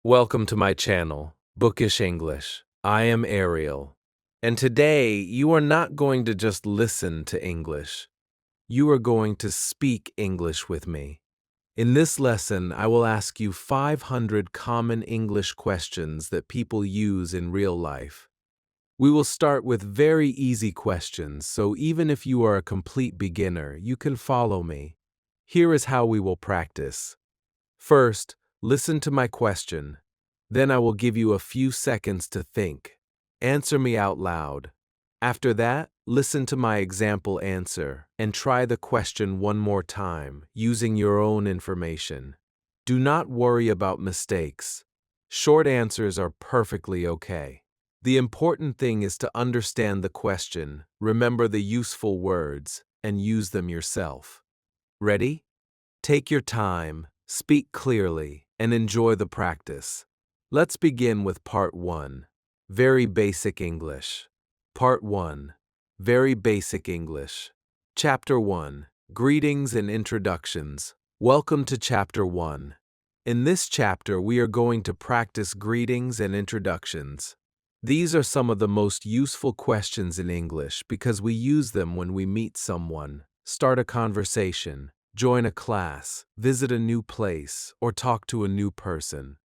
Welcome to my channel, Bookish English. I am Ariel. And today, you are not going to just listen to English. You are going to speak English with me. In this lesson, I will ask you 500 common English questions that people use in real life. We will start with very easy questions, so even if you are a complete beginner, you can follow me. Here is how we will practice. First, listen to my question. Then I will give you a few seconds to think. Answer me out loud. After that, listen to my example answer and try the question one more time using your own information. Do not worry about mistakes. Short answers are perfectly okay. The important thing is to understand the question, remember the useful words, and use them yourself. Ready? Take your time, speak clearly, and enjoy the practice. Let's begin with Part 1. Very Basic English. Part 1. Very Basic English. Chapter 1. Greetings and Introductions. Welcome to Chapter 1. In this chapter, we are going to practice greetings and introductions. These are some of the most useful questions in English because we use them when we meet someone, start a conversation, join a class, visit a new place, or talk to a new person.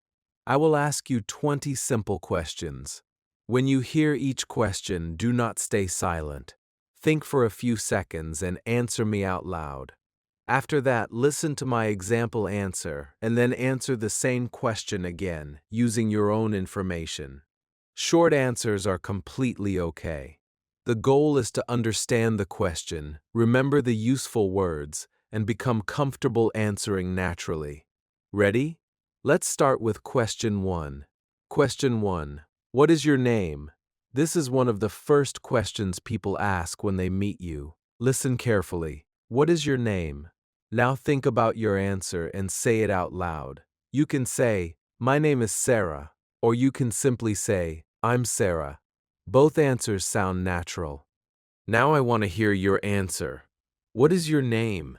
I will ask you 20 simple questions. When you hear each question, do not stay silent. Think for a few seconds and answer me out loud. After that, listen to my example answer and then answer the same question again, using your own information. Short answers are completely okay. The goal is to understand the question, remember the useful words, and become comfortable answering naturally. Ready? Let's start with question 1. Question 1. What is your name? This is one of the first questions people ask when they meet you. Listen carefully. What is your name? Now think about your answer and say it out loud. You can say, "My name is Sarah," or you can simply say, "I'm Sarah." Both answers sound natural. Now I want to hear your answer. What is your name?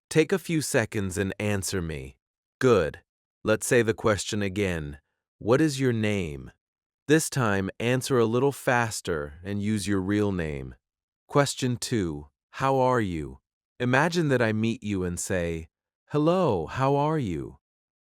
Take a few seconds and answer me. Good. Let's say the question again. What is your name? This time, answer a little faster and use your real name. Question 2. How are you? Imagine that I meet you and say, "Hello, how are you?"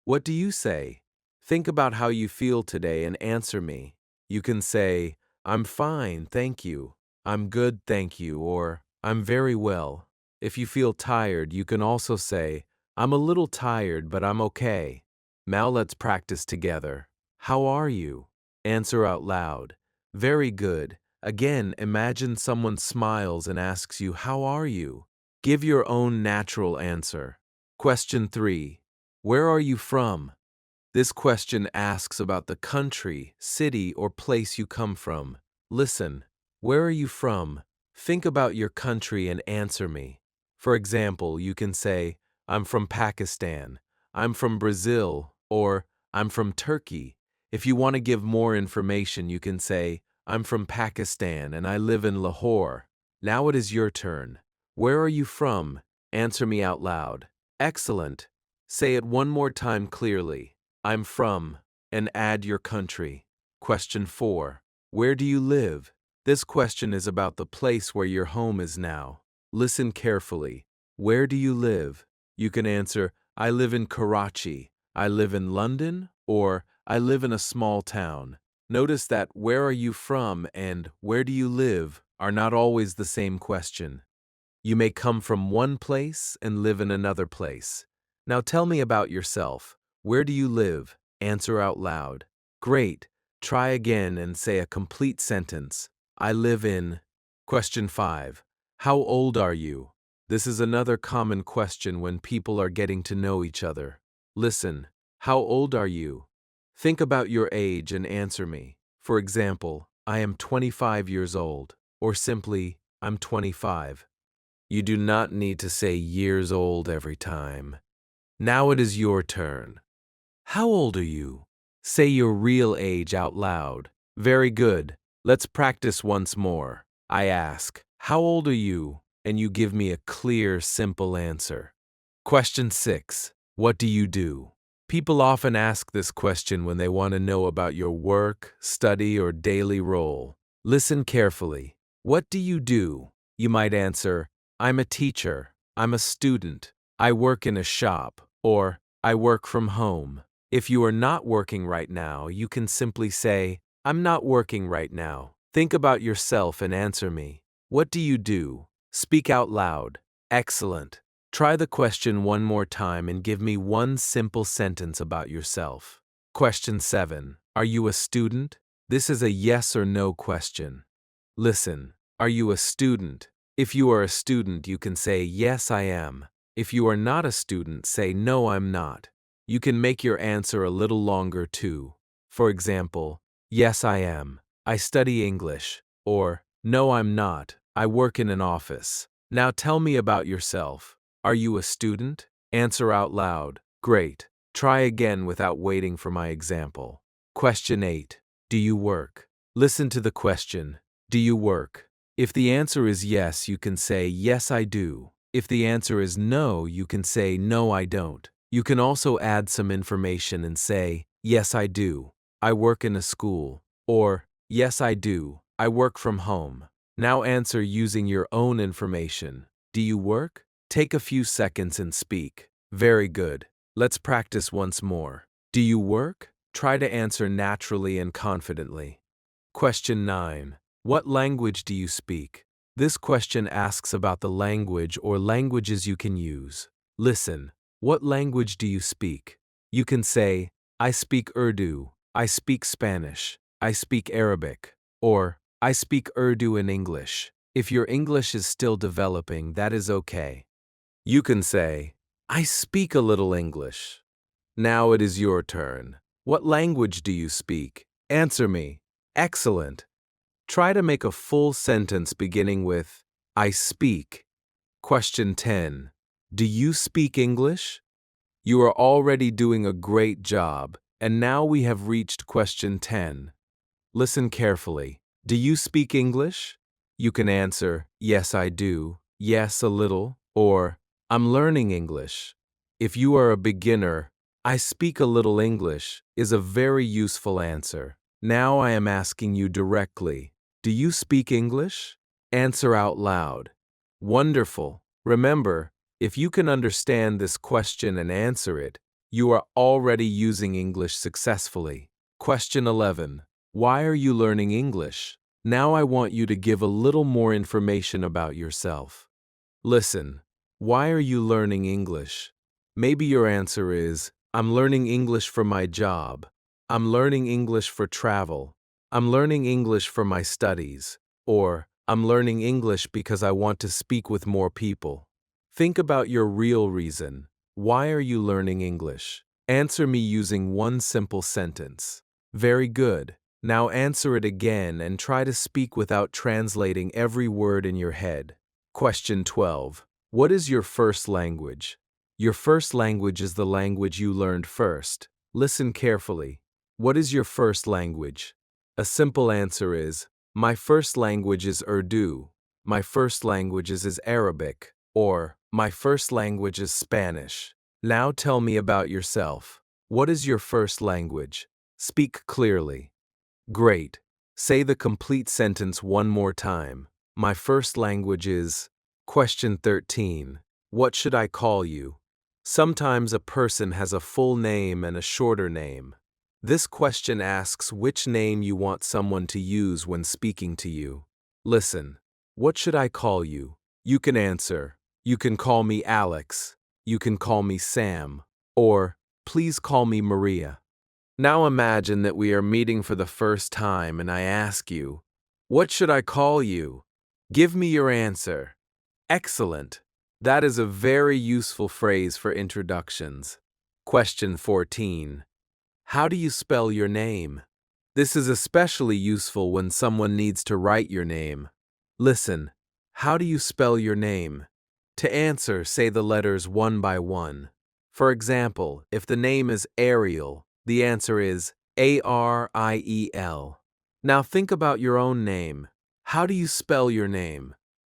What do you say? Think about how you feel today and answer me. You can say, "I'm fine, thank you," "I'm good, thank you," or "I'm very well." If you feel tired, you can also say, "I'm a little tired, but I'm okay." Now let's practice together. How are you? Answer out loud. Very good. Again, imagine someone smiles and asks you, "How are you?" Give your own natural answer. Question 3. Where are you from? This question asks about the country, city, or place you come from. Listen. Where are you from? Think about your country and answer me. For example, you can say, "I'm from Pakistan," "I'm from Brazil," or "I'm from Turkey." If you want to give more information, you can say, "I'm from Pakistan and I live in Lahore." Now it is your turn. Where are you from? Answer me out loud. Excellent. Say it one more time clearly. I'm from, and add your country. Question 4. Where do you live? This question is about the place where your home is now. Listen carefully. Where do you live? You can answer, "I live in Karachi," "I live in London," or "I live in a small town." Notice that "where are you from" and "where do you live" are not always the same question. You may come from one place and live in another place. Now tell me about yourself. Where do you live? Answer out loud. Great. Try again and say a complete sentence. I live in. Question 5. How old are you? This is another common question when people are getting to know each other. Listen. How old are you? Think about your age and answer me. For example, I am 25 years old, or simply, I'm 25. You do not need to say years old every time. Now it is your turn. How old are you? Say your real age out loud. Very good. Let's practice once more. I ask, "How old are you?" and you give me a clear, simple answer. Question 6. What do you do? People often ask this question when they want to know about your work, study, or daily role. Listen carefully. What do you do? You might answer, I'm a teacher, I'm a student, I work in a shop, or I work from home. If you are not working right now, you can simply say, I'm not working right now. Think about yourself and answer me. What do you do? Speak out loud. Excellent. Try the question one more time and give me one simple sentence about yourself. Question 7. Are you a student? This is a yes or no question. Listen. Are you a student? If you are a student, you can say, yes, I am. If you are not a student, say, no, I'm not. You can make your answer a little longer too. For example, yes, I am. I study English. Or, no, I'm not. I work in an office. Now tell me about yourself. Are you a student? Answer out loud. Great. Try again without waiting for my example. Question 8. Do you work? Listen to the question. Do you work? If the answer is yes, you can say, yes, I do. If the answer is no, you can say, no, I don't. You can also add some information and say, yes, I do. I work in a school. Or, yes, I do. I work from home. Now answer using your own information. Do you work? Take a few seconds and speak. Very good. Let's practice once more. Do you work? Try to answer naturally and confidently. Question 9. What language do you speak? This question asks about the language or languages you can use. Listen. What language do you speak? You can say, I speak Urdu, I speak Spanish, I speak Arabic, or I speak Urdu and English. If your English is still developing, that is okay. You can say, I speak a little English. Now it is your turn. What language do you speak? Answer me. Excellent. Try to make a full sentence beginning with, I speak. Question 10. Do you speak English? You are already doing a great job, and now we have reached question 10. Listen carefully. Do you speak English? You can answer, yes, I do, yes, a little, or I'm learning English. If you are a beginner, I speak a little English is a very useful answer. Now I am asking you directly, do you speak English? Answer out loud. Wonderful. Remember, if you can understand this question and answer it, you are already using English successfully. Question 11. Why are you learning English? Now I want you to give a little more information about yourself. Listen. Why are you learning English? Maybe your answer is, I'm learning English for my job. I'm learning English for travel. I'm learning English for my studies. Or, I'm learning English because I want to speak with more people. Think about your real reason. Why are you learning English? Answer me using one simple sentence. Very good. Now answer it again and try to speak without translating every word in your head. Question 12. What is your first language? Your first language is the language you learned first. Listen carefully. What is your first language? A simple answer is, my first language is Urdu. My first language is Arabic. Or, my first language is Spanish. Now tell me about yourself. What is your first language? Speak clearly. Great. Say the complete sentence one more time. My first language is. Question 13. What should I call you? Sometimes a person has a full name and a shorter name. This question asks which name you want someone to use when speaking to you. Listen. What should I call you? You can answer. You can call me Alex. You can call me Sam. Or, please call me Maria. Now imagine that we are meeting for the first time and I ask you, what should I call you? Give me your answer. Excellent. That is a very useful phrase for introductions. Question 14. How do you spell your name? This is especially useful when someone needs to write your name. Listen. How do you spell your name? To answer, say the letters one by one. For example, if the name is Ariel, the answer is Ariel. Now think about your own name. How do you spell your name?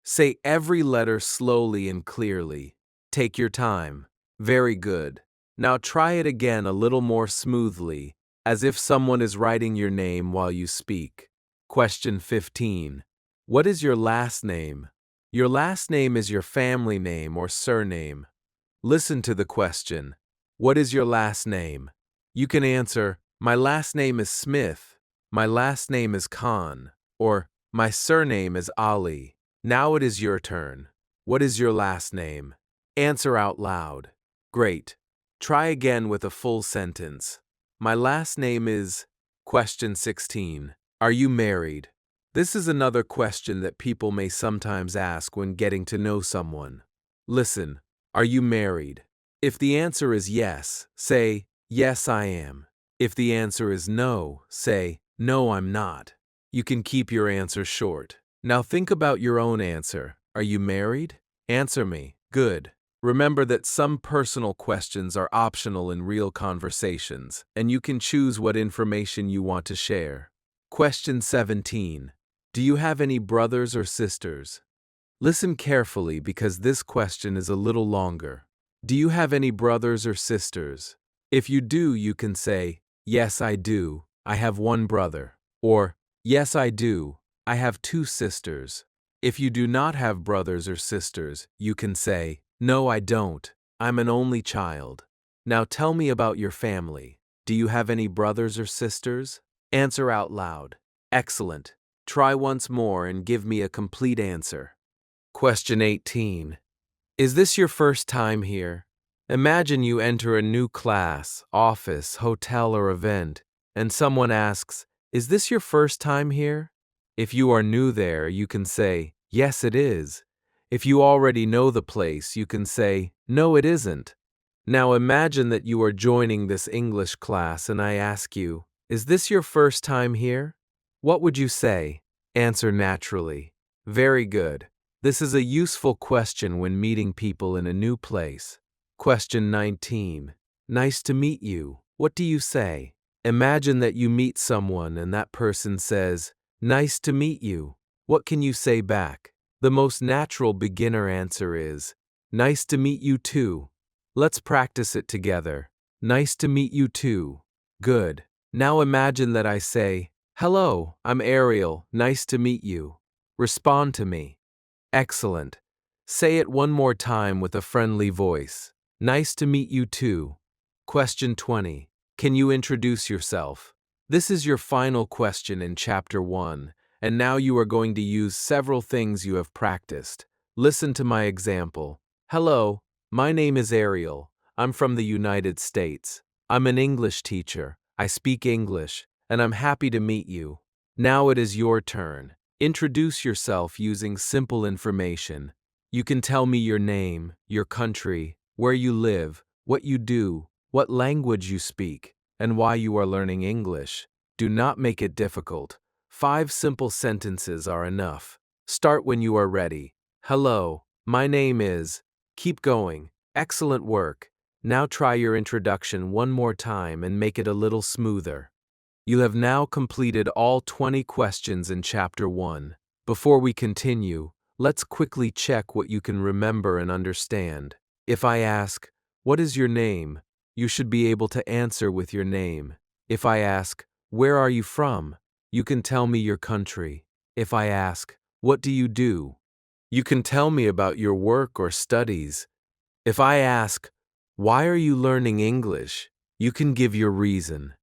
Say every letter slowly and clearly. Take your time. Very good. Now try it again a little more smoothly, as if someone is writing your name while you speak. Question 15. What is your last name? Your last name is your family name or surname. Listen to the question. What is your last name? You can answer, my last name is Smith, my last name is Khan, or my surname is Ali. Now it is your turn. What is your last name? Answer out loud. Great. Try again with a full sentence. My last name is... Question 16. Are you married? This is another question that people may sometimes ask when getting to know someone. Listen. Are you married? If the answer is yes, say, yes, I am. If the answer is no, say, no, I'm not. You can keep your answer short. Now think about your own answer. Are you married? Answer me. Good. Remember that some personal questions are optional in real conversations, and you can choose what information you want to share. Question 17. Do you have any brothers or sisters? Listen carefully because this question is a little longer. Do you have any brothers or sisters? If you do, you can say, yes, I do. I have one brother. Or, yes, I do. I have two sisters. If you do not have brothers or sisters, you can say, no, I don't. I'm an only child. Now tell me about your family. Do you have any brothers or sisters? Answer out loud. Excellent. Try once more and give me a complete answer. Question 18. Is this your first time here? Imagine you enter a new class, office, hotel, or event, and someone asks, is this your first time here? If you are new there, you can say, yes, it is. If you already know the place, you can say, no, it isn't. Now imagine that you are joining this English class and I ask you, is this your first time here? What would you say? Answer naturally. Very good. This is a useful question when meeting people in a new place. Question 19. Nice to meet you. What do you say? Imagine that you meet someone and that person says, nice to meet you. What can you say back? The most natural beginner answer is, nice to meet you too. Let's practice it together. Nice to meet you too. Good. Now imagine that I say, hello, I'm Ariel. Nice to meet you. Respond to me. Excellent. Say it one more time with a friendly voice. Nice to meet you too. Question 20. Can you introduce yourself? This is your final question in Chapter 1, and now you are going to use several things you have practiced. Listen to my example. Hello, my name is Ariel. I'm from the United States. I'm an English teacher. I speak English, and I'm happy to meet you. Now it is your turn. Introduce yourself using simple information. You can tell me your name, your country, where you live, what you do, what language you speak, and why you are learning English. Do not make it difficult. 5 simple sentences are enough. Start when you are ready. Hello, my name is... Keep going. Excellent work. Now try your introduction one more time and make it a little smoother. You have now completed all 20 questions in Chapter 1. Before we continue, let's quickly check what you can remember and understand. If I ask, what is your name? You should be able to answer with your name. If I ask, where are you from? You can tell me your country. If I ask, what do you do? You can tell me about your work or studies. If I ask, why are you learning English? You can give your reason.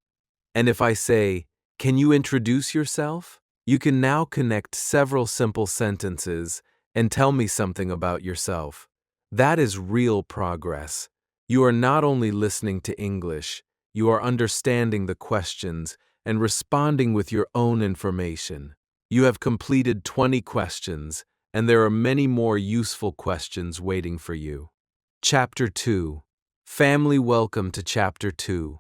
And if I say, can you introduce yourself? You can now connect several simple sentences and tell me something about yourself. That is real progress. You are not only listening to English, you are understanding the questions and responding with your own information. You have completed 20 questions, and there are many more useful questions waiting for you. Chapter 2. Family. Welcome to Chapter 2.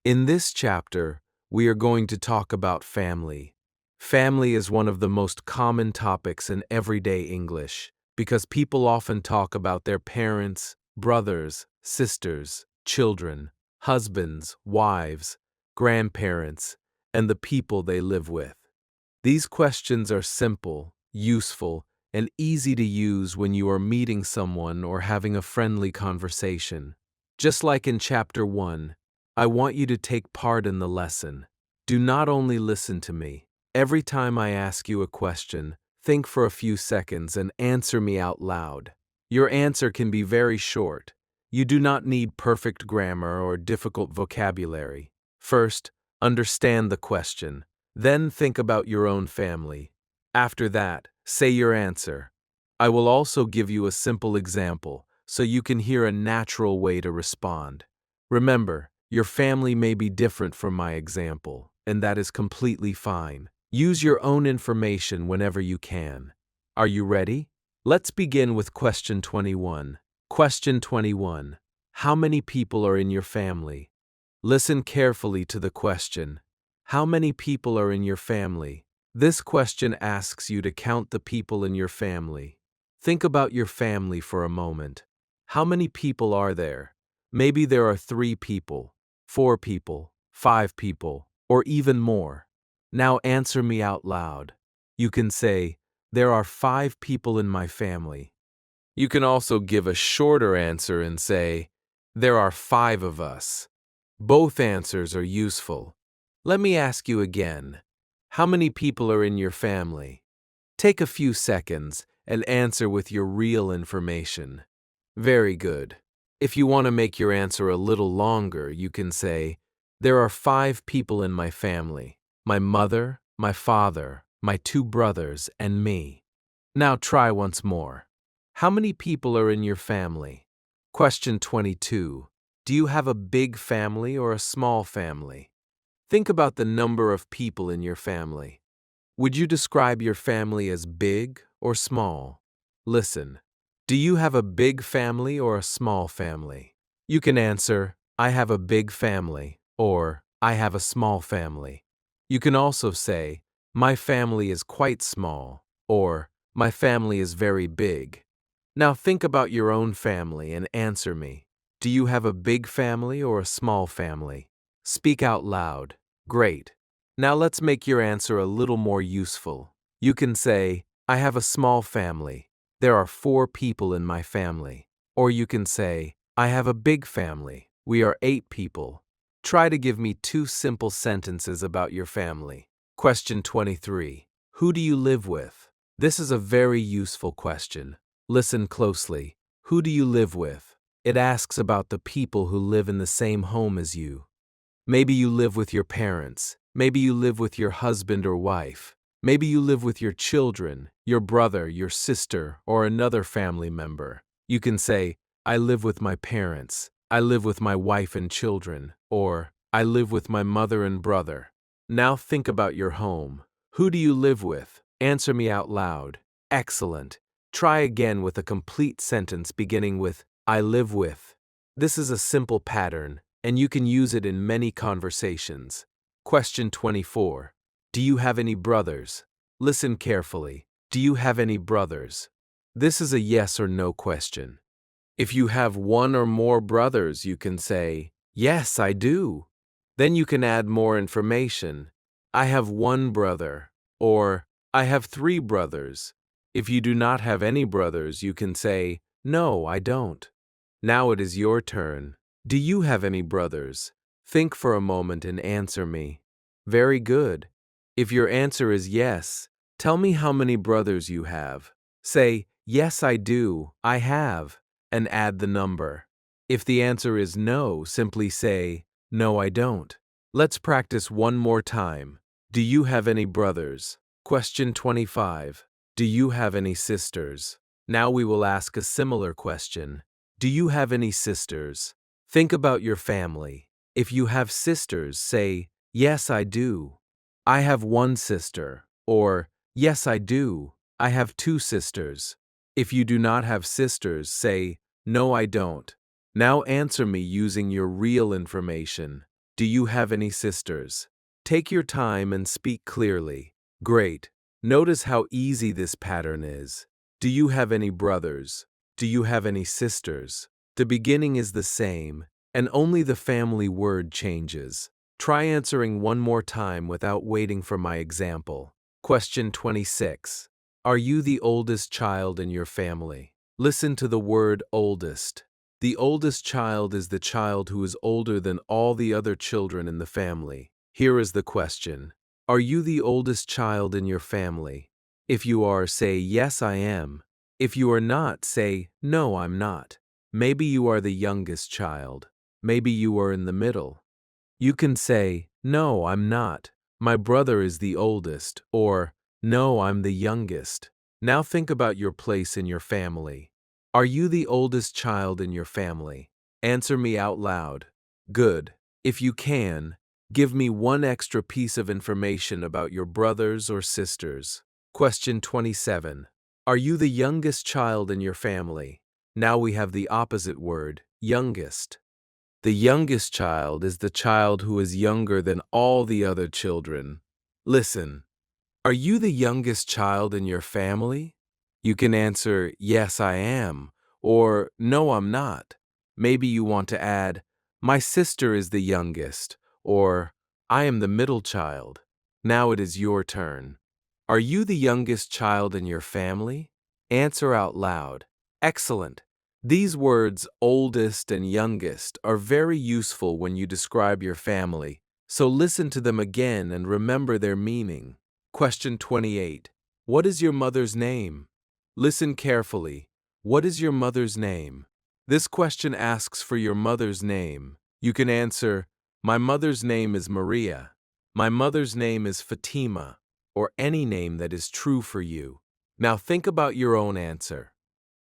In this chapter, we are going to talk about family. Family is one of the most common topics in everyday English because people often talk about their parents, brothers, sisters, children, husbands, wives, grandparents, and the people they live with. These questions are simple, useful, and easy to use when you are meeting someone or having a friendly conversation. Just like in Chapter 1, I want you to take part in the lesson. Do not only listen to me. Every time I ask you a question, think for a few seconds and answer me out loud. Your answer can be very short. You do not need perfect grammar or difficult vocabulary. First, understand the question. Then think about your own family. After that, say your answer. I will also give you a simple example so you can hear a natural way to respond. Remember, your family may be different from my example, and that is completely fine. Use your own information whenever you can. Are you ready? Let's begin with question 21. Question 21. How many people are in your family? Listen carefully to the question. How many people are in your family? This question asks you to count the people in your family. Think about your family for a moment. How many people are there? Maybe there are 3 people, 4 people, 5 people, or even more. Now answer me out loud. You can say, there are 5 people in my family. You can also give a shorter answer and say, there are 5 of us. Both answers are useful. Let me ask you again. How many people are in your family? Take a few seconds and answer with your real information. Very good. If you want to make your answer a little longer, you can say, there are 5 people in my family. My mother, my father, my 2 brothers, and me. Now try once more. How many people are in your family? Question 22. Do you have a big family or a small family? Think about the number of people in your family. Would you describe your family as big or small? Listen. Do you have a big family or a small family? You can answer, I have a big family, or I have a small family. You can also say, my family is quite small, or my family is very big. Now think about your own family and answer me. Do you have a big family or a small family? Speak out loud. Great. Now let's make your answer a little more useful. You can say, I have a small family. There are 4 people in my family. Or you can say, I have a big family. We are 8 people. Try to give me 2 simple sentences about your family. Question 23. Who do you live with? This is a very useful question. Listen closely. Who do you live with? It asks about the people who live in the same home as you. Maybe you live with your parents. Maybe you live with your husband or wife. Maybe you live with your children, your brother, your sister, or another family member. You can say, I live with my parents. I live with my wife and children. Or, I live with my mother and brother. Now think about your home. Who do you live with? Answer me out loud. Excellent. Try again with a complete sentence beginning with, I live with. This is a simple pattern, and you can use it in many conversations. Question 24. Do you have any brothers? Listen carefully. Do you have any brothers? This is a yes or no question. If you have 1 or more brothers, you can say, yes, I do. Then you can add more information. I have 1 brother, or I have 3 brothers. If you do not have any brothers, you can say, no, I don't. Now it is your turn. Do you have any brothers? Think for a moment and answer me. Very good. If your answer is yes, tell me how many brothers you have. Say, yes, I do, I have, and add the number. If the answer is no, simply say, no, I don't. Let's practice one more time. Do you have any brothers? Question 25. Do you have any sisters? Now we will ask a similar question. Do you have any sisters? Think about your family. If you have sisters, say, yes, I do. I have 1 sister. Or, yes, I do. I have 2 sisters. If you do not have sisters, say, no, I don't. Now answer me using your real information. Do you have any sisters? Take your time and speak clearly. Great. Notice how easy this pattern is. Do you have any brothers? Do you have any sisters? The beginning is the same, and only the family word changes. Try answering one more time without waiting for my example. Question 26. Are you the oldest child in your family? Listen to the word oldest. The oldest child is the child who is older than all the other children in the family. Here is the question. Are you the oldest child in your family? If you are, say, yes, I am. If you are not, say, no, I'm not. Maybe you are the youngest child. Maybe you are in the middle. You can say, no, I'm not. My brother is the oldest, or, no, I'm the youngest. Now think about your place in your family. Are you the oldest child in your family? Answer me out loud. Good. If you can, give me one extra piece of information about your brothers or sisters. Question 27. Are you the youngest child in your family? Now we have the opposite word, youngest. The youngest child is the child who is younger than all the other children. Listen, are you the youngest child in your family? You can answer, yes, I am, or no, I'm not. Maybe you want to add, my sister is the youngest, or I am the middle child. Now it is your turn. Are you the youngest child in your family? Answer out loud. Excellent. These words, oldest and youngest, are very useful when you describe your family, so listen to them again and remember their meaning. Question 28. What is your mother's name? Listen carefully. What is your mother's name? This question asks for your mother's name. You can answer, my mother's name is Maria. My mother's name is Fatima, or any name that is true for you. Now think about your own answer.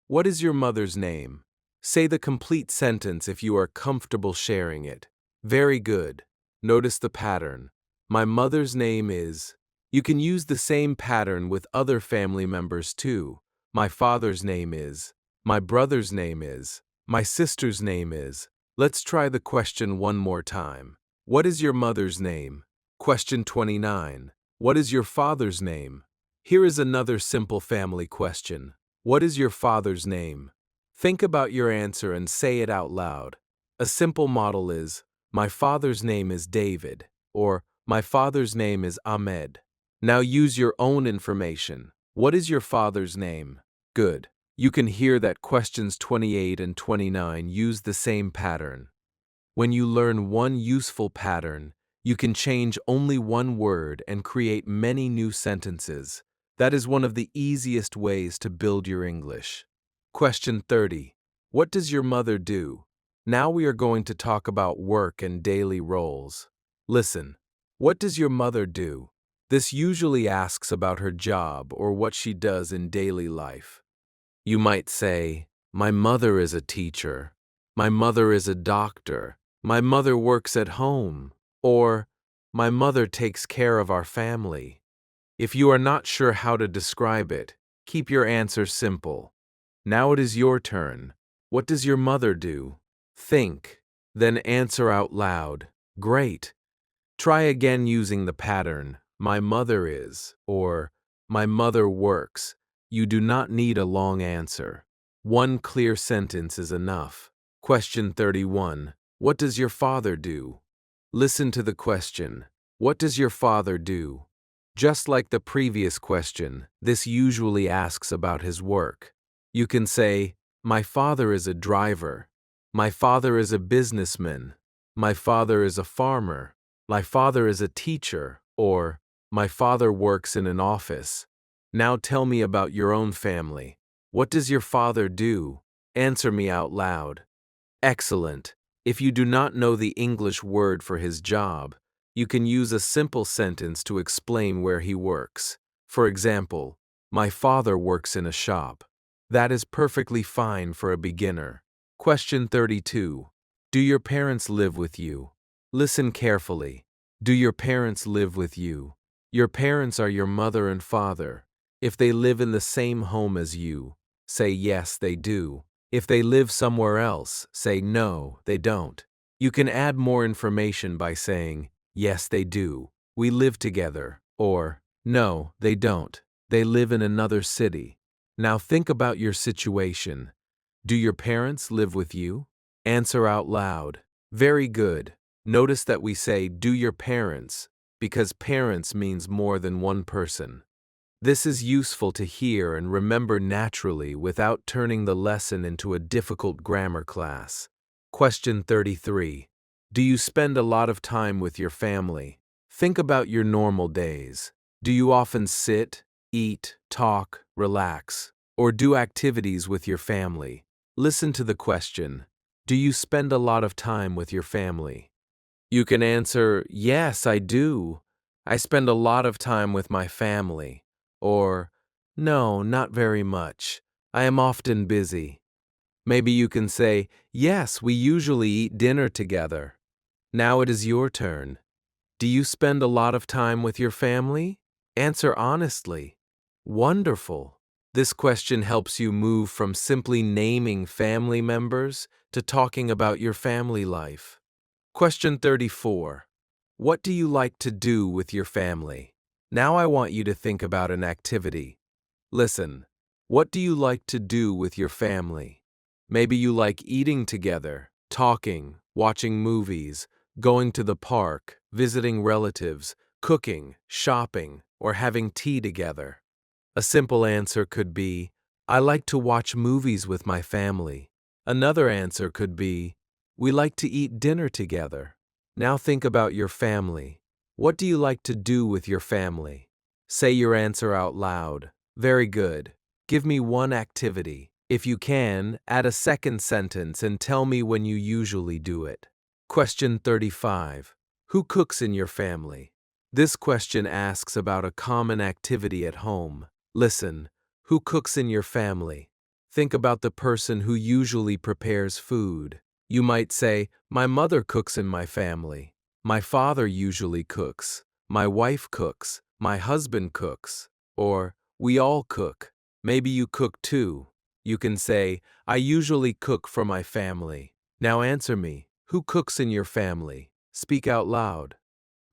What is your mother's name? Say the complete sentence if you are comfortable sharing it. Very good. Notice the pattern. My mother's name is. You can use the same pattern with other family members too. My father's name is. My brother's name is. My sister's name is. Let's try the question one more time. What is your mother's name? Question 29. What is your father's name? Here is another simple family question. What is your father's name? Think about your answer and say it out loud. A simple model is, my father's name is David, or my father's name is Ahmed. Now use your own information. What is your father's name? Good. You can hear that questions 28 and 29 use the same pattern. When you learn one useful pattern, you can change only one word and create many new sentences. That is one of the easiest ways to build your English. Question 30. What does your mother do? Now we are going to talk about work and daily roles. Listen. What does your mother do? This usually asks about her job or what she does in daily life. You might say, my mother is a teacher. My mother is a doctor. My mother works at home. Or, my mother takes care of our family. If you are not sure how to describe it, keep your answer simple. Now it is your turn. What does your mother do? Think, then answer out loud. Great. Try again using the pattern, my mother is, or my mother works. You do not need a long answer. One clear sentence is enough. Question 31. What does your father do? Listen to the question. What does your father do? Just like the previous question, this usually asks about his work. You can say, my father is a driver. My father is a businessman. My father is a farmer. My father is a teacher, or my father works in an office. Now tell me about your own family. What does your father do? Answer me out loud. Excellent. If you do not know the English word for his job, you can use a simple sentence to explain where he works. For example, my father works in a shop. That is perfectly fine for a beginner. Question 32. Do your parents live with you? Listen carefully. Do your parents live with you? Your parents are your mother and father. If they live in the same home as you, say yes, they do. If they live somewhere else, say no, they don't. You can add more information by saying, yes, they do. We live together. Or, no, they don't. They live in another city. Now think about your situation. Do your parents live with you? Answer out loud. Very good. Notice that we say, do your parents, because parents means more than one person. This is useful to hear and remember naturally without turning the lesson into a difficult grammar class. Question 33. Do you spend a lot of time with your family? Think about your normal days. Do you often sit, eat, talk, relax, or do activities with your family? Listen to the question. Do you spend a lot of time with your family? You can answer, yes, I do. I spend a lot of time with my family. Or, no, not very much. I am often busy. Maybe you can say, yes, we usually eat dinner together. Now it is your turn. Do you spend a lot of time with your family? Answer honestly. Wonderful. This question helps you move from simply naming family members to talking about your family life. Question 34. What do you like to do with your family? Now I want you to think about an activity. Listen. What do you like to do with your family? Maybe you like eating together, talking, watching movies, going to the park, visiting relatives, cooking, shopping, or having tea together. A simple answer could be, I like to watch movies with my family. Another answer could be, we like to eat dinner together. Now think about your family. What do you like to do with your family? Say your answer out loud. Very good. Give me one activity. If you can, add a second sentence and tell me when you usually do it. Question 35. Who cooks in your family? This question asks about a common activity at home. Listen, who cooks in your family? Think about the person who usually prepares food. You might say, my mother cooks in my family. My father usually cooks. My wife cooks. My husband cooks. Or, we all cook. Maybe you cook too. You can say, I usually cook for my family. Now answer me, who cooks in your family? Speak out loud.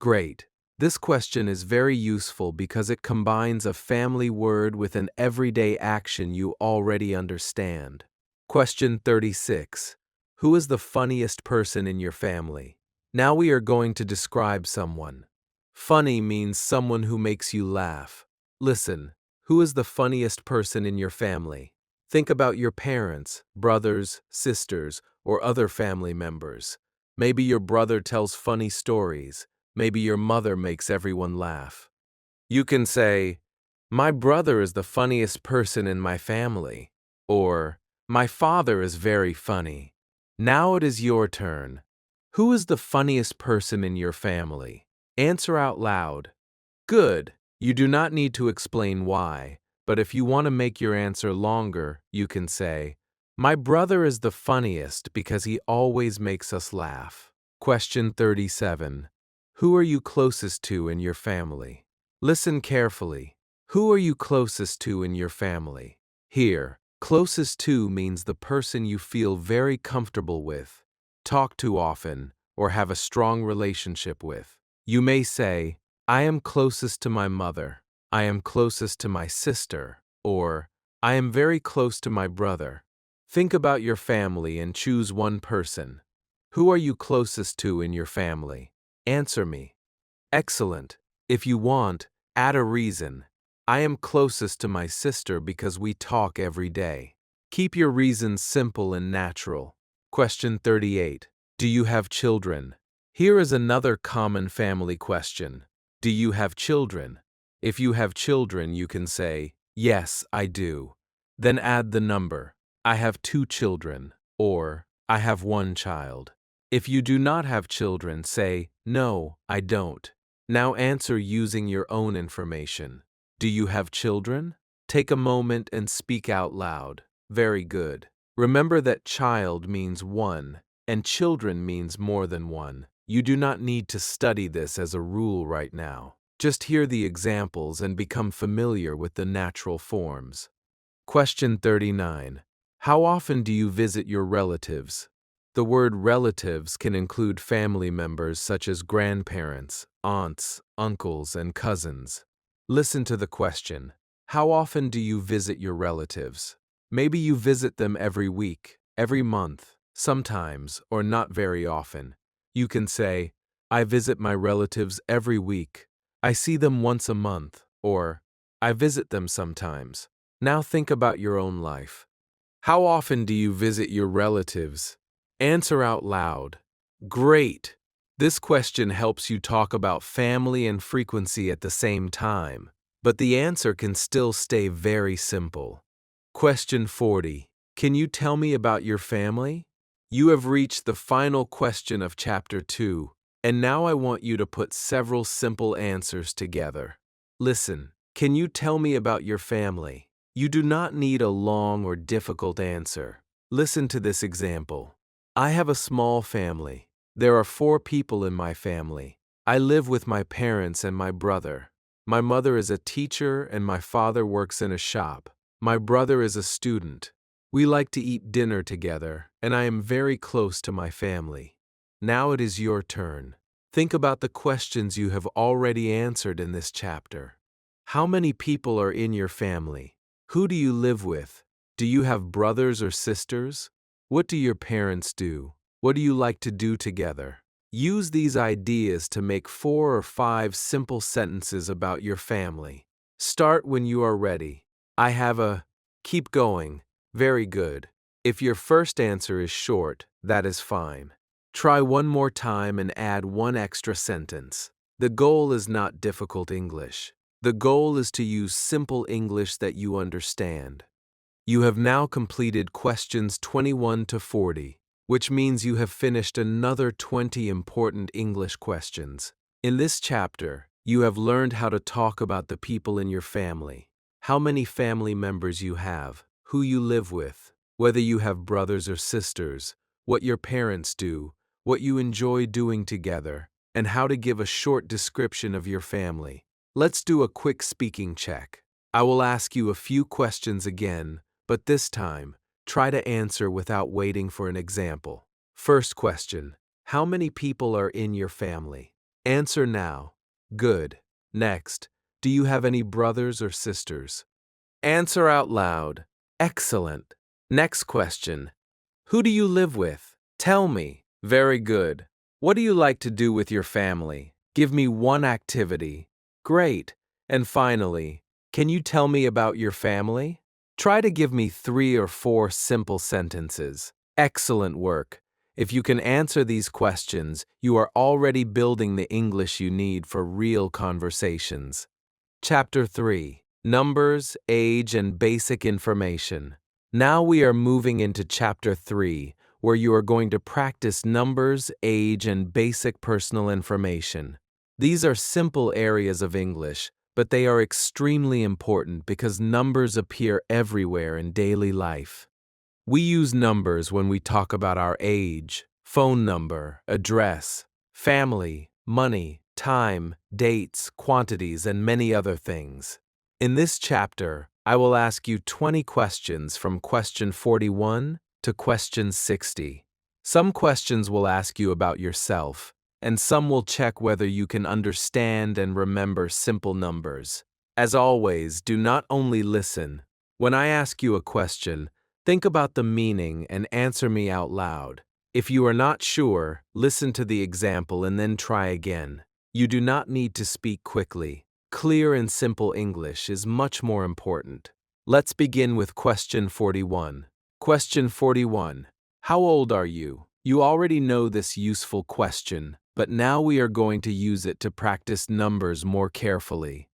Great. This question is very useful because it combines a family word with an everyday action you already understand. Question 36. Who is the funniest person in your family? Now we are going to describe someone. Funny means someone who makes you laugh. Listen, who is the funniest person in your family? Think about your parents, brothers, sisters, or other family members. Maybe your brother tells funny stories. Maybe your mother makes everyone laugh. You can say, my brother is the funniest person in my family. Or, my father is very funny. Now it is your turn. Who is the funniest person in your family? Answer out loud. Good. You do not need to explain why, but if you want to make your answer longer, you can say, my brother is the funniest because he always makes us laugh. Question 37. Who are you closest to in your family? Listen carefully. Who are you closest to in your family? Here, closest to means the person you feel very comfortable with, talk to often, or have a strong relationship with. You may say, I am closest to my mother, I am closest to my sister, or I am very close to my brother. Think about your family and choose one person. Who are you closest to in your family? Answer me. Excellent. If you want, add a reason. I am closest to my sister because we talk every day. Keep your reasons simple and natural. Question 38. Do you have children? Here is another common family question. Do you have children? If you have children, you can say, yes, I do. Then add the number. I have 2 children, or I have 1 child. If you do not have children, say, no, I don't. Now answer using your own information. Do you have children? Take a moment and speak out loud. Very good. Remember that child means one, and children means more than one. You do not need to study this as a rule right now. Just hear the examples and become familiar with the natural forms. Question 39. How often do you visit your relatives? The word relatives can include family members such as grandparents, aunts, uncles, and cousins. Listen to the question. How often do you visit your relatives? Maybe you visit them every week, every month, sometimes, or not very often. You can say, I visit my relatives every week. I see them once a month, or I visit them sometimes. Now think about your own life. How often do you visit your relatives? Answer out loud. Great! This question helps you talk about family and frequency at the same time, but the answer can still stay very simple. Question 40. Can you tell me about your family? You have reached the final question of Chapter 2, and now I want you to put several simple answers together. Listen, can you tell me about your family? You do not need a long or difficult answer. Listen to this example. I have a small family. There are 4 people in my family. I live with my parents and my brother. My mother is a teacher and my father works in a shop. My brother is a student. We like to eat dinner together, and I am very close to my family. Now it is your turn. Think about the questions you have already answered in this chapter. How many people are in your family? Who do you live with? Do you have brothers or sisters? What do your parents do? What do you like to do together? Use these ideas to make 4 or 5 simple sentences about your family. Start when you are ready. I have a. Keep going. Very good. If your first answer is short, that is fine. Try one more time and add one extra sentence. The goal is not difficult English. The goal is to use simple English that you understand. You have now completed questions 21 to 40, which means you have finished another 20 important English questions. In this chapter, you have learned how to talk about the people in your family, how many family members you have, who you live with, whether you have brothers or sisters, what your parents do, what you enjoy doing together, and how to give a short description of your family. Let's do a quick speaking check. I will ask you a few questions again, but this time, try to answer without waiting for an example. First question: how many people are in your family? Answer now. Good. Next, do you have any brothers or sisters? Answer out loud. Excellent. Next question: who do you live with? Tell me. Very good. What do you like to do with your family? Give me one activity. Great. And finally, can you tell me about your family? Try to give me 3 or 4 simple sentences. Excellent work. If you can answer these questions, you are already building the English you need for real conversations. Chapter 3. Numbers, Age, and Basic Information. Now we are moving into Chapter 3, where you are going to practice numbers, age, and basic personal information. These are simple areas of English, but they are extremely important because numbers appear everywhere in daily life. We use numbers when we talk about our age, phone number, address, family, money, time, dates, quantities, and many other things. In this chapter, I will ask you 20 questions from question 41 to question 60. Some questions will ask you about yourself, and some will check whether you can understand and remember simple numbers. As always, do not only listen. When I ask you a question, think about the meaning and answer me out loud. If you are not sure, listen to the example and then try again. You do not need to speak quickly. Clear and simple English is much more important. Let's begin with question 41. Question 41. How old are you? You already know this useful question, but now we are going to use it to practice numbers more carefully.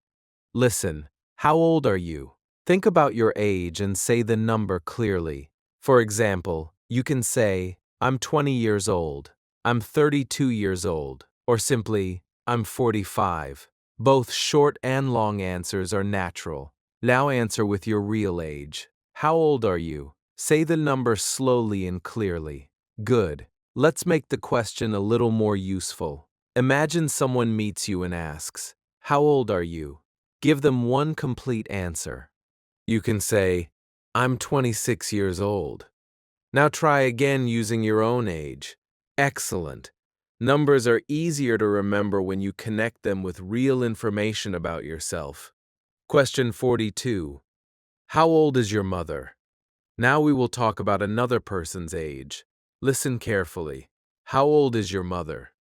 Listen, how old are you? Think about your age and say the number clearly. For example, you can say, I'm 20 years old, I'm 32 years old, or simply, I'm 45. Both short and long answers are natural. Now answer with your real age. How old are you? Say the number slowly and clearly. Good. Let's make the question a little more useful. Imagine someone meets you and asks, how old are you? Give them one complete answer. You can say, I'm 26 years old. Now try again using your own age. Excellent. Numbers are easier to remember when you connect them with real information about yourself. Question 42. How old is your mother? Now we will talk about another person's age. Listen carefully. How old is your mother?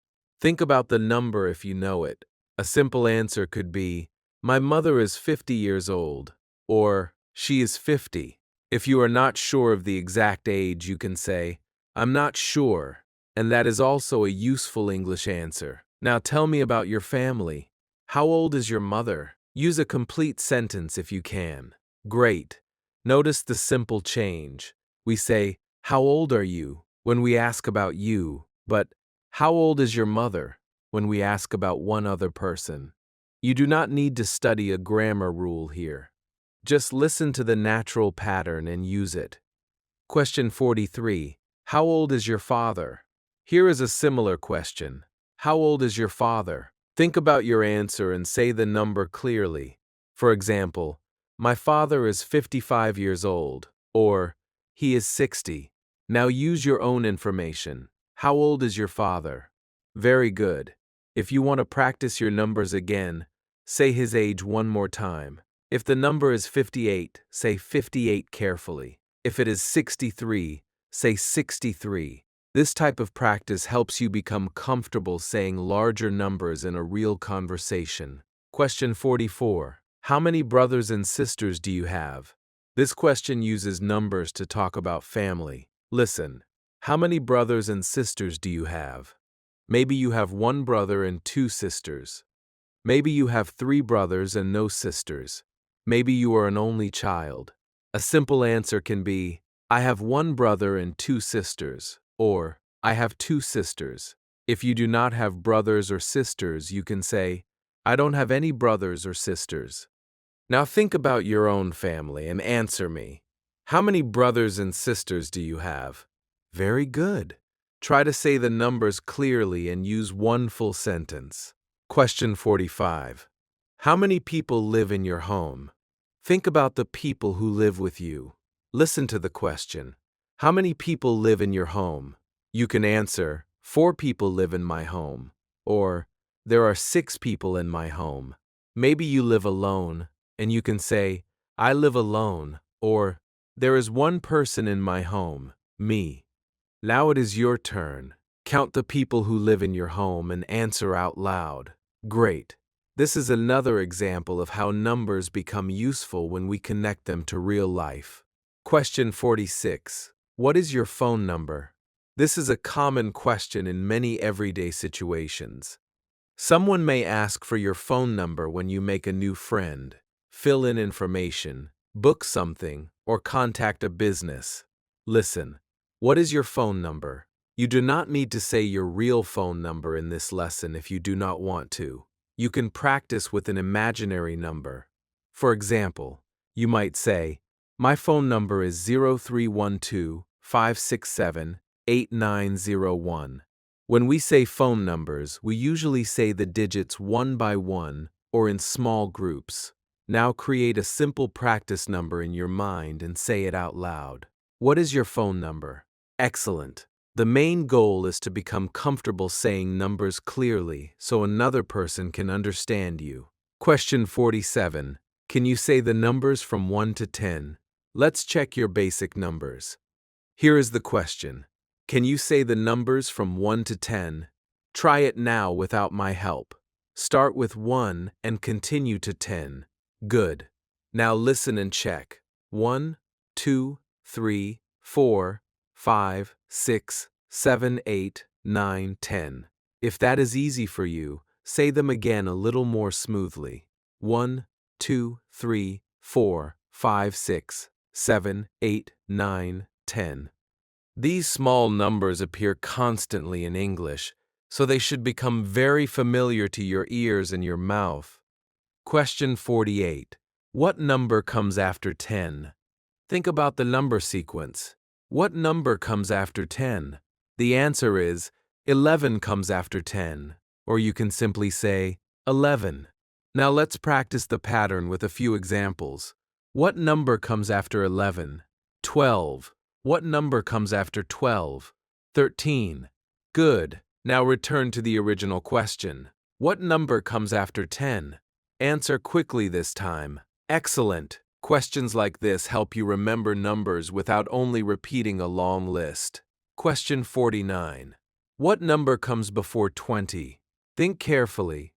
Think about the number if you know it. A simple answer could be, My mother is 50 years old, or she is 50. If you are not sure of the exact age, you can say, I'm not sure, and that is also a useful English answer. Now tell me about your family. How old is your mother? Use a complete sentence if you can. Great. Notice the simple change. We say, how old are you when we ask about you, but how old is your mother when we ask about one other person? You do not need to study a grammar rule here. Just listen to the natural pattern and use it. Question 43. How old is your father? Here is a similar question. How old is your father? Think about your answer and say the number clearly. For example, my father is 55 years old, or he is 60. Now use your own information. How old is your father? Very good. If you want to practice your numbers again, say his age one more time. If the number is 58, say 58 carefully. If it is 63, say 63. This type of practice helps you become comfortable saying larger numbers in a real conversation. Question 44. How many brothers and sisters do you have? This question uses numbers to talk about family. Listen. How many brothers and sisters do you have? Maybe you have one brother and two sisters. Maybe you have three brothers and no sisters. Maybe you are an only child. A simple answer can be, I have one brother and two sisters, or I have two sisters. If you do not have brothers or sisters, you can say, I don't have any brothers or sisters. Now think about your own family and answer me. How many brothers and sisters do you have? Very good. Try to say the numbers clearly and use one full sentence. Question 45. How many people live in your home? Think about the people who live with you. Listen to the question. How many people live in your home? You can answer, 4 people live in my home, or there are 6 people in my home. Maybe you live alone, and you can say, I live alone, or there is one person in my home, me. Now it is your turn. Count the people who live in your home and answer out loud. Great. This is another example of how numbers become useful when we connect them to real life. Question 46. What is your phone number? This is a common question in many everyday situations. Someone may ask for your phone number when you make a new friend, fill in information, book something, or contact a business. Listen. What is your phone number? You do not need to say your real phone number in this lesson if you do not want to. You can practice with an imaginary number. For example, you might say, my phone number is 0312-567-8901. When we say phone numbers, we usually say the digits one by one or in small groups. Now create a simple practice number in your mind and say it out loud. What is your phone number? Excellent. The main goal is to become comfortable saying numbers clearly so another person can understand you. Question 47. Can you say the numbers from 1 to 10? Let's check your basic numbers. Here is the question. Can you say the numbers from 1 to 10? Try it now without my help. Start with 1 and continue to 10. Good. Now listen and check. 1, 2, 3, 4, 5, 6, 7, 8, 9, 10. If that is easy for you, say them again a little more smoothly. 1, 2, 3, 4, 5, 6, 7, 8, 9, 10. These small numbers appear constantly in English, so they should become very familiar to your ears and your mouth. Question 48. What number comes after 10? Think about the number sequence. What number comes after 10? The answer is 11 comes after 10, or you can simply say 11. Now let's practice the pattern with a few examples. What number comes after 11? 12. What number comes after 12? 13. Good. Now return to the original question. What number comes after 10? Answer quickly this time. Excellent. Questions like this help you remember numbers without only repeating a long list. Question 49. What number comes before 20? Think carefully.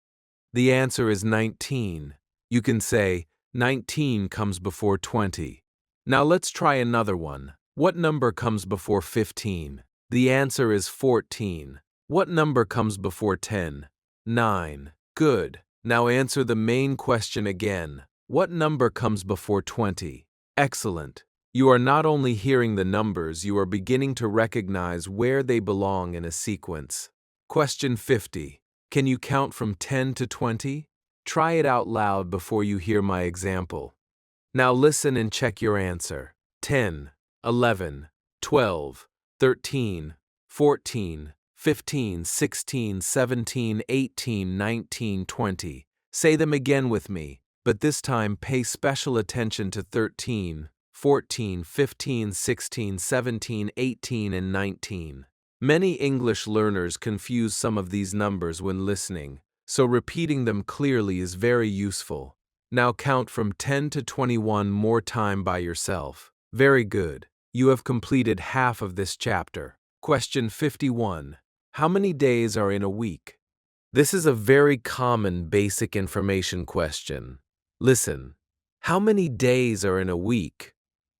The answer is 19. You can say, 19 comes before 20. Now let's try another one. What number comes before 15? The answer is 14. What number comes before 10? 9. Good. Now answer the main question again. What number comes before 20? Excellent. You are not only hearing the numbers, you are beginning to recognize where they belong in a sequence. Question 50. Can you count from 10 to 20? Try it out loud before you hear my example. Now listen and check your answer. 10, 11, 12, 13, 14, 15, 16, 17, 18, 19, 20. Say them again with me, but this time pay special attention to 13, 14, 15, 16, 17, 18, and 19. Many English learners confuse some of these numbers when listening, so repeating them clearly is very useful. Now count from 10 to 21 more time by yourself. Very good. You have completed half of this chapter. Question 51. How many days are in a week? This is a very common basic information question. Listen. How many days are in a week?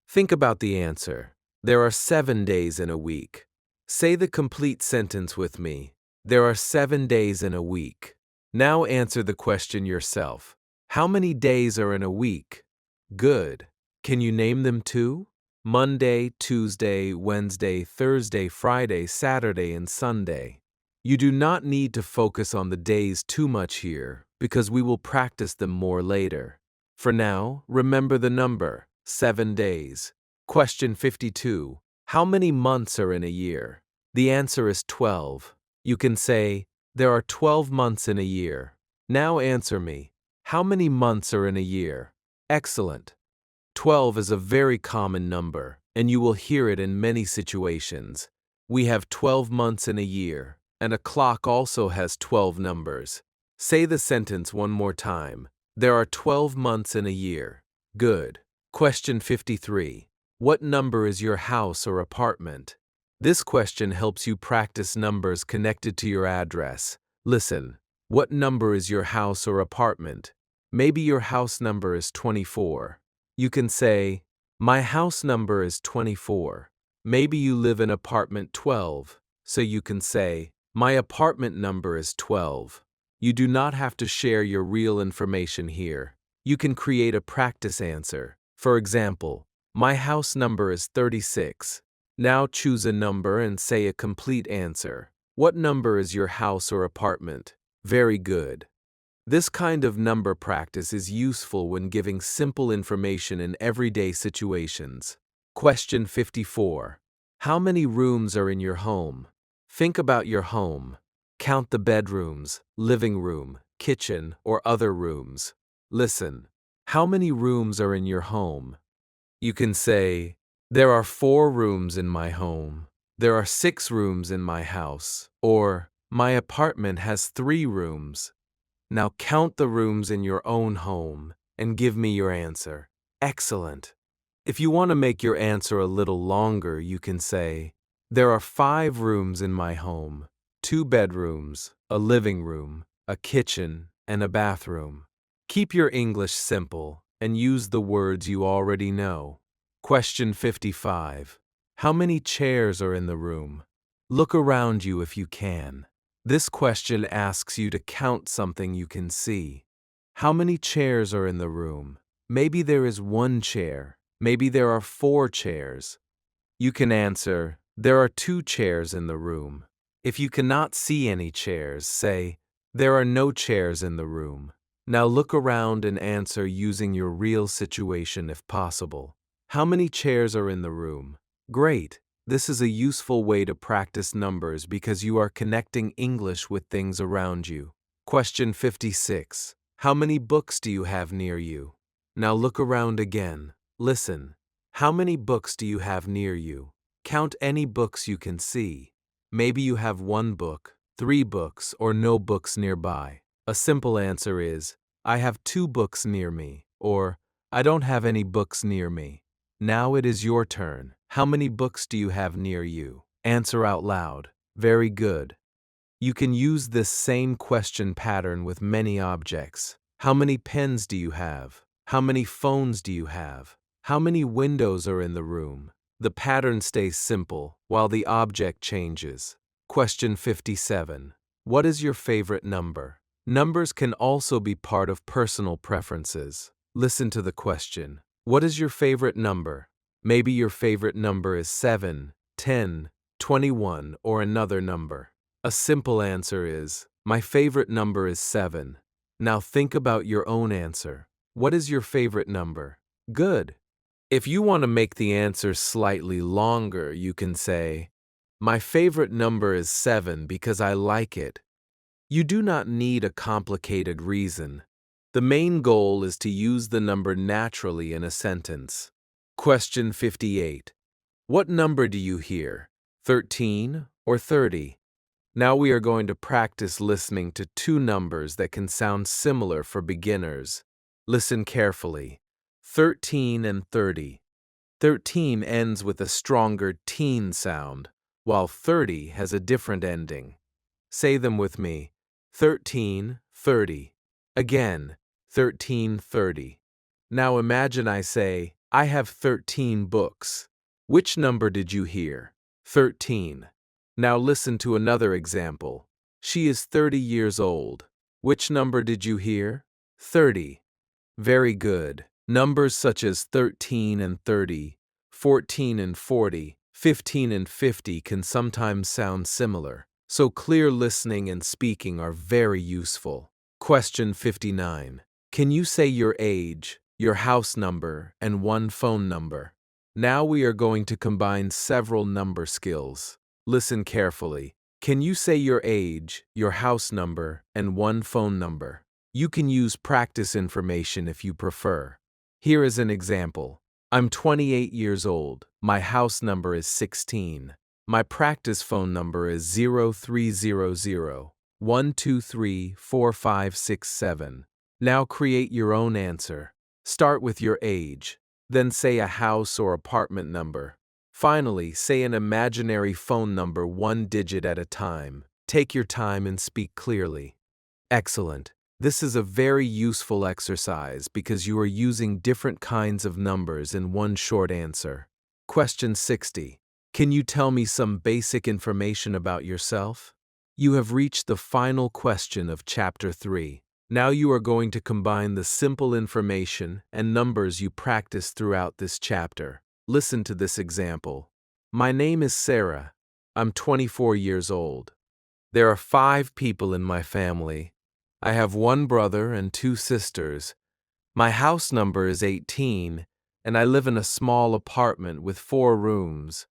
Think about the answer. There are 7 days in a week. Say the complete sentence with me. There are 7 days in a week. Now answer the question yourself. How many days are in a week? Good. Can you name them too? Monday, Tuesday, Wednesday, Thursday, Friday, Saturday, and Sunday. You do not need to focus on the days too much here, because we will practice them more later. For now, remember the number, 7 days. Question 52. How many months are in a year? The answer is 12. You can say, there are 12 months in a year. Now answer me. How many months are in a year? Excellent. 12 is a very common number, and you will hear it in many situations. We have 12 months in a year, and a clock also has 12 numbers. Say the sentence one more time. There are 12 months in a year. Good. Question 53. What number is your house or apartment? This question helps you practice numbers connected to your address. Listen. What number is your house or apartment? Maybe your house number is 24. You can say, my house number is 24. Maybe you live in apartment 12, so you can say, my apartment number is 12. You do not have to share your real information here. You can create a practice answer. For example, my house number is 36. Now choose a number and say a complete answer. What number is your house or apartment? Very good. This kind of number practice is useful when giving simple information in everyday situations. Question 54. How many rooms are in your home? Think about your home. Count the bedrooms, living room, kitchen, or other rooms. Listen. How many rooms are in your home? You can say, there are 4 rooms in my home. There are 6 rooms in my house. Or, my apartment has 3 rooms. Now count the rooms in your own home and give me your answer. Excellent. If you want to make your answer a little longer, you can say, there are 5 rooms in my home, 2 bedrooms, a living room, a kitchen, and a bathroom. Keep your English simple and use the words you already know. Question 55. How many chairs are in the room? Look around you if you can. This question asks you to count something you can see. How many chairs are in the room? Maybe there is 1 chair. Maybe there are 4 chairs. You can answer, there are 2 chairs in the room. If you cannot see any chairs, say, there are no chairs in the room. Now look around and answer using your real situation if possible. How many chairs are in the room? Great. This is a useful way to practice numbers because you are connecting English with things around you. Question 56. How many books do you have near you? Now look around again. Listen. How many books do you have near you? Count any books you can see. Maybe you have 1 book, 3 books, or no books nearby. A simple answer is, I have 2 books near me, or I don't have any books near me. Now it is your turn. How many books do you have near you? Answer out loud. Very good. You can use this same question pattern with many objects. How many pens do you have? How many phones do you have? How many windows are in the room? The pattern stays simple, while the object changes. Question 57. What is your favorite number? Numbers can also be part of personal preferences. Listen to the question. What is your favorite number? Maybe your favorite number is 7, 10, 21, or another number. A simple answer is, my favorite number is 7. Now think about your own answer. What is your favorite number? Good. If you want to make the answer slightly longer, you can say, my favorite number is 7 because I like it. You do not need a complicated reason. The main goal is to use the number naturally in a sentence. Question 58. What number do you hear? 13 or 30? Now we are going to practice listening to two numbers that can sound similar for beginners. Listen carefully. 13 and 30. 13 ends with a stronger teen sound, while 30 has a different ending. Say them with me. 13, 30. Again, 13, 30. Now imagine I say, I have 13 books. Which number did you hear? 13. Now listen to another example. She is 30 years old. Which number did you hear? 30. Very good. Numbers such as 13 and 30, 14 and 40, 15 and 50 can sometimes sound similar, so clear listening and speaking are very useful. Question 59. Can you say your age, your house number, and one phone number? Now we are going to combine several number skills. Listen carefully. Can you say your age, your house number, and one phone number? You can use practice information if you prefer. Here is an example. I'm 28 years old. My house number is 16. My practice phone number is 0300 123 4567. Now create your own answer. Start with your age, then say a house or apartment number. Finally, say an imaginary phone number one digit at a time. Take your time and speak clearly. Excellent. This is a very useful exercise because you are using different kinds of numbers in one short answer. Question 60. Can you tell me some basic information about yourself? You have reached the final question of Chapter 3. Now you are going to combine the simple information and numbers you practiced throughout this chapter. Listen to this example. My name is Sarah. I'm 24 years old. There are 5 people in my family. I have 1 brother and 2 sisters. My house number is 18, and I live in a small apartment with 4 rooms.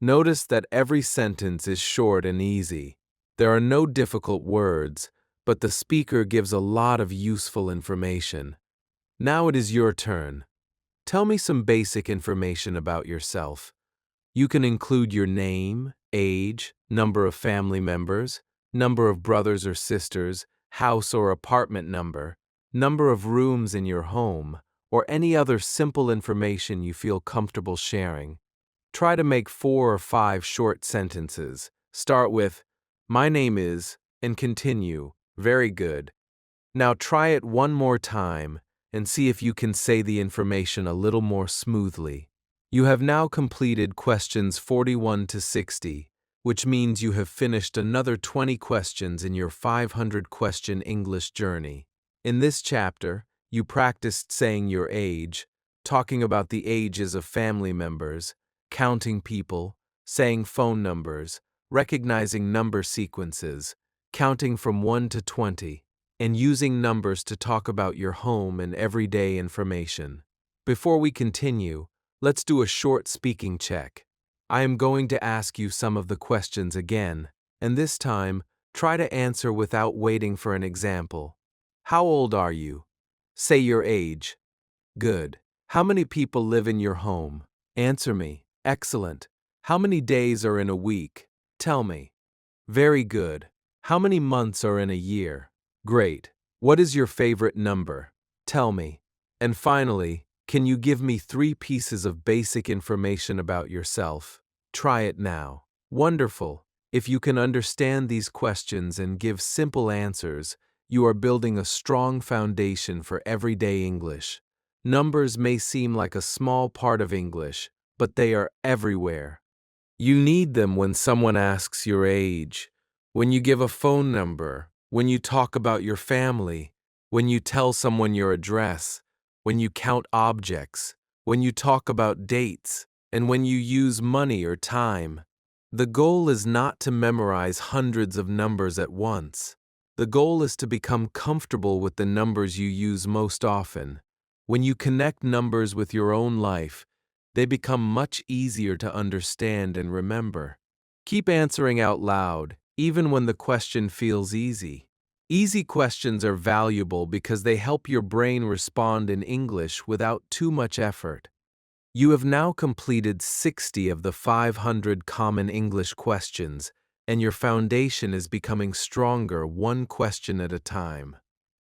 Notice that every sentence is short and easy. There are no difficult words, but the speaker gives a lot of useful information. Now it is your turn. Tell me some basic information about yourself. You can include your name, age, number of family members, number of brothers or sisters, house or apartment number, number of rooms in your home, or any other simple information you feel comfortable sharing. Try to make 4 or 5 short sentences. Start with, my name is, and continue. Very good. Now try it one more time and see if you can say the information a little more smoothly. You have now completed questions 41 to 60, which means you have finished another 20 questions in your 500-question English journey. In this chapter, you practiced saying your age, talking about the ages of family members, counting people, saying phone numbers, recognizing number sequences, counting from 1 to 20, and using numbers to talk about your home and everyday information. Before we continue, let's do a short speaking check. I am going to ask you some of the questions again, and this time, try to answer without waiting for an example. How old are you? Say your age. Good. How many people live in your home? Answer me. Excellent. How many days are in a week? Tell me. Very good. How many months are in a year? Great. What is your favorite number? Tell me. And finally, can you give me 3 pieces of basic information about yourself? Try it now. Wonderful. If you can understand these questions and give simple answers, You are building a strong foundation for everyday English. Numbers may seem like a small part of English, but they are everywhere. You need them when someone asks your age, when you give a phone number, when you talk about your family, when you tell someone your address, when you count objects, when you talk about dates, and when you use money or time. The goal is not to memorize hundreds of numbers at once. The goal is to become comfortable with the numbers you use most often. When you connect numbers with your own life, they become much easier to understand and remember. Keep answering out loud, even when the question feels easy. Easy questions are valuable because they help your brain respond in English without too much effort. You have now completed 60 of the 500 common English questions, and your foundation is becoming stronger one question at a time.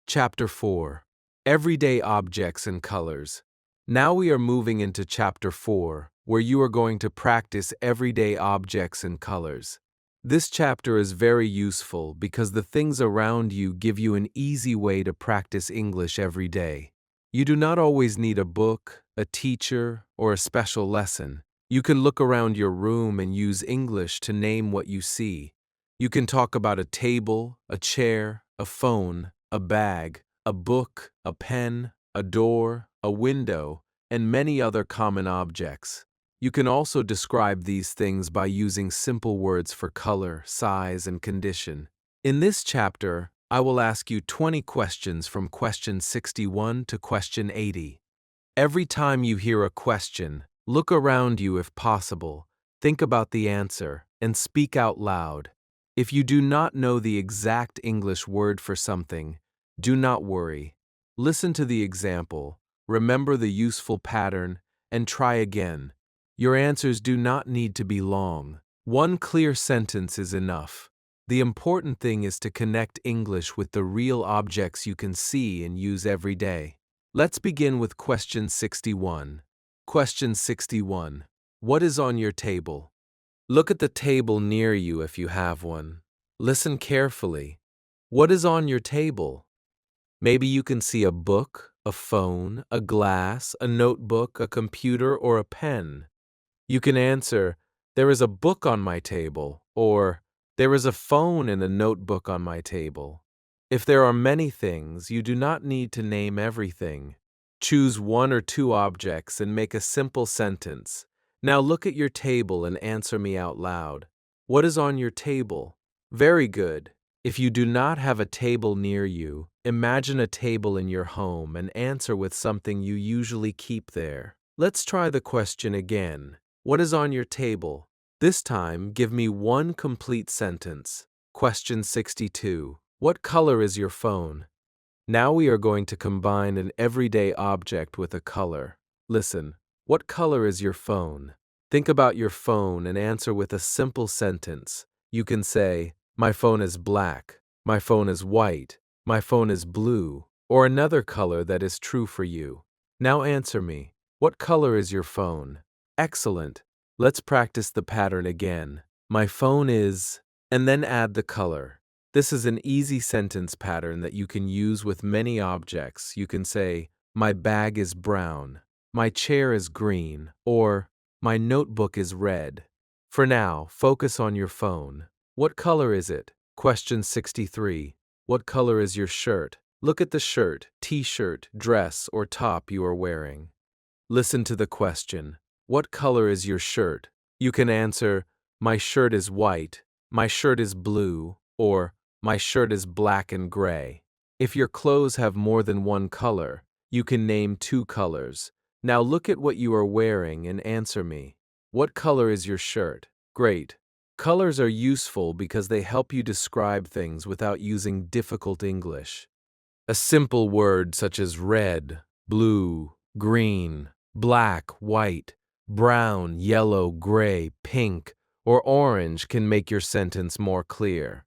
Chapter 4. Everyday Objects and Colors. Now we are moving into Chapter 4, where you are going to practice everyday objects and colors. This chapter is very useful because the things around you give you an easy way to practice English every day. You do not always need a book, a teacher, or a special lesson. You can look around your room and use English to name what you see. You can talk about a table, a chair, a phone, a bag, a book, a pen, a door, a window, and many other common objects. You can also describe these things by using simple words for color, size, and condition. In this chapter, I will ask you 20 questions from question 61 to question 80. Every time you hear a question, look around you if possible, think about the answer, and speak out loud. If you do not know the exact English word for something, do not worry. Listen to the example, remember the useful pattern, and try again. Your answers do not need to be long. One clear sentence is enough. The important thing is to connect English with the real objects you can see and use every day. Let's begin with question 61. Question 61. What is on your table? Look at the table near you if you have one. Listen carefully. What is on your table? Maybe you can see a book, a phone, a glass, a notebook, a computer, or a pen. You can answer, "There is a book on my table," or "There is a phone and a notebook on my table." If there are many things, you do not need to name everything. Choose one or two objects and make a simple sentence. Now look at your table and answer me out loud. What is on your table? Very good. If you do not have a table near you, imagine a table in your home and answer with something you usually keep there. Let's try the question again. What is on your table? This time, give me one complete sentence. Question 62. What color is your phone? Now we are going to combine an everyday object with a color. Listen, what color is your phone? Think about your phone and answer with a simple sentence. You can say, "My phone is black," "My phone is white," "My phone is blue," or another color that is true for you. Now answer me. What color is your phone? Excellent. Let's practice the pattern again. My phone is, and then add the color. This is an easy sentence pattern that you can use with many objects. You can say, "My bag is brown," "My chair is green," or "My notebook is red." For now, focus on your phone. What color is it? Question 63. What color is your shirt? Look at the shirt, t-shirt, dress, or top you are wearing. Listen to the question. What color is your shirt? You can answer, "My shirt is white," "My shirt is blue," or "My shirt is black and gray." If your clothes have more than one color, you can name two colors. Now look at what you are wearing and answer me. What color is your shirt? Great. Colors are useful because they help you describe things without using difficult English. A simple word such as red, blue, green, black, white, brown, yellow, gray, pink, or orange can make your sentence more clear.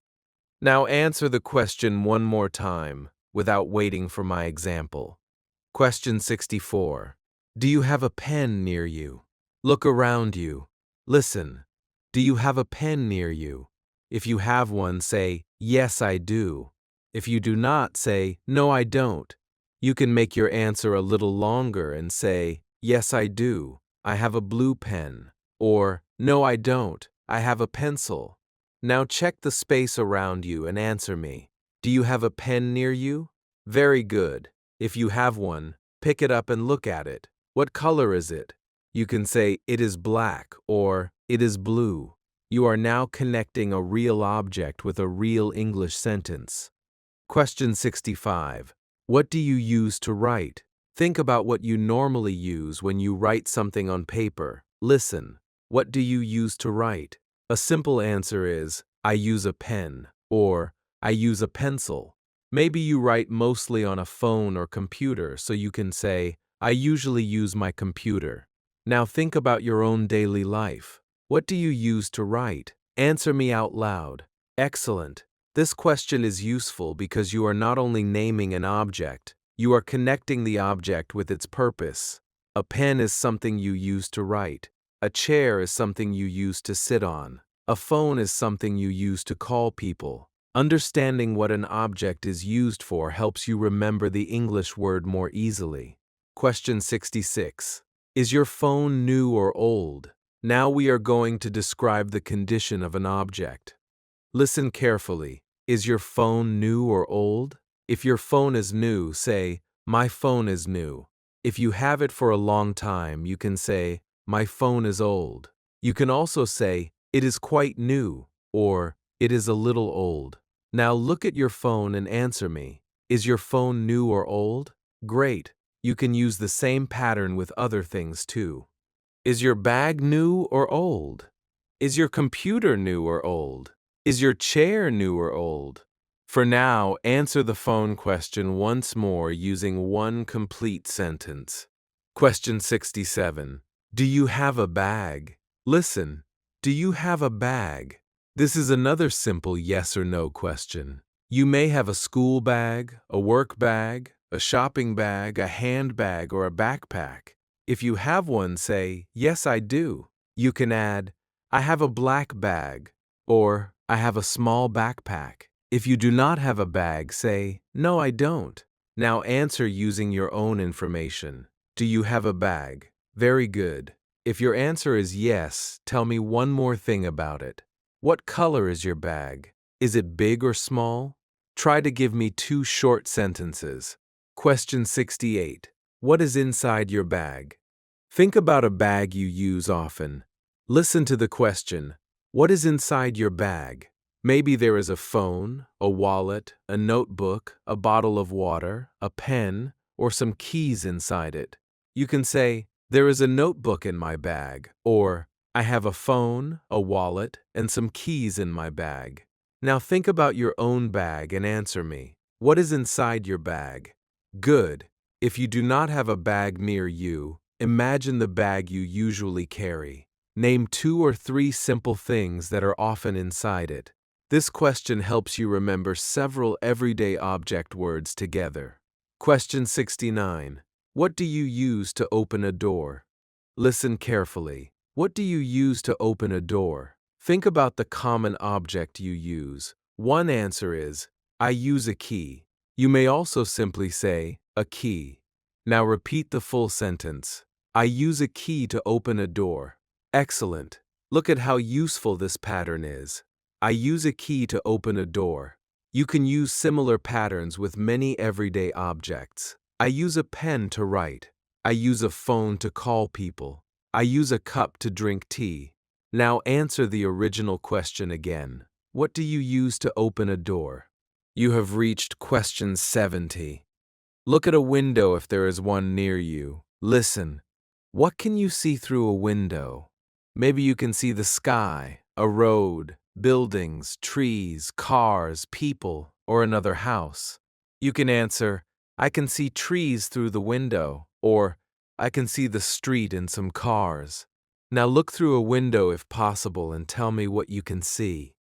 Now answer the question one more time, without waiting for my example. Question 64. Do you have a pen near you? Look around you. Listen. Do you have a pen near you? If you have one, say, "Yes, I do." If you do not, say, "No, I don't." You can make your answer a little longer and say, "Yes, I do. I have a blue pen." Or, "No, I don't. I have a pencil." Now check the space around you and answer me. Do you have a pen near you? Very good. If you have one, pick it up and look at it. What color is it? You can say, "It is black," or "It is blue." You are now connecting a real object with a real English sentence. Question 65. What do you use to write? Think about what you normally use when you write something on paper. Listen. What do you use to write? A simple answer is, "I use a pen," or "I use a pencil." Maybe you write mostly on a phone or computer, so you can say, "I usually use my computer." Now think about your own daily life. What do you use to write? Answer me out loud. Excellent. This question is useful because you are not only naming an object, you are connecting the object with its purpose. A pen is something you use to write. A chair is something you use to sit on. A phone is something you use to call people. Understanding what an object is used for helps you remember the English word more easily. Question 66. Is your phone new or old? Now we are going to describe the condition of an object. Listen carefully. Is your phone new or old? If your phone is new, say, "My phone is new." If you have it for a long time, you can say, "My phone is old." You can also say, "It is quite new," or "It is a little old." Now look at your phone and answer me. Is your phone new or old? Great. You can use the same pattern with other things too. Is your bag new or old? Is your computer new or old? Is your chair new or old? For now, answer the phone question once more using one complete sentence. Question 67. Do you have a bag? Listen. Do you have a bag? This is another simple yes or no question. You may have a school bag, a work bag, a shopping bag, a handbag, or a backpack. If you have one, say, "Yes, I do." You can add, "I have a black bag," or "I have a small backpack." If you do not have a bag, say, "No, I don't." Now answer using your own information. Do you have a bag? Very good. If your answer is yes, tell me one more thing about it. What color is your bag? Is it big or small? Try to give me 2 short sentences. Question 68. What is inside your bag? Think about a bag you use often. Listen to the question. What is inside your bag? Maybe there is a phone, a wallet, a notebook, a bottle of water, a pen, or some keys inside it. You can say, "There is a notebook in my bag," or "I have a phone, a wallet, and some keys in my bag." Now think about your own bag and answer me. What is inside your bag? Good. If you do not have a bag near you, imagine the bag you usually carry. Name 2 or 3 simple things that are often inside it. This question helps you remember several everyday object words together. Question 69. What do you use to open a door? Listen carefully. What do you use to open a door? Think about the common object you use. One answer is, "I use a key." You may also simply say, "a key." Now repeat the full sentence. I use a key to open a door. Excellent. Look at how useful this pattern is. I use a key to open a door. You can use similar patterns with many everyday objects. I use a pen to write. I use a phone to call people. I use a cup to drink tea. Now answer the original question again. What do you use to open a door? You have reached question 70. Look at a window if there is one near you. Listen. What can you see through a window? Maybe you can see the sky, a road, buildings, trees, cars, people, or another house. You can answer, "I can see trees through the window," or "I can see the street and some cars." Now look through a window if possible and tell me what you can see.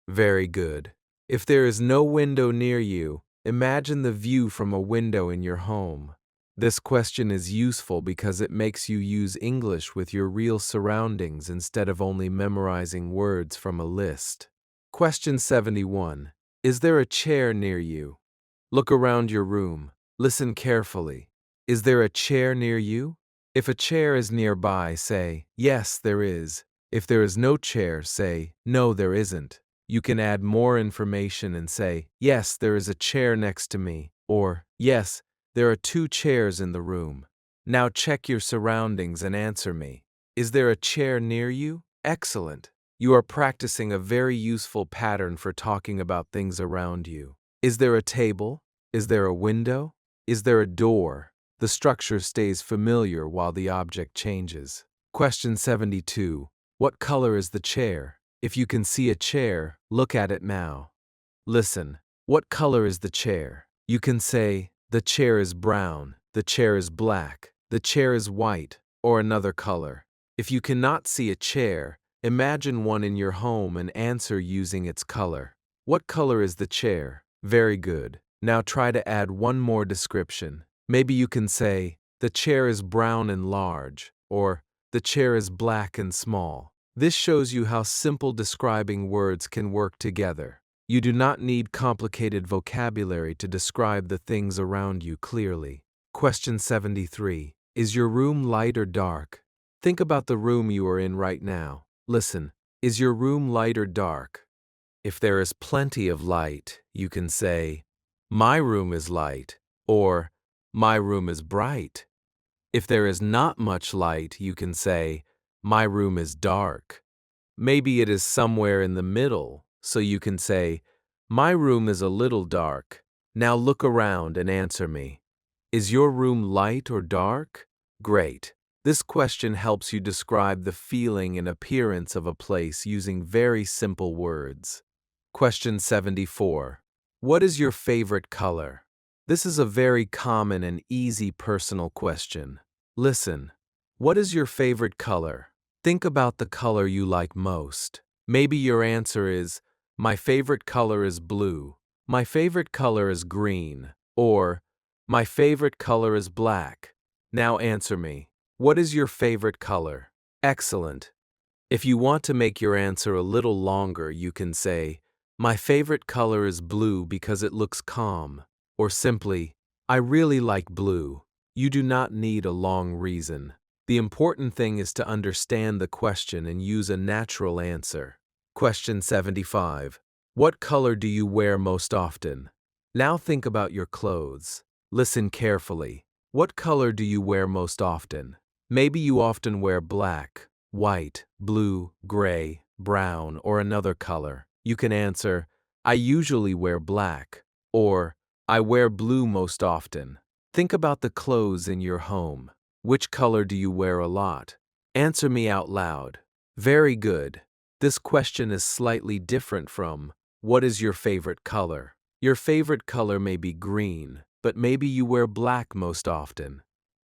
Very good. If there is no window near you, imagine the view from a window in your home. This question is useful because it makes you use English with your real surroundings instead of only memorizing words from a list. Question 71. Is there a chair near you? Look around your room. Listen carefully. Is there a chair near you? If a chair is nearby, say, yes, there is. If there is no chair, say, no, there isn't. You can add more information and say, yes, there is a chair next to me, or, yes, there are two chairs in the room. Now check your surroundings and answer me. Is there a chair near you? Excellent. You are practicing a very useful pattern for talking about things around you. Is there a table? Is there a window? Is there a door? The structure stays familiar while the object changes. Question 72. What color is the chair? If you can see a chair, look at it now. Listen. What color is the chair? You can say, the chair is brown, the chair is black, the chair is white, or another color. If you cannot see a chair, imagine one in your home and answer using its color. What color is the chair? Very good. Now try to add one more description. Maybe you can say, the chair is brown and large, or the chair is black and small. This shows you how simple describing words can work together. You do not need complicated vocabulary to describe the things around you clearly. Question 73. Is your room light or dark? Think about the room you are in right now. Listen, is your room light or dark? If there is plenty of light, you can say, my room is light, or my room is bright. If there is not much light, you can say, my room is dark. Maybe it is somewhere in the middle, so you can say, my room is a little dark. Now look around and answer me. Is your room light or dark? Great. This question helps you describe the feeling and appearance of a place using very simple words. Question 74. What is your favorite color? This is a very common and easy personal question. Listen. What is your favorite color? Think about the color you like most. Maybe your answer is, my favorite color is blue, my favorite color is green, or my favorite color is black. Now answer me. What is your favorite color? Excellent. If you want to make your answer a little longer, you can say, my favorite color is blue because it looks calm, or simply, I really like blue. You do not need a long reason. The important thing is to understand the question and use a natural answer. Question 75. What color do you wear most often? Now think about your clothes. Listen carefully. What color do you wear most often? Maybe you often wear black, white, blue, gray, brown, or another color. You can answer, I usually wear black, or I wear blue most often. Think about the clothes in your home. Which color do you wear a lot? Answer me out loud. Very good. This question is slightly different from, what is your favorite color? Your favorite color may be green, but maybe you wear black most often.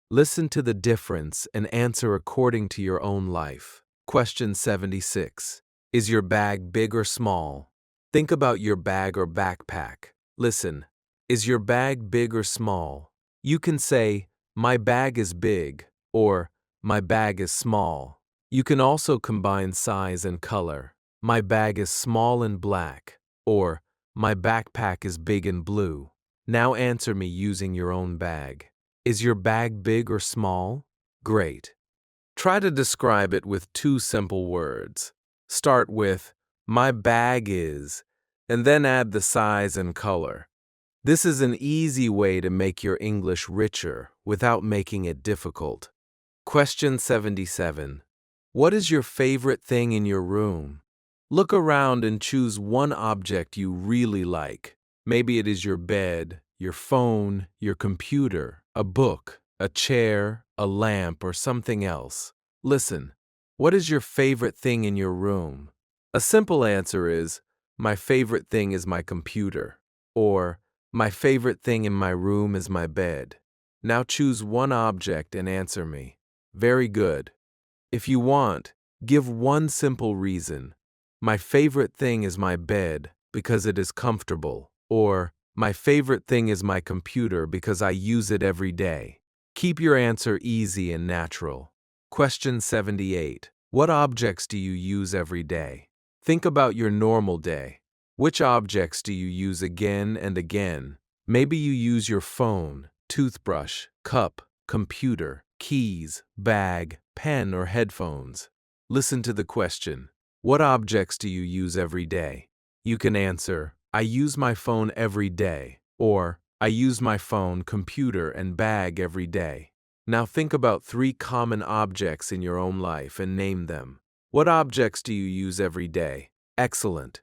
Listen to the difference and answer according to your own life. Question 76. Is your bag big or small? Think about your bag or backpack. Listen. Is your bag big or small? You can say, my bag is big, or my bag is small. You can also combine size and color. My bag is small and black, or my backpack is big and blue. Now answer me using your own bag. Is your bag big or small? Great. Try to describe it with two simple words. Start with, my bag is, and then add the size and color. This is an easy way to make your English richer without making it difficult. Question 77. What is your favorite thing in your room? Look around and choose one object you really like. Maybe it is your bed, your phone, your computer, a book, a chair, a lamp, or something else. Listen. What is your favorite thing in your room? A simple answer is, my favorite thing is my computer, or my favorite thing in my room is my bed. Now choose one object and answer me. Very good. If you want, give one simple reason. My favorite thing is my bed because it is comfortable, or my favorite thing is my computer because I use it every day. Keep your answer easy and natural. Question 78. What objects do you use every day? Think about your normal day. Which objects do you use again and again? Maybe you use your phone, toothbrush, cup, computer, keys, bag, pen, or headphones. Listen to the question. What objects do you use every day? You can answer, I use my phone every day, or I use my phone, computer, and bag every day. Now think about 3 common objects in your own life and name them. What objects do you use every day? Excellent.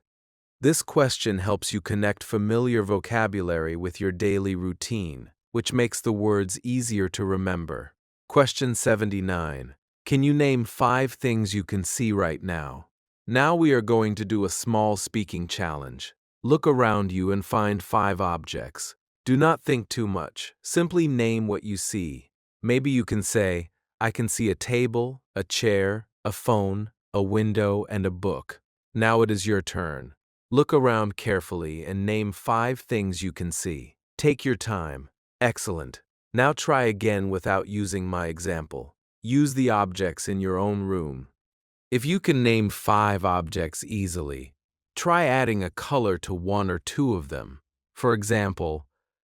This question helps you connect familiar vocabulary with your daily routine, which makes the words easier to remember. Question 79. Can you name 5 things you can see right now? Now we are going to do a small speaking challenge. Look around you and find 5 objects. Do not think too much. Simply name what you see. Maybe you can say, I can see a table, a chair, a phone, a window, and a book. Now it is your turn. Look around carefully and name 5 things you can see. Take your time. Excellent. Now try again without using my example. Use the objects in your own room. If you can name 5 objects easily, try adding a color to 1 or 2 of them. For example,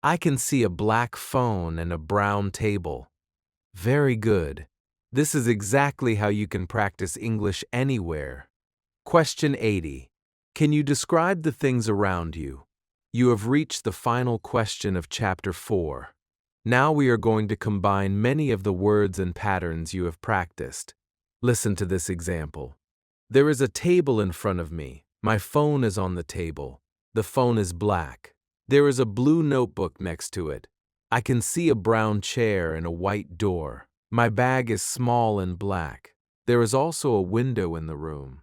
I can see a black phone and a brown table. Very good. This is exactly how you can practice English anywhere. Question 80. Can you describe the things around you? You have reached the final question of Chapter 4. Now we are going to combine many of the words and patterns you have practiced. Listen to this example. There is a table in front of me. My phone is on the table. The phone is black. There is a blue notebook next to it. I can see a brown chair and a white door. My bag is small and black. There is also a window in the room.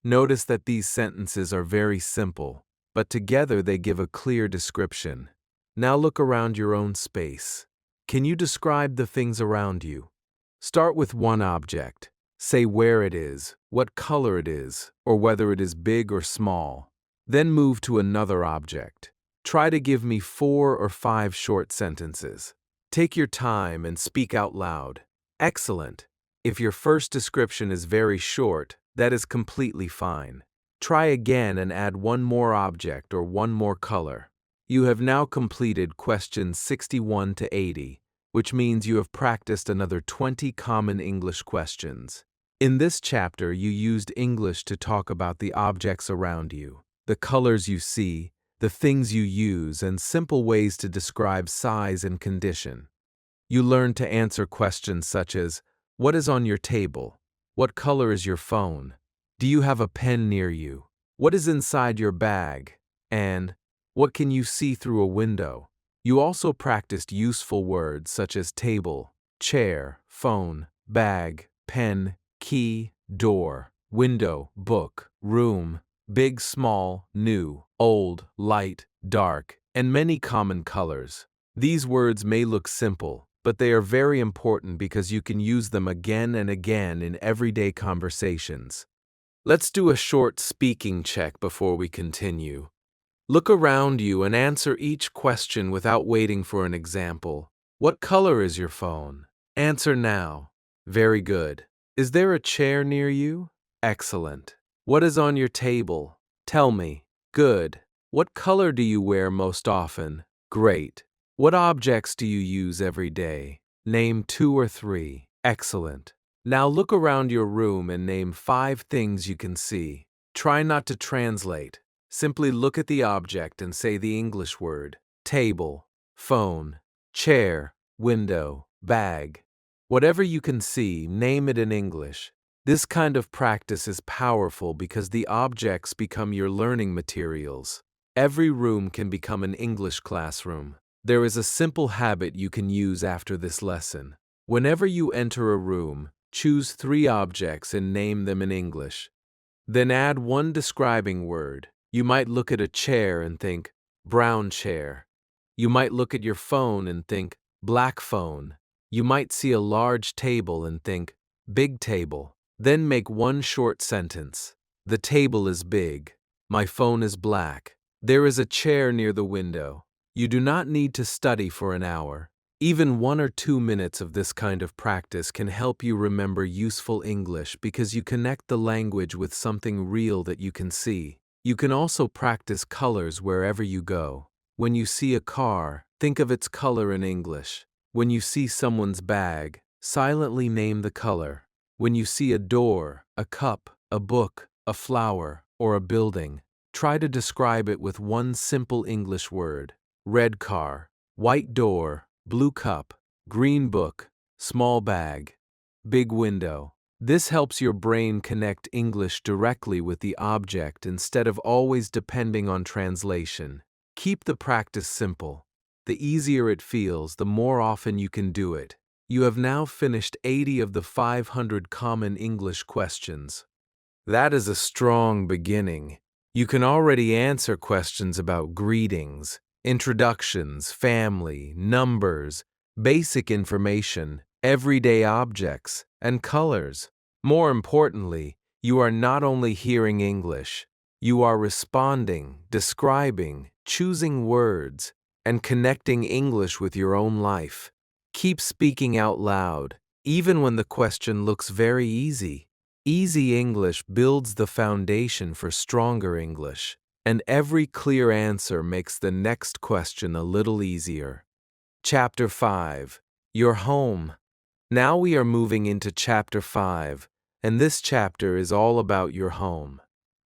Notice that these sentences are very simple, but together they give a clear description. Now look around your own space. Can you describe the things around you? Start with one object. Say where it is, what color it is, or whether it is big or small. Then move to another object. Try to give me 4 or 5 short sentences. Take your time and speak out loud. Excellent. If your first description is very short, that is completely fine. Try again and add 1 more object or 1 more color. You have now completed questions 61 to 80, which means you have practiced another 20 common English questions. In this chapter, you used English to talk about the objects around you, the colors you see, the things you use, and simple ways to describe size and condition. You learned to answer questions such as, what is on your table? What color is your phone? Do you have a pen near you? What is inside your bag? And what can you see through a window? You also practiced useful words such as table, chair, phone, bag, pen, key, door, window, book, room, big, small, new, old, light, dark, and many common colors. These words may look simple, but they are very important because you can use them again and again in everyday conversations. Let's do a short speaking check before we continue. Look around you and answer each question without waiting for an example. What color is your phone? Answer now. Very good. Is there a chair near you? Excellent. What is on your table? Tell me. Good. What color do you wear most often? Great. What objects do you use every day? Name 2 or 3. Excellent. Now look around your room and name 5 things you can see. Try not to translate. Simply look at the object and say the English word. Table, phone, chair, window, bag. Whatever you can see, name it in English. This kind of practice is powerful because the objects become your learning materials. Every room can become an English classroom. There is a simple habit you can use after this lesson. Whenever you enter a room, choose 3 objects and name them in English. Then add 1 describing word. You might look at a chair and think, brown chair. You might look at your phone and think, black phone. You might see a large table and think, big table. Then make 1 short sentence. The table is big. My phone is black. There is a chair near the window. You do not need to study for an hour. Even 1 or 2 minutes of this kind of practice can help you remember useful English because you connect the language with something real that you can see. You can also practice colors wherever you go. When you see a car, think of its color in English. When you see someone's bag, silently name the color. When you see a door, a cup, a book, a flower, or a building, try to describe it with one simple English word. Red car, white door, blue cup, green book, small bag, big window. This helps your brain connect English directly with the object instead of always depending on translation. Keep the practice simple. The easier it feels, the more often you can do it. You have now finished 80 of the 500 common English questions. That is a strong beginning. You can already answer questions about greetings, introductions, family, numbers, basic information, everyday objects, and colors. More importantly, you are not only hearing English, you are responding, describing, choosing words, and connecting English with your own life. Keep speaking out loud, even when the question looks very easy. Easy English builds the foundation for stronger English, and every clear answer makes the next question a little easier. Chapter 5. Your home. Now we are moving into Chapter 5, and this chapter is all about your home.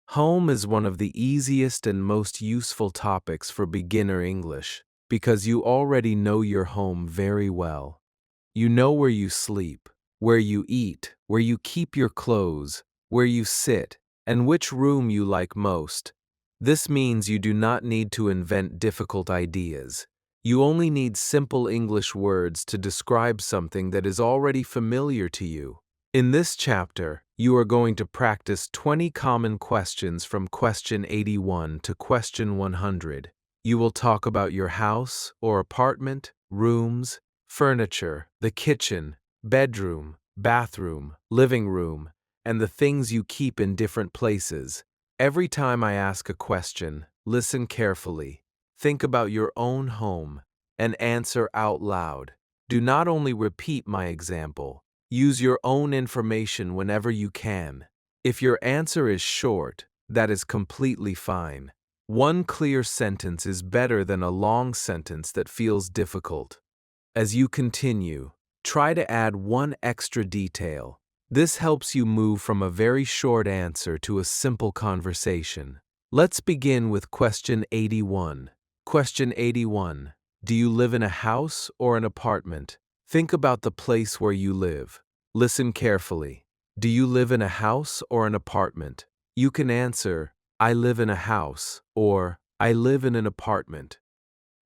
Home is one of the easiest and most useful topics for beginner English because you already know your home very well. You know where you sleep, where you eat, where you keep your clothes, where you sit, and which room you like most. This means you do not need to invent difficult ideas. You only need simple English words to describe something that is already familiar to you. In this chapter, you are going to practice 20 common questions from question 81 to question 100. You will talk about your house or apartment, rooms, furniture, the kitchen, bedroom, bathroom, living room, and the things you keep in different places. Every time I ask a question, listen carefully. Think about your own home and answer out loud. Do not only repeat my example, use your own information whenever you can. If your answer is short, that is completely fine. One clear sentence is better than a long sentence that feels difficult. As you continue, try to add one extra detail. This helps you move from a very short answer to a simple conversation. Let's begin with question 81. Question 81. Do you live in a house or an apartment? Think about the place where you live. Listen carefully. Do you live in a house or an apartment? You can answer, I live in a house, or I live in an apartment.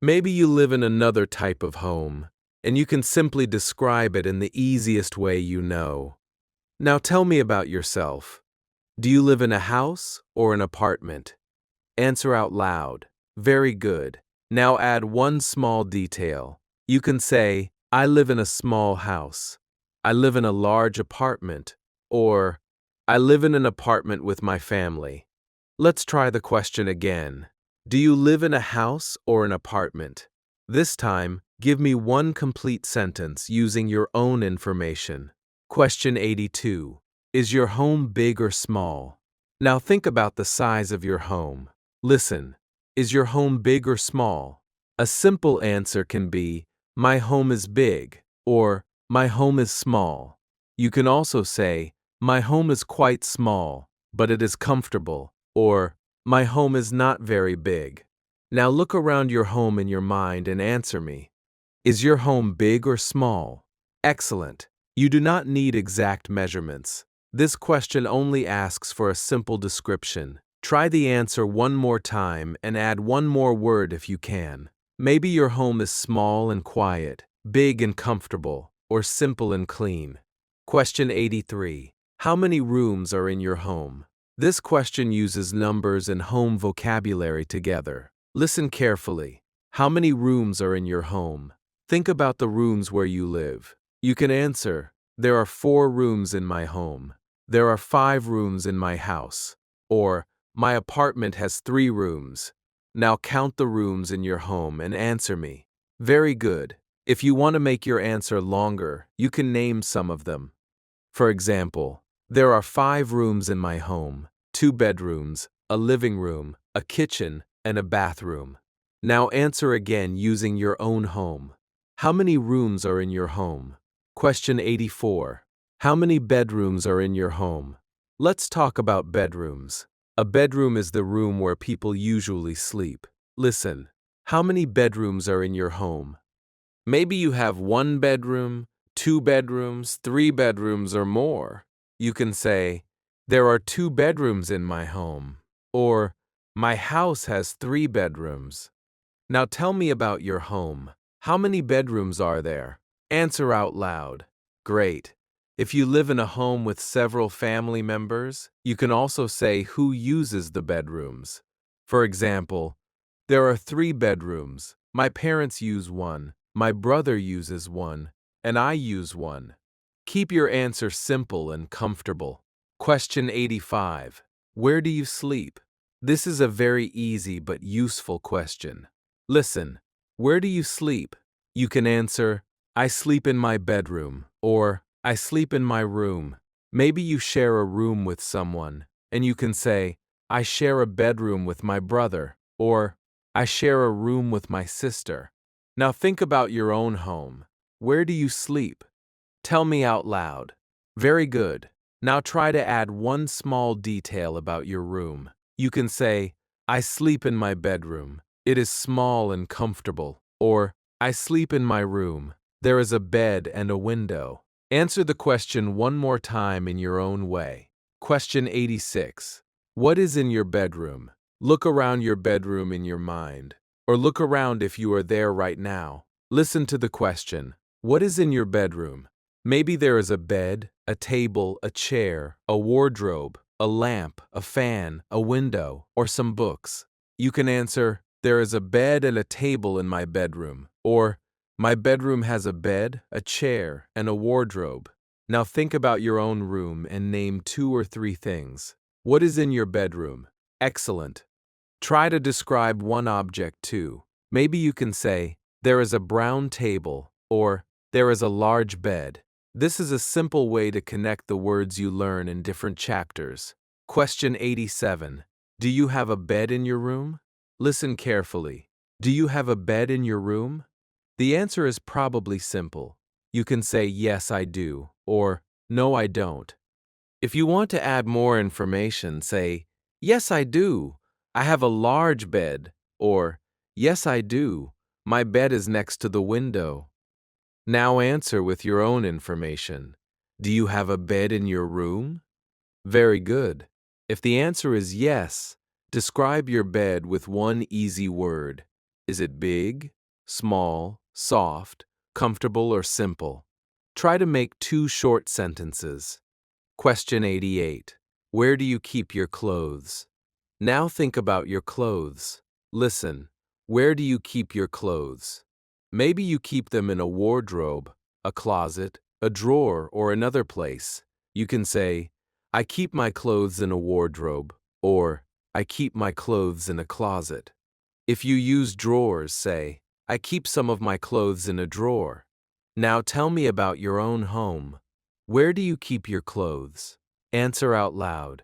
Maybe you live in another type of home, and you can simply describe it in the easiest way you know. Now tell me about yourself. Do you live in a house or an apartment? Answer out loud. Very good. Now add one small detail. You can say, I live in a small house. I live in a large apartment. Or, I live in an apartment with my family. Let's try the question again. Do you live in a house or an apartment? This time, give me one complete sentence using your own information. Question 82. Is your home big or small? Now think about the size of your home. Listen. Is your home big or small? A simple answer can be, my home is big, or my home is small. You can also say, my home is quite small, but it is comfortable, or my home is not very big. Now look around your home in your mind and answer me. Is your home big or small? Excellent. You do not need exact measurements. This question only asks for a simple description. Try the answer one more time and add one more word if you can. Maybe your home is small and quiet, big and comfortable, or simple and clean. Question 83. How many rooms are in your home? This question uses numbers and home vocabulary together. Listen carefully. How many rooms are in your home? Think about the rooms where you live. You can answer, there are 4 rooms in my home. There are 5 rooms in my house. Or, my apartment has 3 rooms. Now count the rooms in your home and answer me. Very good. If you want to make your answer longer, you can name some of them. For example, there are 5 rooms in my home, 2 bedrooms, a living room, a kitchen, and a bathroom. Now answer again using your own home. How many rooms are in your home? Question 84. How many bedrooms are in your home? Let's talk about bedrooms. A bedroom is the room where people usually sleep. Listen, how many bedrooms are in your home? Maybe you have one bedroom, two bedrooms, three bedrooms, or more. You can say, there are two bedrooms in my home, or my house has three bedrooms. Now tell me about your home. How many bedrooms are there? Answer out loud. Great. If you live in a home with several family members, you can also say who uses the bedrooms. For example, there are three bedrooms. My parents use one, my brother uses one, and I use one. Keep your answer simple and comfortable. Question 85. Where do you sleep? This is a very easy but useful question. Listen, where do you sleep? You can answer, I sleep in my bedroom, or I sleep in my room. Maybe you share a room with someone, and you can say, I share a bedroom with my brother, or I share a room with my sister. Now think about your own home. Where do you sleep? Tell me out loud. Very good. Now try to add one small detail about your room. You can say, I sleep in my bedroom. It is small and comfortable. Or, I sleep in my room. There is a bed and a window. Answer the question one more time in your own way. Question 86. What is in your bedroom? Look around your bedroom in your mind. Or look around if you are there right now. Listen to the question. What is in your bedroom? Maybe there is a bed, a table, a chair, a wardrobe, a lamp, a fan, a window, or some books. You can answer, there is a bed and a table in my bedroom, or my bedroom has a bed, a chair, and a wardrobe. Now think about your own room and name two or three things. What is in your bedroom? Excellent. Try to describe one object too. Maybe you can say, there is a brown table, or there is a large bed. This is a simple way to connect the words you learn in different chapters. Question 87. Do you have a bed in your room? Listen carefully. Do you have a bed in your room? The answer is probably simple. You can say, yes, I do, or no, I don't. If you want to add more information, say, yes, I do. I have a large bed, or yes, I do. My bed is next to the window. Now answer with your own information. Do you have a bed in your room? Very good. If the answer is yes, describe your bed with one easy word. Is it big, small, soft, comfortable, or simple? Try to make two short sentences. Question 88. Where do you keep your clothes? Now think about your clothes. Listen, where do you keep your clothes? Maybe you keep them in a wardrobe, a closet, a drawer, or another place. You can say, I keep my clothes in a wardrobe, or I keep my clothes in a closet. If you use drawers, say, I keep some of my clothes in a drawer. Now tell me about your own home. Where do you keep your clothes? Answer out loud.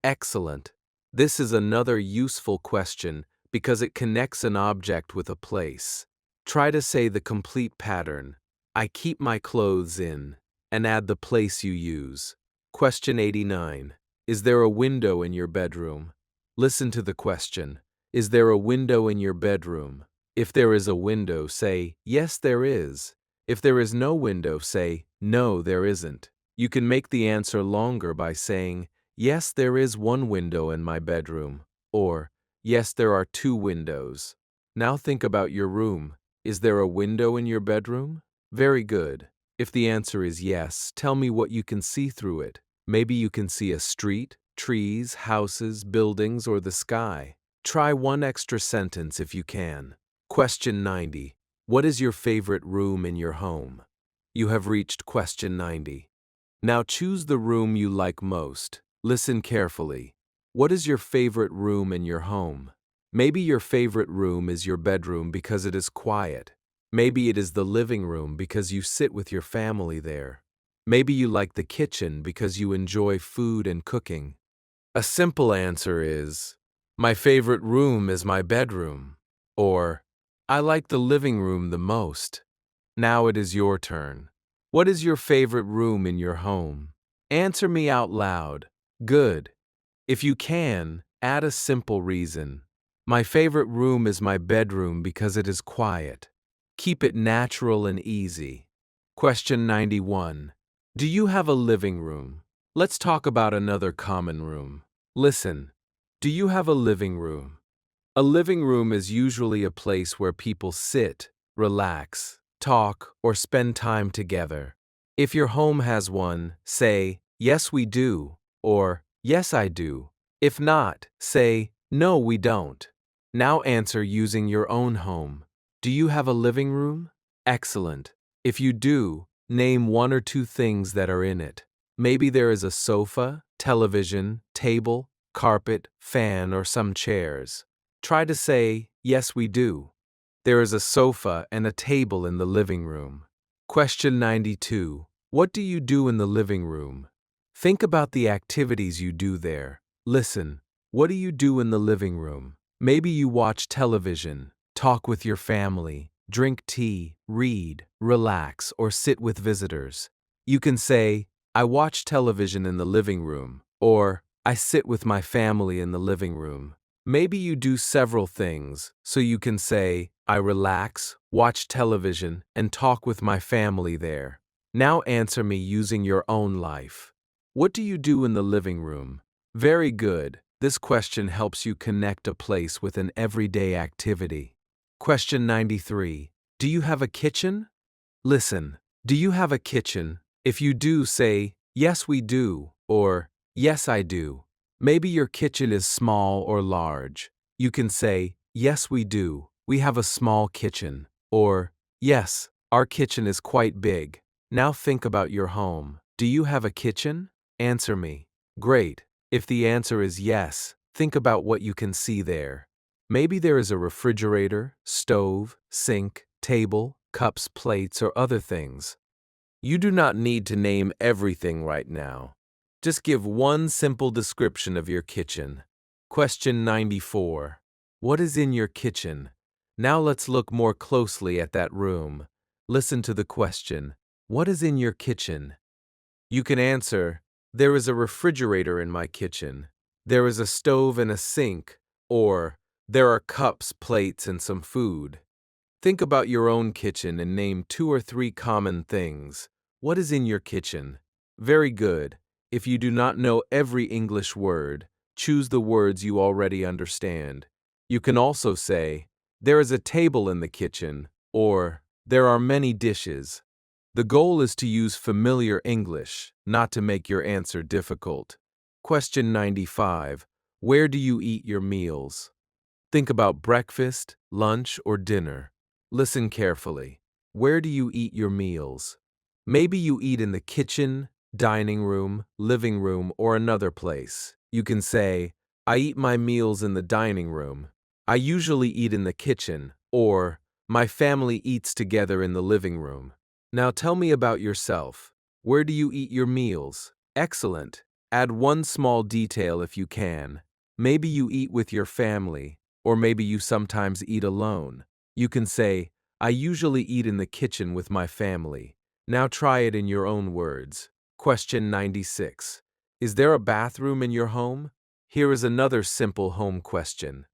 Excellent. This is another useful question because it connects an object with a place. Try to say the complete pattern. I keep my clothes in, and add the place you use. Question 89. Is there a window in your bedroom? Listen to the question. Is there a window in your bedroom? If there is a window, say, yes, there is. If there is no window, say, no, there isn't. You can make the answer longer by saying, yes, there is one window in my bedroom, or yes, there are two windows. Now think about your room. Is there a window in your bedroom? Very good. If the answer is yes, tell me what you can see through it. Maybe you can see a street, trees, houses, buildings, or the sky. Try one extra sentence if you can. Question 90. What is your favorite room in your home? You have reached question 90. Now choose the room you like most. Listen carefully. What is your favorite room in your home? Maybe your favorite room is your bedroom because it is quiet. Maybe it is the living room because you sit with your family there. Maybe you like the kitchen because you enjoy food and cooking. A simple answer is, my favorite room is my bedroom. Or, I like the living room the most. Now it is your turn. What is your favorite room in your home? Answer me out loud. Good. If you can, add a simple reason. My favorite room is my bedroom because it is quiet. Keep it natural and easy. Question 91. Do you have a living room? Let's talk about another common room. Listen. Do you have a living room? A living room is usually a place where people sit, relax, talk, or spend time together. If your home has one, say, yes, we do, or yes, I do. If not, say, no, we don't. Now answer using your own home. Do you have a living room? Excellent. If you do, name one or two things that are in it. Maybe there is a sofa, television, table, carpet, fan, or some chairs. Try to say, yes, we do. There is a sofa and a table in the living room. Question 92. What do you do in the living room? Think about the activities you do there. Listen. What do you do in the living room? Maybe you watch television, talk with your family, drink tea, read, relax, or sit with visitors. You can say, I watch television in the living room, or I sit with my family in the living room. Maybe you do several things, so you can say, I relax, watch television, and talk with my family there. Now answer me using your own life. What do you do in the living room? Very good. This question helps you connect a place with an everyday activity. Question 93. Do you have a kitchen? Listen. Do you have a kitchen? If you do, say, yes, we do, or yes, I do. Maybe your kitchen is small or large. You can say, yes, we do. We have a small kitchen. Or, yes, our kitchen is quite big. Now think about your home. Do you have a kitchen? Answer me. Great. If the answer is yes, think about what you can see there. Maybe there is a refrigerator, stove, sink, table, cups, plates, or other things. You do not need to name everything right now. Just give one simple description of your kitchen. Question 94. What is in your kitchen? Now let's look more closely at that room. Listen to the question. What is in your kitchen? You can answer, there is a refrigerator in my kitchen. There is a stove and a sink. Or, there are cups, plates, and some food. Think about your own kitchen and name 2 or 3 common things. What is in your kitchen? Very good. If you do not know every English word, choose the words you already understand. You can also say, there is a table in the kitchen, or there are many dishes. The goal is to use familiar English, not to make your answer difficult. Question 95. Where do you eat your meals? Think about breakfast, lunch, or dinner. Listen carefully. Where do you eat your meals? Maybe you eat in the kitchen, dining room, living room, or another place. You can say, I eat my meals in the dining room. I usually eat in the kitchen, or my family eats together in the living room. Now tell me about yourself. Where do you eat your meals? Excellent. Add one small detail if you can. Maybe you eat with your family, or maybe you sometimes eat alone. You can say, I usually eat in the kitchen with my family. Now try it in your own words. Question 96. Is there a bathroom in your home? Here is another simple home question.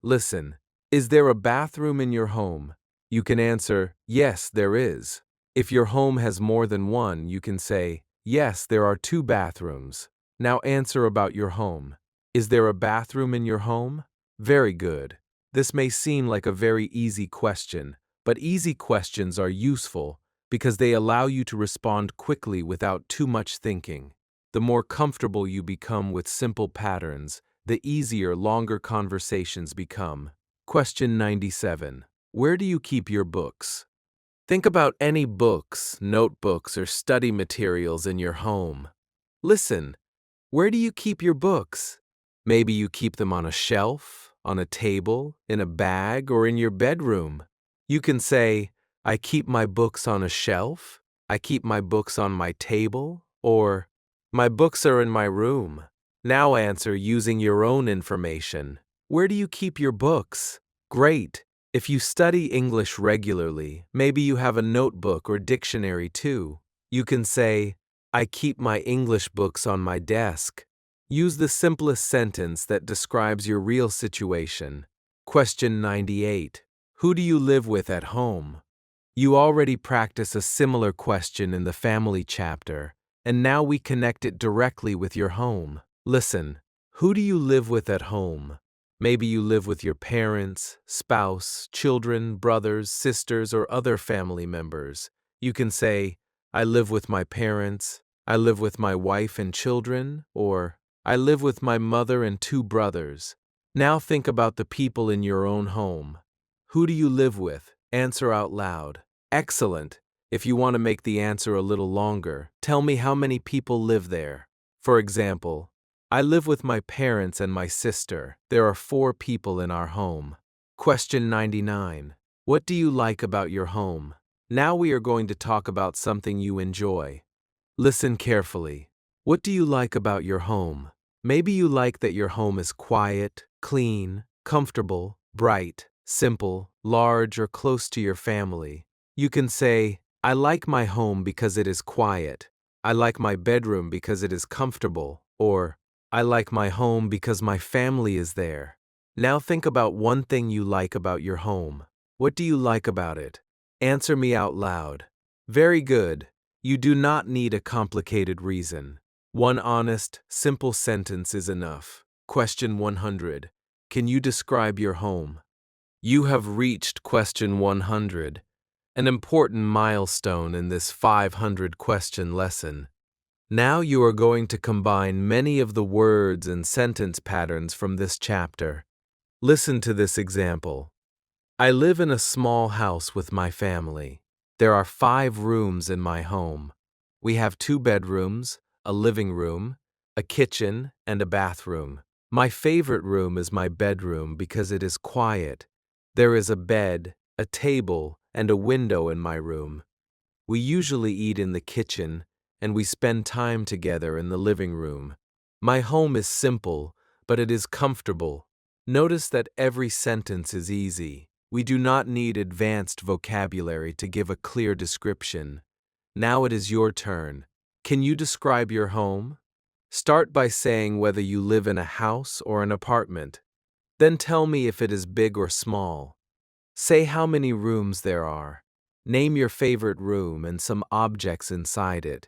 Listen. Is there a bathroom in your home? You can answer, yes, there is. If your home has more than one, you can say, yes, there are 2 bathrooms. Now answer about your home. Is there a bathroom in your home? Very good. This may seem like a very easy question, but easy questions are useful because they allow you to respond quickly without too much thinking. The more comfortable you become with simple patterns, the easier longer conversations become. Question 97. Where do you keep your books? Think about any books, notebooks, or study materials in your home. Listen. Where do you keep your books? Maybe you keep them on a shelf, on a table, in a bag, or in your bedroom. You can say, I keep my books on a shelf, I keep my books on my table, or my books are in my room. Now answer using your own information. Where do you keep your books? Great. If you study English regularly, maybe you have a notebook or dictionary too. You can say, I keep my English books on my desk. Use the simplest sentence that describes your real situation. Question 98. Who do you live with at home? You already practice a similar question in the family chapter, and now we connect it directly with your home. Listen, who do you live with at home? Maybe you live with your parents, spouse, children, brothers, sisters, or other family members. You can say, I live with my parents, I live with my wife and children, or I live with my mother and two brothers. Now think about the people in your own home. Who do you live with? Answer out loud. Excellent. If you want to make the answer a little longer, tell me how many people live there. For example, I live with my parents and my sister. There are 4 people in our home. Question 99. What do you like about your home? Now we are going to talk about something you enjoy. Listen carefully. What do you like about your home? Maybe you like that your home is quiet, clean, comfortable, bright, simple, large, or close to your family. You can say, I like my home because it is quiet. I like my bedroom because it is comfortable. Or, I like my home because my family is there. Now think about one thing you like about your home. What do you like about it? Answer me out loud. Very good. You do not need a complicated reason. One honest, simple sentence is enough. Question 100. Can you describe your home? You have reached question 100, an important milestone in this 500-question lesson. Now you are going to combine many of the words and sentence patterns from this chapter. Listen to this example. I live in a small house with my family. There are 5 rooms in my home. We have 2 bedrooms, a living room, a kitchen, and a bathroom. My favorite room is my bedroom because it is quiet. There is a bed, a table, and a window in my room. We usually eat in the kitchen, and we spend time together in the living room. My home is simple, but it is comfortable. Notice that every sentence is easy. We do not need advanced vocabulary to give a clear description. Now it is your turn. Can you describe your home? Start by saying whether you live in a house or an apartment. Then tell me if it is big or small. Say how many rooms there are. Name your favorite room and some objects inside it.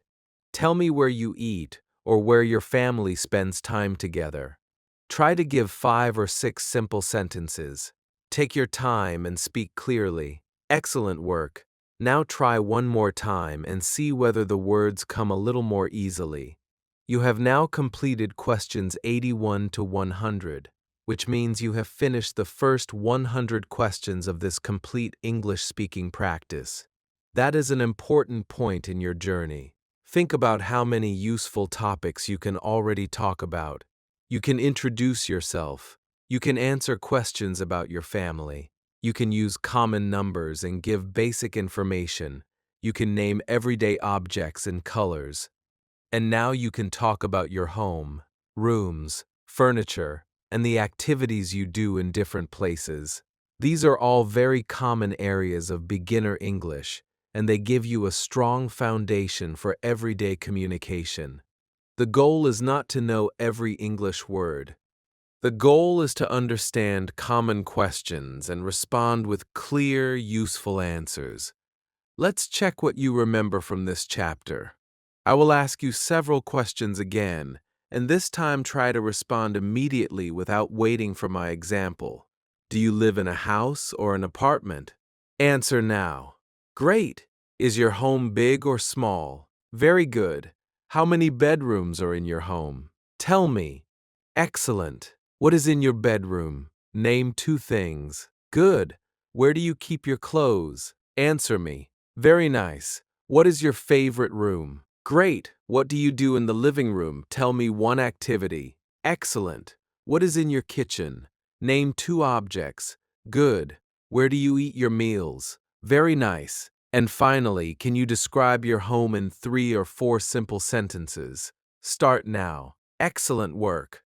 Tell me where you eat or where your family spends time together. Try to give 5 or 6 simple sentences. Take your time and speak clearly. Excellent work. Now try one more time and see whether the words come a little more easily. You have now completed questions 81 to 100. Which means you have finished the first 100 questions of this complete English-speaking practice. That is an important point in your journey. Think about how many useful topics you can already talk about. You can introduce yourself. You can answer questions about your family. You can use common numbers and give basic information. You can name everyday objects and colors. And now you can talk about your home, rooms, furniture, and the activities you do in different places. These are all very common areas of beginner English, and they give you a strong foundation for everyday communication. The goal is not to know every English word. The goal is to understand common questions and respond with clear, useful answers. Let's check what you remember from this chapter. I will ask you several questions again, and this time try to respond immediately without waiting for my example. Do you live in a house or an apartment? Answer now. Great! Is your home big or small? Very good. How many bedrooms are in your home? Tell me. Excellent. What is in your bedroom? Name 2 things. Good. Where do you keep your clothes? Answer me. Very nice. What is your favorite room? Great. What do you do in the living room? Tell me one activity. Excellent. What is in your kitchen? Name 2 objects. Good. Where do you eat your meals? Very nice. And finally, can you describe your home in 3 or 4 simple sentences? Start now. Excellent work.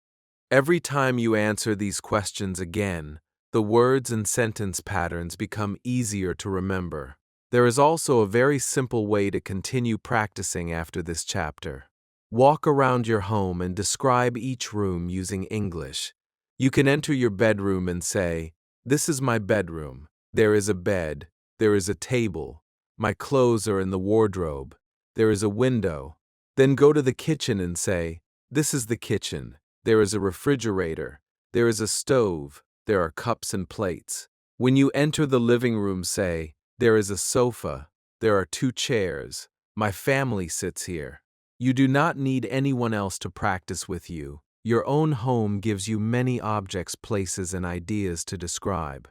Every time you answer these questions again, The words and sentence patterns become easier to remember. There is also a very simple way to continue practicing after this chapter. Walk around your home and describe each room using English. You can enter your bedroom and say, "This is my bedroom. There is a bed. There is a table. My clothes are in the wardrobe. There is a window." Then go to the kitchen and say, "This is the kitchen. There is a refrigerator. There is a stove. There are cups and plates." When you enter the living room, say, "There is a sofa. There are 2 chairs. My family sits here." You do not need anyone else to practice with you. Your own home gives you many objects, places, and ideas to describe.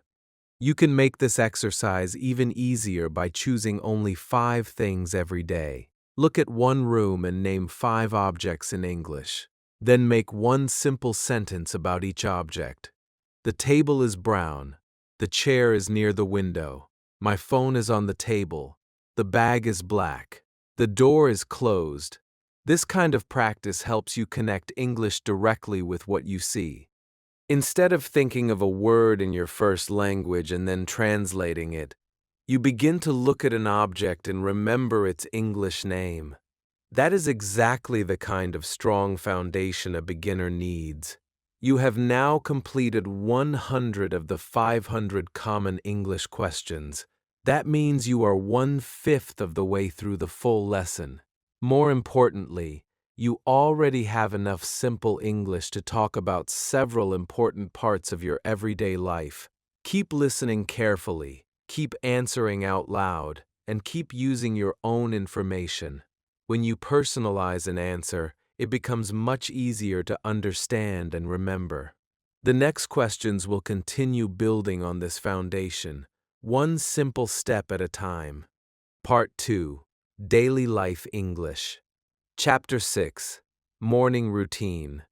You can make this exercise even easier by choosing only 5 things every day. Look at one room and name 5 objects in English. Then make one simple sentence about each object. The table is brown. The chair is near the window. My phone is on the table. The bag is black. The door is closed. This kind of practice helps you connect English directly with what you see. Instead of thinking of a word in your first language and then translating it, you begin to look at an object and remember its English name. That is exactly the kind of strong foundation a beginner needs. You have now completed 100 of the 500 common English questions. That means you are 1/5 of the way through the full lesson. More importantly, you already have enough simple English to talk about several important parts of your everyday life. Keep listening carefully, keep answering out loud, and keep using your own information. When you personalize an answer, it becomes much easier to understand and remember. The next questions will continue building on this foundation, one simple step at a time. Part 2. Daily Life English. Chapter 6. Morning Routine.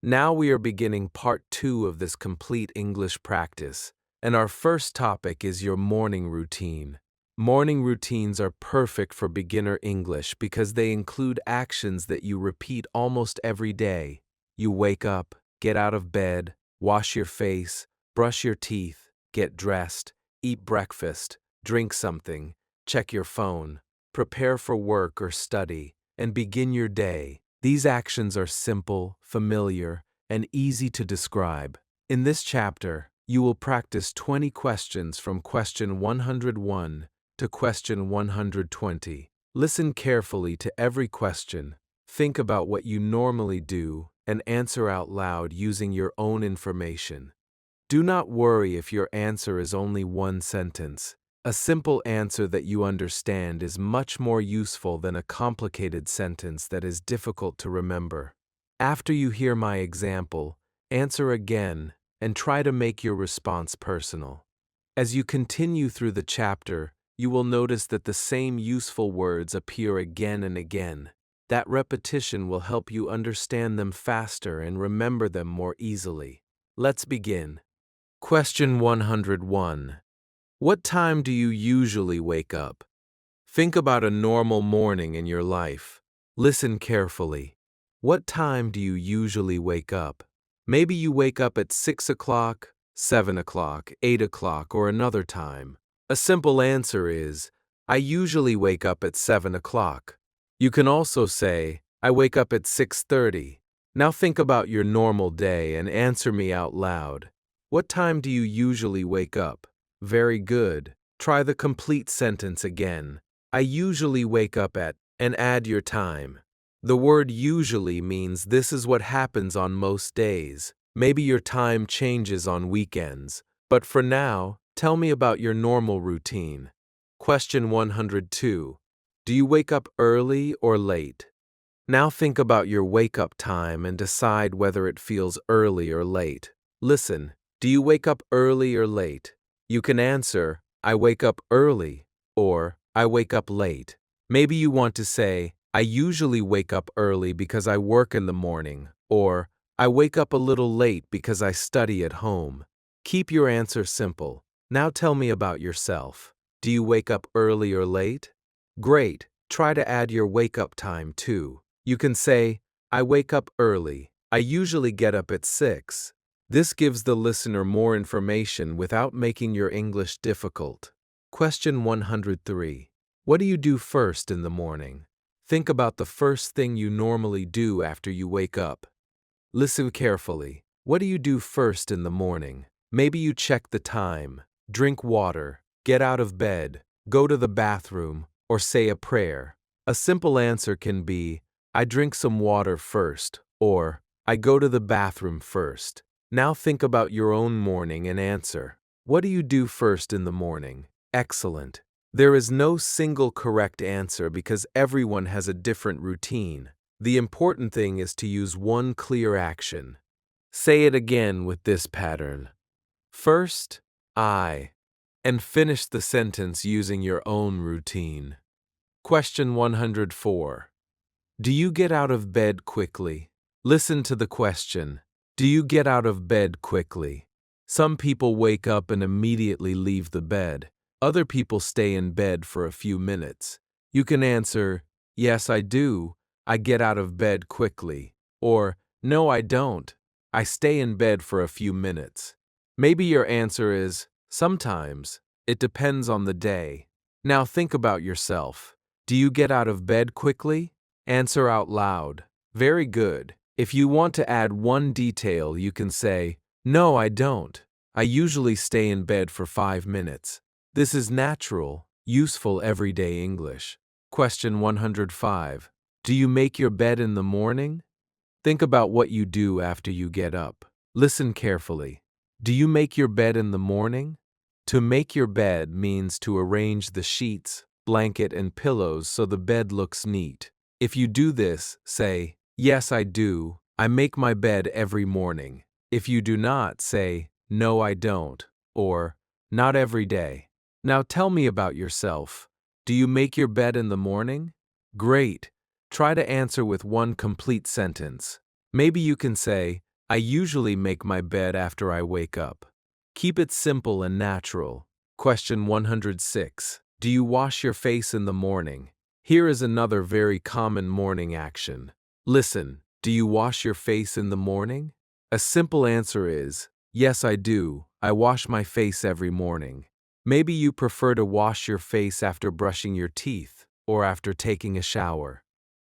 Now we are beginning Part 2 of this complete English practice, and our first topic is your morning routine. Morning routines are perfect for beginner English because they include actions that you repeat almost every day. You wake up, get out of bed, wash your face, brush your teeth, get dressed, eat breakfast, drink something, check your phone, prepare for work or study, and begin your day. These actions are simple, familiar, and easy to describe. In this chapter, you will practice 20 questions from question 101 to question 120. Listen carefully to every question, think about what you normally do, and answer out loud using your own information. Do not worry if your answer is only one sentence. A simple answer that you understand is much more useful than a complicated sentence that is difficult to remember. After you hear my example, answer again and try to make your response personal. As you continue through the chapter, you will notice that the same useful words appear again and again. That repetition will help you understand them faster and remember them more easily. Let's begin. Question 101. What time do you usually wake up? Think about a normal morning in your life. Listen carefully. What time do you usually wake up? Maybe you wake up at 6 o'clock, 7 o'clock, 8 o'clock, or another time. A simple answer is, I usually wake up at 7 o'clock. You can also say, I wake up at 6:30. Now think about your normal day and answer me out loud. What time do you usually wake up? Very good. Try the complete sentence again. I usually wake up at, and add your time. The word usually means this is what happens on most days. Maybe your time changes on weekends. But for now, tell me about your normal routine. Question 102. Do you wake up early or late? Now think about your wake-up time and decide whether it feels early or late. Listen, do you wake up early or late? You can answer, I wake up early, or I wake up late. Maybe you want to say, I usually wake up early because I work in the morning, or I wake up a little late because I study at home. Keep your answer simple. Now tell me about yourself. Do you wake up early or late? Great. Try to add your wake-up time too. You can say, I wake up early. I usually get up at 6. This gives the listener more information without making your English difficult. Question 103. What do you do first in the morning? Think about the first thing you normally do after you wake up. Listen carefully. What do you do first in the morning? Maybe you check the time, drink water, get out of bed, go to the bathroom, or say a prayer. A simple answer can be, I drink some water first, or I go to the bathroom first. Now think about your own morning and answer. What do you do first in the morning? Excellent. There is no single correct answer because everyone has a different routine. The important thing is to use one clear action. Say it again with this pattern. First, I, and finish the sentence using your own routine. Question 104. Do you get out of bed quickly? Listen to the question. Do you get out of bed quickly? Some people wake up and immediately leave the bed. Other people stay in bed for a few minutes. You can answer, yes, I do. I get out of bed quickly. Or, no, I don't. I stay in bed for a few minutes. Maybe your answer is, sometimes. It depends on the day. Now think about yourself. Do you get out of bed quickly? Answer out loud. Very good. If you want to add one detail, you can say, no, I don't. I usually stay in bed for 5 minutes. This is natural, useful everyday English. Question 105. Do you make your bed in the morning? Think about what you do after you get up. Listen carefully. Do you make your bed in the morning? To make your bed means to arrange the sheets, blanket, and pillows so the bed looks neat. If you do this, say, yes, I do. I make my bed every morning. If you do not, say, no, I don't, or not every day. Now tell me about yourself. Do you make your bed in the morning? Great. Try to answer with one complete sentence. Maybe you can say, I usually make my bed after I wake up. Keep it simple and natural. Question 106. Do you wash your face in the morning? Here is another very common morning action. Listen, do you wash your face in the morning? A simple answer is, yes, I do. I wash my face every morning. Maybe you prefer to wash your face after brushing your teeth or after taking a shower.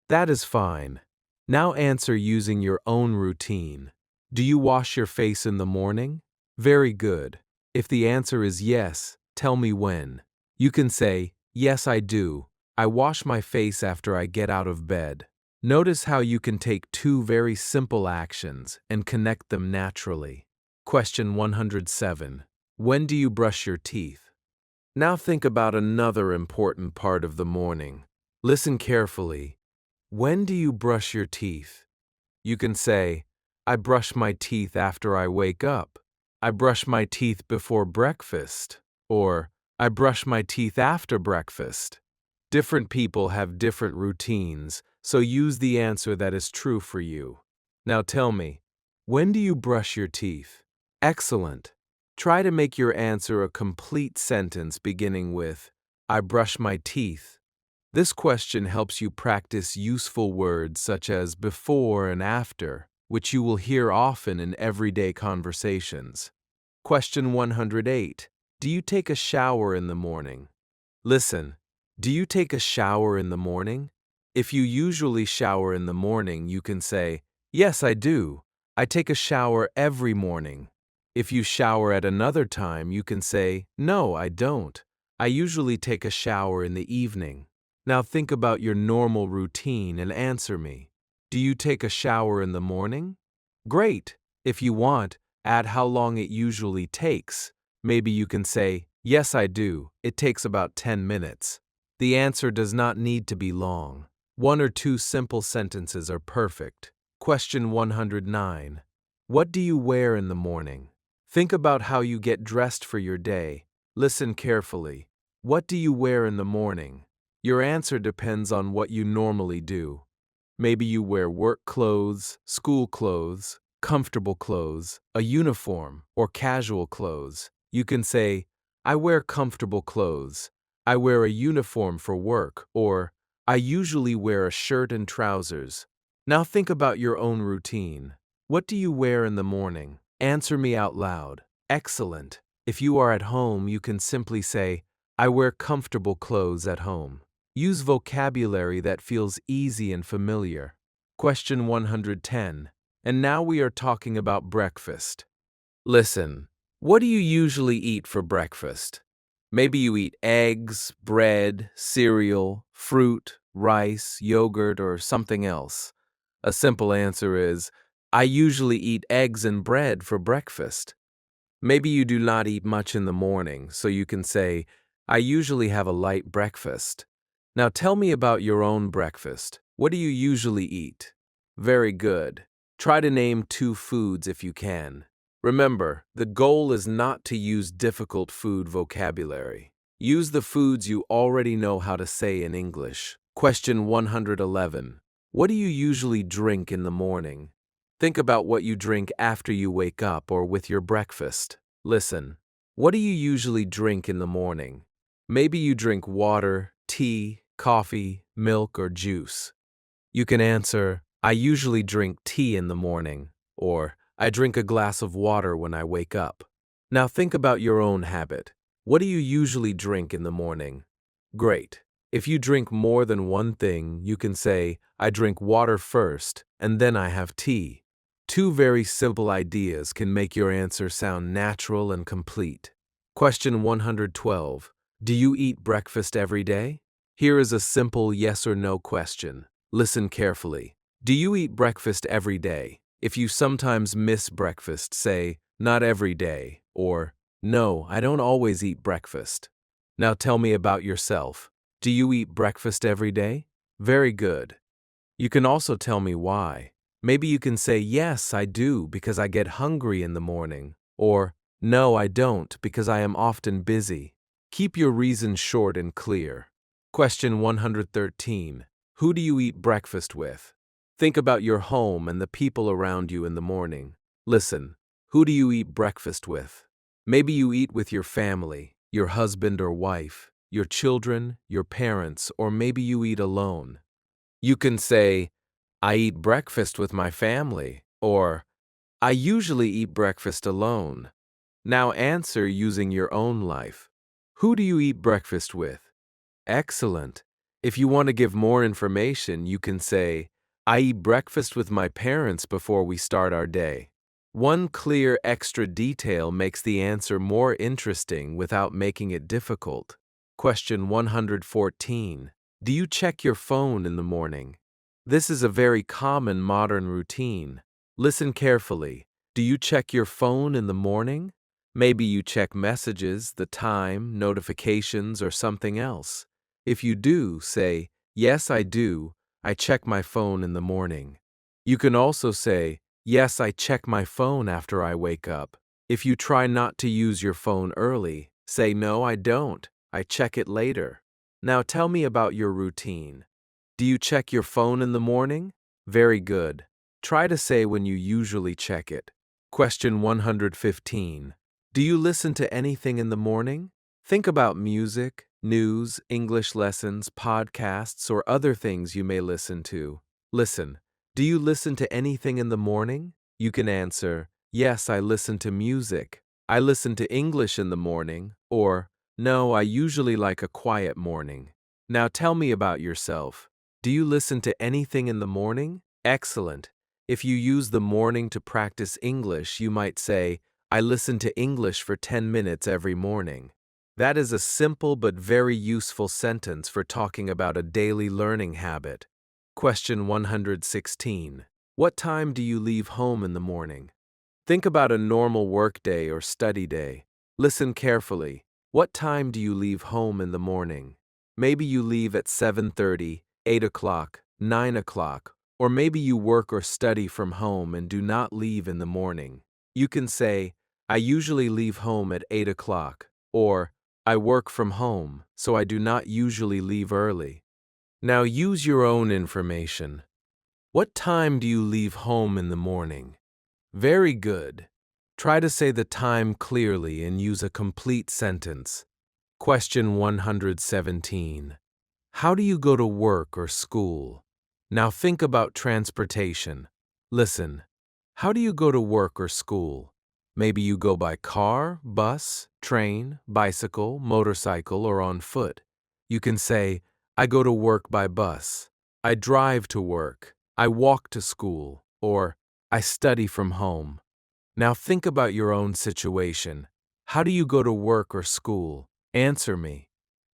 That is fine. Now answer using your own routine. Do you wash your face in the morning? Very good. If the answer is yes, tell me when. You can say, yes, I do. I wash my face after I get out of bed. Notice how you can take two very simple actions and connect them naturally. Question 107. When do you brush your teeth? Now think about another important part of the morning. Listen carefully. When do you brush your teeth? You can say, I brush my teeth after I wake up. I brush my teeth before breakfast. Or, I brush my teeth after breakfast. Different people have different routines, so use the answer that is true for you. Now tell me, when do you brush your teeth? Excellent. Try to make your answer a complete sentence beginning with, I brush my teeth. This question helps you practice useful words such as before and after, which you will hear often in everyday conversations. Question 108. Do you take a shower in the morning? Listen, do you take a shower in the morning? If you usually shower in the morning, you can say, yes, I do. I take a shower every morning. If you shower at another time, you can say, no, I don't. I usually take a shower in the evening. Now think about your normal routine and answer me. Do you take a shower in the morning? Great. If you want, add how long it usually takes. Maybe you can say, yes, I do. It takes about 10 minutes. The answer does not need to be long. 1 or 2 simple sentences are perfect. Question 109. What do you wear in the morning? Think about how you get dressed for your day. Listen carefully. What do you wear in the morning? Your answer depends on what you normally do. Maybe you wear work clothes, school clothes, comfortable clothes, a uniform, or casual clothes. You can say, I wear comfortable clothes. I wear a uniform for work, or I usually wear a shirt and trousers. Now think about your own routine. What do you wear in the morning? Answer me out loud. Excellent. If you are at home, you can simply say, I wear comfortable clothes at home. Use vocabulary that feels easy and familiar. Question 110. And now we are talking about breakfast. Listen, what do you usually eat for breakfast? Maybe you eat eggs, bread, cereal, fruit, rice, yogurt, or something else. A simple answer is, I usually eat eggs and bread for breakfast. Maybe you do not eat much in the morning, so you can say, I usually have a light breakfast. Now tell me about your own breakfast. What do you usually eat? Very good. Try to name 2 foods if you can. Remember, the goal is not to use difficult food vocabulary. Use the foods you already know how to say in English. Question 111. What do you usually drink in the morning? Think about what you drink after you wake up or with your breakfast. Listen, what do you usually drink in the morning? Maybe you drink water, tea, coffee, milk, or juice. You can answer, I usually drink tea in the morning, or I drink a glass of water when I wake up. Now think about your own habit. What do you usually drink in the morning? Great. If you drink more than one thing, you can say, I drink water first, and then I have tea. 2 very simple ideas can make your answer sound natural and complete. Question 112. Do you eat breakfast every day? Here is a simple yes or no question. Listen carefully. Do you eat breakfast every day? If you sometimes miss breakfast, say, not every day, or, no, I don't always eat breakfast. Now tell me about yourself. Do you eat breakfast every day? Very good. You can also tell me why. Maybe you can say, yes, I do, because I get hungry in the morning, or, no, I don't, because I am often busy. Keep your reasons short and clear. Question 113. Who do you eat breakfast with? Think about your home and the people around you in the morning. Listen, who do you eat breakfast with? Maybe you eat with your family, your husband or wife, your children, your parents, or maybe you eat alone. You can say, I eat breakfast with my family, or I usually eat breakfast alone. Now answer using your own life. Who do you eat breakfast with? Excellent. If you want to give more information, you can say, I eat breakfast with my parents before we start our day. One clear extra detail makes the answer more interesting without making it difficult. Question 114. Do you check your phone in the morning? This is a very common modern routine. Listen carefully. Do you check your phone in the morning? Maybe you check messages, the time, notifications, or something else. If you do, say, yes, I do. I check my phone in the morning. You can also say, yes, I check my phone after I wake up. If you try not to use your phone early, say, no, I don't. I check it later. Now tell me about your routine. Do you check your phone in the morning? Very good. Try to say when you usually check it. Question 115. Do you listen to anything in the morning? Think about music, news, English lessons, podcasts, or other things you may listen to. Listen. Do you listen to anything in the morning? You can answer, yes, I listen to music. I listen to English in the morning, or, no, I usually like a quiet morning. Now tell me about yourself. Do you listen to anything in the morning? Excellent. If you use the morning to practice English, you might say, I listen to English for 10 minutes every morning. That is a simple but very useful sentence for talking about a daily learning habit. Question 116. What time do you leave home in the morning? Think about a normal workday or study day. Listen carefully. What time do you leave home in the morning? Maybe you leave at 7:30, 8 o'clock, 9 o'clock, or maybe you work or study from home and do not leave in the morning. You can say, I usually leave home at 8 o'clock, or I work from home, so I do not usually leave early. Now use your own information. What time do you leave home in the morning? Very good. Try to say the time clearly and use a complete sentence. Question 117. How do you go to work or school? Now think about transportation. Listen. How do you go to work or school? Maybe you go by car, bus, train, bicycle, motorcycle, or on foot. You can say, I go to work by bus. I drive to work. I walk to school. Or, I study from home. Now think about your own situation. How do you go to work or school? Answer me.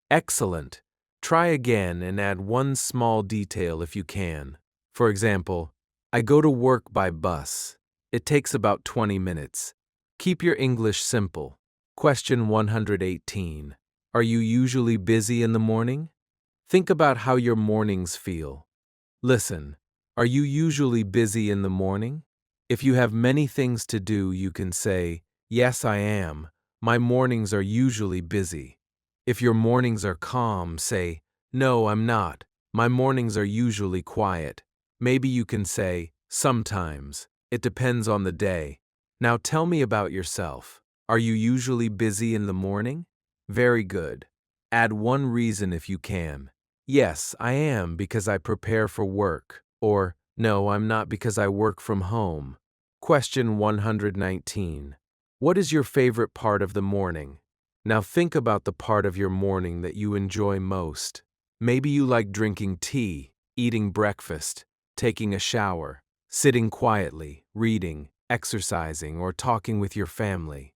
Excellent. Try again and add one small detail if you can. For example, I go to work by bus. It takes about 20 minutes. Keep your English simple. Question 118. Are you usually busy in the morning? Think about how your mornings feel. Listen, are you usually busy in the morning? If you have many things to do, you can say, Yes, I am. My mornings are usually busy. If your mornings are calm, say, No, I'm not. My mornings are usually quiet. Maybe you can say, Sometimes. It depends on the day. Now tell me about yourself. Are you usually busy in the morning? Very good. Add one reason if you can. Yes, I am because I prepare for work. Or, no, I'm not because I work from home. Question 119. What is your favorite part of the morning? Now think about the part of your morning that you enjoy most. Maybe you like drinking tea, eating breakfast, taking a shower, sitting quietly, reading, exercising, or talking with your family.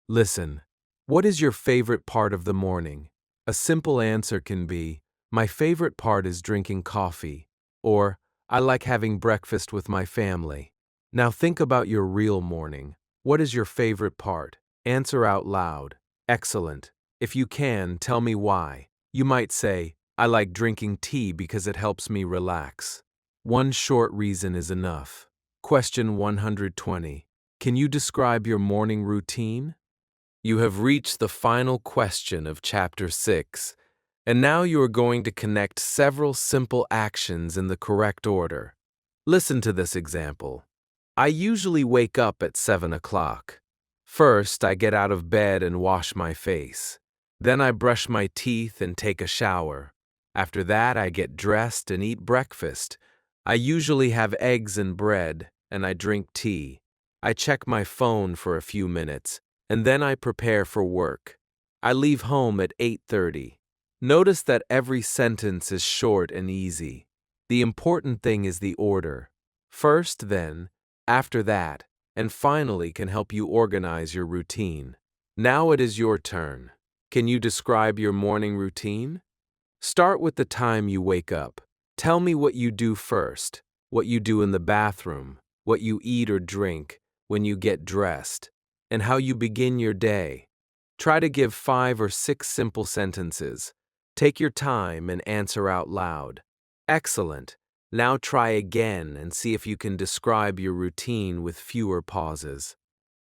Listen, what is your favorite part of the morning? A simple answer can be, My favorite part is drinking coffee, or I like having breakfast with my family. Now think about your real morning. What is your favorite part? Answer out loud. Excellent. If you can, tell me why. You might say, I like drinking tea because it helps me relax. One short reason is enough. Question 120. Can you describe your morning routine? You have reached the final question of Chapter 6, and now you are going to connect several simple actions in the correct order. Listen to this example. I usually wake up at 7 o'clock. First, I get out of bed and wash my face. Then I brush my teeth and take a shower. After that, I get dressed and eat breakfast. I usually have eggs and bread, and I drink tea. I check my phone for a few minutes, and then I prepare for work. I leave home at 8:30. Notice that every sentence is short and easy. The important thing is the order. First, then, after that, and finally can help you organize your routine. Now it is your turn. Can you describe your morning routine? Start with the time you wake up. Tell me what you do first, what you do in the bathroom, what you eat or drink, when you get dressed, and how you begin your day. Try to give 5 or 6 simple sentences. Take your time and answer out loud. Excellent. Now try again and see if you can describe your routine with fewer pauses.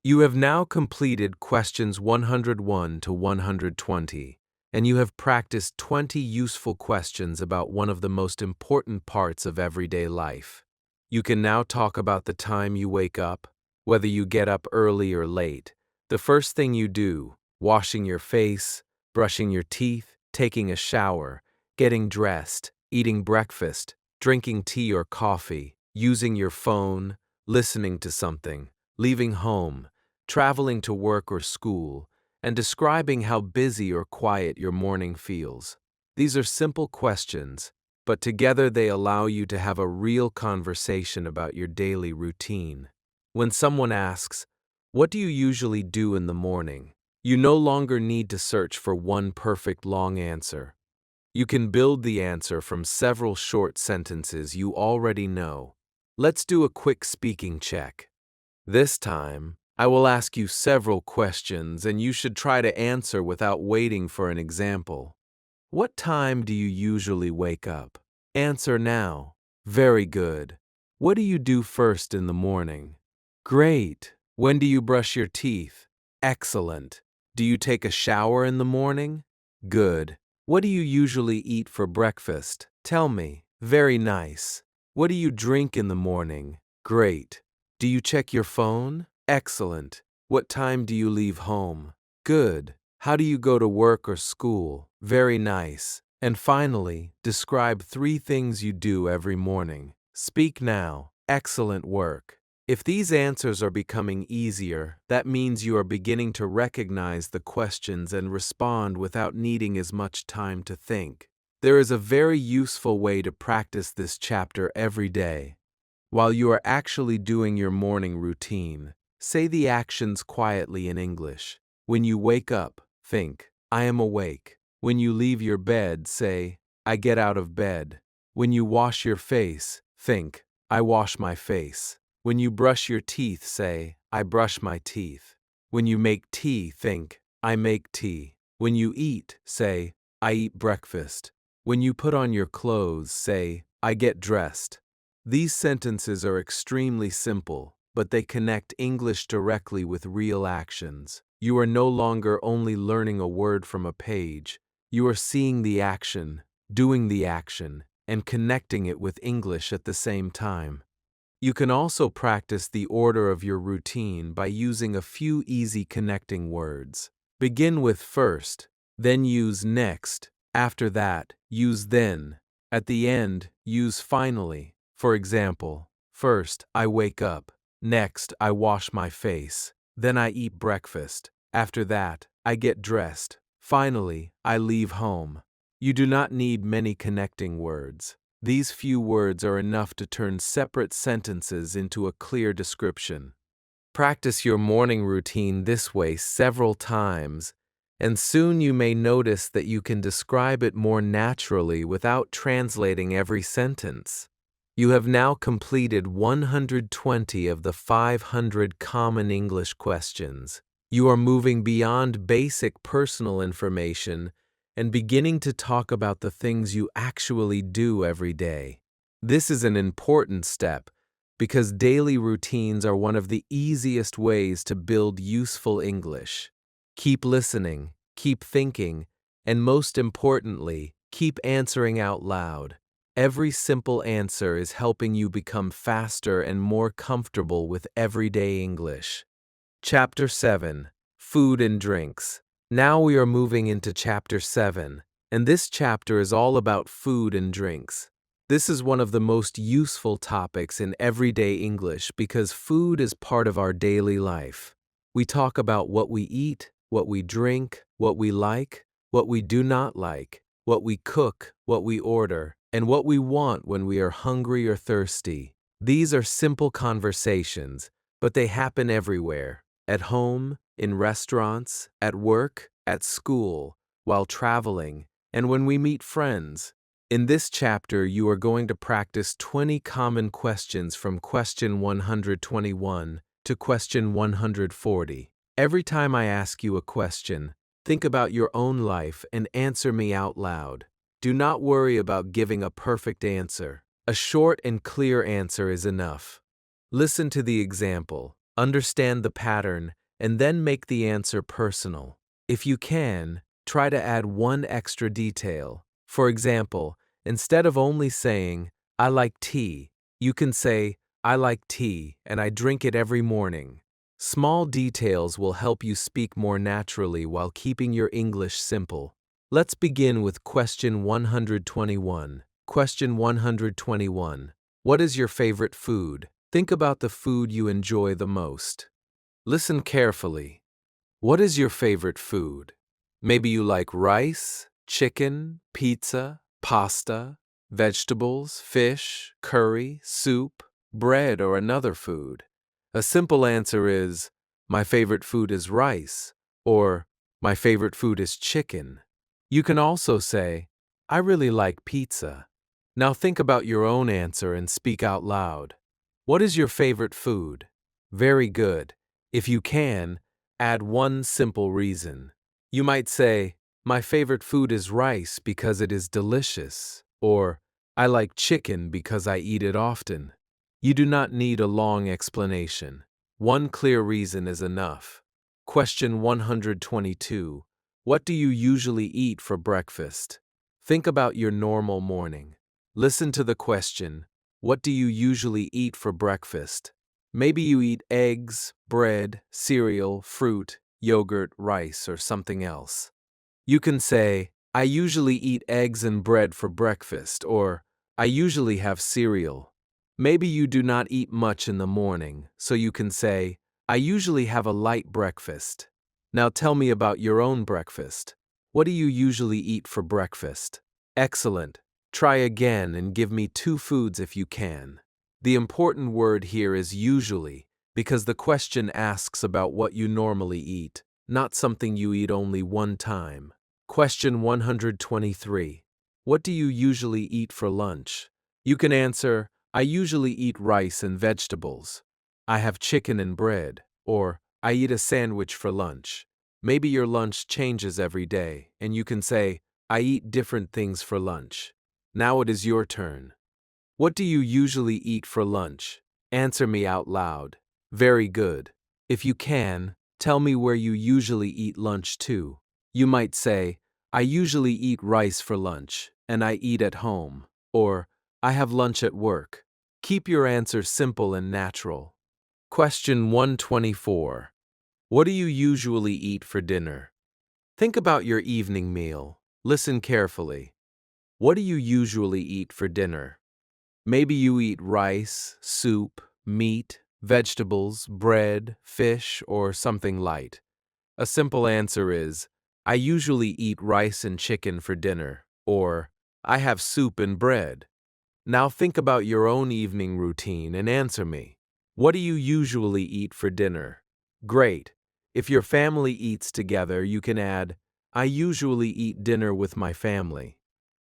You have now completed questions 101 to 120, and you have practiced 20 useful questions about one of the most important parts of everyday life. You can now talk about the time you wake up, whether you get up early or late, the first thing you do, washing your face, brushing your teeth, taking a shower, getting dressed, eating breakfast, drinking tea or coffee, using your phone, listening to something, leaving home, traveling to work or school, and describing how busy or quiet your morning feels. These are simple questions, but together they allow you to have a real conversation about your daily routine. When someone asks, What do you usually do in the morning? You no longer need to search for one perfect long answer. You can build the answer from several short sentences you already know. Let's do a quick speaking check. This time, I will ask you several questions and you should try to answer without waiting for an example. What time do you usually wake up? Answer now. Very good. What do you do first in the morning? Great. When do you brush your teeth? Excellent. Do you take a shower in the morning? Good. What do you usually eat for breakfast? Tell me. Very nice. What do you drink in the morning? Great. Do you check your phone? Excellent. What time do you leave home? Good. How do you go to work or school? Very nice. And finally, describe 3 things you do every morning. Speak now. Excellent work. If these answers are becoming easier, that means you are beginning to recognize the questions and respond without needing as much time to think. There is a very useful way to practice this chapter every day. While you are actually doing your morning routine, say the actions quietly in English. When you wake up, think, I am awake. When you leave your bed, say, I get out of bed. When you wash your face, think, I wash my face. When you brush your teeth, say, I brush my teeth. When you make tea, think, I make tea. When you eat, say, I eat breakfast. When you put on your clothes, say, I get dressed. These sentences are extremely simple, but they connect English directly with real actions. You are no longer only learning a word from a page, you are seeing the action, doing the action, and connecting it with English at the same time. You can also practice the order of your routine by using a few easy connecting words. Begin with first, then use next, after that, use then, at the end, use finally. For example, first, I wake up, next, I wash my face, then I eat breakfast, after that, I get dressed, finally, I leave home. You do not need many connecting words. These few words are enough to turn separate sentences into a clear description. Practice your morning routine this way several times, and soon you may notice that you can describe it more naturally without translating every sentence. You have now completed 120 of the 500 common English questions. You are moving beyond basic personal information and beginning to talk about the things you actually do every day. This is an important step because daily routines are one of the easiest ways to build useful English. Keep listening, keep thinking, and most importantly, keep answering out loud. Every simple answer is helping you become faster and more comfortable with everyday English. Chapter 7: Food and Drinks. Now we are moving into Chapter 7, and this chapter is all about food and drinks. This is one of the most useful topics in everyday English because food is part of our daily life. We talk about what we eat, what we drink, what we like, what we do not like, what we cook, what we order, and what we want when we are hungry or thirsty. These are simple conversations, but they happen everywhere. At home, in restaurants, at work, at school, while traveling, and when we meet friends. In this chapter, you are going to practice 20 common questions from question 121 to question 140. Every time I ask you a question, think about your own life and answer me out loud. Do not worry about giving a perfect answer. A short and clear answer is enough. Listen to the example, understand the pattern, and then make the answer personal. If you can, try to add one extra detail. For example, instead of only saying, I like tea, you can say, I like tea and I drink it every morning. Small details will help you speak more naturally while keeping your English simple. Let's begin with question 121. Question 121. What is your favorite food? Think about the food you enjoy the most. Listen carefully. What is your favorite food? Maybe you like rice, chicken, pizza, pasta, vegetables, fish, curry, soup, bread, or another food. A simple answer is, my favorite food is rice, or my favorite food is chicken. You can also say, I really like pizza. Now think about your own answer and speak out loud. What is your favorite food? Very good. If you can, add one simple reason. You might say, my favorite food is rice because it is delicious, or I like chicken because I eat it often. You do not need a long explanation. One clear reason is enough. Question 122. What do you usually eat for breakfast? Think about your normal morning. Listen to the question, what do you usually eat for breakfast? Maybe you eat eggs, bread, cereal, fruit, yogurt, rice, or something else. You can say, I usually eat eggs and bread for breakfast, or I usually have cereal. Maybe you do not eat much in the morning, so you can say, I usually have a light breakfast. Now tell me about your own breakfast. What do you usually eat for breakfast? Excellent. Try again and give me two foods if you can. The important word here is usually, because the question asks about what you normally eat, not something you eat only one time. Question 123. What do you usually eat for lunch? You can answer, I usually eat rice and vegetables. I have chicken and bread. Or, I eat a sandwich for lunch. Maybe your lunch changes every day, and you can say, I eat different things for lunch. Now it is your turn. What do you usually eat for lunch? Answer me out loud. Very good. If you can, tell me where you usually eat lunch too. You might say, I usually eat rice for lunch, and I eat at home. Or, I have lunch at work. Keep your answer simple and natural. Question 124. What do you usually eat for dinner? Think about your evening meal. Listen carefully. What do you usually eat for dinner? Maybe you eat rice, soup, meat, vegetables, bread, fish, or something light. A simple answer is, I usually eat rice and chicken for dinner, or I have soup and bread. Now think about your own evening routine and answer me. What do you usually eat for dinner? Great. If your family eats together, you can add, I usually eat dinner with my family.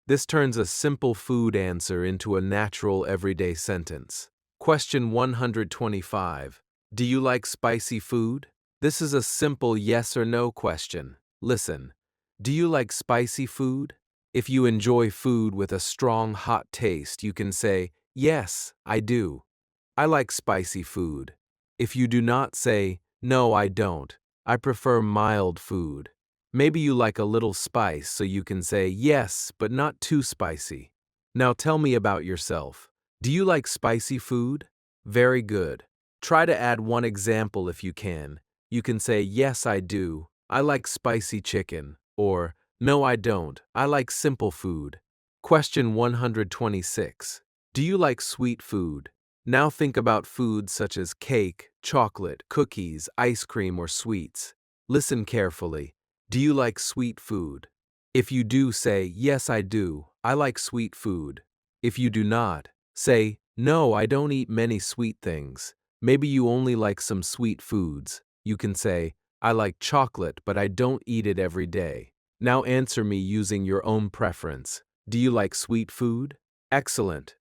This turns a simple food answer into a natural everyday sentence. Question 125. Do you like spicy food? This is a simple yes or no question. Listen. Do you like spicy food? If you enjoy food with a strong hot taste, you can say, yes, I do. I like spicy food. If you do not say, no, I don't. I prefer mild food. Maybe you like a little spice, so you can say, yes, but not too spicy. Now tell me about yourself. Do you like spicy food? Very good. Try to add one example if you can. You can say, yes, I do. I like spicy chicken. Or, no, I don't. I like simple food. Question 126. Do you like sweet food? Now think about foods such as cake, chocolate, cookies, ice cream, or sweets. Listen carefully. Do you like sweet food? If you do, say, yes, I do. I like sweet food. If you do not, say, no, I don't eat many sweet things. Maybe you only like some sweet foods. You can say, I like chocolate, but I don't eat it every day. Now answer me using your own preference. Do you like sweet food? Excellent.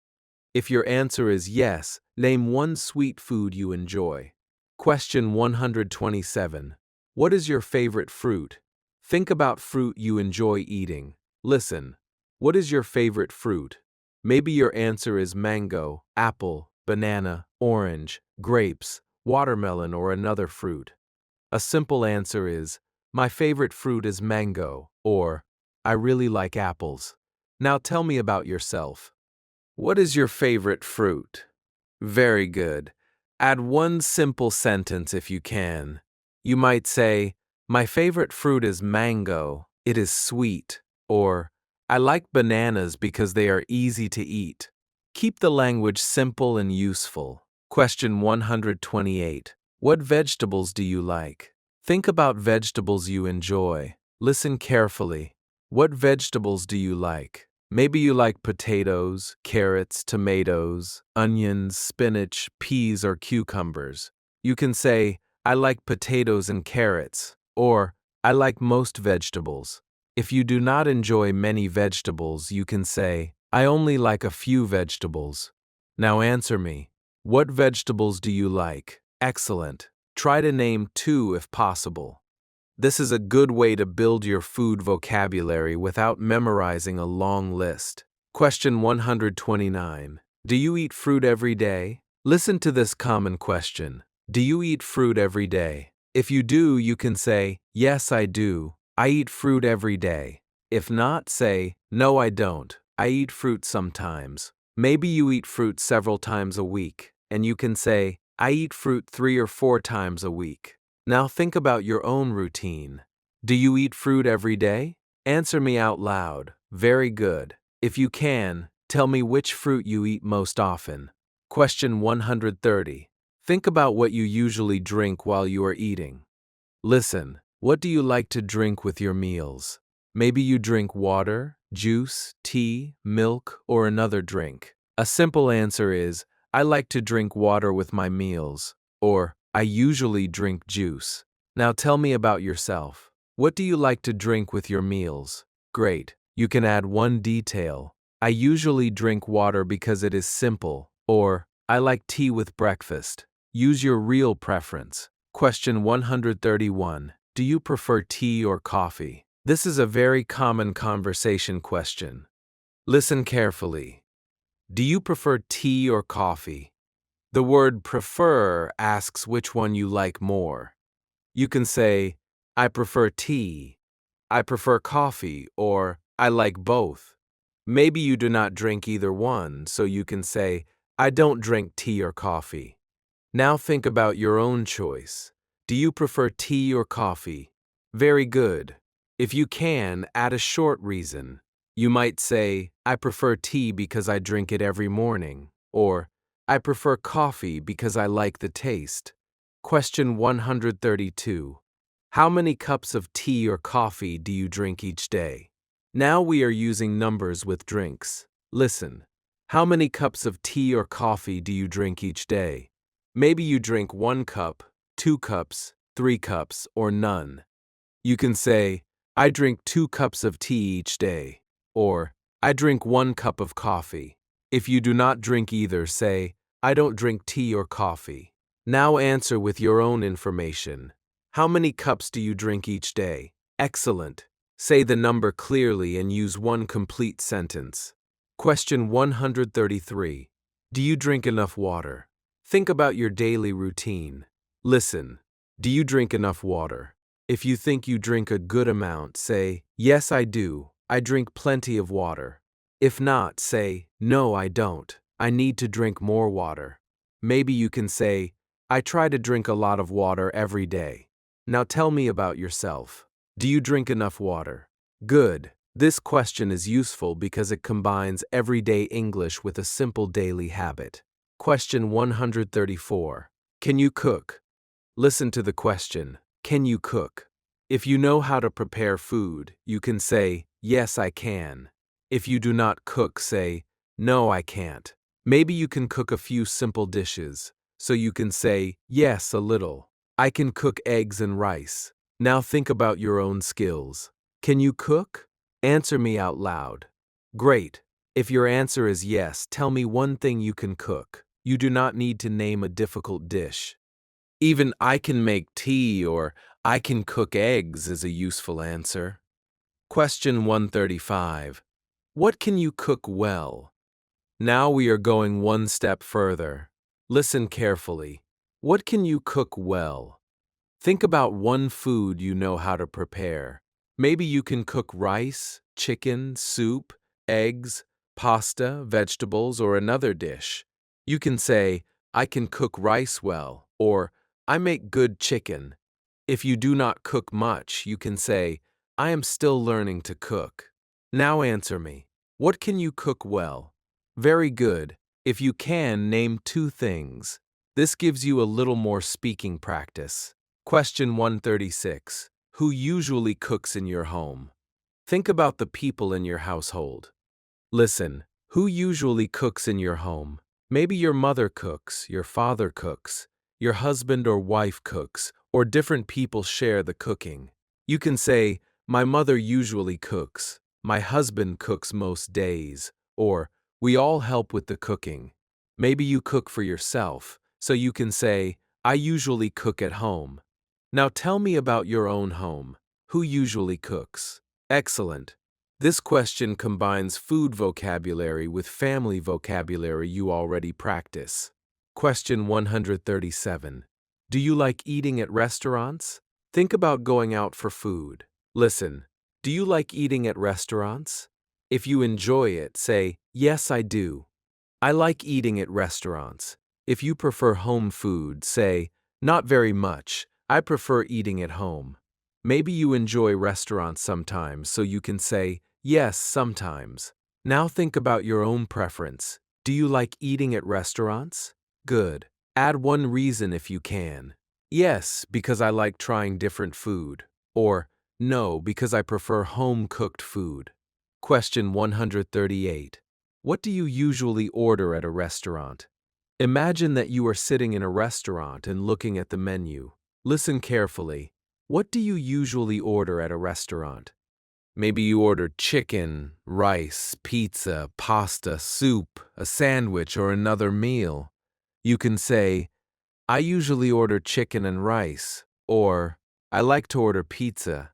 If your answer is yes, name one sweet food you enjoy. Question 127. What is your favorite fruit? Think about fruit you enjoy eating. Listen. What is your favorite fruit? Maybe your answer is mango, apple, banana, orange, grapes, watermelon, or another fruit. A simple answer is, my favorite fruit is mango, or I really like apples. Now tell me about yourself. What is your favorite fruit? Very good. Add one simple sentence if you can. You might say, my favorite fruit is mango. It is sweet. Or, I like bananas because they are easy to eat. Keep the language simple and useful. Question 128. What vegetables do you like? Think about vegetables you enjoy. Listen carefully. What vegetables do you like? Maybe you like potatoes, carrots, tomatoes, onions, spinach, peas, or cucumbers. You can say, I like potatoes and carrots, or I like most vegetables. If you do not enjoy many vegetables, you can say, I only like a few vegetables. Now answer me. What vegetables do you like? Excellent. Try to name two if possible. This is a good way to build your food vocabulary without memorizing a long list. Question 129. Do you eat fruit every day? Listen to this common question. Do you eat fruit every day? If you do, you can say, yes, I do. I eat fruit every day. If not, say, no, I don't. I eat fruit sometimes. Maybe you eat fruit several times a week, and you can say, I eat fruit 3 or 4 times a week. Now think about your own routine. Do you eat fruit every day? Answer me out loud. Very good. If you can, tell me which fruit you eat most often. Question 130. Think about what you usually drink while you are eating. Listen, what do you like to drink with your meals? Maybe you drink water, juice, tea, milk, or another drink. A simple answer is, I like to drink water with my meals, or I usually drink juice. Now tell me about yourself. What do you like to drink with your meals? Great. You can add one detail. I usually drink water because it is simple, or I like tea with breakfast. Use your real preference. Question 131. Do you prefer tea or coffee? This is a very common conversation question. Listen carefully. Do you prefer tea or coffee? The word prefer asks which one you like more. You can say, I prefer tea, I prefer coffee, or I like both. Maybe you do not drink either one, so you can say, I don't drink tea or coffee. Now think about your own choice. Do you prefer tea or coffee? Very good. If you can, add a short reason. You might say, I prefer tea because I drink it every morning, or I prefer coffee because I like the taste. Question 132. How many cups of tea or coffee do you drink each day? Now we are using numbers with drinks. Listen. How many cups of tea or coffee do you drink each day? Maybe you drink 1 cup, 2 cups, 3 cups, or none. You can say, I drink 2 cups of tea each day, or I drink 1 cup of coffee. If you do not drink either, say, I don't drink tea or coffee. Now answer with your own information. How many cups do you drink each day? Excellent. Say the number clearly and use one complete sentence. Question 133. Do you drink enough water? Think about your daily routine. Listen. Do you drink enough water? If you think you drink a good amount, say, yes, I do. I drink plenty of water. If not, say, no, I don't. I need to drink more water. Maybe you can say, I try to drink a lot of water every day. Now tell me about yourself. Do you drink enough water? Good. This question is useful because it combines everyday English with a simple daily habit. Question 134. Can you cook? Listen to the question. Can you cook? If you know how to prepare food, you can say, yes, I can. If you do not cook, say, no, I can't. Maybe you can cook a few simple dishes, so you can say, yes, a little. I can cook eggs and rice. Now think about your own skills. Can you cook? Answer me out loud. Great. If your answer is yes, tell me one thing you can cook. You do not need to name a difficult dish. Even I can make tea or I can cook eggs is a useful answer. Question 135. What can you cook well? Now we are going one step further. Listen carefully. What can you cook well? Think about one food you know how to prepare. Maybe you can cook rice, chicken, soup, eggs, pasta, vegetables, or another dish. You can say, I can cook rice well, or I make good chicken. If you do not cook much, you can say, I am still learning to cook. Now answer me. What can you cook well? Very good. If you can, name 2 things. This gives you a little more speaking practice. Question 136. Who usually cooks in your home? Think about the people in your household. Listen, who usually cooks in your home? Maybe your mother cooks, your father cooks, your husband or wife cooks, or different people share the cooking. You can say, my mother usually cooks, my husband cooks most days, or we all help with the cooking. Maybe you cook for yourself, so you can say, I usually cook at home. Now tell me about your own home. Who usually cooks? Excellent. This question combines food vocabulary with family vocabulary you already practice. Question 137. Do you like eating at restaurants? Think about going out for food. Listen, do you like eating at restaurants? If you enjoy it, say, yes, I do. I like eating at restaurants. If you prefer home food, say, not very much. I prefer eating at home. Maybe you enjoy restaurants sometimes, so you can say, yes, sometimes. Now think about your own preference. Do you like eating at restaurants? Good. Add one reason if you can. Yes, because I like trying different food. Or, no, because I prefer home-cooked food. Question 138. What do you usually order at a restaurant? Imagine that you are sitting in a restaurant and looking at the menu. Listen carefully. What do you usually order at a restaurant? Maybe you order chicken, rice, pizza, pasta, soup, a sandwich, or another meal. You can say, I usually order chicken and rice, or I like to order pizza.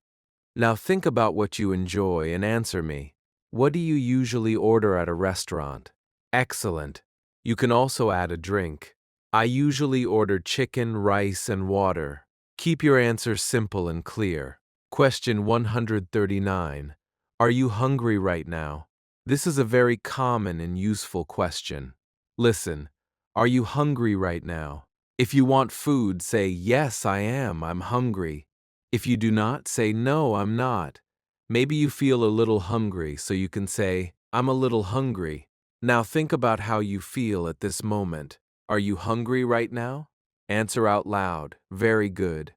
Now think about what you enjoy and answer me. What do you usually order at a restaurant? Excellent. You can also add a drink. I usually order chicken, rice, and water. Keep your answers simple and clear. Question 139. Are you hungry right now? This is a very common and useful question. Listen, are you hungry right now? If you want food, say, yes, I am, I'm hungry. If you do not, say, no, I'm not. Maybe you feel a little hungry, so you can say, I'm a little hungry. Now think about how you feel at this moment. Are you hungry right now? Answer out loud. Very good.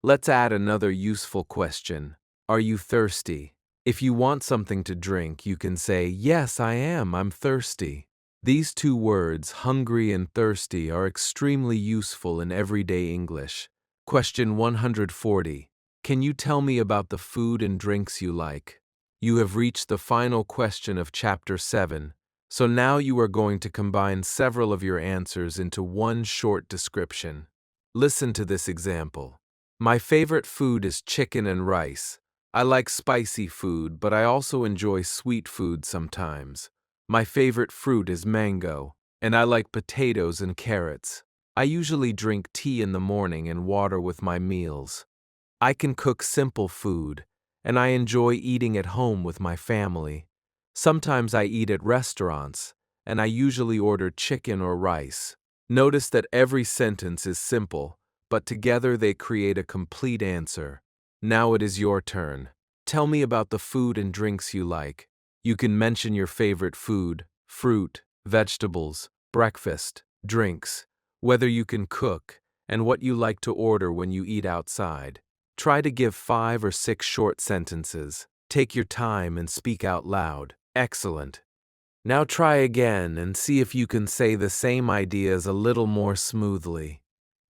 Let's add another useful question. Are you thirsty? If you want something to drink, you can say, yes, I am, I'm thirsty. These two words, hungry and thirsty, are extremely useful in everyday English. Question 140. Can you tell me about the food and drinks you like? You have reached the final question of Chapter 7, so now you are going to combine several of your answers into one short description. Listen to this example. My favorite food is chicken and rice. I like spicy food, but I also enjoy sweet food sometimes. My favorite fruit is mango, and I like potatoes and carrots. I usually drink tea in the morning and water with my meals. I can cook simple food, and I enjoy eating at home with my family. Sometimes I eat at restaurants, and I usually order chicken or rice. Notice that every sentence is simple, but together they create a complete answer. Now it is your turn. Tell me about the food and drinks you like. You can mention your favorite food, fruit, vegetables, breakfast, drinks, whether you can cook, and what you like to order when you eat outside. Try to give 5 or 6 short sentences. Take your time and speak out loud. Excellent. Now try again and see if you can say the same ideas a little more smoothly.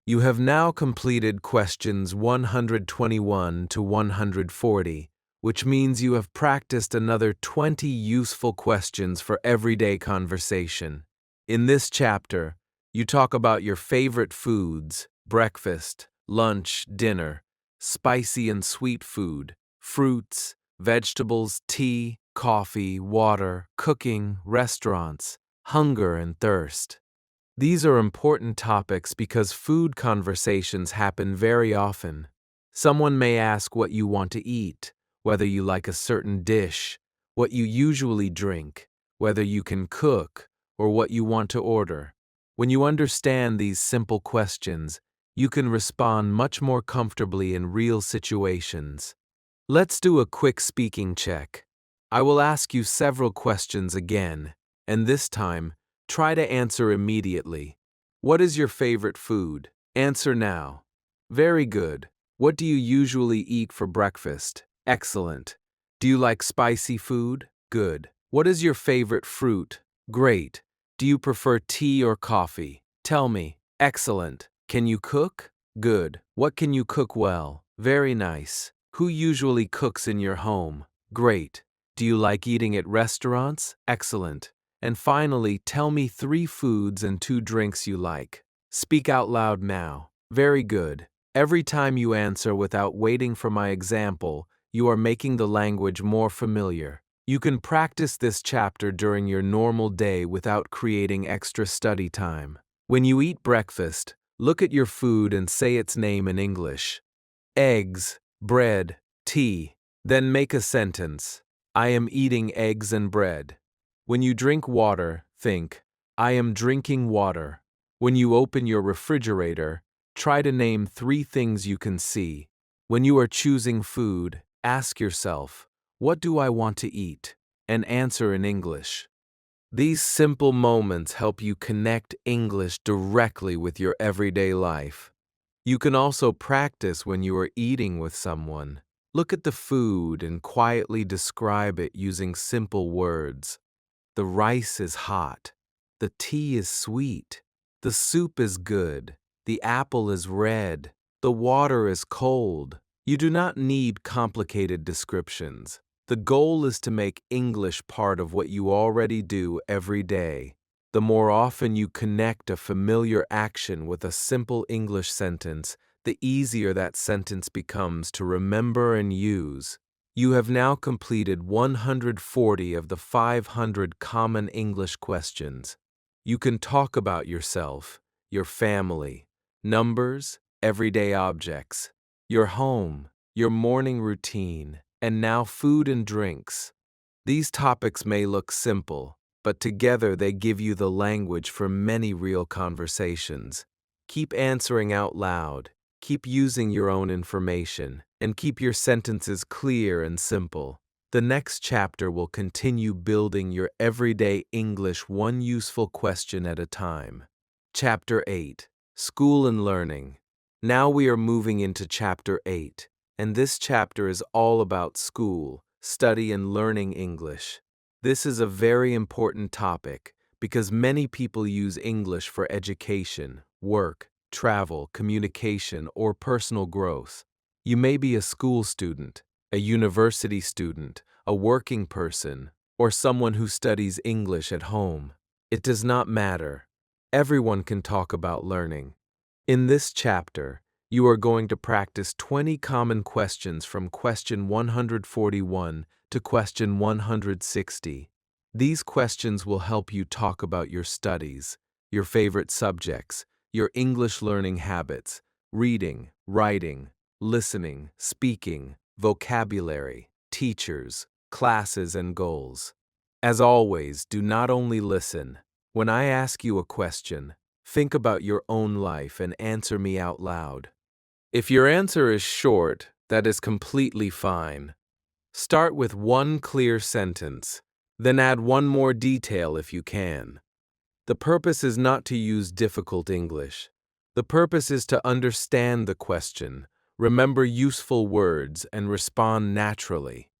You have now completed questions 121 to 140, which means you have practiced another 20 useful questions for everyday conversation. In this chapter, you talk about your favorite foods, breakfast, lunch, dinner, spicy and sweet food, fruits, vegetables, tea, coffee, water, cooking, restaurants, hunger and thirst. These are important topics because food conversations happen very often. Someone may ask what you want to eat, whether you like a certain dish, what you usually drink, whether you can cook, or what you want to order. When you understand these simple questions, you can respond much more comfortably in real situations. Let's do a quick speaking check. I will ask you several questions again, and this time, try to answer immediately. What is your favorite food? Answer now. Very good. What do you usually eat for breakfast? Excellent. Do you like spicy food? Good. What is your favorite fruit? Great. Do you prefer tea or coffee? Tell me. Excellent. Can you cook? Good. What can you cook well? Very nice. Who usually cooks in your home? Great. Do you like eating at restaurants? Excellent. And finally, tell me 3 foods and 2 drinks you like. Speak out loud now. Very good. Every time you answer without waiting for my example, you are making the language more familiar. You can practice this chapter during your normal day without creating extra study time. When you eat breakfast, look at your food and say its name in English. Eggs, bread, tea. Then make a sentence. I am eating eggs and bread. When you drink water, think, I am drinking water. When you open your refrigerator, try to name 3 things you can see. When you are choosing food, ask yourself, what do I want to eat? And answer in English. These simple moments help you connect English directly with your everyday life. You can also practice when you are eating with someone. Look at the food and quietly describe it using simple words. The rice is hot. The tea is sweet. The soup is good. The apple is red. The water is cold. You do not need complicated descriptions. The goal is to make English part of what you already do every day. The more often you connect a familiar action with a simple English sentence, the easier that sentence becomes to remember and use. You have now completed 140 of the 500 common English questions. You can talk about yourself, your family, numbers, everyday objects, your home, your morning routine, and now food and drinks. These topics may look simple, but together they give you the language for many real conversations. Keep answering out loud, keep using your own information, and keep your sentences clear and simple. The next chapter will continue building your everyday English one useful question at a time. Chapter 8: School and Learning. Now we are moving into Chapter 8, and this chapter is all about school, study, and learning English. This is a very important topic because many people use English for education, work, travel, communication, or personal growth. You may be a school student, a university student, a working person, or someone who studies English at home. It does not matter. Everyone can talk about learning. In this chapter, you are going to practice 20 common questions from question 141 to question 160. These questions will help you talk about your studies, your favorite subjects, your English learning habits, reading, writing, listening, speaking, vocabulary, teachers, classes, and goals. As always, do not only listen. When I ask you a question, think about your own life and answer me out loud. If your answer is short, that is completely fine. Start with one clear sentence, then add one more detail if you can. The purpose is not to use difficult English. The purpose is to understand the question, remember useful words, and respond naturally.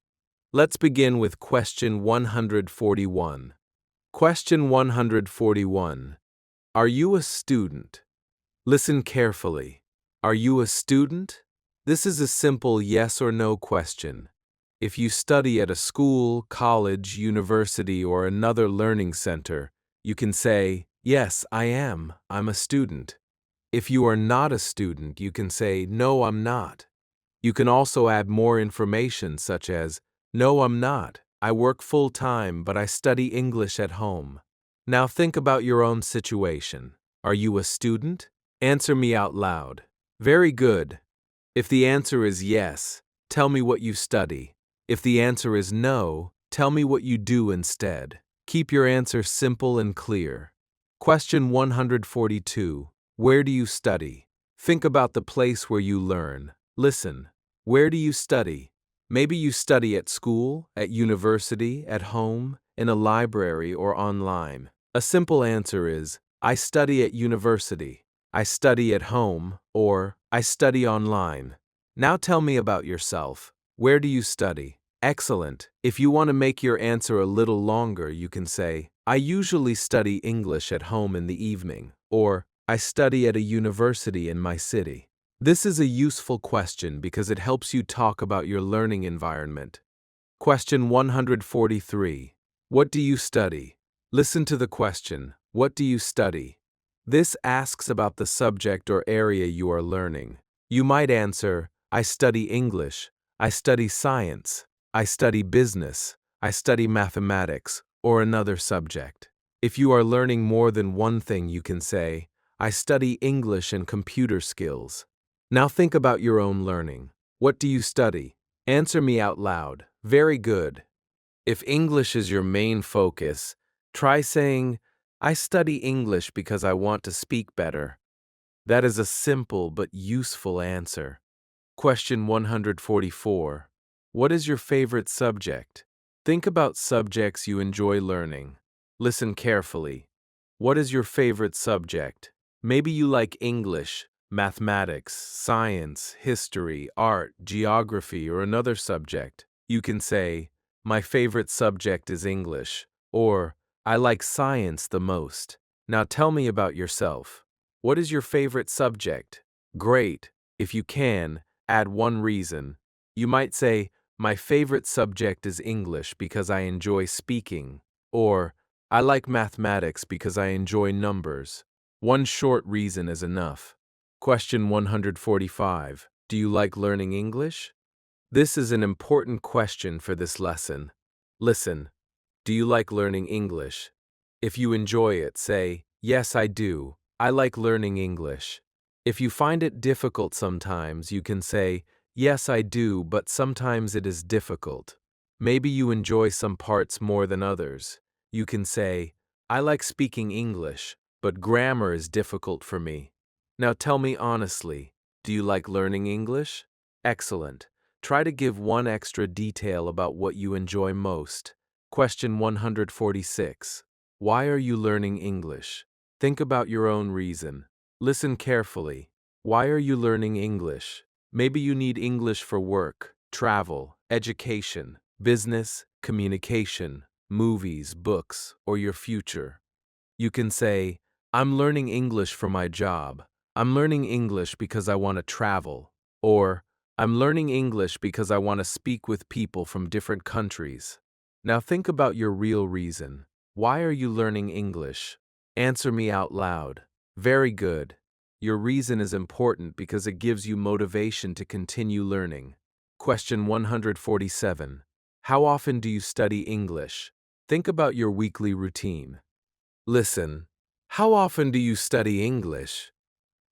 Let's begin with question 141. Question 141. Are you a student? Listen carefully. Are you a student? This is a simple yes or no question. If you study at a school, college, university, or another learning center, you can say, yes, I am. I'm a student. If you are not a student, you can say, no, I'm not. You can also add more information such as, no, I'm not. I work full-time, but I study English at home. Now think about your own situation. Are you a student? Answer me out loud. Very good. If the answer is yes, tell me what you study. If the answer is no, tell me what you do instead. Keep your answer simple and clear. Question 142. Where do you study? Think about the place where you learn. Listen. Where do you study? Maybe you study at school, at university, at home, in a library, or online. A simple answer is, I study at university, I study at home, or I study online. Now tell me about yourself. Where do you study? Excellent. If you want to make your answer a little longer, you can say, I usually study English at home in the evening, or I study at a university in my city. This is a useful question because it helps you talk about your learning environment. Question 143. What do you study? Listen to the question, what do you study? This asks about the subject or area you are learning. You might answer, I study English, I study science, I study business, I study mathematics, or another subject. If you are learning more than one thing, you can say, I study English and computer skills. Now think about your own learning. What do you study? Answer me out loud. Very good. If English is your main focus, try saying, I study English because I want to speak better. That is a simple but useful answer. Question 144. What is your favorite subject? Think about subjects you enjoy learning. Listen carefully. What is your favorite subject? Maybe you like English, mathematics, science, history, art, geography, or another subject. You can say, my favorite subject is English, or I like science the most. Now tell me about yourself. What is your favorite subject? Great. If you can, add one reason. You might say, my favorite subject is English because I enjoy speaking, or I like mathematics because I enjoy numbers. One short reason is enough. Question 145. Do you like learning English? This is an important question for this lesson. Listen, do you like learning English? If you enjoy it, say, yes, I do. I like learning English. If you find it difficult sometimes, you can say, yes, I do, but sometimes it is difficult. Maybe you enjoy some parts more than others. You can say, I like speaking English, but grammar is difficult for me. Now tell me honestly, do you like learning English? Excellent. Try to give one extra detail about what you enjoy most. Question 146. Why are you learning English? Think about your own reason. Listen carefully. Why are you learning English? Maybe you need English for work, travel, education, business, communication, movies, books, or your future. You can say, I'm learning English for my job. I'm learning English because I want to travel. Or, I'm learning English because I want to speak with people from different countries. Now think about your real reason. Why are you learning English? Answer me out loud. Very good. Your reason is important because it gives you motivation to continue learning. Question 147. How often do you study English? Think about your weekly routine. Listen, how often do you study English?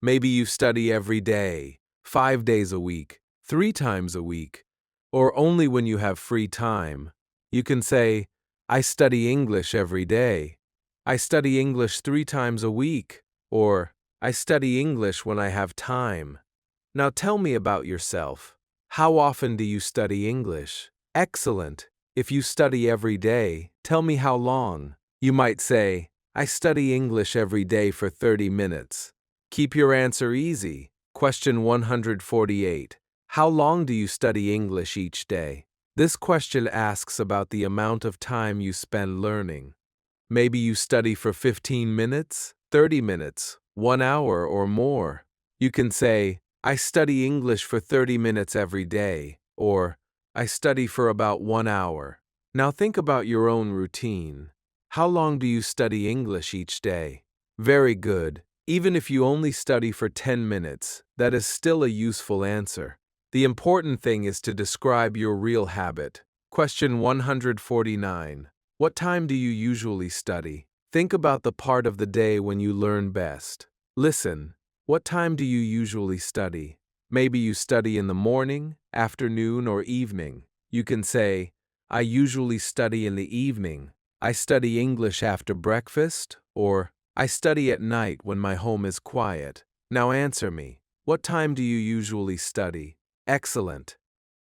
Maybe you study every day, 5 days a week, 3 times a week, or only when you have free time. You can say, I study English every day. I study English 3 times a week, or I study English when I have time. Now tell me about yourself. How often do you study English? Excellent. If you study every day, tell me how long. You might say, I study English every day for 30 minutes. Keep your answer easy. Question 148. How long do you study English each day? This question asks about the amount of time you spend learning. Maybe you study for 15 minutes, 30 minutes, 1 hour, or more. You can say, I study English for 30 minutes every day, or I study for about 1 hour. Now think about your own routine. How long do you study English each day? Very good. Even if you only study for 10 minutes, that is still a useful answer. The important thing is to describe your real habit. Question 149. What time do you usually study? Think about the part of the day when you learn best. Listen, what time do you usually study? Maybe you study in the morning, afternoon, or evening. You can say, I usually study in the evening. I study English after breakfast, or I study at night when my home is quiet. Now answer me. What time do you usually study? Excellent.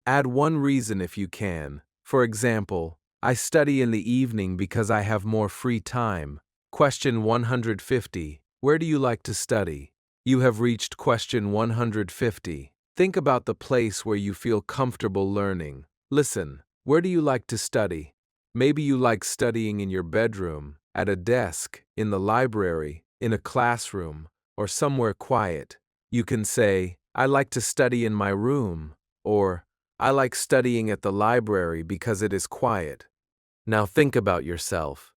Add one reason if you can. For example, I study in the evening because I have more free time. Question 150. Where do you like to study? You have reached question 150. Think about the place where you feel comfortable learning. Listen, where do you like to study? Maybe you like studying in your bedroom, at a desk, in the library, in a classroom, or somewhere quiet. You can say, I like to study in my room, or I like studying at the library because it is quiet. Now think about yourself.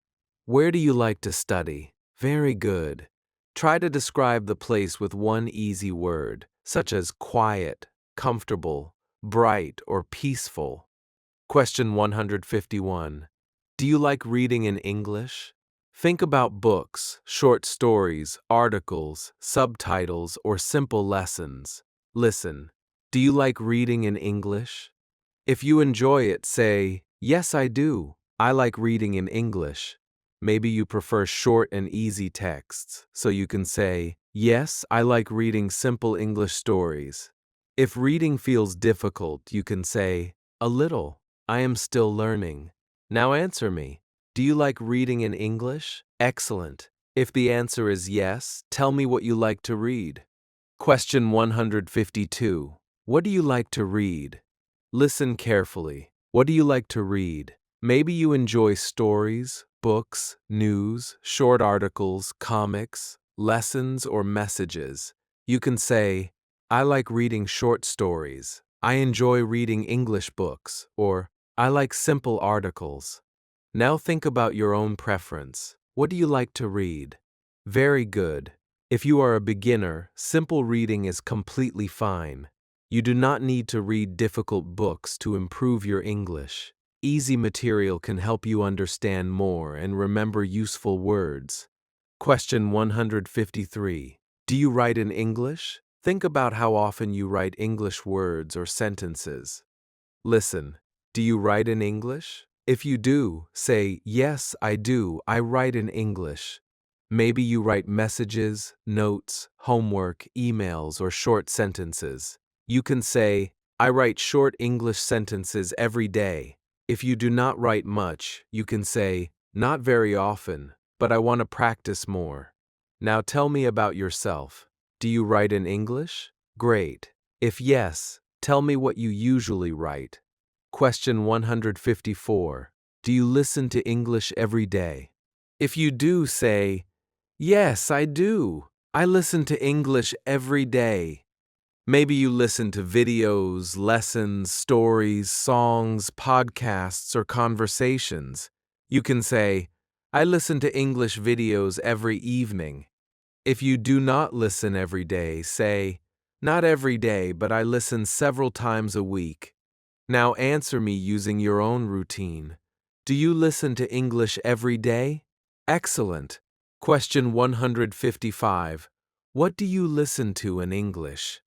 Where do you like to study? Very good. Try to describe the place with one easy word, such as quiet, comfortable, bright, or peaceful. Question 151. Do you like reading in English? Think about books, short stories, articles, subtitles, or simple lessons. Listen, do you like reading in English? If you enjoy it, say, yes, I do. I like reading in English. Maybe you prefer short and easy texts, so you can say, yes, I like reading simple English stories. If reading feels difficult, you can say, a little. I am still learning. Now answer me. Do you like reading in English? Excellent. If the answer is yes, tell me what you like to read. Question 152. What do you like to read? Listen carefully. What do you like to read? Maybe you enjoy stories, books, news, short articles, comics, lessons, or messages. You can say, I like reading short stories. I enjoy reading English books, or I like simple articles. Now think about your own preference. What do you like to read? Very good. If you are a beginner, simple reading is completely fine. You do not need to read difficult books to improve your English. Easy material can help you understand more and remember useful words. Question 153. Do you write in English? Think about how often you write English words or sentences. Listen. Do you write in English? If you do, say, yes, I do. I write in English. Maybe you write messages, notes, homework, emails, or short sentences. You can say, I write short English sentences every day. If you do not write much, you can say, not very often, but I want to practice more. Now tell me about yourself. Do you write in English? Great. If yes, tell me what you usually write. Question 154. Do you listen to English every day? If you do, say, yes, I do. I listen to English every day. Maybe you listen to videos, lessons, stories, songs, podcasts, or conversations. You can say, I listen to English videos every evening. If you do not listen every day, say, not every day, but I listen several times a week. Now answer me using your own routine. Do you listen to English every day? Excellent. Question 155. What do you listen to in English?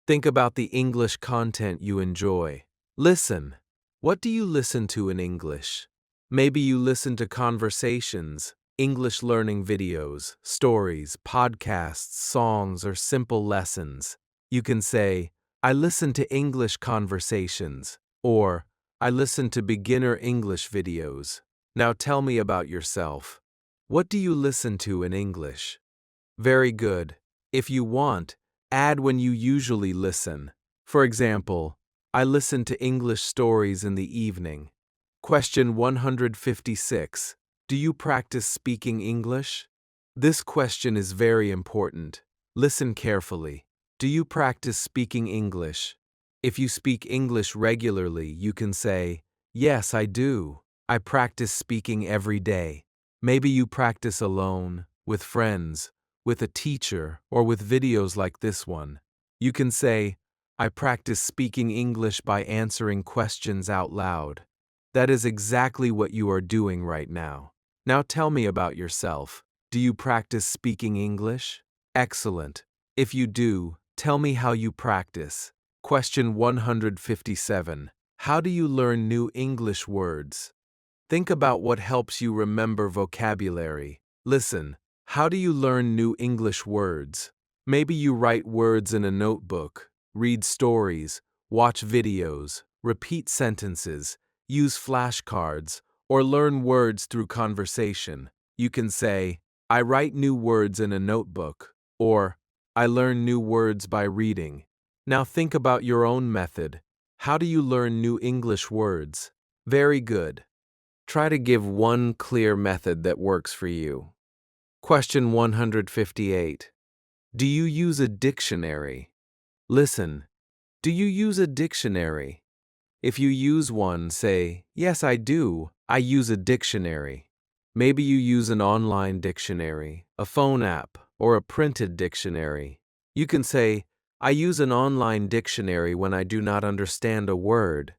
Think about the English content you enjoy. Listen. What do you listen to in English? Maybe you listen to conversations, English learning videos, stories, podcasts, songs, or simple lessons. You can say, I listen to English conversations, or I listen to beginner English videos. Now tell me about yourself. What do you listen to in English? Very good. If you want, add when you usually listen. For example, I listen to English stories in the evening. Question 156. Do you practice speaking English? This question is very important. Listen carefully. Do you practice speaking English? If you speak English regularly, you can say, yes, I do. I practice speaking every day. Maybe you practice alone, with friends, with a teacher, or with videos like this one. You can say, I practice speaking English by answering questions out loud. That is exactly what you are doing right now. Now tell me about yourself. Do you practice speaking English? Excellent. If you do, tell me how you practice. Question 157. How do you learn new English words? Think about what helps you remember vocabulary. Listen. How do you learn new English words? Maybe you write words in a notebook, read stories, watch videos, repeat sentences, use flashcards, or learn words through conversation. You can say, I write new words in a notebook, or I learn new words by reading. Now think about your own method. How do you learn new English words? Very good. Try to give one clear method that works for you. Question 158. Do you use a dictionary? Listen. Do you use a dictionary? If you use one, say, yes, I do. I use a dictionary. Maybe you use an online dictionary, a phone app, or a printed dictionary. You can say, I use an online dictionary when I do not understand a word.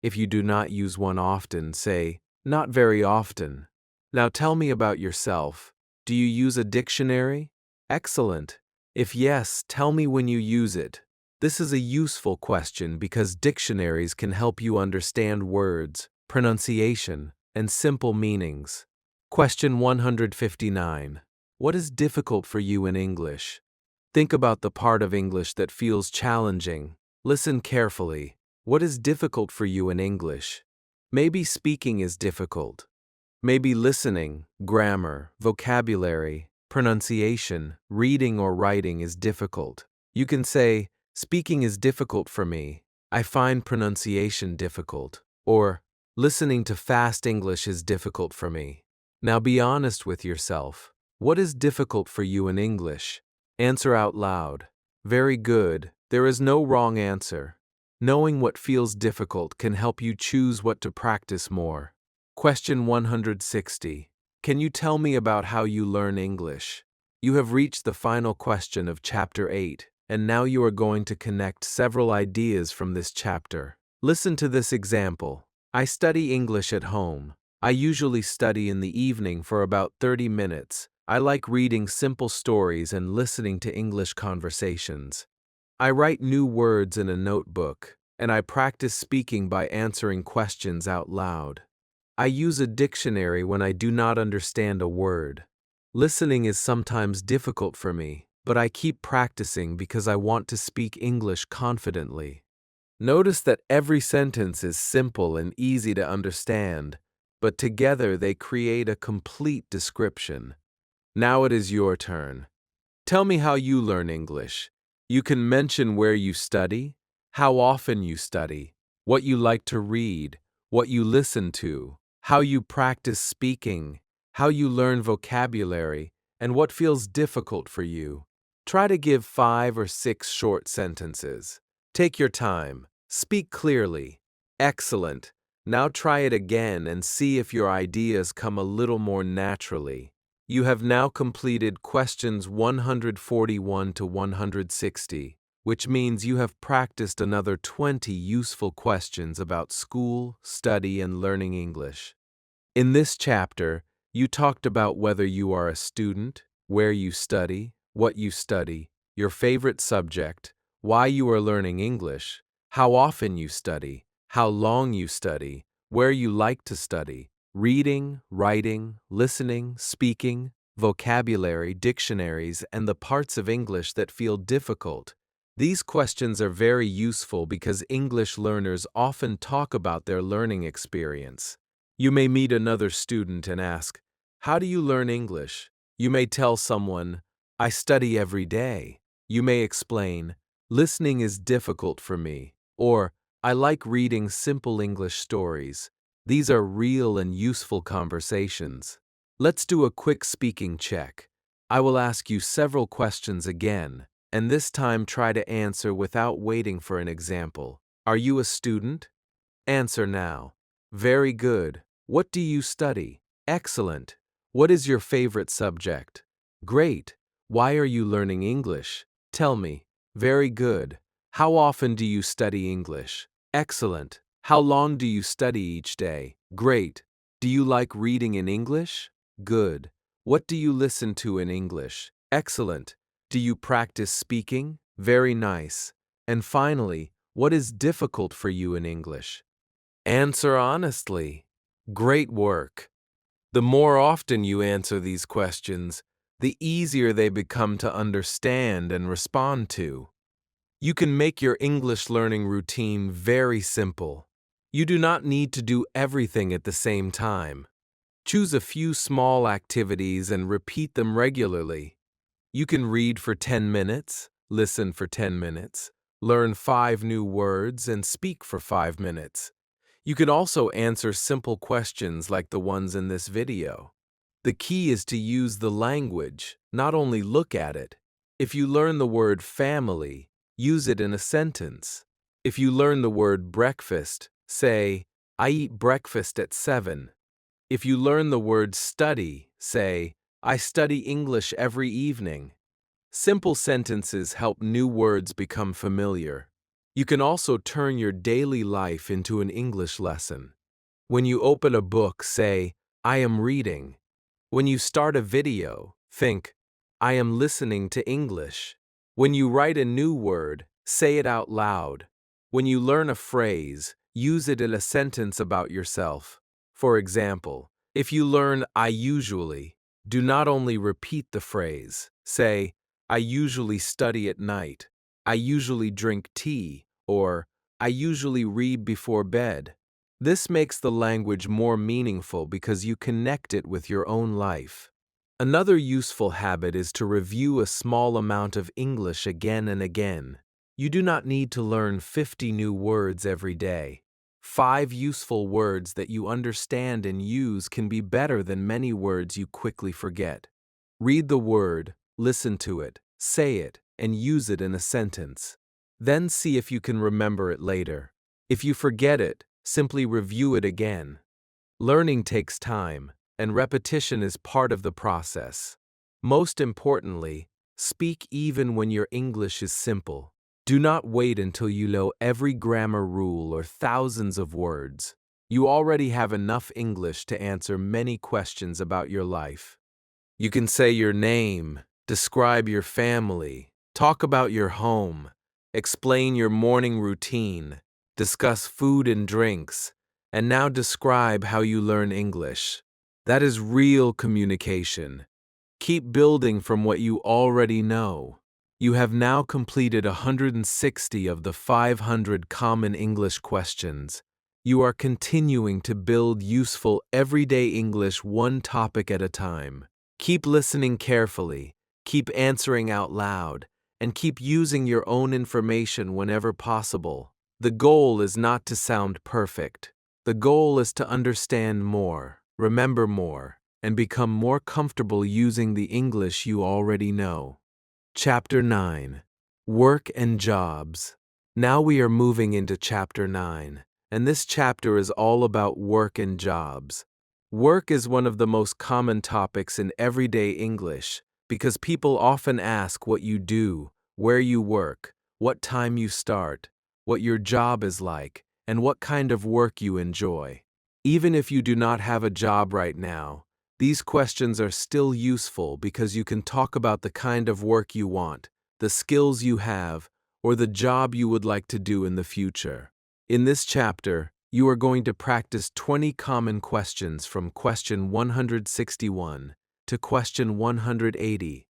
If you do not use one often, say, not very often. Now tell me about yourself. Do you use a dictionary? Excellent. If yes, tell me when you use it. This is a useful question because dictionaries can help you understand words, pronunciation, and simple meanings. Question 159. What is difficult for you in English? Think about the part of English that feels challenging. Listen carefully. What is difficult for you in English? Maybe speaking is difficult. Maybe listening, grammar, vocabulary, pronunciation, reading or writing is difficult. You can say, speaking is difficult for me. I find pronunciation difficult. Or, listening to fast English is difficult for me. Now be honest with yourself. What is difficult for you in English? Answer out loud. Very good. There is no wrong answer. Knowing what feels difficult can help you choose what to practice more. Question 160. Can you tell me about how you learn English? You have reached the final question of Chapter 8, and now you are going to connect several ideas from this chapter. Listen to this example. I study English at home. I usually study in the evening for about 30 minutes. I like reading simple stories and listening to English conversations. I write new words in a notebook, and I practice speaking by answering questions out loud. I use a dictionary when I do not understand a word. Listening is sometimes difficult for me, but I keep practicing because I want to speak English confidently. Notice that every sentence is simple and easy to understand, but together they create a complete description. Now it is your turn. Tell me how you learn English. You can mention where you study, how often you study, what you like to read, what you listen to, how you practice speaking, how you learn vocabulary, and what feels difficult for you. Try to give 5 or 6 short sentences. Take your time. Speak clearly. Excellent. Now try it again and see if your ideas come a little more naturally. You have now completed questions 141 to 160, which means you have practiced another 20 useful questions about school, study, and learning English. In this chapter, you talked about whether you are a student, where you study, what you study, your favorite subject, why you are learning English, how often you study, how long you study, where you like to study, reading, writing, listening, speaking, vocabulary, dictionaries, and the parts of English that feel difficult. These questions are very useful because English learners often talk about their learning experience. You may meet another student and ask, "How do you learn English?" You may tell someone, "I study every day." You may explain, "Listening is difficult for me," or "I like reading simple English stories." These are real and useful conversations. Let's do a quick speaking check. I will ask you several questions again, and this time try to answer without waiting for an example. Are you a student? Answer now. Very good. What do you study? Excellent. What is your favorite subject? Great. Why are you learning English? Tell me. Very good. How often do you study English? Excellent. How long do you study each day? Great. Do you like reading in English? Good. What do you listen to in English? Excellent. Do you practice speaking? Very nice. And finally, what is difficult for you in English? Answer honestly. Great work. The more often you answer these questions, the easier they become to understand and respond to. You can make your English learning routine very simple. You do not need to do everything at the same time. Choose a few small activities and repeat them regularly. You can read for 10 minutes, listen for 10 minutes, learn 5 new words, and speak for 5 minutes. You can also answer simple questions like the ones in this video. The key is to use the language, not only look at it. If you learn the word family, use it in a sentence. If you learn the word breakfast, say, "I eat breakfast at 7." If you learn the word study, say, "I study English every evening." Simple sentences help new words become familiar. You can also turn your daily life into an English lesson. When you open a book, say, "I am reading." When you start a video, think, "I am listening to English." When you write a new word, say it out loud. When you learn a phrase, use it in a sentence about yourself. For example, if you learn "I usually," do not only repeat the phrase. Say, "I usually study at night," "I usually drink tea," or "I usually read before bed." This makes the language more meaningful because you connect it with your own life. Another useful habit is to review a small amount of English again and again. You do not need to learn 50 new words every day. 5 useful words that you understand and use can be better than many words you quickly forget. Read the word, listen to it, say it, and use it in a sentence. Then see if you can remember it later. If you forget it, simply review it again. Learning takes time, and repetition is part of the process. Most importantly, speak even when your English is simple. Do not wait until you know every grammar rule or thousands of words. You already have enough English to answer many questions about your life. You can say your name, describe your family, talk about your home, explain your morning routine, discuss food and drinks, and now describe how you learn English. That is real communication. Keep building from what you already know. You have now completed 160 of the 500 common English questions. You are continuing to build useful everyday English one topic at a time. Keep listening carefully, keep answering out loud, and keep using your own information whenever possible. The goal is not to sound perfect. The goal is to understand more, remember more, and become more comfortable using the English you already know. Chapter 9. Work and Jobs. Now we are moving into Chapter 9, and this chapter is all about work and jobs. Work is one of the most common topics in everyday English because people often ask what you do, where you work, what time you start, what your job is like, and what kind of work you enjoy. Even if you do not have a job right now, these questions are still useful because you can talk about the kind of work you want, the skills you have, or the job you would like to do in the future. In this chapter, you are going to practice 20 common questions from question 161 to question 180.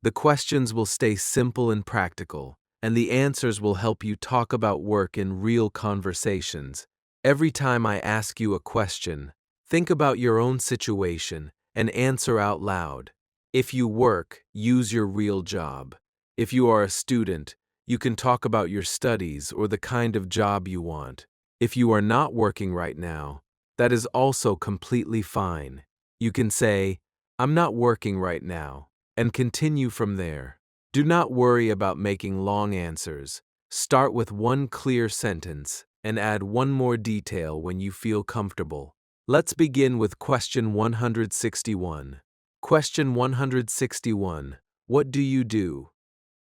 The questions will stay simple and practical, and the answers will help you talk about work in real conversations. Every time I ask you a question, think about your own situation and answer out loud. If you work, use your real job. If you are a student, you can talk about your studies or the kind of job you want. If you are not working right now, that is also completely fine. You can say, "I'm not working right now," and continue from there. Do not worry about making long answers. Start with one clear sentence and add one more detail when you feel comfortable. Let's begin with question 161. Question 161. What do you do?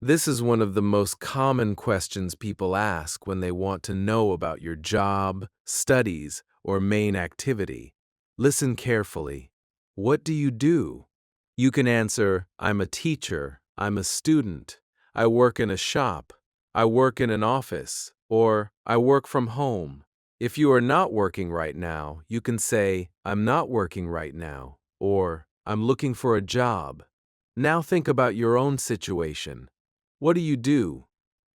This is one of the most common questions people ask when they want to know about your job, studies, or main activity. Listen carefully. What do you do? You can answer, "I'm a teacher," "I'm a student," "I work in a shop," "I work in an office," or "I work from home." If you are not working right now, you can say, "I'm not working right now," or "I'm looking for a job." Now think about your own situation. What do you do?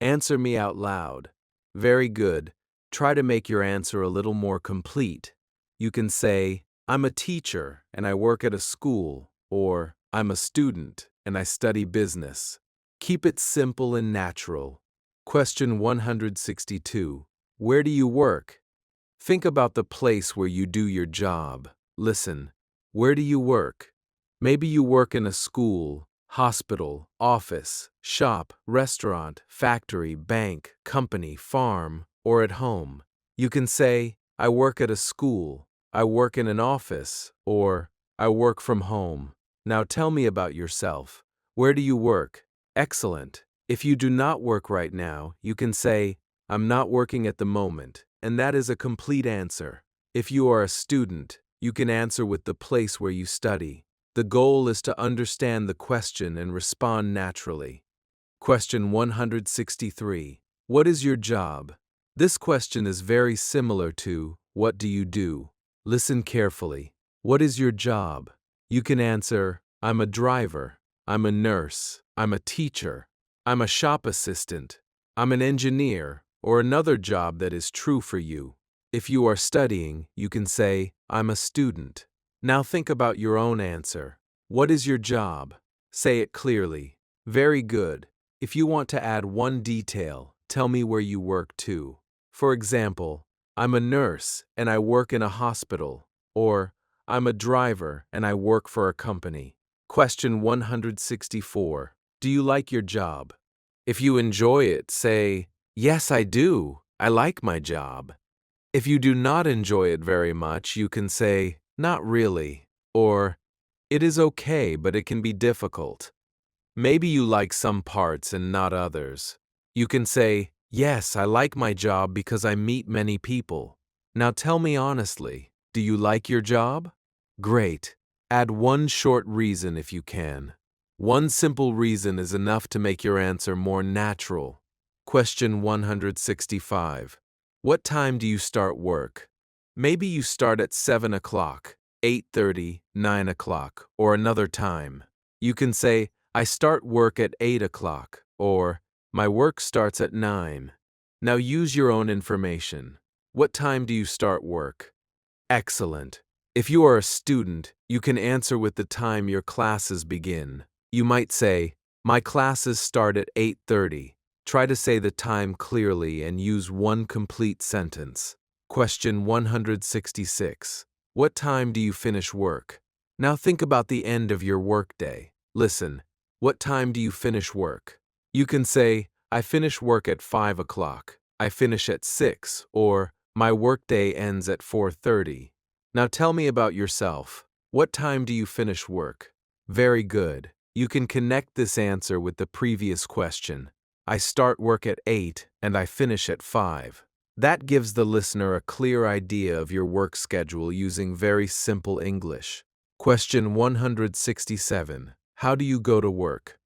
Answer me out loud. Very good. Try to make your answer a little more complete. You can say, "I'm a teacher and I work at a school," or "I'm a student and I study business." Keep it simple and natural. Question 162. Where do you work? Think about the place where you do your job. Listen. Where do you work? Maybe you work in a school, hospital, office, shop, restaurant, factory, bank, company, farm, or at home. You can say, "I work at a school," "I work in an office," or "I work from home." Now tell me about yourself. Where do you work? Excellent. If you do not work right now, you can say, "I'm not working at the moment," and that is a complete answer. If you are a student, you can answer with the place where you study. The goal is to understand the question and respond naturally. Question 163. What is your job? This question is very similar to, "What do you do?" Listen carefully. What is your job? You can answer, "I'm a driver," "I'm a nurse," "I'm a teacher," "I'm a shop assistant," "I'm an engineer," or another job that is true for you. If you are studying, you can say, I'm a student. Now think about your own answer. What is your job? Say it clearly. Very good. If you want to add one detail, tell me where you work too. For example, I'm a nurse and I work in a hospital. Or, I'm a driver and I work for a company. Question 164. Do you like your job? If you enjoy it, say, yes, I do. I like my job. If you do not enjoy it very much, you can say, not really, or it is okay, but it can be difficult. Maybe you like some parts and not others. You can say, yes, I like my job because I meet many people. Now tell me honestly, do you like your job? Great. Add one short reason if you can. One simple reason is enough to make your answer more natural. Question 165. What time do you start work? Maybe you start at 7 o'clock, 8:30, 9 o'clock, or another time. You can say, I start work at 8 o'clock, or my work starts at 9. Now use your own information. What time do you start work? Excellent. If you are a student, you can answer with the time your classes begin. You might say, my classes start at 8:30. Try to say the time clearly and use one complete sentence. Question 166. What time do you finish work? Now think about the end of your workday. Listen, what time do you finish work? You can say, I finish work at 5 o'clock. I finish at 6, or my workday ends at 4:30. Now tell me about yourself. What time do you finish work? Very good. You can connect this answer with the previous question. I start work at 8 and I finish at 5. That gives the listener a clear idea of your work schedule using very simple English. Question 167. How do you go to work?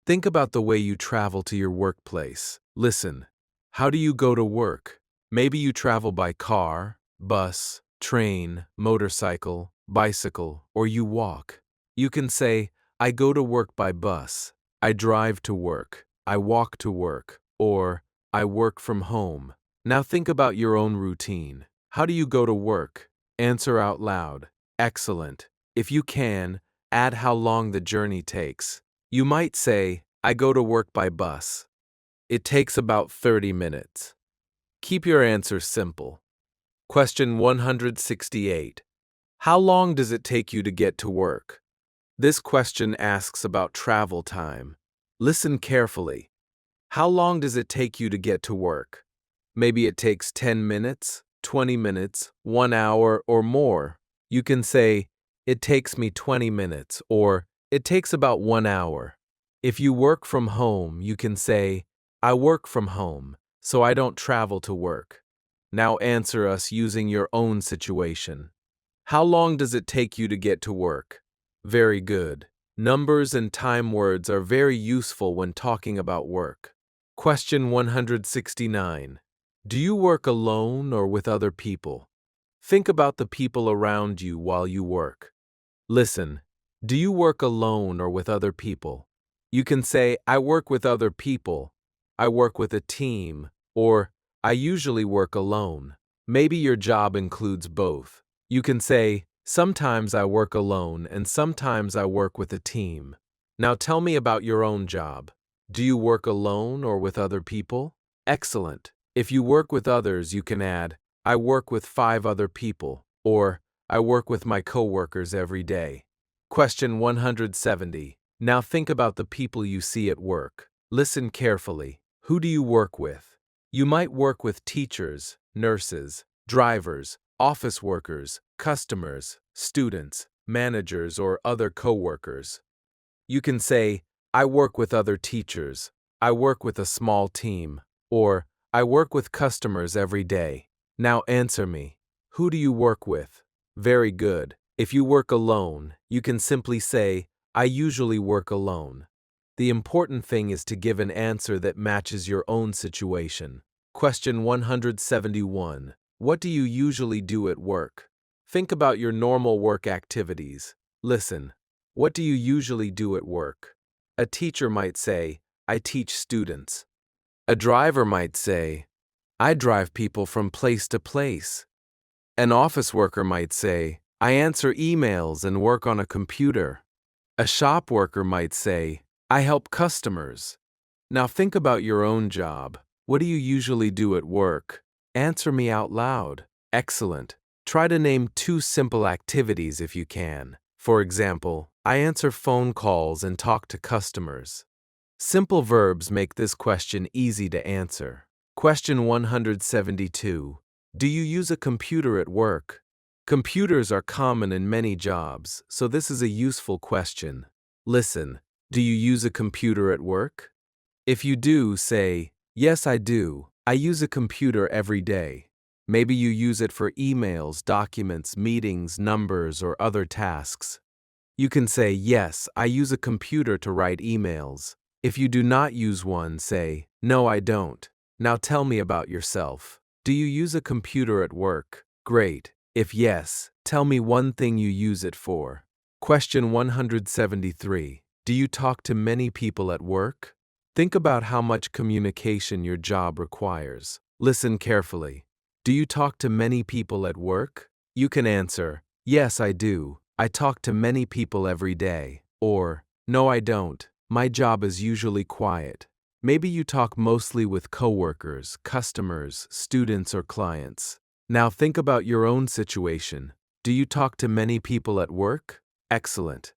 Think about the way you travel to your workplace. Listen. How do you go to work? Maybe you travel by car, bus, train, motorcycle, bicycle, or you walk. You can say, I go to work by bus. I drive to work. I walk to work. Or, I work from home. Now think about your own routine. How do you go to work? Answer out loud. Excellent. If you can, add how long the journey takes. You might say, I go to work by bus. It takes about 30 minutes. Keep your answer simple. Question 168. How long does it take you to get to work? This question asks about travel time. Listen carefully. How long does it take you to get to work? Maybe it takes 10 minutes, 20 minutes, 1 hour, or more. You can say, it takes me 20 minutes, or it takes about 1 hour. If you work from home, you can say, I work from home, so I don't travel to work. Now answer us using your own situation. How long does it take you to get to work? Very good. Numbers and time words are very useful when talking about work. Question 169. Do you work alone or with other people? Think about the people around you while you work. Listen, do you work alone or with other people? You can say, I work with other people, I work with a team, or I usually work alone. Maybe your job includes both. You can say, sometimes I work alone and sometimes I work with a team. Now tell me about your own job. Do you work alone or with other people? Excellent. If you work with others, you can add, I work with 5 other people, or I work with my coworkers every day. Question 170. Now think about the people you see at work. Listen carefully. Who do you work with? You might work with teachers, nurses, drivers, office workers, customers, students, managers, or other coworkers. You can say, I work with other teachers, I work with a small team, or I work with customers every day. Now answer me. Who do you work with? Very good. If you work alone, you can simply say, I usually work alone. The important thing is to give an answer that matches your own situation. Question 171. What do you usually do at work? Think about your normal work activities. Listen. What do you usually do at work? A teacher might say, I teach students. A driver might say, I drive people from place to place. An office worker might say, I answer emails and work on a computer. A shop worker might say, I help customers. Now think about your own job. What do you usually do at work? Answer me out loud. Excellent. Try to name 2 simple activities if you can. For example, I answer phone calls and talk to customers. Simple verbs make this question easy to answer. Question 172. Do you use a computer at work? Computers are common in many jobs, so this is a useful question. Listen, do you use a computer at work? If you do, say, yes, I do. I use a computer every day. Maybe you use it for emails, documents, meetings, numbers, or other tasks. You can say, yes, I use a computer to write emails. If you do not use one, say, no, I don't. Now tell me about yourself. Do you use a computer at work? Great. If yes, tell me one thing you use it for. Question 173. Do you talk to many people at work? Think about how much communication your job requires. Listen carefully. Do you talk to many people at work? You can answer, yes, I do. I talk to many people every day. Or, no, I don't. My job is usually quiet. Maybe you talk mostly with coworkers, customers, students, or clients. Now think about your own situation. Do you talk to many people at work? Excellent.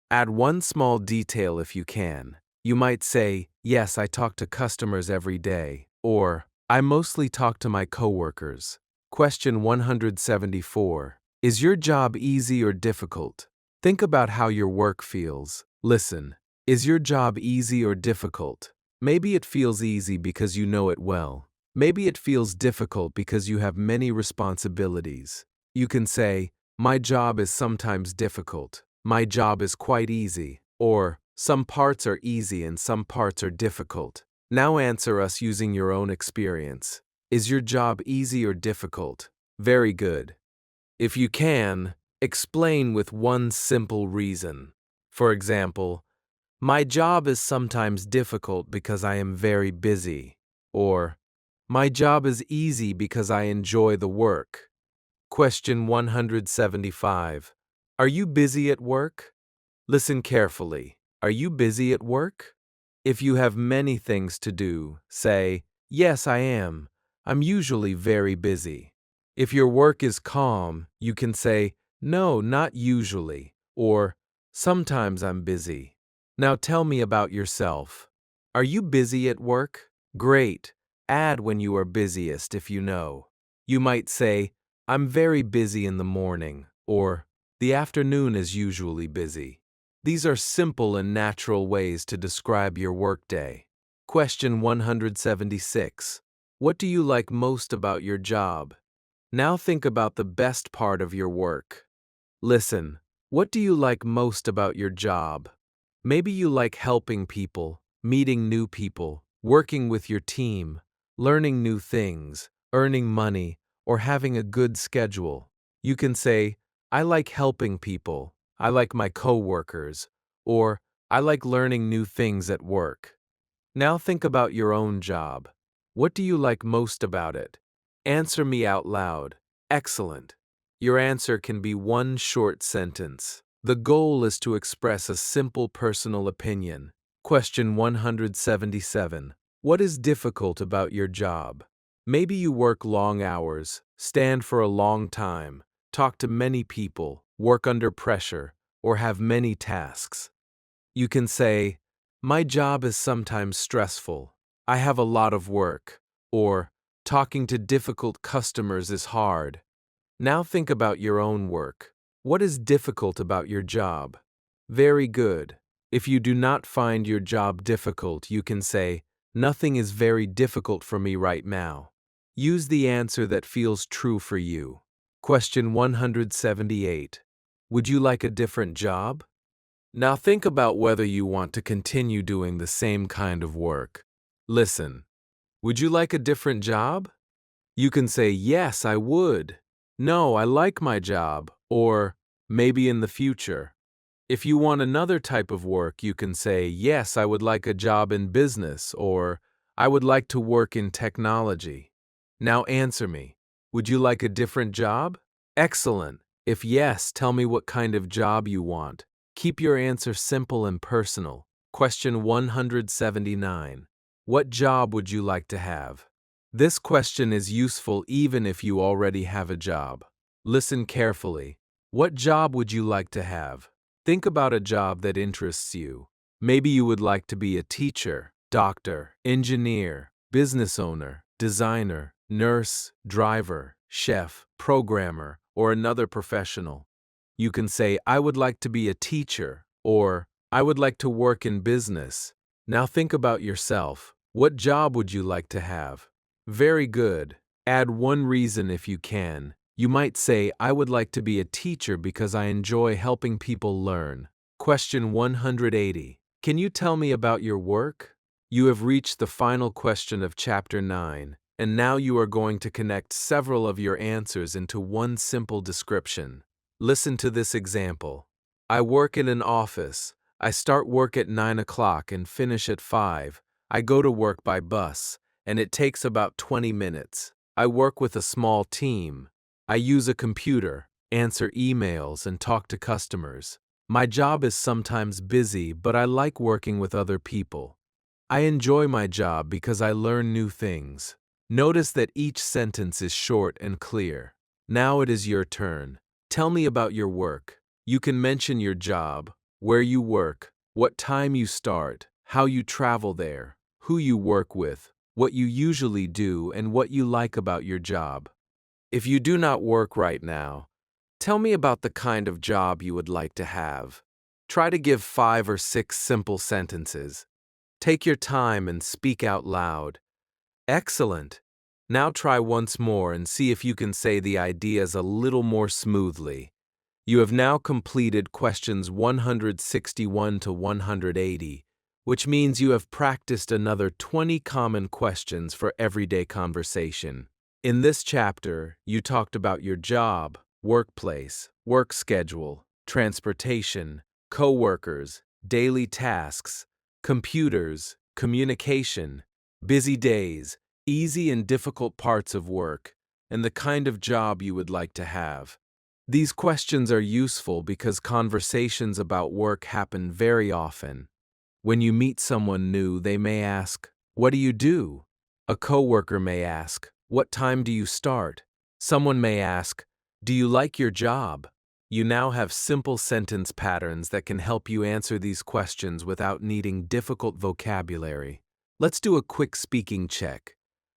Add one small detail if you can. You might say, yes, I talk to customers every day. Or, I mostly talk to my coworkers. Question 174. Is your job easy or difficult? Think about how your work feels. Listen. Is your job easy or difficult? Maybe it feels easy because you know it well. Maybe it feels difficult because you have many responsibilities. You can say, my job is sometimes difficult. My job is quite easy. Or, some parts are easy and some parts are difficult. Now answer us using your own experience. Is your job easy or difficult? Very good. If you can, explain with one simple reason. For example, my job is sometimes difficult because I am very busy. Or, my job is easy because I enjoy the work. Question 175. Are you busy at work? Listen carefully. Are you busy at work? If you have many things to do, say, yes, I am. I'm usually very busy. If your work is calm, you can say, no, not usually, or sometimes I'm busy. Now tell me about yourself. Are you busy at work? Great. Add when you are busiest if you know. You might say, I'm very busy in the morning, or the afternoon is usually busy. These are simple and natural ways to describe your workday. Question 176. What do you like most about your job? Now think about the best part of your work. Listen, what do you like most about your job? Maybe you like helping people, meeting new people, working with your team, learning new things, earning money, or having a good schedule. You can say, I like helping people, I like my coworkers, or I like learning new things at work. Now think about your own job. What do you like most about it? Answer me out loud. Excellent. Your answer can be one short sentence. The goal is to express a simple personal opinion. Question 177. What is difficult about your job? Maybe you work long hours, stand for a long time, talk to many people, work under pressure, or have many tasks. You can say, my job is sometimes stressful. I have a lot of work. Or, talking to difficult customers is hard. Now think about your own work. What is difficult about your job? Very good. If you do not find your job difficult, you can say, nothing is very difficult for me right now. Use the answer that feels true for you. Question 178. Would you like a different job? Now think about whether you want to continue doing the same kind of work. Listen. Would you like a different job? You can say, yes, I would. No, I like my job. Or, maybe in the future. If you want another type of work, you can say, yes, I would like a job in business, or I would like to work in technology. Now answer me. Would you like a different job? Excellent. If yes, tell me what kind of job you want. Keep your answer simple and personal. Question 179. What job would you like to have? This question is useful even if you already have a job. Listen carefully. What job would you like to have? Think about a job that interests you. Maybe you would like to be a teacher, doctor, engineer, business owner, designer, nurse, driver, chef, programmer, or another professional. You can say, I would like to be a teacher, or I would like to work in business. Now think about yourself. What job would you like to have? Very good. Add one reason if you can. You might say, I would like to be a teacher because I enjoy helping people learn. Question 180. Can you tell me about your work? You have reached the final question of Chapter 9, and now you are going to connect several of your answers into one simple description. Listen to this example. I work in an office. I start work at 9 o'clock and finish at 5. I go to work by bus, and it takes about 20 minutes. I work with a small team. I use a computer, answer emails, and talk to customers. My job is sometimes busy, but I like working with other people. I enjoy my job because I learn new things. Notice that each sentence is short and clear. Now it is your turn. Tell me about your work. You can mention your job, where you work, what time you start, how you travel there, who you work with, what you usually do, and what you like about your job. If you do not work right now, tell me about the kind of job you would like to have. Try to give 5 or 6 simple sentences. Take your time and speak out loud. Excellent. Now try once more and see if you can say the ideas a little more smoothly. You have now completed questions 161 to 180, which means you have practiced another 20 common questions for everyday conversation. In this chapter, you talked about your job, workplace, work schedule, transportation, coworkers, daily tasks, computers, communication, busy days, easy and difficult parts of work, and the kind of job you would like to have. These questions are useful because conversations about work happen very often. When you meet someone new, they may ask, "What do you do?" A coworker may ask, "What time do you start?" Someone may ask, "Do you like your job?" You now have simple sentence patterns that can help you answer these questions without needing difficult vocabulary. Let's do a quick speaking check.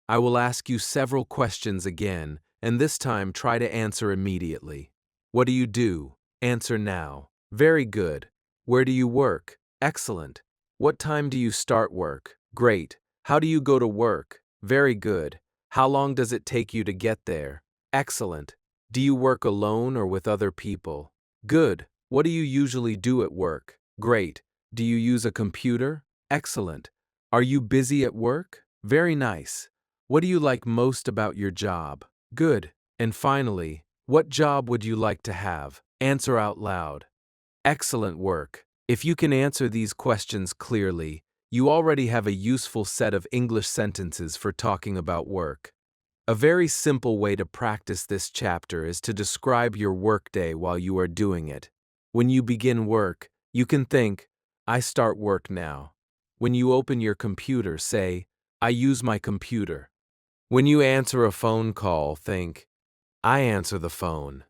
I will ask you several questions again, and this time try to answer immediately. What do you do? Answer now. Very good. Where do you work? Excellent. What time do you start work? Great. How do you go to work? Very good. How long does it take you to get there? Excellent. Do you work alone or with other people? Good. What do you usually do at work? Great. Do you use a computer? Excellent. Are you busy at work? Very nice. What do you like most about your job? Good. And finally, what job would you like to have? Answer out loud. Excellent work. If you can answer these questions clearly, you already have a useful set of English sentences for talking about work. A very simple way to practice this chapter is to describe your workday while you are doing it. When you begin work, you can think, I start work now. When you open your computer, say, I use my computer. When you answer a phone call, think, I answer the phone.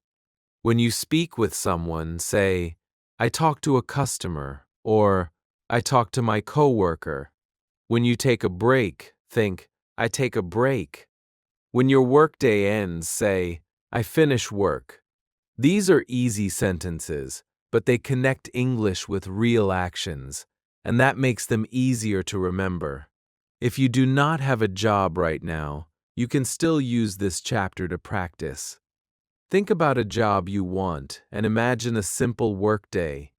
When you speak with someone, say, I talk to a customer, or I talk to my coworker. When you take a break, think, I take a break. When your workday ends, say, I finish work. These are easy sentences, but they connect English with real actions, and that makes them easier to remember. If you do not have a job right now, you can still use this chapter to practice. Think about a job you want and imagine a simple workday.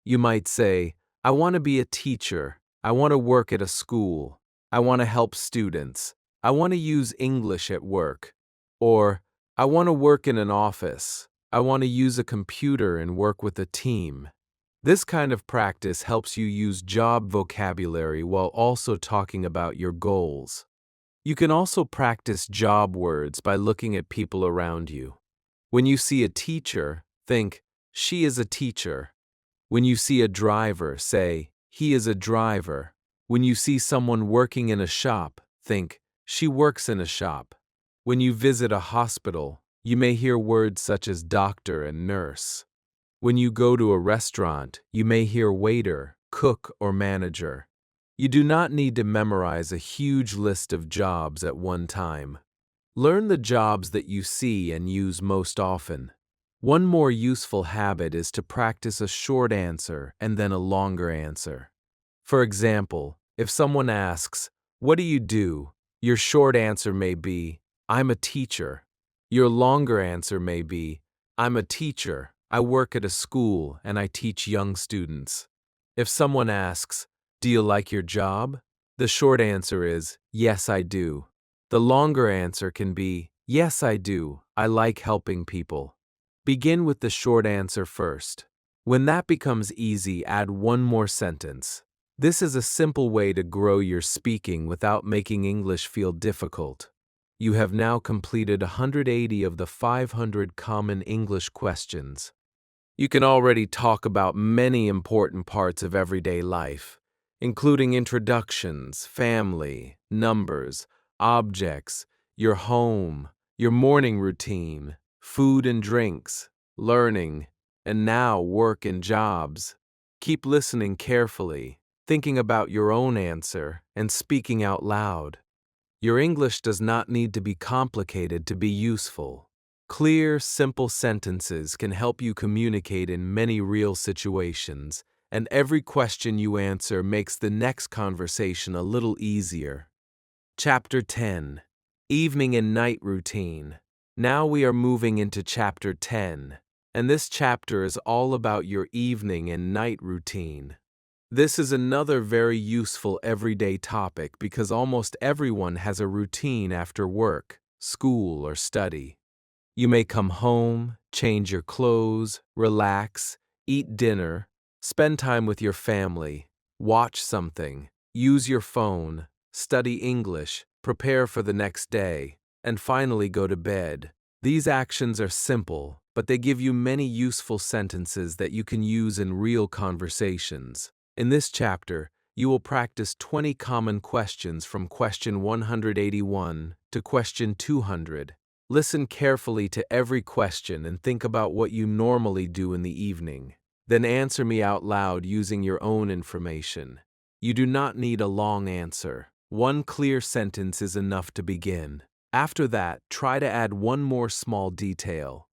You might say, I want to be a teacher. I want to work at a school. I want to help students. I want to use English at work. Or, I want to work in an office. I want to use a computer and work with a team. This kind of practice helps you use job vocabulary while also talking about your goals. You can also practice job words by looking at people around you. When you see a teacher, think, she is a teacher. When you see a driver, say, he is a driver. When you see someone working in a shop, think, she works in a shop. When you visit a hospital, you may hear words such as doctor and nurse. When you go to a restaurant, you may hear waiter, cook, or manager. You do not need to memorize a huge list of jobs at one time. Learn the jobs that you see and use most often. One more useful habit is to practice a short answer and then a longer answer. For example, if someone asks, "What do you do?" your short answer may be, "I'm a teacher." Your longer answer may be, "I'm a teacher. I work at a school and I teach young students." If someone asks, "Do you like your job?" the short answer is, "Yes, I do." The longer answer can be, "Yes, I do. I like helping people." Begin with the short answer first. When that becomes easy, add one more sentence. This is a simple way to grow your speaking without making English feel difficult. You have now completed 180 of the 500 common English questions. You can already talk about many important parts of everyday life, including introductions, family, numbers, objects, your home, your morning routine, food and drinks, learning, and now work and jobs. Keep listening carefully, thinking about your own answer, and speaking out loud. Your English does not need to be complicated to be useful. Clear, simple sentences can help you communicate in many real situations, and every question you answer makes the next conversation a little easier. Chapter 10: Evening and Night Routine. Now we are moving into Chapter 10, and this chapter is all about your evening and night routine. This is another very useful everyday topic because almost everyone has a routine after work, school, or study. You may come home, change your clothes, relax, eat dinner, spend time with your family, watch something, use your phone, study English, prepare for the next day, and finally go to bed. These actions are simple, but they give you many useful sentences that you can use in real conversations. In this chapter, you will practice 20 common questions from question 181 to question 200. Listen carefully to every question and think about what you normally do in the evening. Then answer me out loud using your own information. You do not need a long answer. One clear sentence is enough to begin. After that, try to add one more small detail.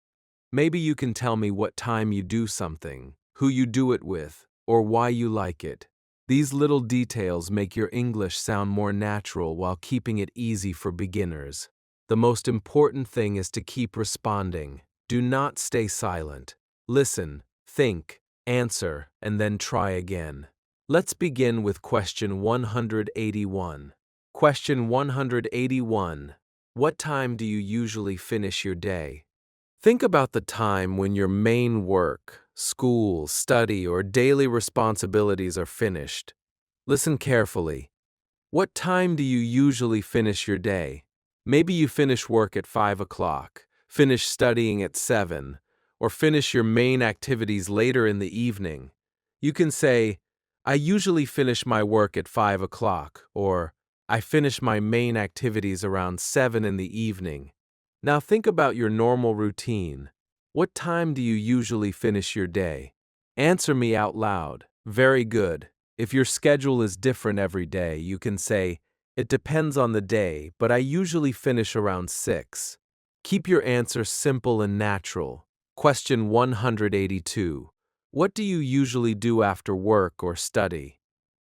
Maybe you can tell me what time you do something, who you do it with, or why you like it. These little details make your English sound more natural while keeping it easy for beginners. The most important thing is to keep responding. Do not stay silent. Listen, think, answer, and then try again. Let's begin with question 181. Question 181. What time do you usually finish your day? Think about the time when your main work, school, study, or daily responsibilities are finished. Listen carefully. What time do you usually finish your day? Maybe you finish work at 5 o'clock, finish studying at 7, or finish your main activities later in the evening. You can say, I usually finish my work at 5 o'clock, or I finish my main activities around 7 in the evening. Now think about your normal routine. What time do you usually finish your day? Answer me out loud. Very good. If your schedule is different every day, you can say, it depends on the day, but I usually finish around 6. Keep your answer simple and natural. Question 182. What do you usually do after work or study?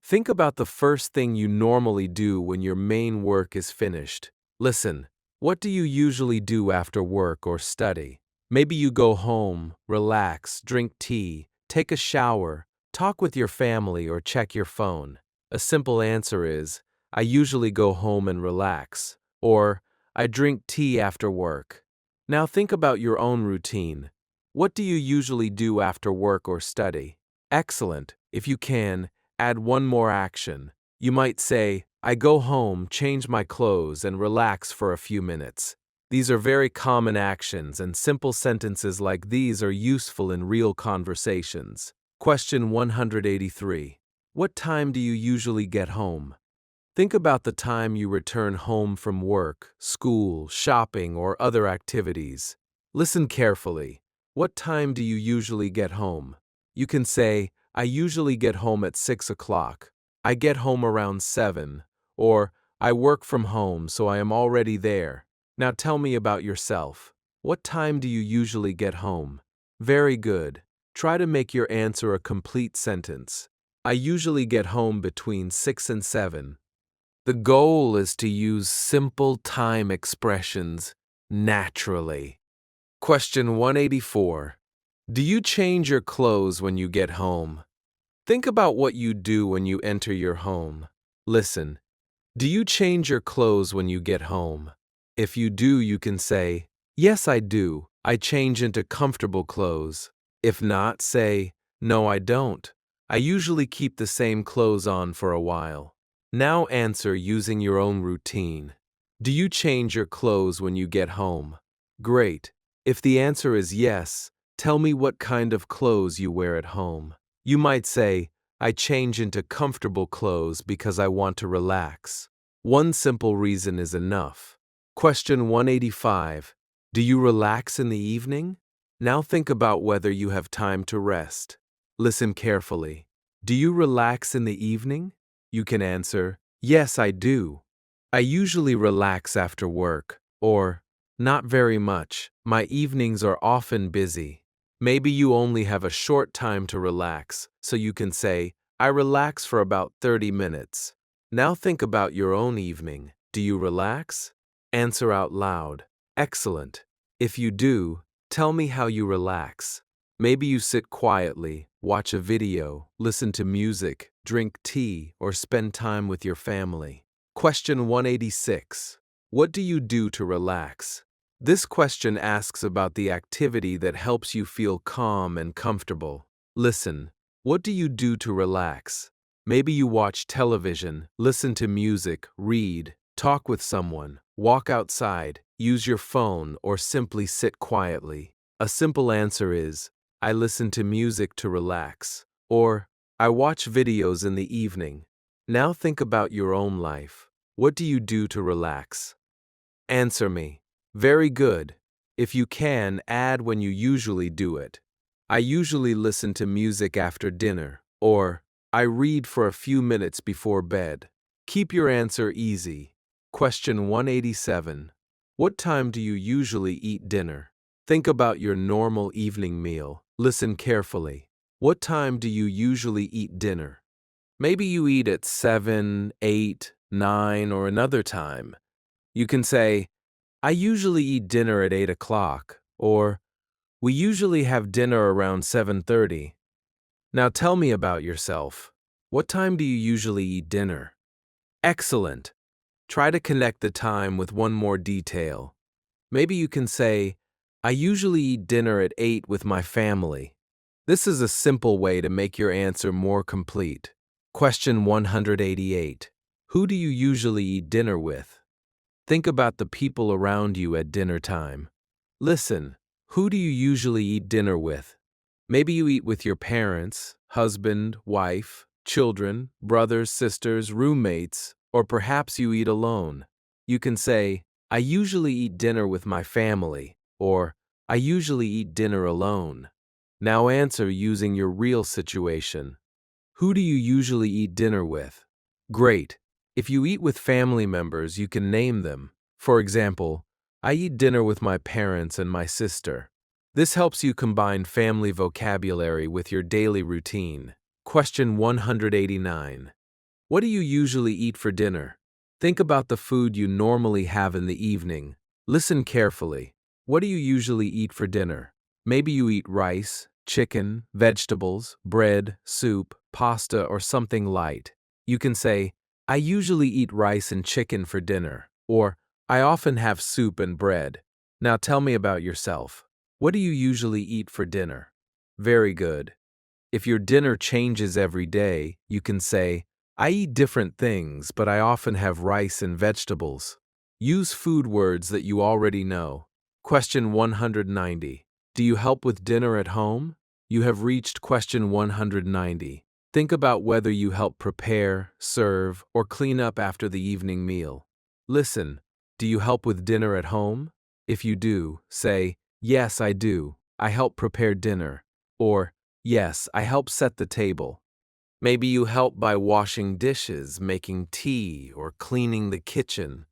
Think about the first thing you normally do when your main work is finished. Listen, what do you usually do after work or study? Maybe you go home, relax, drink tea, take a shower, talk with your family, or check your phone. A simple answer is, I usually go home and relax, or I drink tea after work. Now think about your own routine. What do you usually do after work or study? Excellent. If you can, add one more action. You might say, I go home, change my clothes, and relax for a few minutes. These are very common actions, and simple sentences like these are useful in real conversations. Question 183. What time do you usually get home? Think about the time you return home from work, school, shopping, or other activities. Listen carefully. What time do you usually get home? You can say, I usually get home at 6 o'clock. I get home around 7. Or, I work from home, so I am already there. Now tell me about yourself. What time do you usually get home? Very good. Try to make your answer a complete sentence. I usually get home between 6 and 7. The goal is to use simple time expressions naturally. Question 184. Do you change your clothes when you get home? Think about what you do when you enter your home. Listen. Do you change your clothes when you get home? If you do, you can say, Yes, I do. I change into comfortable clothes. If not, say, No, I don't. I usually keep the same clothes on for a while. Now answer using your own routine. Do you change your clothes when you get home? Great. If the answer is yes, tell me what kind of clothes you wear at home. You might say, I change into comfortable clothes because I want to relax. One simple reason is enough. Question 185. Do you relax in the evening? Now think about whether you have time to rest. Listen carefully. Do you relax in the evening? You can answer, Yes, I do. I usually relax after work, or, Not very much. My evenings are often busy. Maybe you only have a short time to relax, so you can say, I relax for about 30 minutes. Now think about your own evening. Do you relax? Answer out loud. Excellent. If you do, tell me how you relax. Maybe you sit quietly, watch a video, listen to music, drink tea, or spend time with your family. Question 186. What do you do to relax? This question asks about the activity that helps you feel calm and comfortable. Listen, what do you do to relax? Maybe you watch television, listen to music, read, talk with someone, walk outside, use your phone, or simply sit quietly. A simple answer is, I listen to music to relax, or I watch videos in the evening. Now think about your own life. What do you do to relax? Answer me. Very good. If you can, add when you usually do it. I usually listen to music after dinner, or I read for a few minutes before bed. Keep your answer easy. Question 187. What time do you usually eat dinner? Think about your normal evening meal. Listen carefully. What time do you usually eat dinner? Maybe you eat at 7, 8, 9, or another time. You can say, I usually eat dinner at 8 o'clock, or we usually have dinner around 7:30. Now tell me about yourself. What time do you usually eat dinner? Excellent. Try to connect the time with one more detail. Maybe you can say, I usually eat dinner at 8 with my family. This is a simple way to make your answer more complete. Question 188. Who do you usually eat dinner with? Think about the people around you at dinner time. Listen, who do you usually eat dinner with? Maybe you eat with your parents, husband, wife, children, brothers, sisters, roommates, or perhaps you eat alone. You can say, I usually eat dinner with my family, or I usually eat dinner alone. Now answer using your real situation. Who do you usually eat dinner with? Great. If you eat with family members, you can name them. For example, I eat dinner with my parents and my sister. This helps you combine family vocabulary with your daily routine. Question 189. What do you usually eat for dinner? Think about the food you normally have in the evening. Listen carefully. What do you usually eat for dinner? Maybe you eat rice, chicken, vegetables, bread, soup, pasta, or something light. You can say, I usually eat rice and chicken for dinner, or I often have soup and bread. Now tell me about yourself. What do you usually eat for dinner? Very good. If your dinner changes every day, you can say, I eat different things, but I often have rice and vegetables. Use food words that you already know. Question 190. Do you help with dinner at home? You have reached question 190. Think about whether you help prepare, serve, or clean up after the evening meal. Listen, do you help with dinner at home? If you do, say, yes, I do. I help prepare dinner. Or, yes, I help set the table. Maybe you help by washing dishes, making tea, or cleaning the kitchen.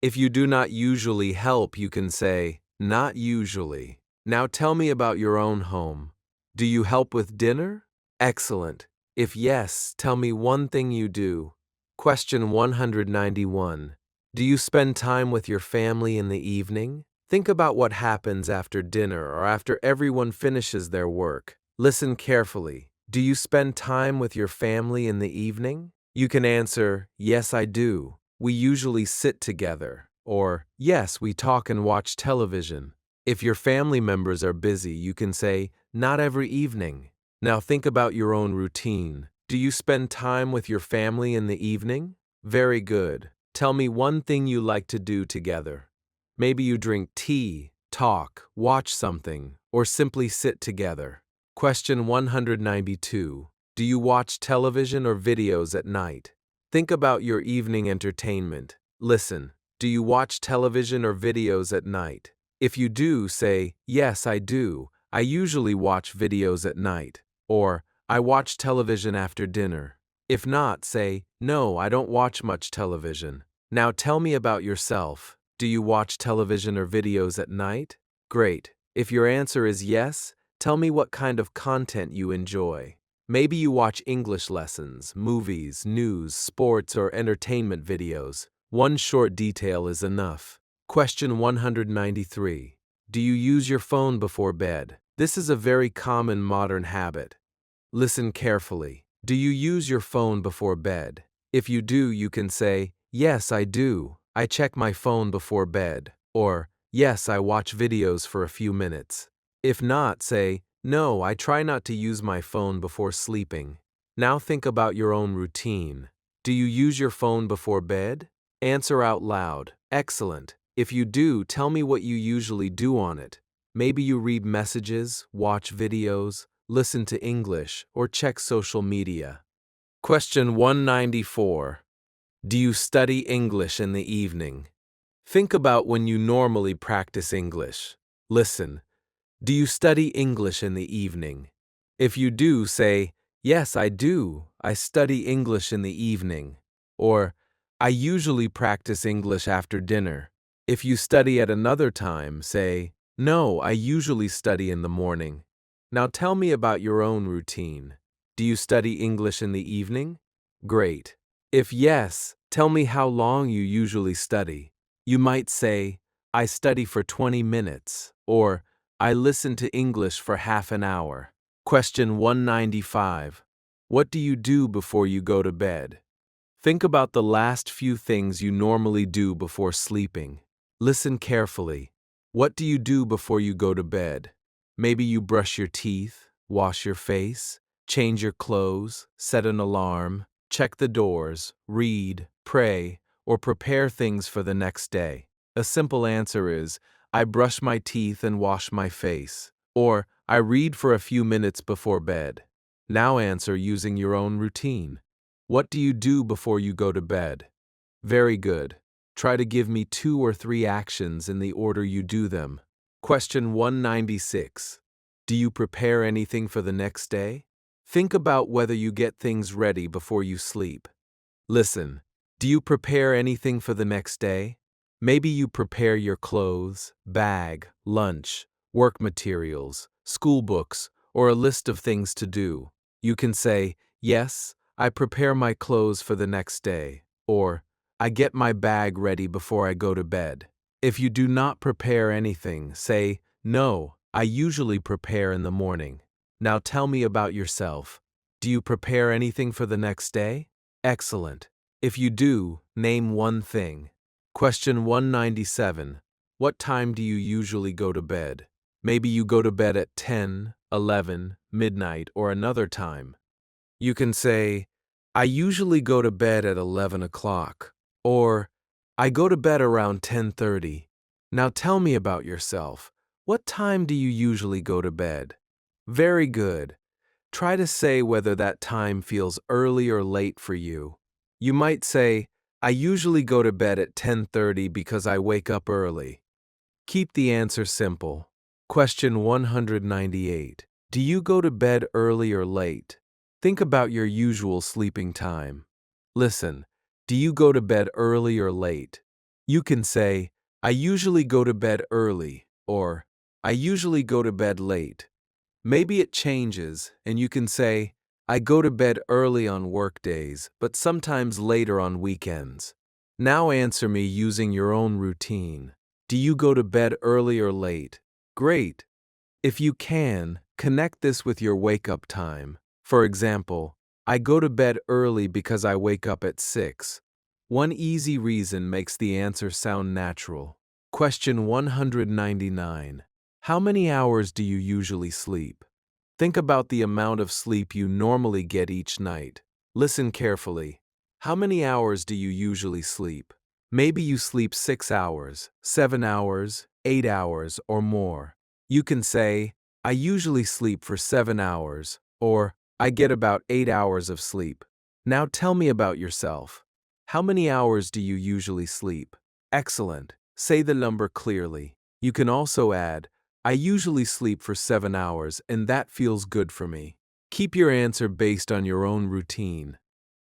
If you do not usually help, you can say, not usually. Now tell me about your own home. Do you help with dinner? Excellent. If yes, tell me one thing you do. Question 191. Do you spend time with your family in the evening? Think about what happens after dinner or after everyone finishes their work. Listen carefully. Do you spend time with your family in the evening? You can answer, yes, I do. We usually sit together. Or, yes, we talk and watch television. If your family members are busy, you can say, not every evening. Now think about your own routine. Do you spend time with your family in the evening? Very good. Tell me one thing you like to do together. Maybe you drink tea, talk, watch something, or simply sit together. Question 192. Do you watch television or videos at night? Think about your evening entertainment. Listen, do you watch television or videos at night? If you do, say, yes, I do. I usually watch videos at night. Or, I watch television after dinner. If not, say, no, I don't watch much television. Now tell me about yourself. Do you watch television or videos at night? Great. If your answer is yes, tell me what kind of content you enjoy. Maybe you watch English lessons, movies, news, sports, or entertainment videos. One short detail is enough. Question 193. Do you use your phone before bed? This is a very common modern habit. Listen carefully. Do you use your phone before bed? If you do, you can say, yes, I do. I check my phone before bed. Or, yes, I watch videos for a few minutes. If not, say, no, I try not to use my phone before sleeping. Now think about your own routine. Do you use your phone before bed? Answer out loud. Excellent. If you do, tell me what you usually do on it. Maybe you read messages, watch videos, listen to English, or check social media. Question 194. Do you study English in the evening? Think about when you normally practice English. Listen. Do you study English in the evening? If you do, say, yes, I do. I study English in the evening. Or, I usually practice English after dinner. If you study at another time, say, no, I usually study in the morning. Now tell me about your own routine. Do you study English in the evening? Great. If yes, tell me how long you usually study. You might say, I study for 20 minutes, or I listen to English for half an hour. Question 195. What do you do before you go to bed? Think about the last few things you normally do before sleeping. Listen carefully. What do you do before you go to bed? Maybe you brush your teeth, wash your face, change your clothes, set an alarm, check the doors, read, pray, or prepare things for the next day. A simple answer is, I brush my teeth and wash my face. Or, I read for a few minutes before bed. Now answer using your own routine. What do you do before you go to bed? Very good. Try to give me 2 or 3 actions in the order you do them. Question 196. Do you prepare anything for the next day? Think about whether you get things ready before you sleep. Listen, do you prepare anything for the next day? Maybe you prepare your clothes, bag, lunch, work materials, school books, or a list of things to do. You can say, yes, I prepare my clothes for the next day, or I get my bag ready before I go to bed. If you do not prepare anything, say, no, I usually prepare in the morning. Now tell me about yourself. Do you prepare anything for the next day? Excellent. If you do, name one thing. Question 197. What time do you usually go to bed? Maybe you go to bed at 10, 11, midnight, or another time. You can say, I usually go to bed at 11 o'clock, or I go to bed around 10:30. Now tell me about yourself. What time do you usually go to bed? Very good. Try to say whether that time feels early or late for you. You might say, I usually go to bed at 10:30 because I wake up early. Keep the answer simple. Question 198. Do you go to bed early or late? Think about your usual sleeping time. Listen, do you go to bed early or late? You can say, I usually go to bed early, or I usually go to bed late. Maybe it changes, and you can say, I go to bed early on work days, but sometimes later on weekends. Now answer me using your own routine. Do you go to bed early or late? Great. If you can, connect this with your wake-up time. For example, I go to bed early because I wake up at 6. One easy reason makes the answer sound natural. Question 199. How many hours do you usually sleep? Think about the amount of sleep you normally get each night. Listen carefully. How many hours do you usually sleep? Maybe you sleep 6 hours, 7 hours, 8 hours, or more. You can say, I usually sleep for 7 hours, or I get about 8 hours of sleep. Now tell me about yourself. How many hours do you usually sleep? Excellent. Say the number clearly. You can also add, I usually sleep for 7 hours, and that feels good for me. Keep your answer based on your own routine.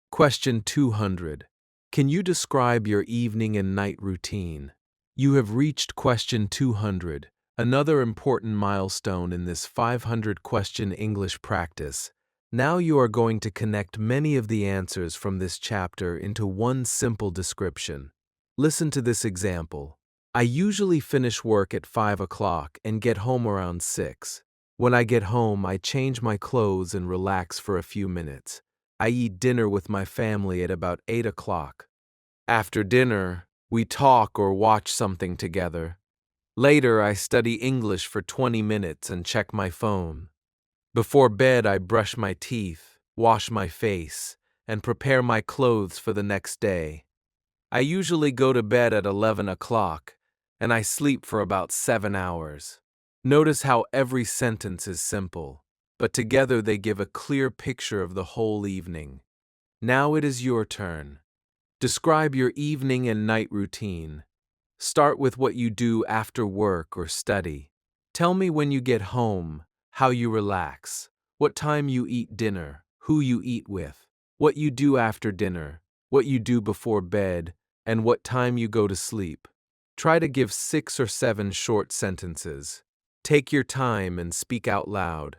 Question 200. Can you describe your evening and night routine? You have reached question 200, another important milestone in this 500-question English practice. Now you are going to connect many of the answers from this chapter into one simple description. Listen to this example. I usually finish work at 5 o'clock and get home around 6. When I get home, I change my clothes and relax for a few minutes. I eat dinner with my family at about 8 o'clock. After dinner, we talk or watch something together. Later, I study English for 20 minutes and check my phone. Before bed, I brush my teeth, wash my face, and prepare my clothes for the next day. I usually go to bed at 11 o'clock, and I sleep for about 7 hours. Notice how every sentence is simple, but together they give a clear picture of the whole evening. Now it is your turn. Describe your evening and night routine. Start with what you do after work or study. Tell me when you get home, how you relax, what time you eat dinner, who you eat with, what you do after dinner, what you do before bed, and what time you go to sleep. Try to give 6 or 7 short sentences. Take your time and speak out loud.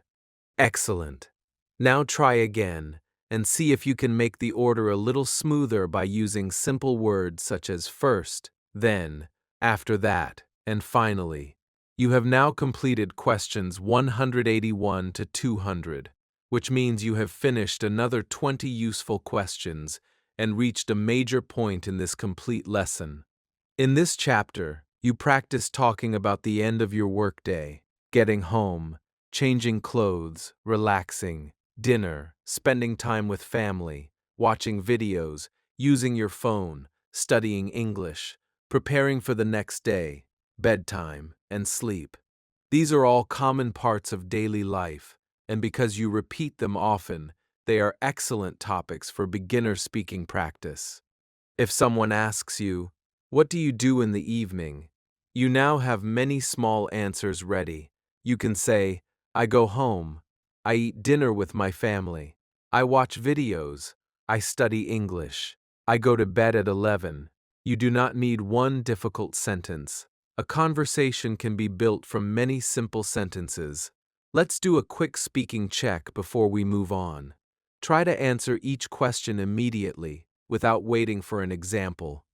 Excellent. Now try again and see if you can make the order a little smoother by using simple words such as first, then, after that, and finally. You have now completed questions 181 to 200, which means you have finished another 20 useful questions and reached a major point in this complete lesson. In this chapter, you practice talking about the end of your workday, getting home, changing clothes, relaxing, dinner, spending time with family, watching videos, using your phone, studying English, preparing for the next day, bedtime, and sleep. These are all common parts of daily life, and because you repeat them often, they are excellent topics for beginner speaking practice. If someone asks you, what do you do in the evening? You now have many small answers ready. You can say, I go home. I eat dinner with my family. I watch videos. I study English. I go to bed at 11. You do not need one difficult sentence. A conversation can be built from many simple sentences. Let's do a quick speaking check before we move on. Try to answer each question immediately, without waiting for an example.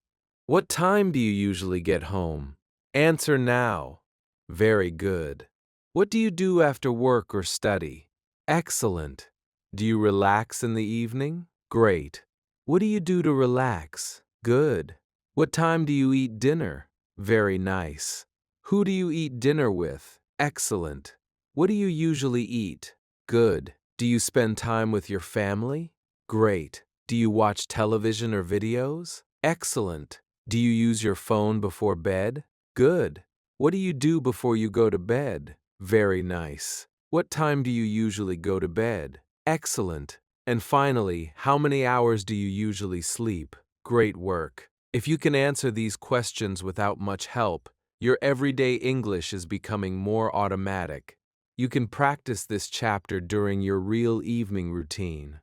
What time do you usually get home? Answer now. Very good. What do you do after work or study? Excellent. Do you relax in the evening? Great. What do you do to relax? Good. What time do you eat dinner? Very nice. Who do you eat dinner with? Excellent. What do you usually eat? Good. Do you spend time with your family? Great. Do you watch television or videos? Excellent. Do you use your phone before bed? Good. What do you do before you go to bed? Very nice. What time do you usually go to bed? Excellent. And finally, how many hours do you usually sleep? Great work. If you can answer these questions without much help, your everyday English is becoming more automatic. You can practice this chapter during your real evening routine.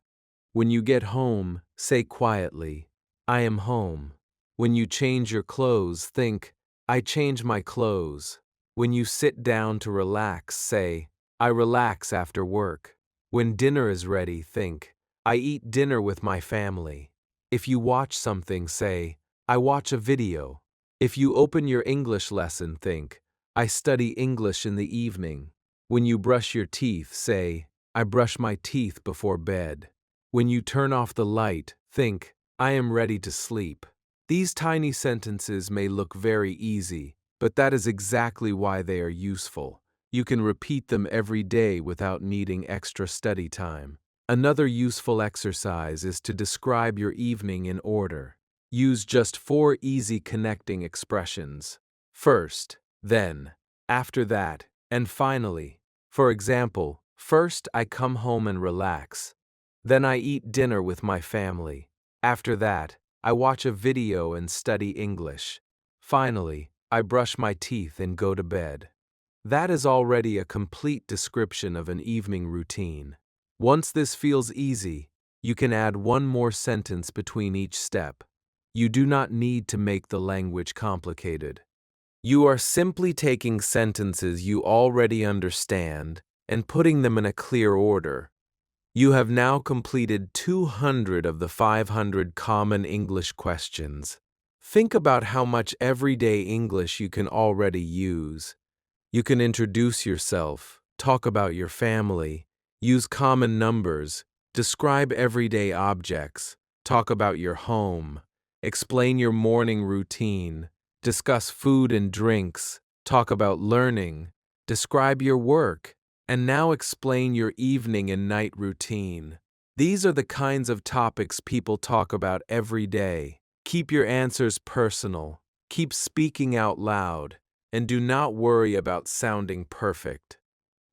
When you get home, say quietly, I am home. When you change your clothes, think, I change my clothes. When you sit down to relax, say, I relax after work. When dinner is ready, think, I eat dinner with my family. If you watch something, say, I watch a video. If you open your English lesson, think, I study English in the evening. When you brush your teeth, say, I brush my teeth before bed. When you turn off the light, think, I am ready to sleep. These tiny sentences may look very easy, but that is exactly why they are useful. You can repeat them every day without needing extra study time. Another useful exercise is to describe your evening in order. Use just 4 easy connecting expressions. First, then, after that, and finally. For example, first I come home and relax. Then I eat dinner with my family. After that, I watch a video and study English. Finally, I brush my teeth and go to bed. That is already a complete description of an evening routine. Once this feels easy, you can add one more sentence between each step. You do not need to make the language complicated. You are simply taking sentences you already understand and putting them in a clear order. You have now completed 200 of the 500 common English questions. Think about how much everyday English you can already use. You can introduce yourself, talk about your family, use common numbers, describe everyday objects, talk about your home, explain your morning routine, discuss food and drinks, talk about learning, describe your work, and now explain your evening and night routine. These are the kinds of topics people talk about every day. Keep your answers personal, keep speaking out loud, and do not worry about sounding perfect.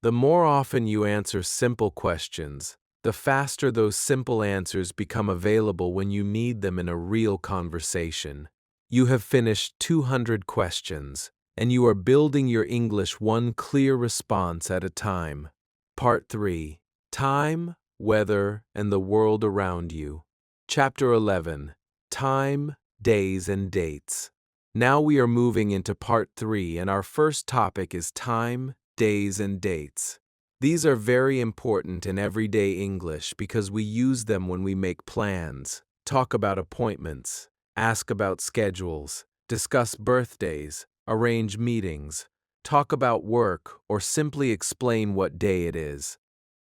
The more often you answer simple questions, the faster those simple answers become available when you need them in a real conversation. You have finished 200 questions, and you are building your English one clear response at a time. Part 3. Time, Weather, and the World Around You. Chapter 11. Time, Days, and Dates. Now we are moving into Part 3, and our first topic is time, days, and dates. These are very important in everyday English because we use them when we make plans, talk about appointments, ask about schedules, discuss birthdays, arrange meetings, talk about work, or simply explain what day it is.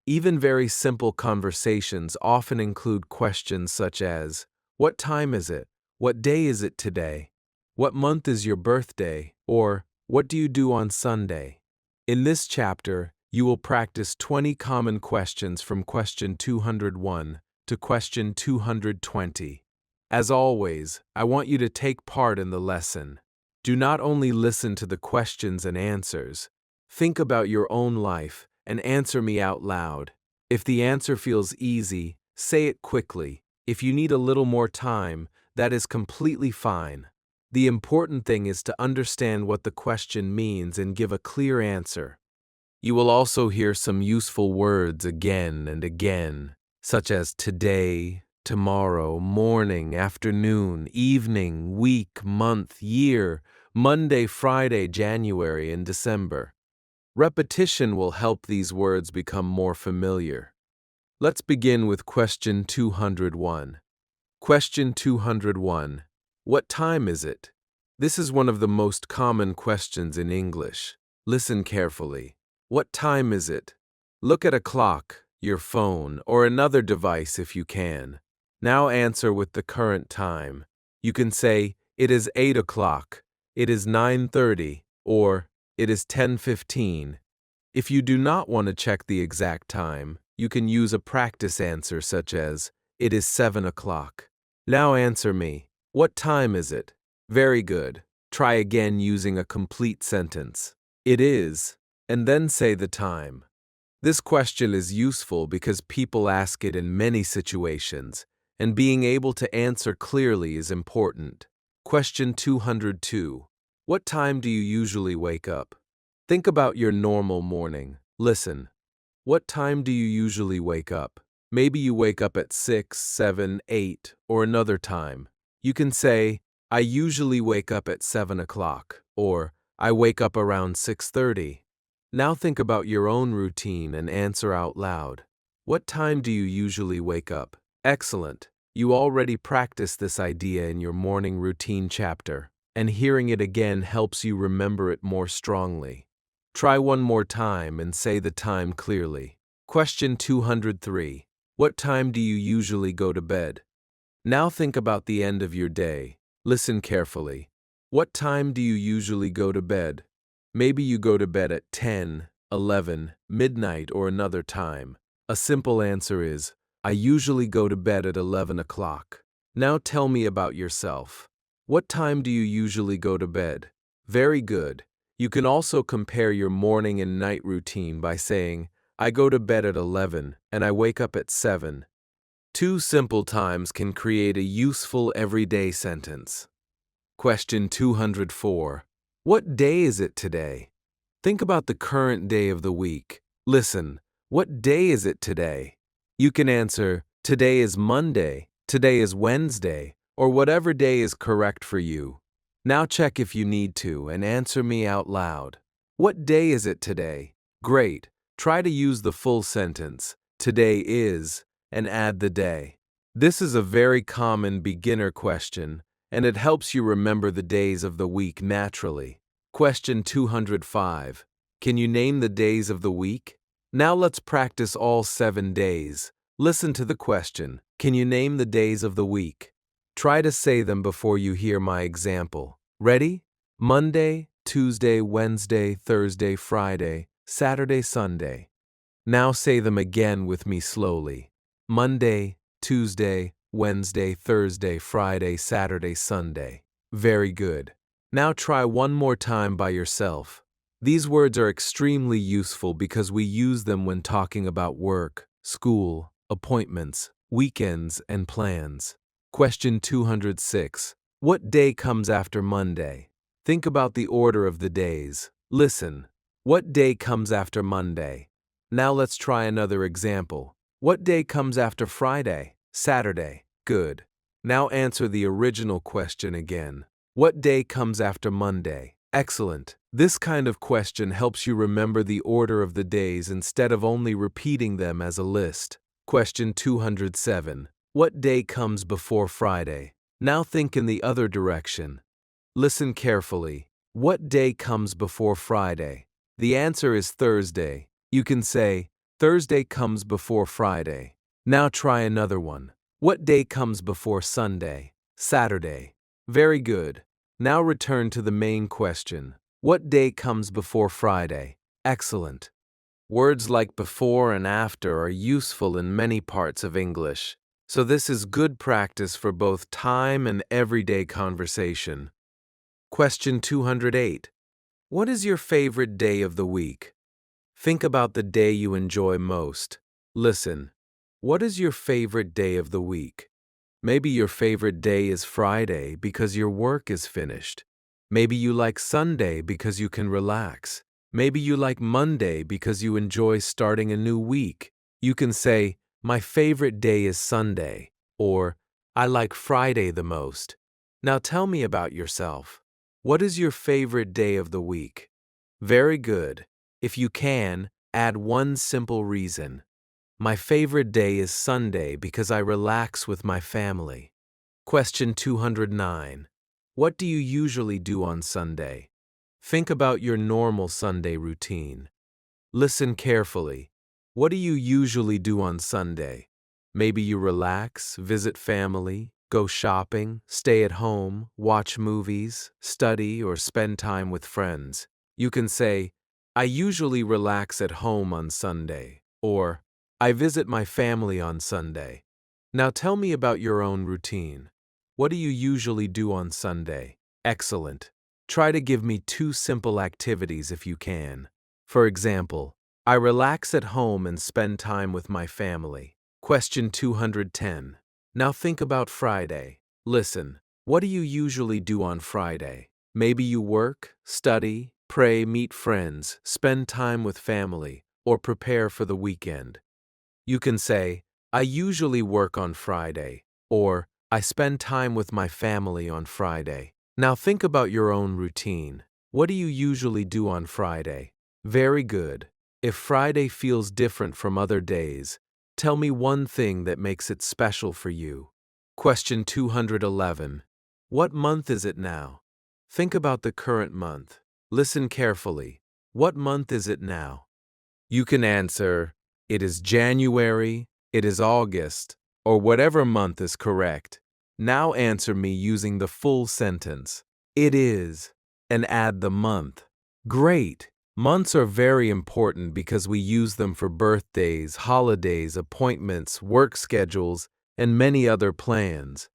Even very simple conversations often include questions such as, what time is it? What day is it today? What month is your birthday? Or, what do you do on Sunday? In this chapter, you will practice 20 common questions from question 201 to question 220. As always, I want you to take part in the lesson. Do not only listen to the questions and answers. Think about your own life and answer me out loud. If the answer feels easy, say it quickly. If you need a little more time, that is completely fine. The important thing is to understand what the question means and give a clear answer. You will also hear some useful words again and again, such as today, tomorrow, morning, afternoon, evening, week, month, year, Monday, Friday, January, and December. Repetition will help these words become more familiar. Let's begin with question 201. Question 201. What time is it? This is one of the most common questions in English. Listen carefully. What time is it? Look at a clock, your phone, or another device if you can. Now answer with the current time. You can say, it is 8 o'clock, it is 9:30, or it is 10:15. If you do not want to check the exact time, you can use a practice answer such as, it is 7 o'clock. Now answer me, what time is it? Very good. Try again using a complete sentence. It is, and then say the time. This question is useful because people ask it in many situations, and being able to answer clearly is important. Question 202. What time do you usually wake up? Think about your normal morning. Listen. What time do you usually wake up? Maybe you wake up at 6, 7, 8, or another time. You can say, I usually wake up at 7 o'clock, or I wake up around 6:30. Now think about your own routine and answer out loud. What time do you usually wake up? Excellent. You already practiced this idea in your morning routine chapter, and hearing it again helps you remember it more strongly. Try one more time and say the time clearly. Question 203. What time do you usually go to bed? Now think about the end of your day. Listen carefully. What time do you usually go to bed? Maybe you go to bed at 10, 11, midnight, or another time. A simple answer is, I usually go to bed at 11 o'clock. Now tell me about yourself. What time do you usually go to bed? Very good. You can also compare your morning and night routine by saying, I go to bed at 11 and I wake up at 7. Two simple times can create a useful everyday sentence. Question 204. What day is it today? Think about the current day of the week. Listen, what day is it today? You can answer, today is Monday, today is Wednesday, or whatever day is correct for you. Now check if you need to and answer me out loud. What day is it today? Great. Try to use the full sentence, today is, and add the day. This is a very common beginner question, and it helps you remember the days of the week naturally. Question 205. Can you name the days of the week? Now let's practice all 7 days. Listen to the question. Can you name the days of the week? Try to say them before you hear my example. Ready? Monday, Tuesday, Wednesday, Thursday, Friday, Saturday, Sunday. Now say them again with me slowly. Monday, Tuesday, Wednesday, Thursday, Friday, Saturday, Sunday. Very good. Now try one more time by yourself. These words are extremely useful because we use them when talking about work, school, appointments, weekends, and plans. Question 206. What day comes after Monday? Think about the order of the days. Listen. What day comes after Monday? Now let's try another example. What day comes after Friday? Saturday. Good. Now answer the original question again. What day comes after Monday? Excellent. This kind of question helps you remember the order of the days instead of only repeating them as a list. Question 207. What day comes before Friday? Now think in the other direction. Listen carefully. What day comes before Friday? The answer is Thursday. You can say, Thursday comes before Friday. Now try another one. What day comes before Sunday? Saturday. Very good. Now return to the main question. What day comes before Friday? Excellent. Words like before and after are useful in many parts of English, so this is good practice for both time and everyday conversation. Question 208. What is your favorite day of the week? Think about the day you enjoy most. Listen. What is your favorite day of the week? Maybe your favorite day is Friday because your work is finished. Maybe you like Sunday because you can relax. Maybe you like Monday because you enjoy starting a new week. You can say, my favorite day is Sunday, or I like Friday the most. Now tell me about yourself. What is your favorite day of the week? Very good. If you can, add one simple reason. My favorite day is Sunday because I relax with my family. Question 209. What do you usually do on Sunday? Think about your normal Sunday routine. Listen carefully. What do you usually do on Sunday? Maybe you relax, visit family, go shopping, stay at home, watch movies, study, or spend time with friends. You can say, I usually relax at home on Sunday, or I visit my family on Sunday. Now tell me about your own routine. What do you usually do on Sunday? Excellent. Try to give me two simple activities if you can. For example, I relax at home and spend time with my family. Question 210. Now think about Friday. Listen, what do you usually do on Friday? Maybe you work, study, pray, meet friends, spend time with family, or prepare for the weekend. You can say, I usually work on Friday, or I spend time with my family on Friday. Now think about your own routine. What do you usually do on Friday? Very good. If Friday feels different from other days, tell me one thing that makes it special for you. Question 211. What month is it now? Think about the current month. Listen carefully. What month is it now? You can answer, it is January, it is August, or whatever month is correct. Now answer me using the full sentence. It is, and add the month. Great! Months are very important because we use them for birthdays, holidays, appointments, work schedules, and many other plans.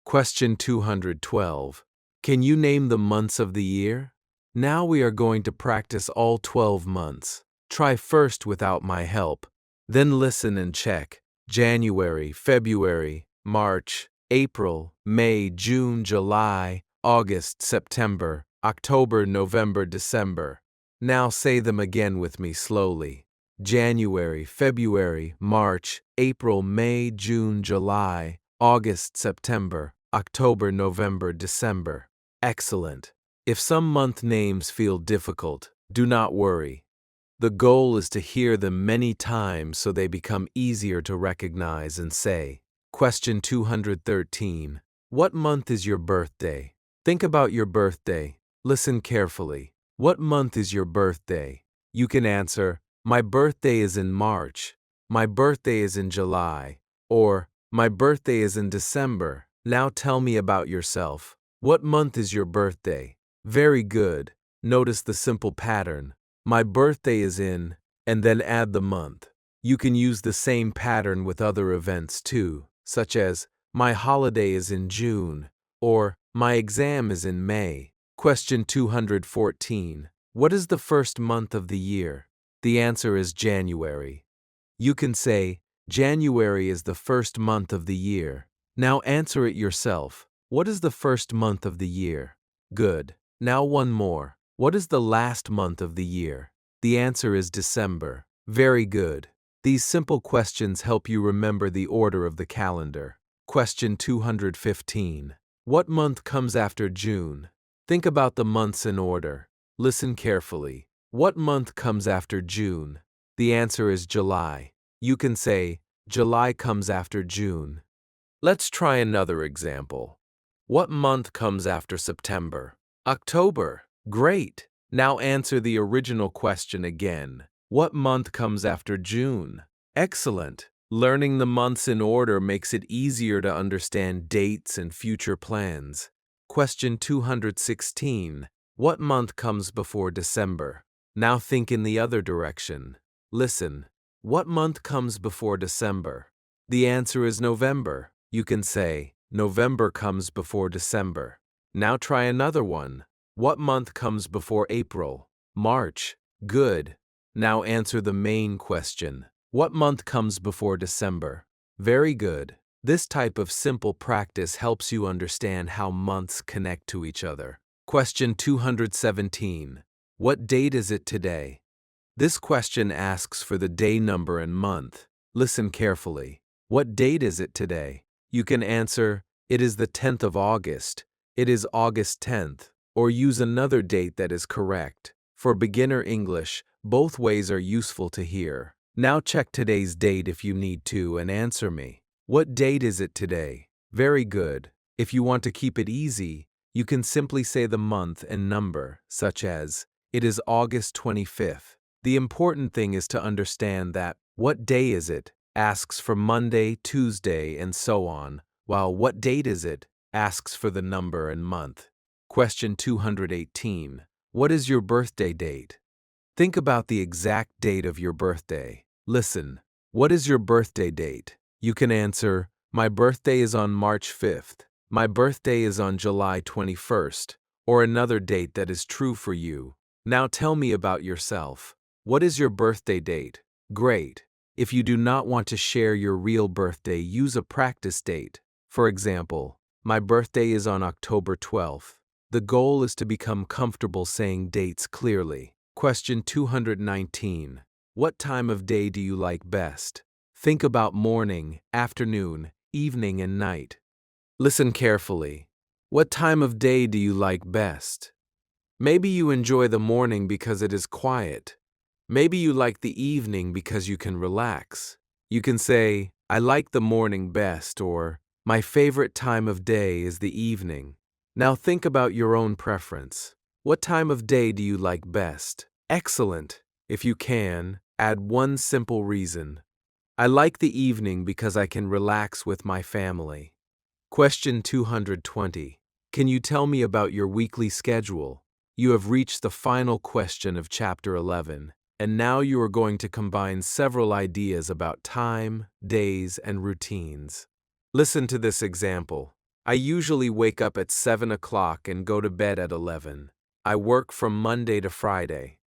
Question 212. Can you name the months of the year? Now we are going to practice all 12 months. Try first without my help. Then listen and check. January, February, March, April, May, June, July, August, September, October, November, December. Now say them again with me slowly. January, February, March, April, May, June, July, August, September, October, November, December. Excellent. If some month names feel difficult, do not worry. The goal is to hear them many times so they become easier to recognize and say. Question 213. What month is your birthday? Think about your birthday. Listen carefully. What month is your birthday? You can answer, my birthday is in March, my birthday is in July, or my birthday is in December. Now tell me about yourself. What month is your birthday? Very good. Notice the simple pattern. My birthday is in, and then add the month. You can use the same pattern with other events too, such as, my holiday is in June, or my exam is in May. Question 214. What is the first month of the year? The answer is January. You can say, January is the first month of the year. Now answer it yourself. What is the first month of the year? Good. Now one more. What is the last month of the year? The answer is December. Very good. These simple questions help you remember the order of the calendar. Question 215. What month comes after June? Think about the months in order. Listen carefully. What month comes after June? The answer is July. You can say, July comes after June. Let's try another example. What month comes after September? October. Great. Now answer the original question again. What month comes after June? Excellent. Learning the months in order makes it easier to understand dates and future plans. Question 216. What month comes before December? Now think in the other direction. Listen. What month comes before December? The answer is November. You can say, November comes before December. Now try another one. What month comes before April? March. Good. Now answer the main question. What month comes before December? Very good. This type of simple practice helps you understand how months connect to each other. Question 217. What date is it today? This question asks for the day number and month. Listen carefully. What date is it today? You can answer, it is the 10th of August. It is August 10th. Or use another date that is correct. For beginner English, both ways are useful to hear. Now check today's date if you need to and answer me. What date is it today? Very good. If you want to keep it easy, you can simply say the month and number, such as, it is August 25th. The important thing is to understand that, what day is it, asks for Monday, Tuesday, and so on, while what date is it, asks for the number and month. Question 218. What is your birthday date? Think about the exact date of your birthday. Listen. What is your birthday date? You can answer, my birthday is on March 5th. My birthday is on July 21st. or another date that is true for you. Now tell me about yourself. What is your birthday date? Great. If you do not want to share your real birthday, use a practice date. For example, my birthday is on October 12th. The goal is to become comfortable saying dates clearly. Question 219. What time of day do you like best? Think about morning, afternoon, evening, and night. Listen carefully. What time of day do you like best? Maybe you enjoy the morning because it is quiet. Maybe you like the evening because you can relax. You can say, I like the morning best, or my favorite time of day is the evening. Now think about your own preference. What time of day do you like best? Excellent. If you can, add one simple reason. I like the evening because I can relax with my family. Question 220. Can you tell me about your weekly schedule? You have reached the final question of Chapter 11, and now you are going to combine several ideas about time, days, and routines. Listen to this example. I usually wake up at 7 o'clock and go to bed at 11. I work from Monday to Friday.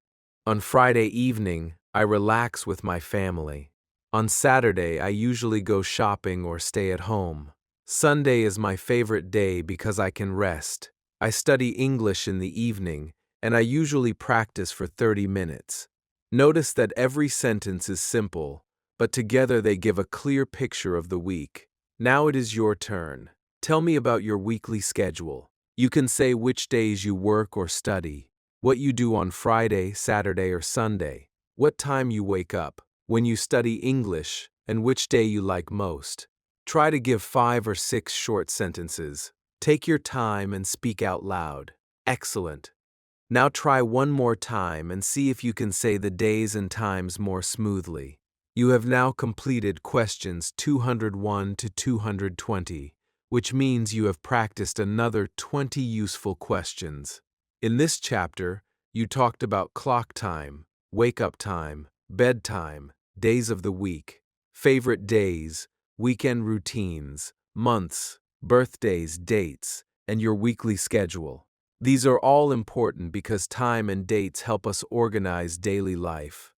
On Friday evening, I relax with my family. On Saturday, I usually go shopping or stay at home. Sunday is my favorite day because I can rest. I study English in the evening, and I usually practice for 30 minutes. Notice that every sentence is simple, but together they give a clear picture of the week. Now it is your turn. Tell me about your weekly schedule. You can say which days you work or study, what you do on Friday, Saturday, or Sunday, what time you wake up, when you study English, and which day you like most. Try to give 5 or 6 short sentences. Take your time and speak out loud. Excellent. Now try one more time and see if you can say the days and times more smoothly. You have now completed questions 201 to 220, which means you have practiced another 20 useful questions. In this chapter, you talked about clock time, wake-up time, bedtime, days of the week, favorite days, weekend routines, months, birthdays, dates, and your weekly schedule. These are all important because time and dates help us organize daily life.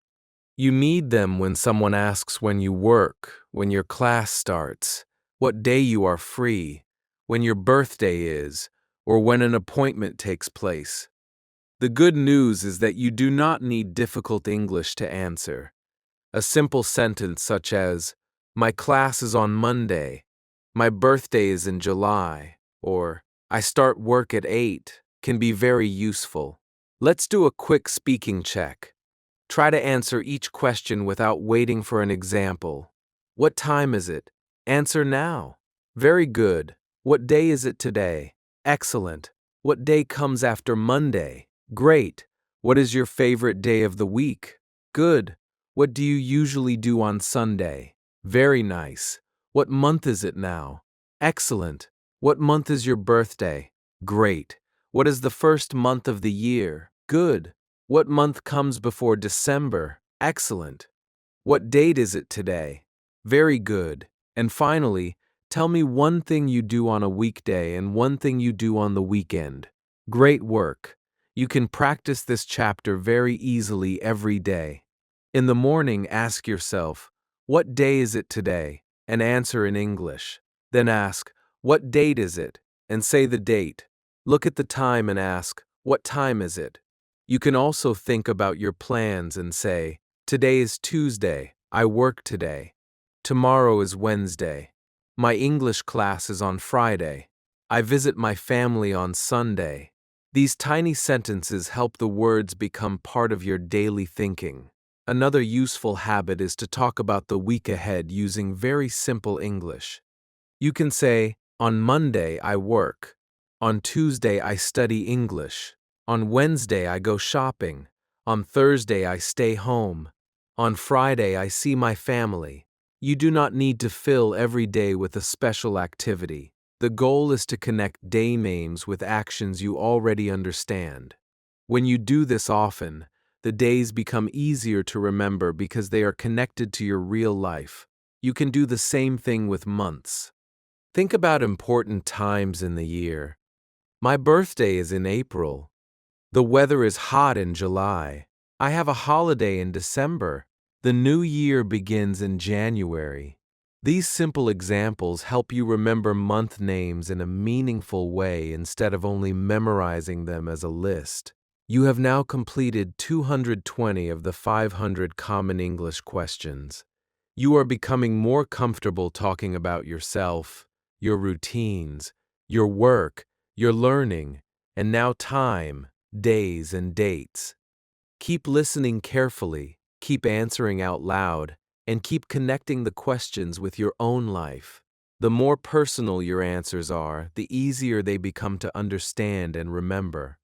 You need them when someone asks when you work, when your class starts, what day you are free, when your birthday is, or when an appointment takes place. The good news is that you do not need difficult English to answer. A simple sentence such as, my class is on Monday, my birthday is in July, or I start work at 8 can be very useful. Let's do a quick speaking check. Try to answer each question without waiting for an example. What time is it? Answer now. Very good. What day is it today? Excellent. What day comes after Monday? Great. What is your favorite day of the week? Good. What do you usually do on Sunday? Very nice. What month is it now? Excellent. What month is your birthday? Great. What is the first month of the year? Good. What month comes before December? Excellent. What date is it today? Very good. And finally, tell me one thing you do on a weekday and one thing you do on the weekend. Great work. You can practice this chapter very easily every day. In the morning, ask yourself, what day is it today? And answer in English. Then ask, what date is it? And say the date. Look at the time and ask, what time is it? You can also think about your plans and say, today is Tuesday, I work today. Tomorrow is Wednesday. My English class is on Friday. I visit my family on Sunday. These tiny sentences help the words become part of your daily thinking. Another useful habit is to talk about the week ahead using very simple English. You can say, on Monday I work. On Tuesday I study English. On Wednesday I go shopping. On Thursday I stay home. On Friday I see my family. You do not need to fill every day with a special activity. The goal is to connect day names with actions you already understand. When you do this often, the days become easier to remember because they are connected to your real life. You can do the same thing with months. Think about important times in the year. My birthday is in April. The weather is hot in July. I have a holiday in December. The new year begins in January. These simple examples help you remember month names in a meaningful way instead of only memorizing them as a list. You have now completed 220 of the 500 common English questions. You are becoming more comfortable talking about yourself, your routines, your work, your learning, and now time, days, and dates. Keep listening carefully, keep answering out loud, and keep connecting the questions with your own life. The more personal your answers are, the easier they become to understand and remember.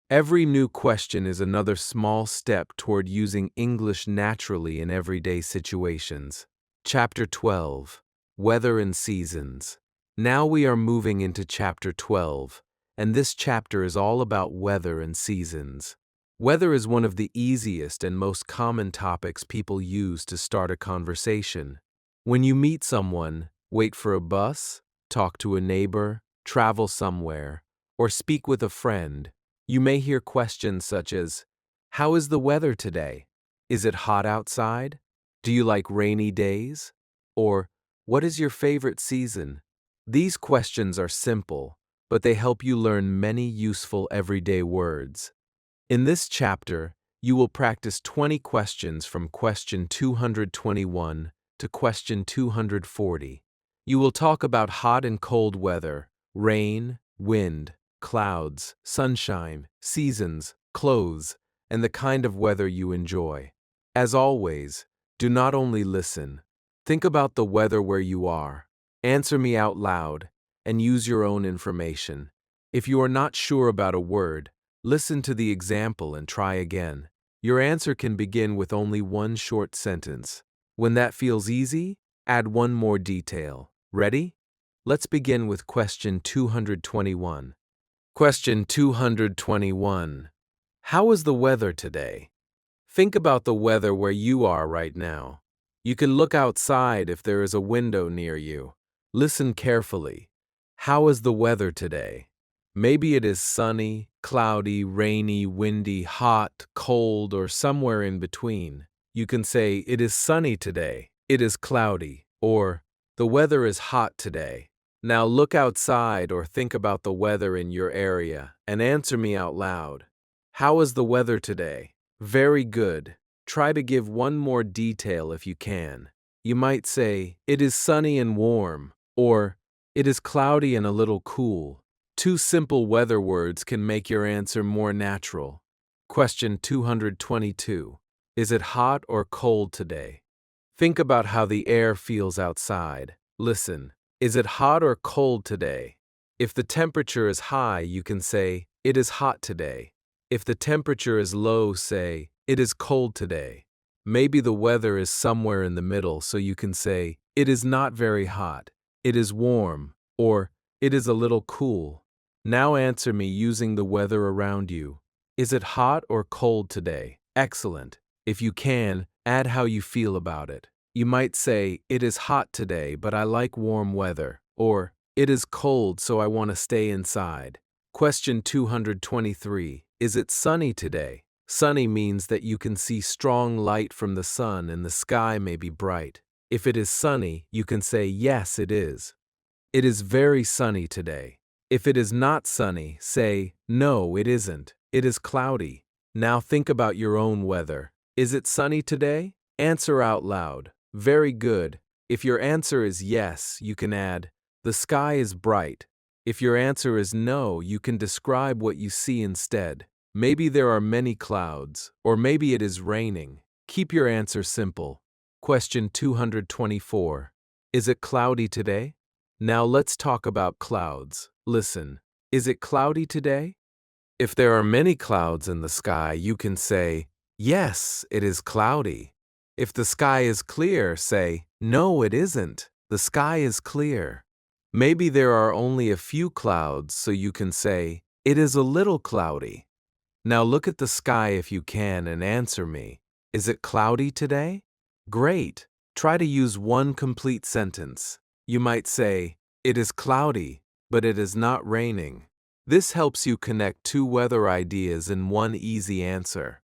Every new question is another small step toward using English naturally in everyday situations. Chapter 12. Weather and Seasons. Now we are moving into Chapter 12, and this chapter is all about weather and seasons. Weather is one of the easiest and most common topics people use to start a conversation. When you meet someone, wait for a bus, talk to a neighbor, travel somewhere, or speak with a friend, you may hear questions such as, "How is the weather today? Is it hot outside? Do you like rainy days?" Or, "What is your favorite season?" These questions are simple, but they help you learn many useful everyday words. In this chapter, you will practice 20 questions from question 221 to question 240. You will talk about hot and cold weather, rain, wind, clouds, sunshine, seasons, clothes, and the kind of weather you enjoy. As always, do not only listen. Think about the weather where you are. Answer me out loud, and use your own information. If you are not sure about a word, listen to the example and try again. Your answer can begin with only one short sentence. When that feels easy, add one more detail. Ready? Let's begin with question 221. Question 221. How is the weather today? Think about the weather where you are right now. You can look outside if there is a window near you. Listen carefully. How is the weather today? Maybe it is sunny, cloudy, rainy, windy, hot, cold, or somewhere in between. You can say, "It is sunny today," "It is cloudy," or "The weather is hot today." Now look outside or think about the weather in your area and answer me out loud. How is the weather today? Very good. Try to give one more detail if you can. You might say, "It is sunny and warm," or "It is cloudy and a little cool." Two simple weather words can make your answer more natural. Question 222. Is it hot or cold today? Think about how the air feels outside. Listen. Is it hot or cold today? If the temperature is high, you can say, "It is hot today." If the temperature is low, say, "It is cold today." Maybe the weather is somewhere in the middle, so you can say, "It is not very hot," "It is warm," or "It is a little cool." Now answer me using the weather around you. Is it hot or cold today? Excellent. If you can, add how you feel about it. You might say, "It is hot today, but I like warm weather," or "It is cold, so I want to stay inside." Question 223. Is it sunny today? Sunny means that you can see strong light from the sun and the sky may be bright. If it is sunny, you can say, "Yes, it is." It is very sunny today. If it is not sunny, say, "No, it isn't. It is cloudy." Now think about your own weather. Is it sunny today? Answer out loud. Very good. If your answer is yes, you can add, "The sky is bright." If your answer is no, you can describe what you see instead. Maybe there are many clouds, or maybe it is raining. Keep your answer simple. Question 224. Is it cloudy today? Now let's talk about clouds. Listen. Is it cloudy today? If there are many clouds in the sky, you can say, "Yes, it is cloudy." If the sky is clear, say, "No, it isn't. The sky is clear." Maybe there are only a few clouds, so you can say, "It is a little cloudy." Now look at the sky if you can and answer me. Is it cloudy today? Great. Try to use one complete sentence. You might say, "It is cloudy, but it is not raining." This helps you connect two weather ideas in one easy answer.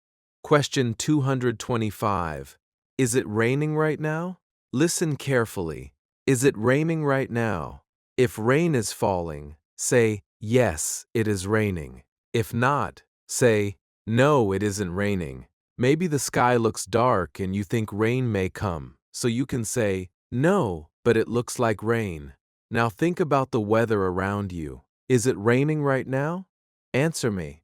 Question 225. Is it raining right now? Listen carefully. Is it raining right now? If rain is falling, say, yes, it is raining. If not, say, no, it isn't raining. Maybe the sky looks dark and you think rain may come, so you can say, no, but it looks like rain. Now think about the weather around you. Is it raining right now? Answer me.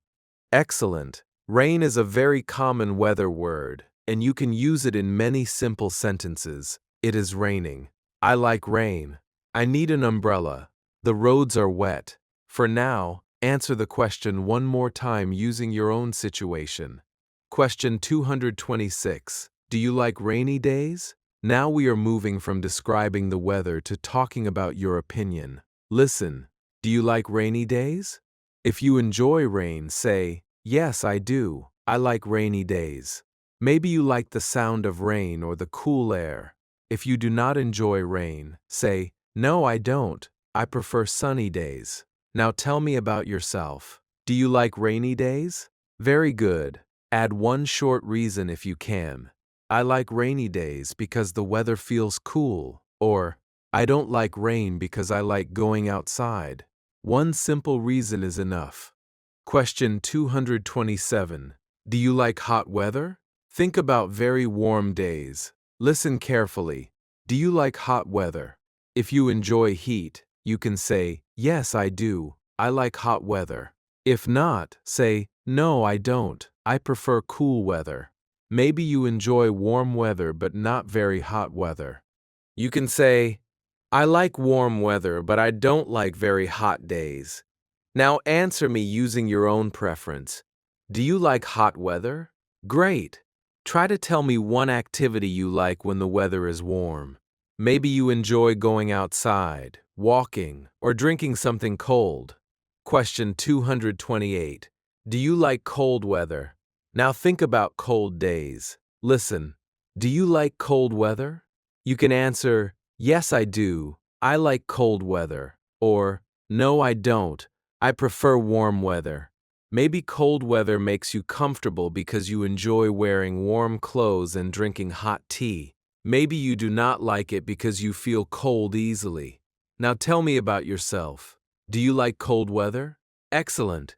Excellent. Rain is a very common weather word, and you can use it in many simple sentences. It is raining. I like rain. I need an umbrella. The roads are wet. For now, answer the question one more time using your own situation. Question 226. Do you like rainy days? Now we are moving from describing the weather to talking about your opinion. Listen. Do you like rainy days? If you enjoy rain, say, yes, I do. I like rainy days. Maybe you like the sound of rain or the cool air. If you do not enjoy rain, say, no, I don't. I prefer sunny days. Now tell me about yourself. Do you like rainy days? Very good. Add one short reason if you can. I like rainy days because the weather feels cool, or I don't like rain because I like going outside. One simple reason is enough. Question 227. Do you like hot weather? Think about very warm days. Listen carefully. Do you like hot weather? If you enjoy heat, you can say, yes, I do. I like hot weather. If not, say, no, I don't. I prefer cool weather. Maybe you enjoy warm weather but not very hot weather. You can say, I like warm weather, but I don't like very hot days. Now answer me using your own preference. Do you like hot weather? Great. Try to tell me one activity you like when the weather is warm. Maybe you enjoy going outside, walking, or drinking something cold. Question 228. Do you like cold weather? Now think about cold days. Listen. Do you like cold weather? You can answer, yes, I do. I like cold weather. Or, no, I don't. I prefer warm weather. Maybe cold weather makes you comfortable because you enjoy wearing warm clothes and drinking hot tea. Maybe you do not like it because you feel cold easily. Now tell me about yourself. Do you like cold weather? Excellent.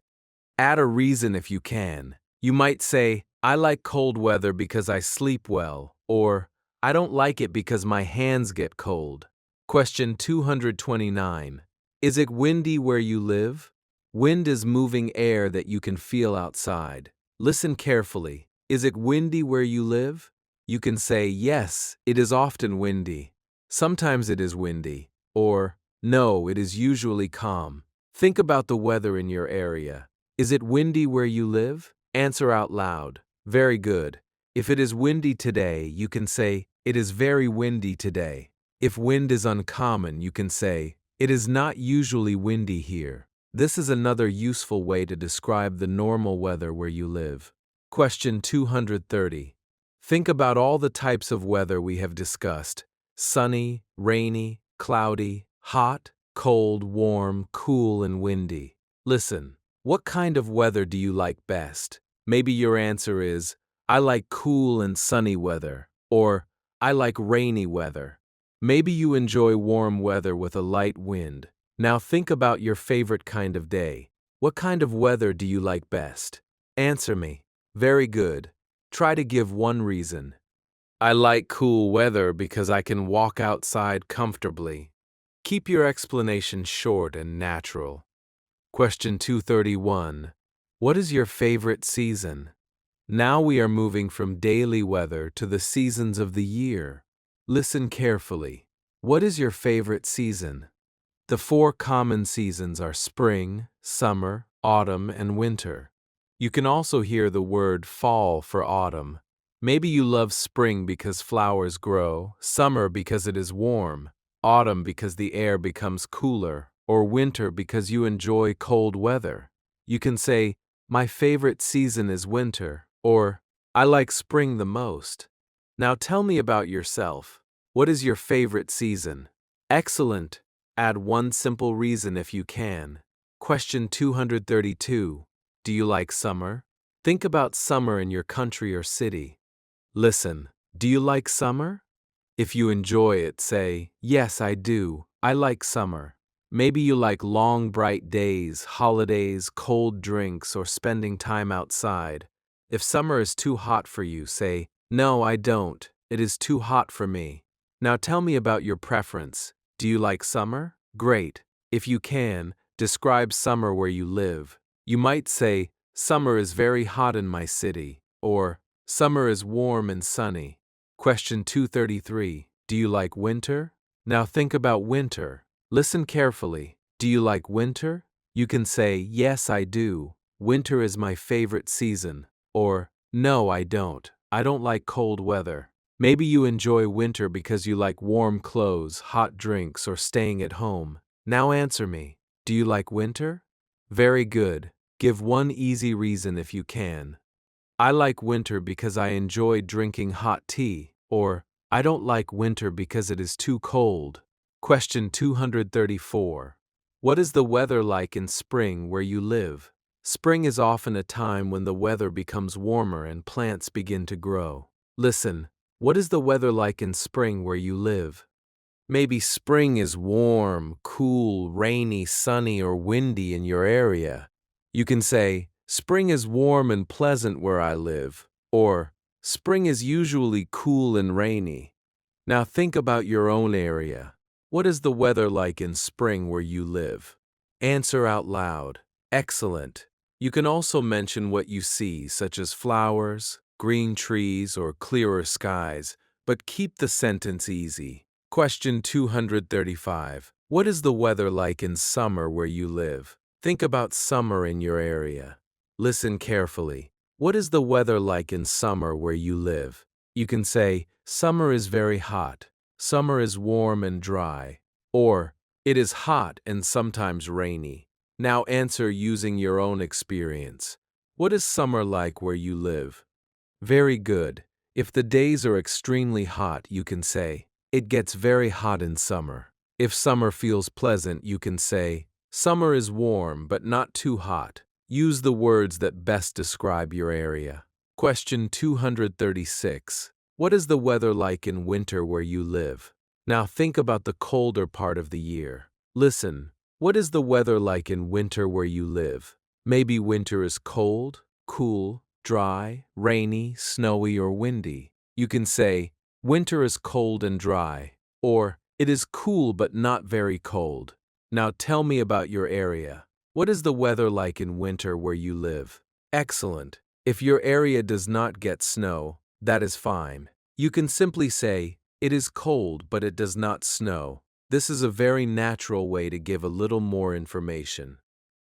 Add a reason if you can. You might say, I like cold weather because I sleep well, or I don't like it because my hands get cold. Question 229. Is it windy where you live? Wind is moving air that you can feel outside. Listen carefully. Is it windy where you live? You can say, yes, it is often windy. Sometimes it is windy. Or, no, it is usually calm. Think about the weather in your area. Is it windy where you live? Answer out loud. Very good. If it is windy today, you can say, it is very windy today. If wind is uncommon, you can say, it is not usually windy here. This is another useful way to describe the normal weather where you live. Question 230. Think about all the types of weather we have discussed. Sunny, rainy, cloudy, hot, cold, warm, cool, and windy. Listen. What kind of weather do you like best? Maybe your answer is, I like cool and sunny weather, or I like rainy weather. Maybe you enjoy warm weather with a light wind. Now think about your favorite kind of day. What kind of weather do you like best? Answer me. Very good. Try to give one reason. I like cool weather because I can walk outside comfortably. Keep your explanation short and natural. Question 231. What is your favorite season? Now we are moving from daily weather to the seasons of the year. Listen carefully. What is your favorite season? The four common seasons are spring, summer, autumn, and winter. You can also hear the word fall for autumn. Maybe you love spring because flowers grow, summer because it is warm, autumn because the air becomes cooler, or winter because you enjoy cold weather. You can say, my favorite season is winter, or I like spring the most. Now tell me about yourself. What is your favorite season? Excellent. Add one simple reason if you can. Question 232. Do you like summer? Think about summer in your country or city. Listen, do you like summer? If you enjoy it, say, yes, I do. I like summer. Maybe you like long, bright days, holidays, cold drinks, or spending time outside. If summer is too hot for you, say, no, I don't. It is too hot for me. Now tell me about your preference. Do you like summer? Great. If you can, describe summer where you live. You might say, summer is very hot in my city, or summer is warm and sunny. Question 233. Do you like winter? Now think about winter. Listen carefully. Do you like winter? You can say, yes, I do. Winter is my favorite season. Or, no, I don't. I don't like cold weather. Maybe you enjoy winter because you like warm clothes, hot drinks, or staying at home. Now answer me. Do you like winter? Very good. Give one easy reason if you can. I like winter because I enjoy drinking hot tea, or I don't like winter because it is too cold. Question 234. What is the weather like in spring where you live? Spring is often a time when the weather becomes warmer and plants begin to grow. Listen, what is the weather like in spring where you live? Maybe spring is warm, cool, rainy, sunny, or windy in your area. You can say, spring is warm and pleasant where I live, or spring is usually cool and rainy. Now think about your own area. What is the weather like in spring where you live? Answer out loud. Excellent. You can also mention what you see, such as flowers, green trees, or clearer skies, but keep the sentence easy. Question 235. What is the weather like in summer where you live? Think about summer in your area. Listen carefully. What is the weather like in summer where you live? You can say, summer is very hot. Summer is warm and dry. Or, it is hot and sometimes rainy. Now answer using your own experience. What is summer like where you live? Very good. If the days are extremely hot, you can say, it gets very hot in summer. If summer feels pleasant, you can say, summer is warm but not too hot. Use the words that best describe your area. Question 236. What is the weather like in winter where you live? Now think about the colder part of the year. Listen, what is the weather like in winter where you live? Maybe winter is cold, cool, dry, rainy, snowy, or windy. You can say, winter is cold and dry, or it is cool but not very cold. Now tell me about your area. What is the weather like in winter where you live? Excellent. If your area does not get snow, that is fine. You can simply say, it is cold but it does not snow. This is a very natural way to give a little more information.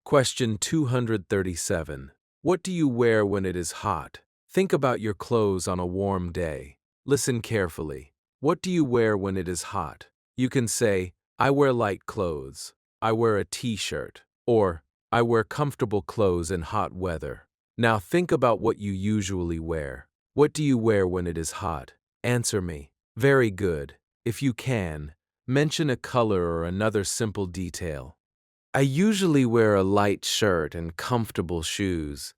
Question 237. What do you wear when it is hot? Think about your clothes on a warm day. Listen carefully. What do you wear when it is hot? You can say, I wear light clothes. I wear a t-shirt. Or, I wear comfortable clothes in hot weather. Now think about what you usually wear. What do you wear when it is hot? Answer me. Very good. If you can, mention a color or another simple detail. I usually wear a light shirt and comfortable shoes.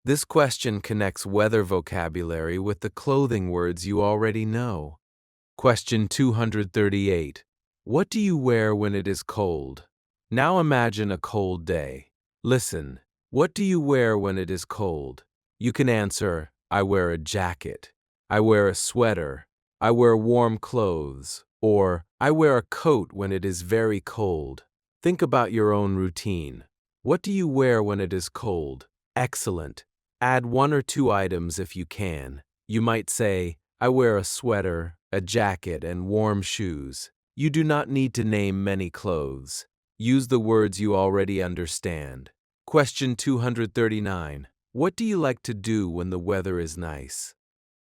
This question connects weather vocabulary with the clothing words you already know. Question 238. What do you wear when it is cold? Now imagine a cold day. Listen, what do you wear when it is cold? You can answer, I wear a jacket. I wear a sweater. I wear warm clothes. Or, I wear a coat when it is very cold. Think about your own routine. What do you wear when it is cold? Excellent. Add one or two items if you can. You might say, I wear a sweater, a jacket, and warm shoes. You do not need to name many clothes. Use the words you already understand. Question 239. What do you like to do when the weather is nice?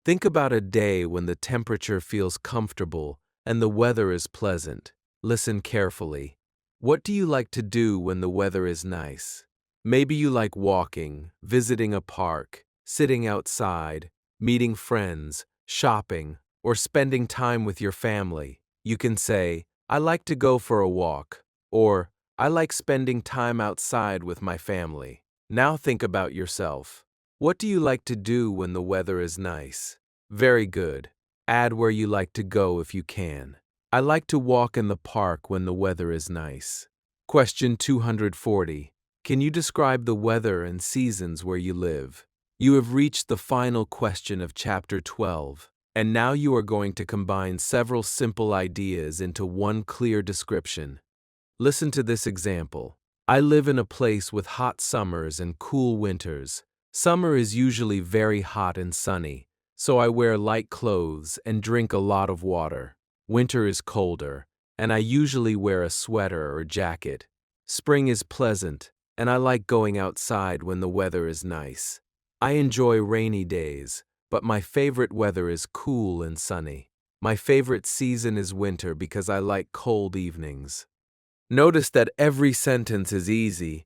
Think about a day when the temperature feels comfortable and the weather is pleasant. Listen carefully. What do you like to do when the weather is nice? Maybe you like walking, visiting a park, sitting outside, meeting friends, shopping, or spending time with your family. You can say, I like to go for a walk, or I like spending time outside with my family. Now think about yourself. What do you like to do when the weather is nice? Very good. Add where you like to go if you can. I like to walk in the park when the weather is nice. Question 240. Can you describe the weather and seasons where you live? You have reached the final question of Chapter 12, and now you are going to combine several simple ideas into one clear description. Listen to this example. I live in a place with hot summers and cool winters. Summer is usually very hot and sunny, so I wear light clothes and drink a lot of water. Winter is colder, and I usually wear a sweater or jacket. Spring is pleasant, and I like going outside when the weather is nice. I enjoy rainy days, but my favorite weather is cool and sunny. My favorite season is winter because I like cold evenings. Notice that every sentence is easy,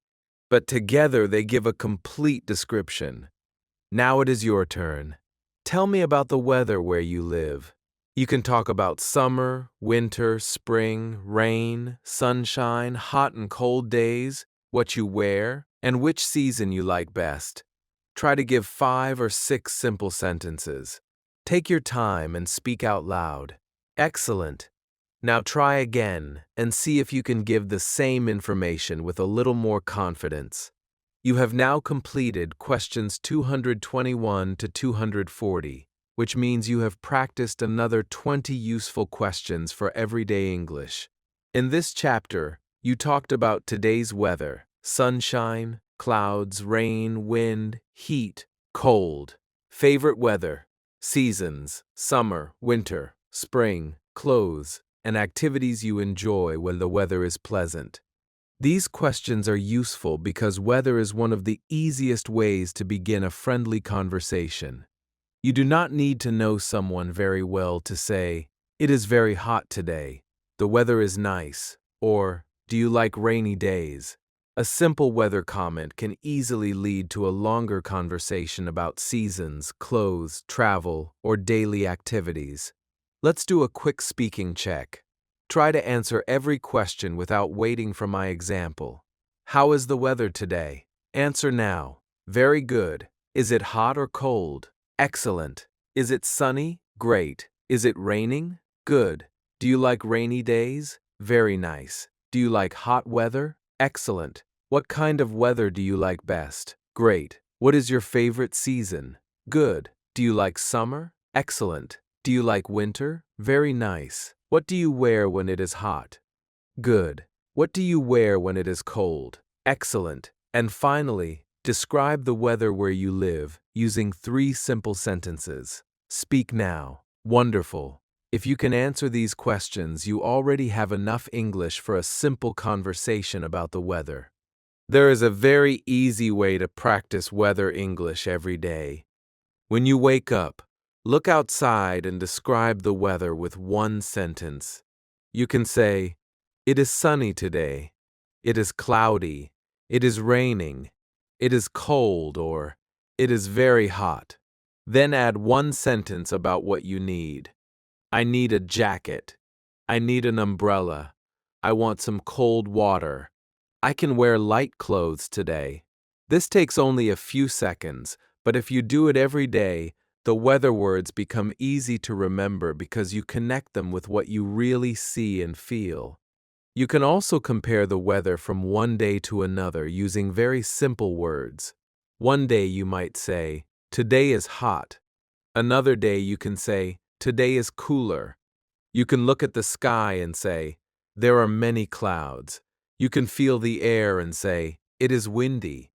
but together they give a complete description. Now it is your turn. Tell me about the weather where you live. You can talk about summer, winter, spring, rain, sunshine, hot and cold days, what you wear, and which season you like best. Try to give 5 or 6 simple sentences. Take your time and speak out loud. Excellent. Now try again and see if you can give the same information with a little more confidence. You have now completed questions 221 to 240, which means you have practiced another 20 useful questions for everyday English. In this chapter, you talked about today's weather: sunshine, clouds, rain, wind, heat, cold, favorite weather, seasons, summer, winter, spring, clothes, and activities you enjoy when the weather is pleasant. These questions are useful because weather is one of the easiest ways to begin a friendly conversation. You do not need to know someone very well to say, "It is very hot today," "The weather is nice," or "Do you like rainy days?" A simple weather comment can easily lead to a longer conversation about seasons, clothes, travel, or daily activities. Let's do a quick speaking check. Try to answer every question without waiting for my example. How is the weather today? Answer now. Very good. Is it hot or cold? Excellent. Is it sunny? Great. Is it raining? Good. Do you like rainy days? Very nice. Do you like hot weather? Excellent. What kind of weather do you like best? Great. What is your favorite season? Good. Do you like summer? Excellent. Do you like winter? Very nice. What do you wear when it is hot? Good. What do you wear when it is cold? Excellent. And finally, describe the weather where you live using 3 simple sentences. Speak now. Wonderful. If you can answer these questions, you already have enough English for a simple conversation about the weather. There is a very easy way to practice weather English every day. When you wake up, look outside and describe the weather with one sentence. You can say, "It is sunny today," "It is cloudy," "It is raining," "It is cold," or "It is very hot." Then add one sentence about what you need. I need a jacket. I need an umbrella. I want some cold water. I can wear light clothes today. This takes only a few seconds, but if you do it every day, the weather words become easy to remember because you connect them with what you really see and feel. You can also compare the weather from one day to another using very simple words. One day you might say, "Today is hot." Another day you can say, "Today is cooler." You can look at the sky and say, "There are many clouds." You can feel the air and say, "It is windy."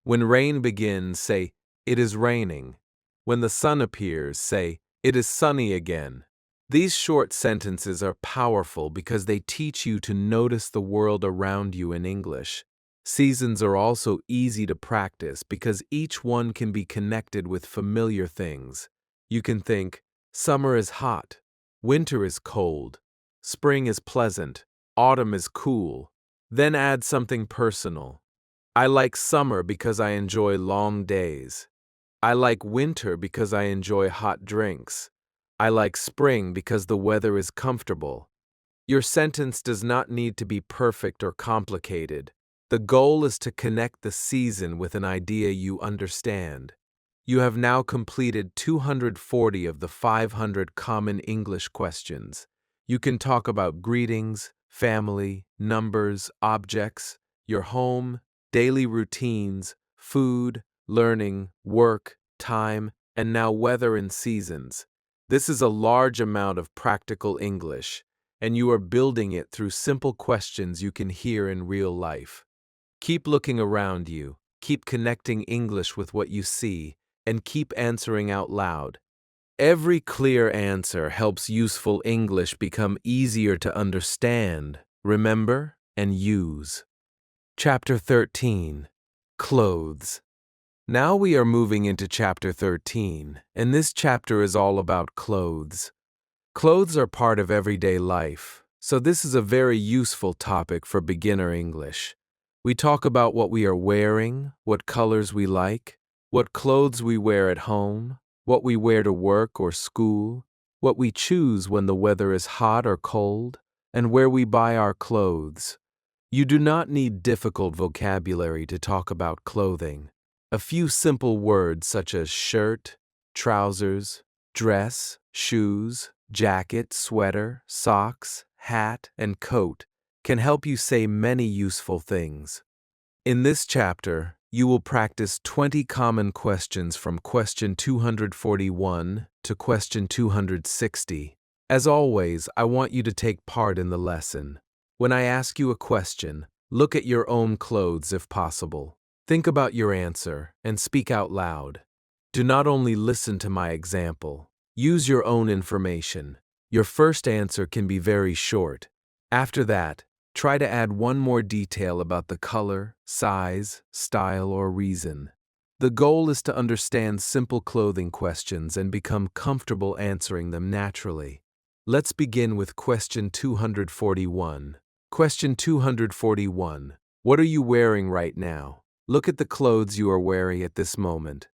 When rain begins, say, "It is raining." When the sun appears, say, "It is sunny again." These short sentences are powerful because they teach you to notice the world around you in English. Seasons are also easy to practice because each one can be connected with familiar things. You can think, summer is hot, winter is cold, spring is pleasant, autumn is cool. Then add something personal. I like summer because I enjoy long days. I like winter because I enjoy hot drinks. I like spring because the weather is comfortable. Your sentence does not need to be perfect or complicated. The goal is to connect the season with an idea you understand. You have now completed 240 of the 500 common English questions. You can talk about greetings, family, numbers, objects, your home, daily routines, food, learning, work, time, and now weather and seasons. This is a large amount of practical English, and you are building it through simple questions you can hear in real life. Keep looking around you, keep connecting English with what you see, and keep answering out loud. Every clear answer helps useful English become easier to understand, remember, and use. Chapter 13. Clothes. Now we are moving into Chapter 13, and this chapter is all about clothes. Clothes are part of everyday life, so this is a very useful topic for beginner English. We talk about what we are wearing, what colors we like, what clothes we wear at home, what we wear to work or school, what we choose when the weather is hot or cold, and where we buy our clothes. You do not need difficult vocabulary to talk about clothing. A few simple words such as shirt, trousers, dress, shoes, jacket, sweater, socks, hat, and coat can help you say many useful things. In this chapter, you will practice 20 common questions from question 241 to question 260. As always, I want you to take part in the lesson. When I ask you a question, look at your own clothes if possible. Think about your answer and speak out loud. Do not only listen to my example. Use your own information. Your first answer can be very short. After that, try to add one more detail about the color, size, style, or reason. The goal is to understand simple clothing questions and become comfortable answering them naturally. Let's begin with question 241. Question 241. What are you wearing right now? Look at the clothes you are wearing at this moment.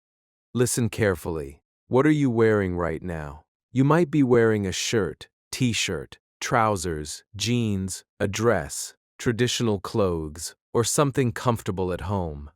Listen carefully. What are you wearing right now? You might be wearing a shirt, t-shirt, trousers, jeans, a dress, traditional clothes, or something comfortable at home.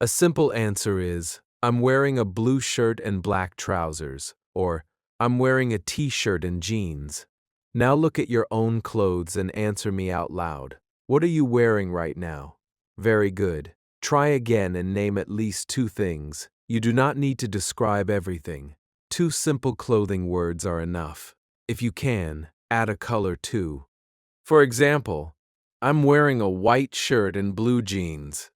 A simple answer is, I'm wearing a blue shirt and black trousers, or I'm wearing a t-shirt and jeans. Now look at your own clothes and answer me out loud. What are you wearing right now? Very good. Try again and name at least two things. You do not need to describe everything. Two simple clothing words are enough. If you can, add a color too. For example, I'm wearing a white shirt and blue jeans.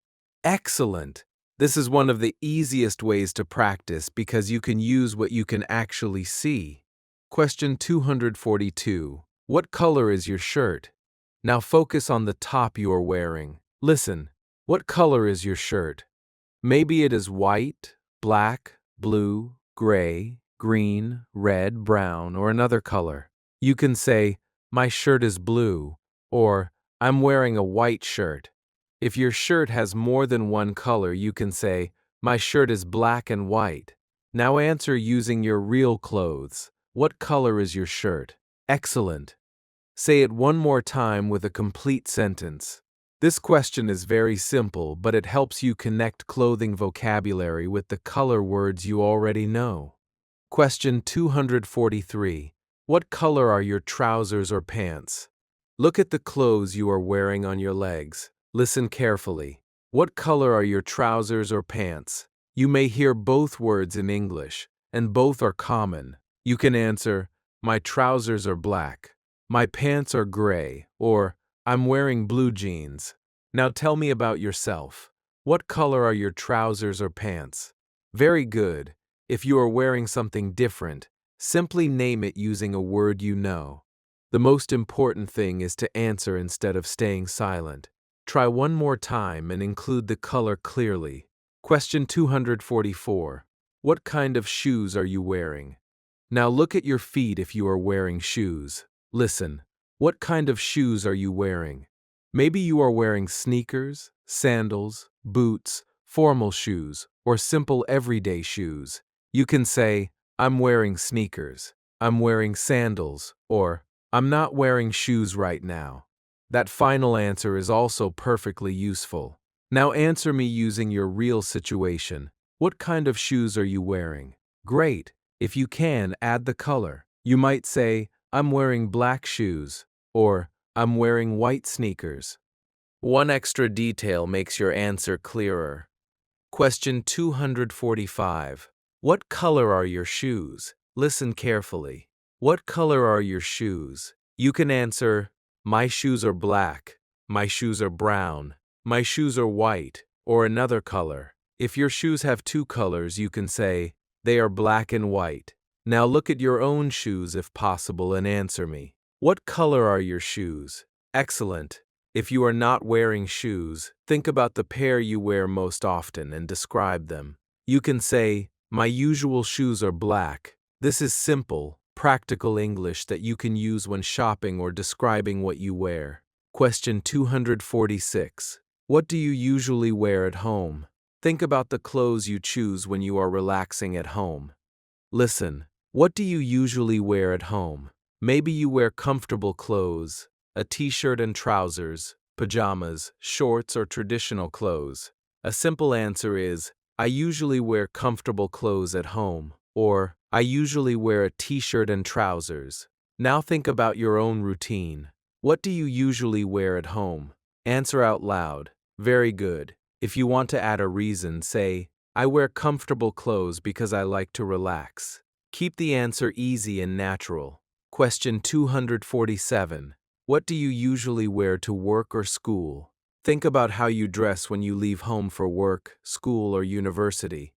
Excellent! This is one of the easiest ways to practice because you can use what you can actually see. Question 242. What color is your shirt? Now focus on the top you are wearing. Listen, what color is your shirt? Maybe it is white, black, blue, gray, green, red, brown, or another color. You can say, my shirt is blue, or I'm wearing a white shirt. If your shirt has more than one color, you can say, my shirt is black and white. Now answer using your real clothes. What color is your shirt? Excellent. Say it one more time with a complete sentence. This question is very simple, but it helps you connect clothing vocabulary with the color words you already know. Question 243. What color are your trousers or pants? Look at the clothes you are wearing on your legs. Listen carefully. What color are your trousers or pants? You may hear both words in English, and both are common. You can answer, my trousers are black, my pants are gray, or I'm wearing blue jeans. Now tell me about yourself. What color are your trousers or pants? Very good. If you are wearing something different, simply name it using a word you know. The most important thing is to answer instead of staying silent. Try one more time and include the color clearly. Question 244. What kind of shoes are you wearing? Now look at your feet if you are wearing shoes. Listen, what kind of shoes are you wearing? Maybe you are wearing sneakers, sandals, boots, formal shoes, or simple everyday shoes. You can say, I'm wearing sneakers, I'm wearing sandals, or I'm not wearing shoes right now. That final answer is also perfectly useful. Now answer me using your real situation. What kind of shoes are you wearing? Great. If you can, add the color. You might say, I'm wearing black shoes, or I'm wearing white sneakers. One extra detail makes your answer clearer. Question 245. What color are your shoes? Listen carefully. What color are your shoes? You can answer, my shoes are black, my shoes are brown, my shoes are white, or another color. If your shoes have two colors, you can say, they are black and white. Now look at your own shoes if possible and answer me. What color are your shoes? Excellent. If you are not wearing shoes, think about the pair you wear most often and describe them. You can say, my usual shoes are black. This is simple, practical English that you can use when shopping or describing what you wear. Question 246. What do you usually wear at home? Think about the clothes you choose when you are relaxing at home. Listen, what do you usually wear at home? Maybe you wear comfortable clothes, a t-shirt and trousers, pajamas, shorts, or traditional clothes. A simple answer is, I usually wear comfortable clothes at home, or I usually wear a t-shirt and trousers. Now think about your own routine. What do you usually wear at home? Answer out loud. Very good. If you want to add a reason, say, I wear comfortable clothes because I like to relax. Keep the answer easy and natural. Question 247. What do you usually wear to work or school? Think about how you dress when you leave home for work, school, or university.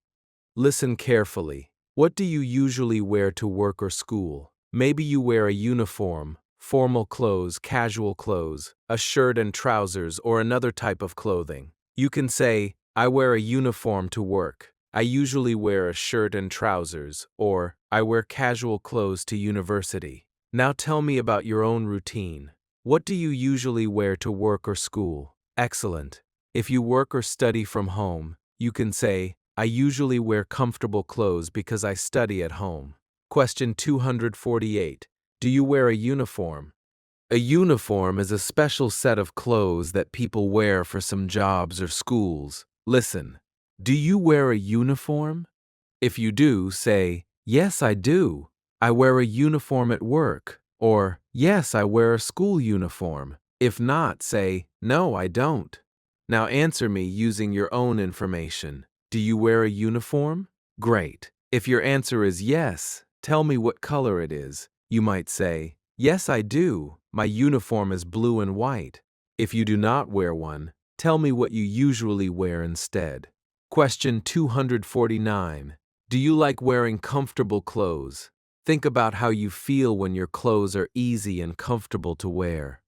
Listen carefully. What do you usually wear to work or school? Maybe you wear a uniform, formal clothes, casual clothes, a shirt and trousers, or another type of clothing. You can say, I wear a uniform to work. I usually wear a shirt and trousers, or I wear casual clothes to university. Now tell me about your own routine. What do you usually wear to work or school? Excellent. If you work or study from home, you can say, I usually wear comfortable clothes because I study at home. Question 248. Do you wear a uniform? A uniform is a special set of clothes that people wear for some jobs or schools. Listen, do you wear a uniform? If you do, say, yes, I do. I wear a uniform at work. Or, yes, I wear a school uniform. If not, say, no, I don't. Now answer me using your own information. Do you wear a uniform? Great. If your answer is yes, tell me what color it is. You might say, yes, I do. My uniform is blue and white. If you do not wear one, tell me what you usually wear instead. Question 249. Do you like wearing comfortable clothes? Think about how you feel when your clothes are easy and comfortable to wear.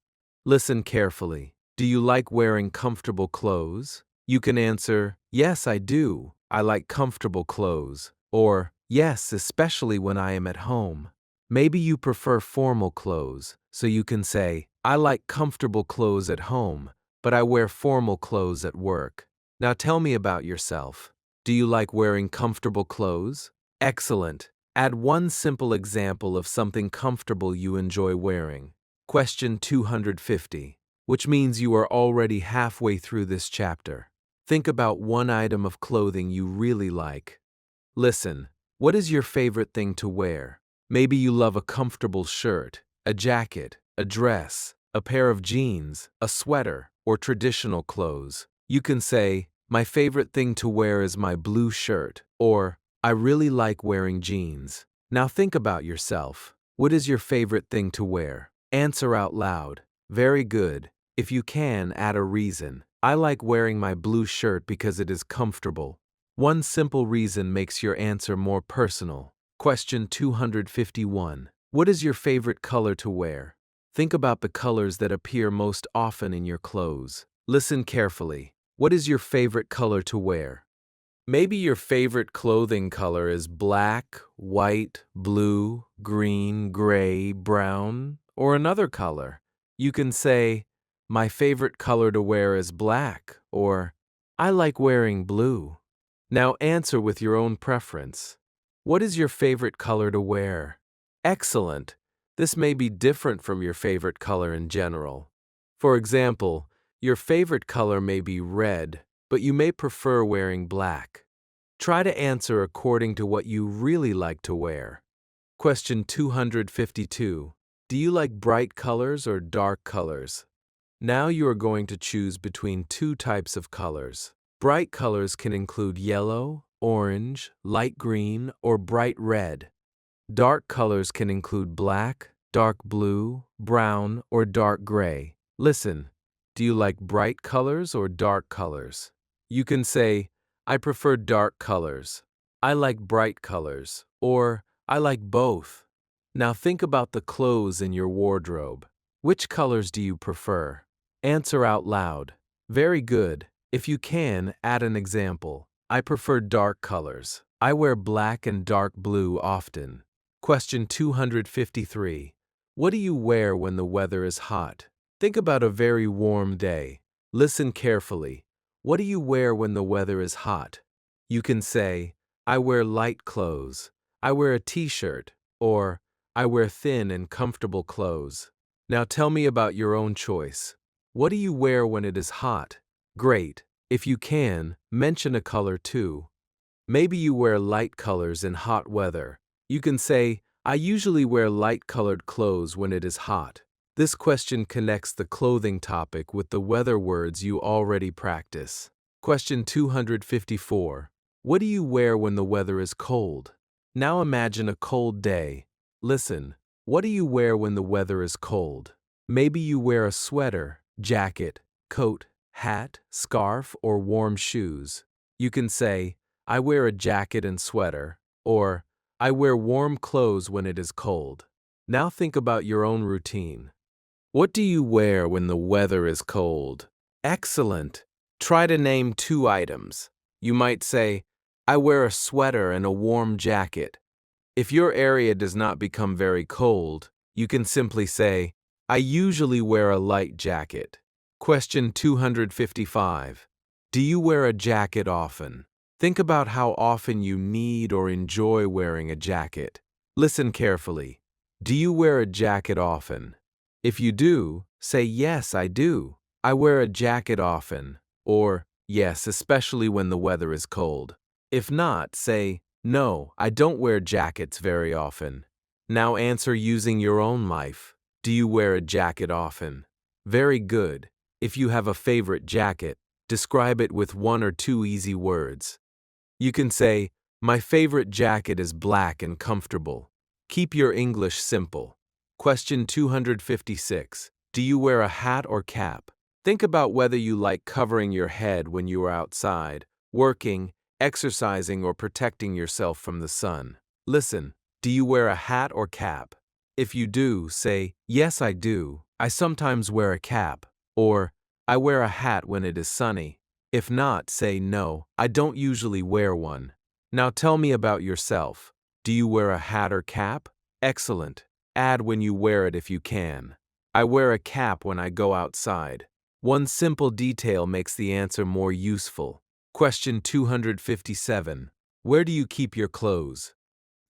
Listen carefully. Do you like wearing comfortable clothes? You can answer, yes, I do. I like comfortable clothes. Or, yes, especially when I am at home. Maybe you prefer formal clothes, so you can say, I like comfortable clothes at home, but I wear formal clothes at work. Now tell me about yourself. Do you like wearing comfortable clothes? Excellent. Add one simple example of something comfortable you enjoy wearing. Question 250, which means you are already halfway through this chapter. Think about one item of clothing you really like. Listen, what is your favorite thing to wear? Maybe you love a comfortable shirt, a jacket, a dress, a pair of jeans, a sweater, or traditional clothes. You can say, my favorite thing to wear is my blue shirt, or I really like wearing jeans. Now think about yourself. What is your favorite thing to wear? Answer out loud. Very good. If you can, add a reason. I like wearing my blue shirt because it is comfortable. One simple reason makes your answer more personal. Question 251. What is your favorite color to wear? Think about the colors that appear most often in your clothes. Listen carefully. What is your favorite color to wear? Maybe your favorite clothing color is black, white, blue, green, gray, brown, or another color. You can say, my favorite color to wear is black, or I like wearing blue. Now answer with your own preference. What is your favorite color to wear? Excellent. This may be different from your favorite color in general. For example, your favorite color may be red, but you may prefer wearing black. Try to answer according to what you really like to wear. Question 252. Do you like bright colors or dark colors? Now you are going to choose between two types of colors. Bright colors can include yellow, orange, light green, or bright red. Dark colors can include black, dark blue, brown, or dark gray. Listen, do you like bright colors or dark colors? You can say, I prefer dark colors. I like bright colors. Or, I like both. Now think about the clothes in your wardrobe. Which colors do you prefer? Answer out loud. Very good. If you can, add an example. I prefer dark colors. I wear black and dark blue often. Question 253. What do you wear when the weather is hot? Think about a very warm day. Listen carefully. What do you wear when the weather is hot? You can say, I wear light clothes. I wear a t-shirt. Or, I wear thin and comfortable clothes. Now tell me about your own choice. What do you wear when it is hot? Great. If you can, mention a color too. Maybe you wear light colors in hot weather. You can say, I usually wear light-colored clothes when it is hot. This question connects the clothing topic with the weather words you already practice. Question 254. What do you wear when the weather is cold? Now imagine a cold day. Listen, what do you wear when the weather is cold? Maybe you wear a sweater, jacket, coat, hat, scarf, or warm shoes. You can say, I wear a jacket and sweater, or I wear warm clothes when it is cold. Now think about your own routine. What do you wear when the weather is cold? Excellent! Try to name two items. You might say, I wear a sweater and a warm jacket. If your area does not become very cold, you can simply say, I usually wear a light jacket. Question 255. Do you wear a jacket often? Think about how often you need or enjoy wearing a jacket. Listen carefully. Do you wear a jacket often? If you do, say, yes, I do. I wear a jacket often. Or, yes, especially when the weather is cold. If not, say, no, I don't wear jackets very often. Now answer using your own life. Do you wear a jacket often? Very good. If you have a favorite jacket, describe it with one or two easy words. You can say, my favorite jacket is black and comfortable. Keep your English simple. Question 256. Do you wear a hat or cap? Think about whether you like covering your head when you are outside, working, exercising, or protecting yourself from the sun. Listen, do you wear a hat or cap? If you do, say, yes, I do. I sometimes wear a cap. Or, I wear a hat when it is sunny. If not, say, no, I don't usually wear one. Now tell me about yourself. Do you wear a hat or cap? Excellent. Add when you wear it if you can. I wear a cap when I go outside. One simple detail makes the answer more useful. Question 257. Where do you keep your clothes?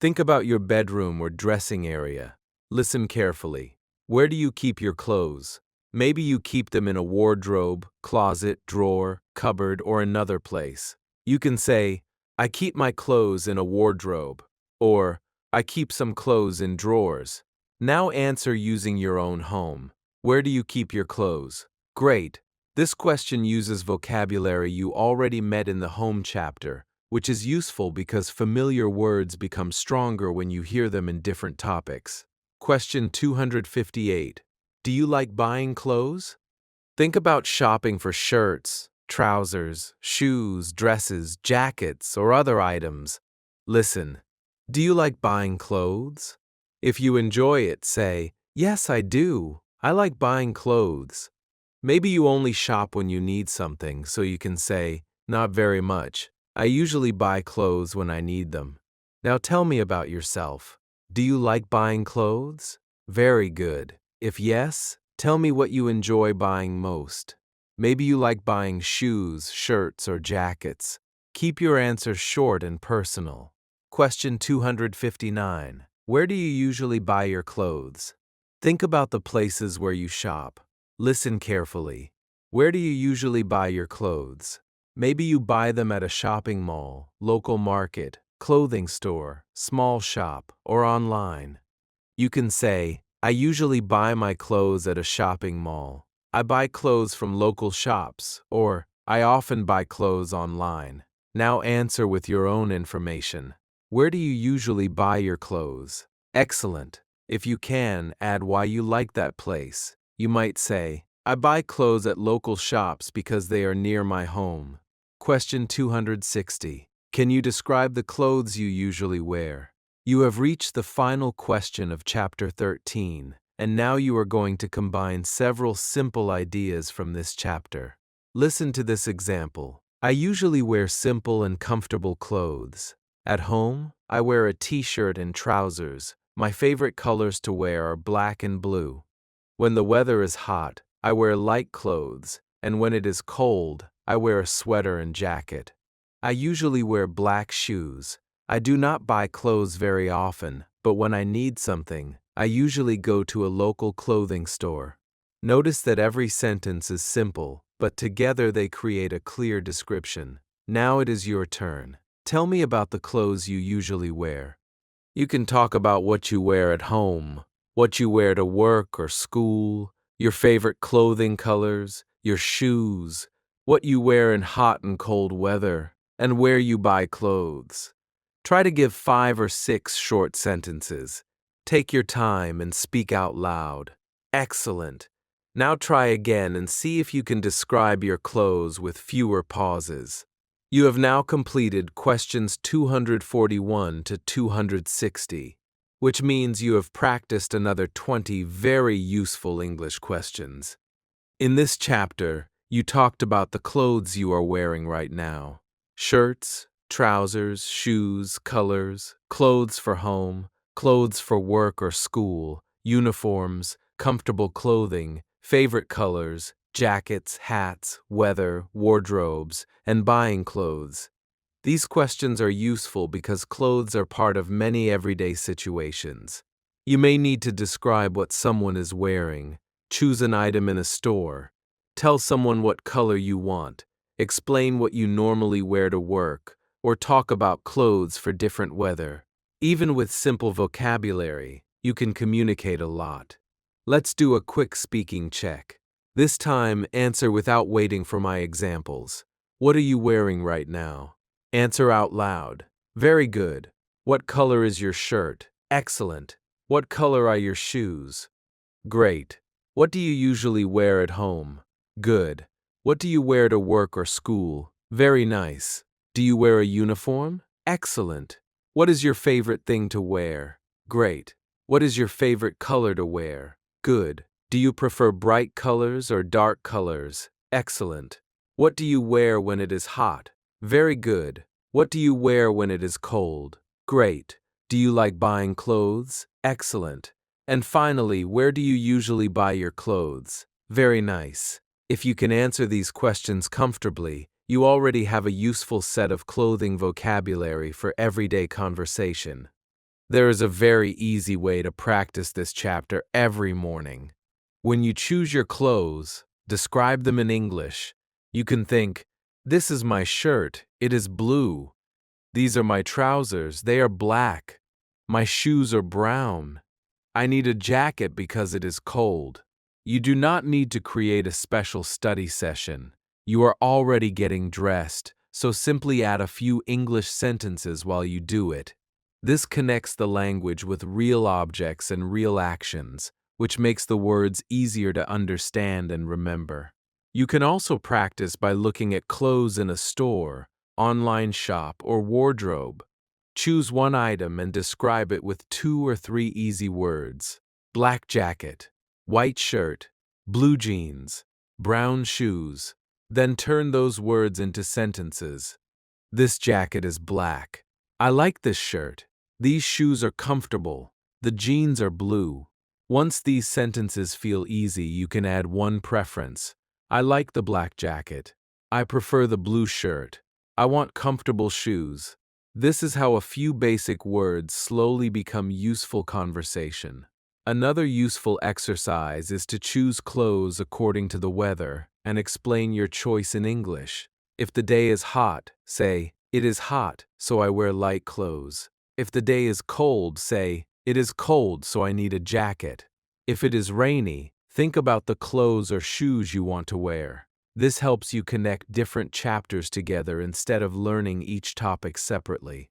Think about your bedroom or dressing area. Listen carefully. Where do you keep your clothes? Maybe you keep them in a wardrobe, closet, drawer, cupboard, or another place. You can say, I keep my clothes in a wardrobe, or I keep some clothes in drawers. Now answer using your own home. Where do you keep your clothes? Great. This question uses vocabulary you already met in the home chapter, which is useful because familiar words become stronger when you hear them in different topics. Question 258. Do you like buying clothes? Think about shopping for shirts, trousers, shoes, dresses, jackets, or other items. Listen, do you like buying clothes? If you enjoy it, say, yes, I do. I like buying clothes. Maybe you only shop when you need something, so you can say, not very much. I usually buy clothes when I need them. Now tell me about yourself. Do you like buying clothes? Very good. If yes, tell me what you enjoy buying most. Maybe you like buying shoes, shirts, or jackets. Keep your answers short and personal. Question 259. Where do you usually buy your clothes? Think about the places where you shop. Listen carefully. Where do you usually buy your clothes? Maybe you buy them at a shopping mall, local market, clothing store, small shop, or online. You can say, I usually buy my clothes at a shopping mall. I buy clothes from local shops, or I often buy clothes online. Now answer with your own information. Where do you usually buy your clothes? Excellent. If you can, add why you like that place. You might say, I buy clothes at local shops because they are near my home. Question 260. Can you describe the clothes you usually wear? You have reached the final question of Chapter 13, and now you are going to combine several simple ideas from this chapter. Listen to this example. I usually wear simple and comfortable clothes. At home, I wear a t-shirt and trousers. My favorite colors to wear are black and blue. When the weather is hot, I wear light clothes, and when it is cold, I wear a sweater and jacket. I usually wear black shoes. I do not buy clothes very often, but when I need something, I usually go to a local clothing store. Notice that every sentence is simple, but together they create a clear description. Now it is your turn. Tell me about the clothes you usually wear. You can talk about what you wear at home, what you wear to work or school, your favorite clothing colors, your shoes, what you wear in hot and cold weather, and where you buy clothes. Try to give 5 or 6 short sentences. Take your time and speak out loud. Excellent. Now try again and see if you can describe your clothes with fewer pauses. You have now completed questions 241 to 260, which means you have practiced another 20 very useful English questions. In this chapter, you talked about the clothes you are wearing right now. Shirts, trousers, shoes, colors, clothes for home, clothes for work or school, uniforms, comfortable clothing, favorite colors, jackets, hats, weather, wardrobes, and buying clothes. These questions are useful because clothes are part of many everyday situations. You may need to describe what someone is wearing, choose an item in a store, tell someone what color you want, explain what you normally wear to work, or talk about clothes for different weather. Even with simple vocabulary, you can communicate a lot. Let's do a quick speaking check. This time, answer without waiting for my examples. What are you wearing right now? Answer out loud. Very good. What color is your shirt? Excellent. What color are your shoes? Great. What do you usually wear at home? Good. What do you wear to work or school? Very nice. Do you wear a uniform? Excellent. What is your favorite thing to wear? Great. What is your favorite color to wear? Good. Do you prefer bright colors or dark colors? Excellent. What do you wear when it is hot? Very good. What do you wear when it is cold? Great. Do you like buying clothes? Excellent. And finally, where do you usually buy your clothes? Very nice. If you can answer these questions comfortably, you already have a useful set of clothing vocabulary for everyday conversation. There is a very easy way to practice this chapter every morning. When you choose your clothes, describe them in English. You can think, this is my shirt, it is blue. These are my trousers, they are black. My shoes are brown. I need a jacket because it is cold. You do not need to create a special study session. You are already getting dressed, so simply add a few English sentences while you do it. This connects the language with real objects and real actions, which makes the words easier to understand and remember. You can also practice by looking at clothes in a store, online shop, or wardrobe. Choose one item and describe it with 2 or 3 easy words. Black jacket, white shirt, blue jeans, brown shoes. Then turn those words into sentences. This jacket is black. I like this shirt. These shoes are comfortable. The jeans are blue. Once these sentences feel easy, you can add one preference. I like the black jacket. I prefer the blue shirt. I want comfortable shoes. This is how a few basic words slowly become useful conversation. Another useful exercise is to choose clothes according to the weather and explain your choice in English. If the day is hot, say, "It is hot, so I wear light clothes." If the day is cold, say, "It is cold, so I need a jacket." If it is rainy, think about the clothes or shoes you want to wear. This helps you connect different chapters together instead of learning each topic separately.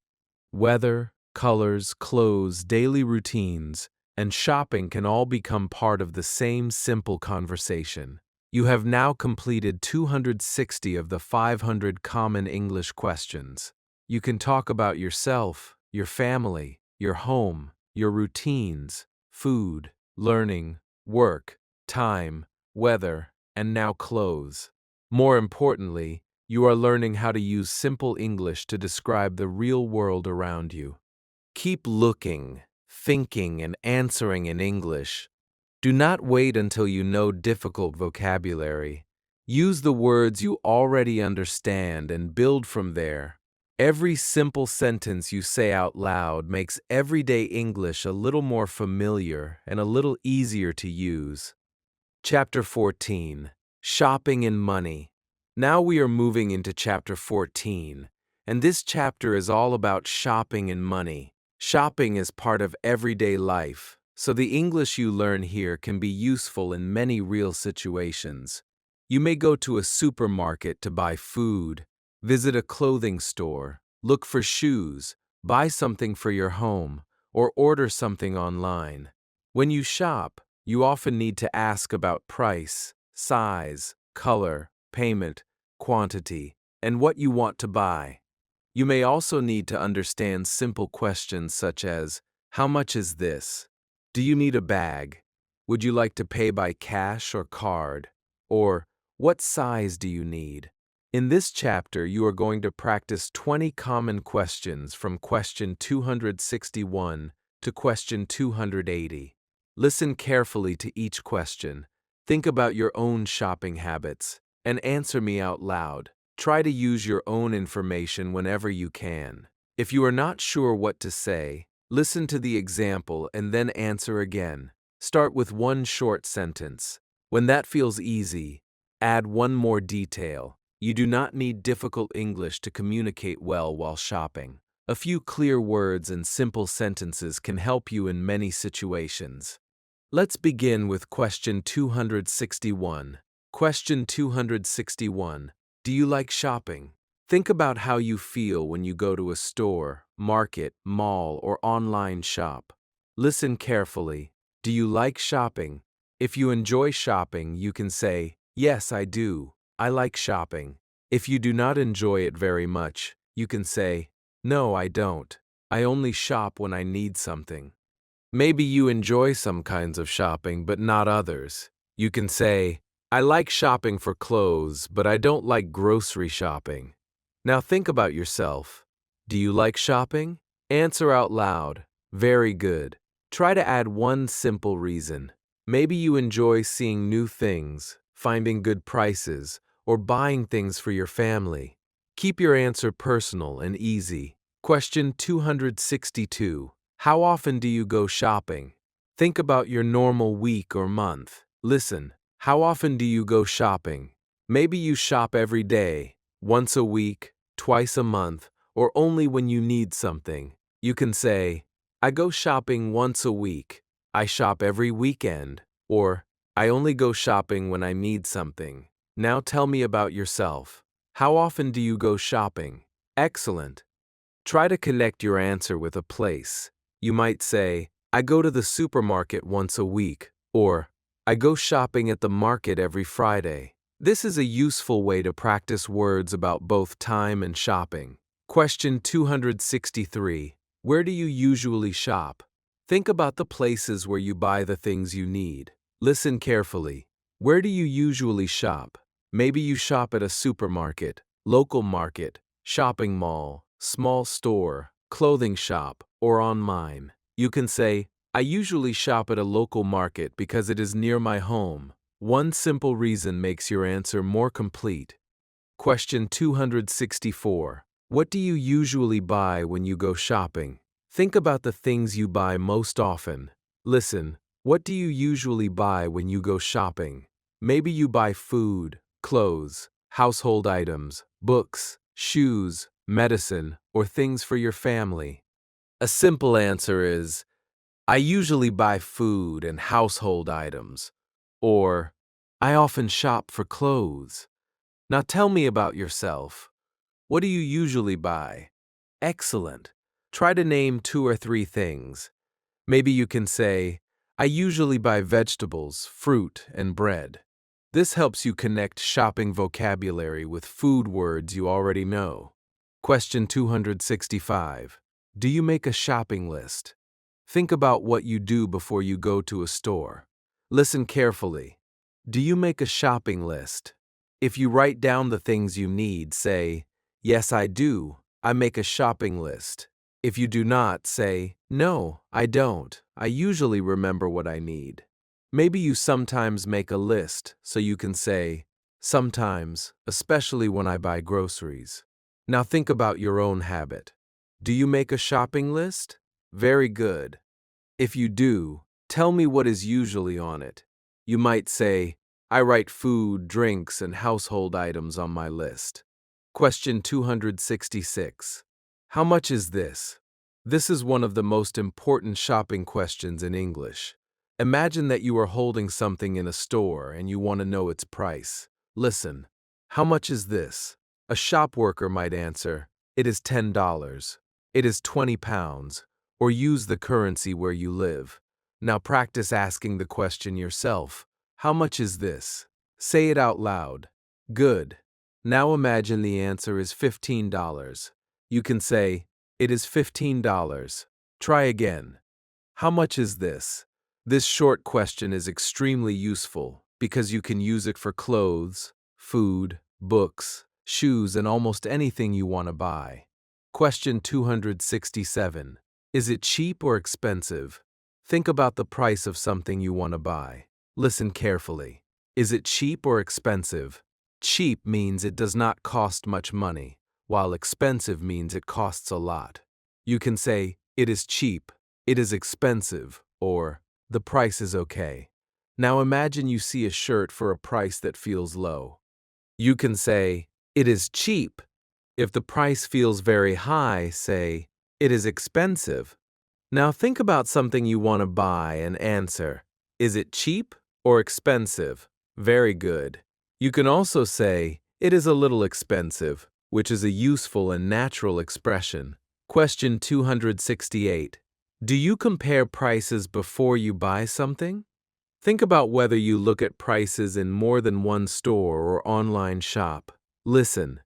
Weather, colors, clothes, daily routines, and shopping can all become part of the same simple conversation. You have now completed 260 of the 500 common English questions. You can talk about yourself, your family, your home, your routines, food, learning, work, time, weather, and now clothes. More importantly, you are learning how to use simple English to describe the real world around you. Keep looking, thinking, and answering in English. Do not wait until you know difficult vocabulary. Use the words you already understand and build from there. Every simple sentence you say out loud makes everyday English a little more familiar and a little easier to use. Chapter 14. Shopping and Money. Now we are moving into Chapter 14, and this chapter is all about shopping and money. Shopping is part of everyday life, so the English you learn here can be useful in many real situations. You may go to a supermarket to buy food, visit a clothing store, look for shoes, buy something for your home, or order something online. When you shop, you often need to ask about price, size, color, payment, quantity, and what you want to buy. You may also need to understand simple questions such as, "How much is this?" "Do you need a bag?" "Would you like to pay by cash or card?" Or, "What size do you need?" In this chapter, you are going to practice 20 common questions from question 261 to question 280. Listen carefully to each question. Think about your own shopping habits and answer me out loud. Try to use your own information whenever you can. If you are not sure what to say, listen to the example and then answer again. Start with one short sentence. When that feels easy, add one more detail. You do not need difficult English to communicate well while shopping. A few clear words and simple sentences can help you in many situations. Let's begin with question 261. Question 261. Do you like shopping? Think about how you feel when you go to a store, market, mall, or online shop. Listen carefully. Do you like shopping? If you enjoy shopping, you can say, "Yes, I do. I like shopping." If you do not enjoy it very much, you can say, "No, I don't. I only shop when I need something." Maybe you enjoy some kinds of shopping, but not others. You can say, "I like shopping for clothes, but I don't like grocery shopping." Now think about yourself. Do you like shopping? Answer out loud. Very good. Try to add one simple reason. Maybe you enjoy seeing new things, finding good prices, or buying things for your family. Keep your answer personal and easy. Question 262. How often do you go shopping? Think about your normal week or month. Listen, how often do you go shopping? Maybe you shop every day, once a week, twice a month, or only when you need something. You can say, "I go shopping once a week." "I shop every weekend." Or, "I only go shopping when I need something." Now tell me about yourself. How often do you go shopping? Excellent. Try to connect your answer with a place. You might say, "I go to the supermarket once a week," or "I go shopping at the market every Friday." This is a useful way to practice words about both time and shopping. Question 263. Where do you usually shop? Think about the places where you buy the things you need. Listen carefully. Where do you usually shop? Maybe you shop at a supermarket, local market, shopping mall, small store, clothing shop, or online. You can say, "I usually shop at a local market because it is near my home." One simple reason makes your answer more complete. Question 264. What do you usually buy when you go shopping? Think about the things you buy most often. Listen, What do you usually buy when you go shopping? Maybe you buy food, clothes, household items, books, shoes, medicine, or things for your family. A simple answer is, I usually buy food and household items. Or, I often shop for clothes. Now tell me about yourself. What do you usually buy? Excellent. Try to name 2 or 3 things. Maybe you can say, I usually buy vegetables, fruit, and bread. This helps you connect shopping vocabulary with food words you already know. Question 265. Do you make a shopping list? Think about what you do before you go to a store. Listen carefully. Do you make a shopping list? If you write down the things you need, say, Yes, I do. I make a shopping list. If you do not, say, No, I don't. I usually remember what I need. Maybe you sometimes make a list, so you can say, Sometimes, especially when I buy groceries. Now think about your own habit. Do you make a shopping list? Very good. If you do, tell me what is usually on it. You might say, I write food, drinks, and household items on my list. Question 266. How much is this? This is one of the most important shopping questions in English. Imagine that you are holding something in a store and you want to know its price. Listen, how much is this? A shop worker might answer, It is $10. It is 20 pounds. Or use the currency where you live. Now practice asking the question yourself. How much is this? Say it out loud. Good. Now imagine the answer is $15. You can say, It is $15. Try again. How much is this? This short question is extremely useful because you can use it for clothes, food, books, shoes, and almost anything you want to buy. Question 267. Is it cheap or expensive? Think about the price of something you want to buy. Listen carefully. Is it cheap or expensive? Cheap means it does not cost much money, while expensive means it costs a lot. You can say, It is cheap, it is expensive, or the price is okay. Now imagine you see a shirt for a price that feels low. You can say, It is cheap. If the price feels very high, say, It is expensive. Now think about something you want to buy and answer, Is it cheap or expensive? Very good. You can also say, It is a little expensive, which is a useful and natural expression. Question 268. Do you compare prices before you buy something? Think about whether you look at prices in more than one store or online shop. Listen.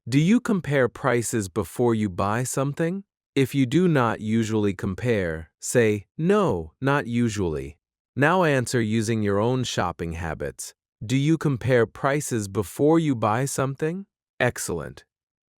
Do you compare prices before you buy something? If you do not usually compare, say, No, not usually. Now answer using your own shopping habits. Do you compare prices before you buy something? Excellent.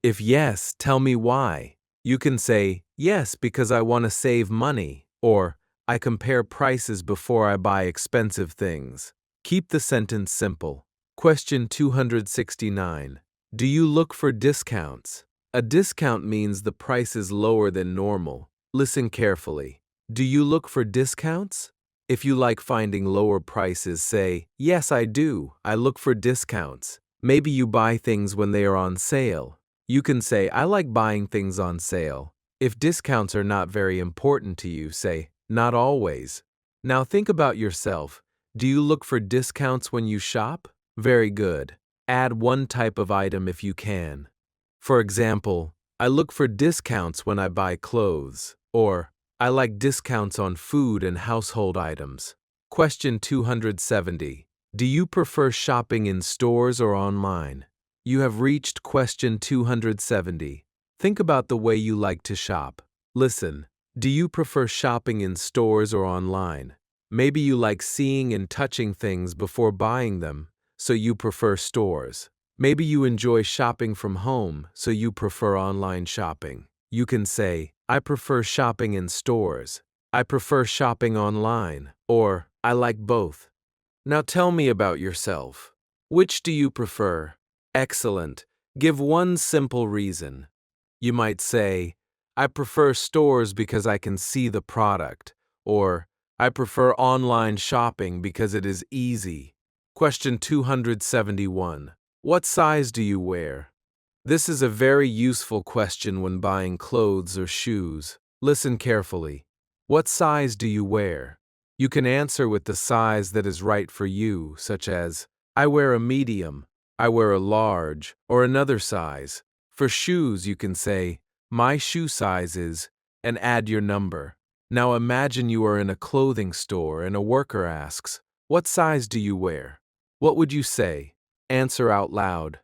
If yes, tell me why. You can say, Yes, because I want to save money, or I compare prices before I buy expensive things. Keep the sentence simple. Question 269. Do you look for discounts? A discount means the price is lower than normal. Listen carefully. Do you look for discounts? If you like finding lower prices, say, Yes, I do. I look for discounts. Maybe you buy things when they are on sale. You can say, I like buying things on sale. If discounts are not very important to you, say, Not always. Now think about yourself. Do you look for discounts when you shop? Very good. Add one type of item if you can. For example, I look for discounts when I buy clothes, or I like discounts on food and household items. Question 270. Do you prefer shopping in stores or online? You have reached question 270. Think about the way you like to shop. Listen, do you prefer shopping in stores or online? Maybe you like seeing and touching things before buying them, so you prefer stores. Maybe you enjoy shopping from home, so you prefer online shopping. You can say, I prefer shopping in stores. I prefer shopping online, or I like both. Now tell me about yourself. Which do you prefer? Excellent. Give one simple reason. You might say, I prefer stores because I can see the product, or I prefer online shopping because it is easy. Question 271. What size do you wear? This is a very useful question when buying clothes or shoes. Listen carefully. What size do you wear? You can answer with the size that is right for you, such as, I wear a medium, I wear a large, or another size. For shoes, you can say, my shoe size is, and add your number. Now imagine you are in a clothing store and a worker asks, what size do you wear? What would you say? Answer out loud.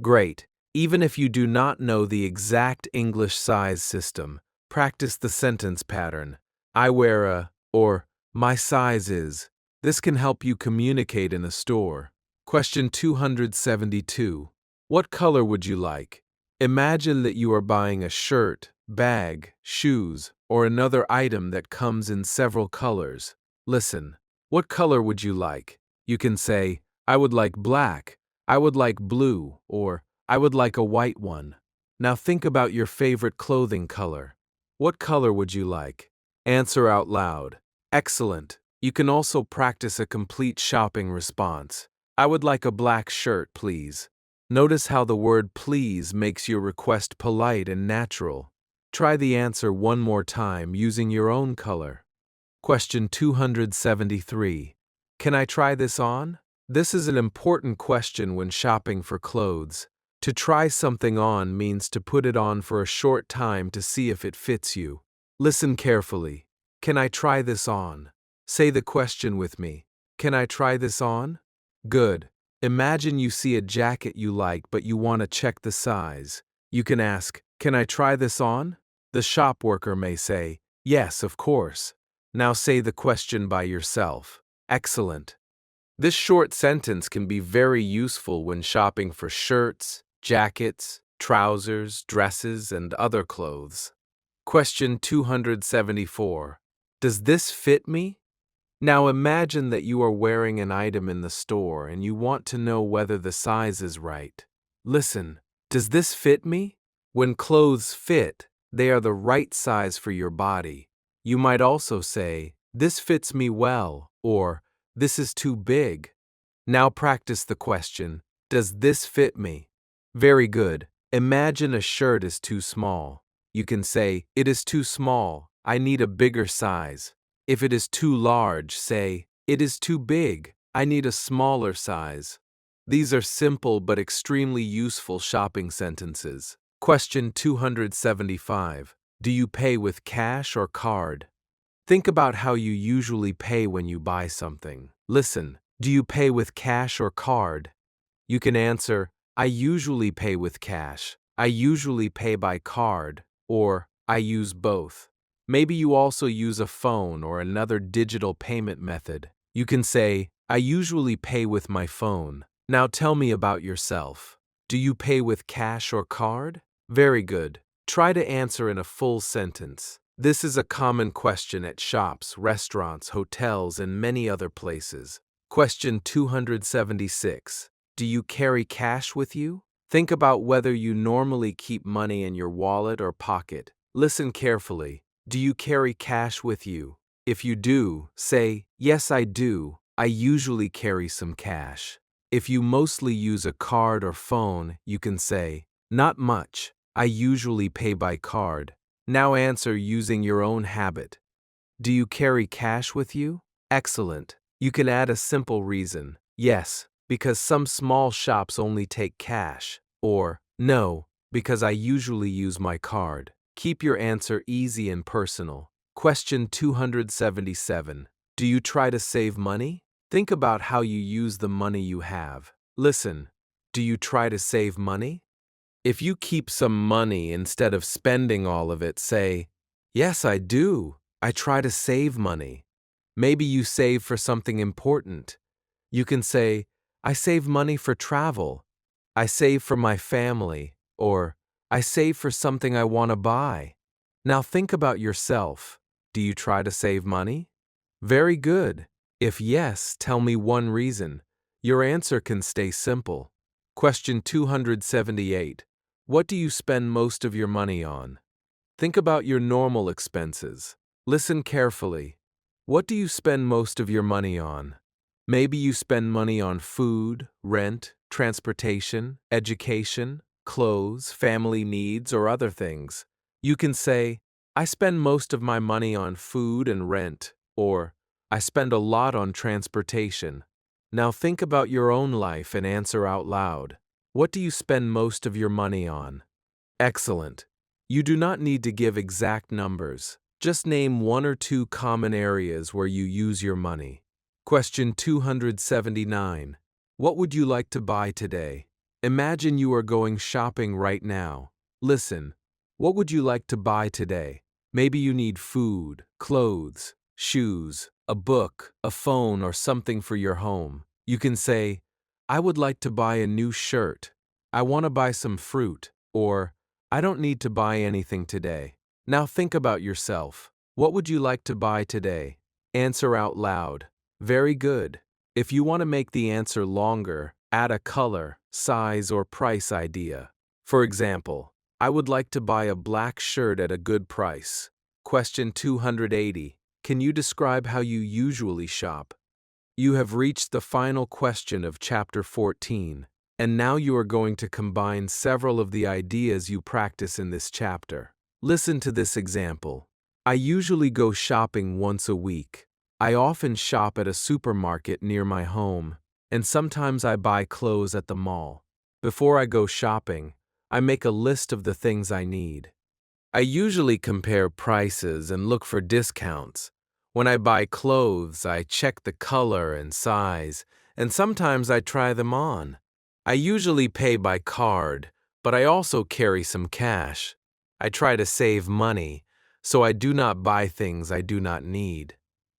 Great. Even if you do not know the exact English size system, practice the sentence pattern. I wear a, or my size is. This can help you communicate in a store. Question 272. What color would you like? Imagine that you are buying a shirt, bag, shoes, or another item that comes in several colors. Listen. What color would you like? You can say, I would like black, I would like blue, or I would like a white one. Now think about your favorite clothing color. What color would you like? Answer out loud. Excellent. You can also practice a complete shopping response. I would like a black shirt, please. Notice how the word please makes your request polite and natural. Try the answer one more time using your own color. Question 273. Can I try this on? This is an important question when shopping for clothes. To try something on means to put it on for a short time to see if it fits you. Listen carefully. Can I try this on? Say the question with me. Can I try this on? Good. Imagine you see a jacket you like but you want to check the size. You can ask, can I try this on? The shop worker may say, yes, of course. Now say the question by yourself. Excellent. This short sentence can be very useful when shopping for shirts, jackets, trousers, dresses, and other clothes. Question 274. Does this fit me? Now imagine that you are wearing an item in the store and you want to know whether the size is right. Listen, does this fit me? When clothes fit, they are the right size for your body. You might also say, this fits me well, or this is too big. Now practice the question, does this fit me? Very good. Imagine a shirt is too small. You can say, it is too small, I need a bigger size. If it is too large, say, it is too big, I need a smaller size. These are simple but extremely useful shopping sentences. Question 275. Do you pay with cash or card? Think about how you usually pay when you buy something. Listen, do you pay with cash or card? You can answer, I usually pay with cash, I usually pay by card, or I use both. Maybe you also use a phone or another digital payment method. You can say, I usually pay with my phone. Now tell me about yourself. Do you pay with cash or card? Very good. Try to answer in a full sentence. This is a common question at shops, restaurants, hotels, and many other places. Question 276. Do you carry cash with you? Think about whether you normally keep money in your wallet or pocket. Listen carefully. Do you carry cash with you? If you do, say, yes, I do. I usually carry some cash. If you mostly use a card or phone, you can say, not much. I usually pay by card. Now answer using your own habit. Do you carry cash with you? Excellent. You can add a simple reason. Yes, because some small shops only take cash. Or, no, because I usually use my card. Keep your answer easy and personal. Question 277. Do you try to save money? Think about how you use the money you have. Listen, do you try to save money? If you keep some money instead of spending all of it, say, yes, I do. I try to save money. Maybe you save for something important. You can say, I save money for travel. I save for my family. Or, I save for something I want to buy. Now think about yourself. Do you try to save money? Very good. If yes, tell me one reason. Your answer can stay simple. Question 278. What do you spend most of your money on? Think about your normal expenses. Listen carefully. What do you spend most of your money on? Maybe you spend money on food, rent, transportation, education, clothes, family needs, or other things. You can say, I spend most of my money on food and rent, or I spend a lot on transportation. Now think about your own life and answer out loud. What do you spend most of your money on? Excellent. You do not need to give exact numbers. Just name one or two common areas where you use your money. Question 279. What would you like to buy today? Imagine you are going shopping right now. Listen. What would you like to buy today? Maybe you need food, clothes, shoes, a book, a phone, or something for your home. You can say, I would like to buy a new shirt. I want to buy some fruit. Or, I don't need to buy anything today. Now think about yourself. What would you like to buy today? Answer out loud. Very good. If you want to make the answer longer, add a color, size, or price idea. For example, I would like to buy a black shirt at a good price. Question 280. Can you describe how you usually shop? You have reached the final question of Chapter 14, and now you are going to combine several of the ideas you practice in this chapter. Listen to this example. I usually go shopping once a week. I often shop at a supermarket near my home, and sometimes I buy clothes at the mall. Before I go shopping, I make a list of the things I need. I usually compare prices and look for discounts. When I buy clothes, I check the color and size, and sometimes I try them on. I usually pay by card, but I also carry some cash. I try to save money, so I do not buy things I do not need.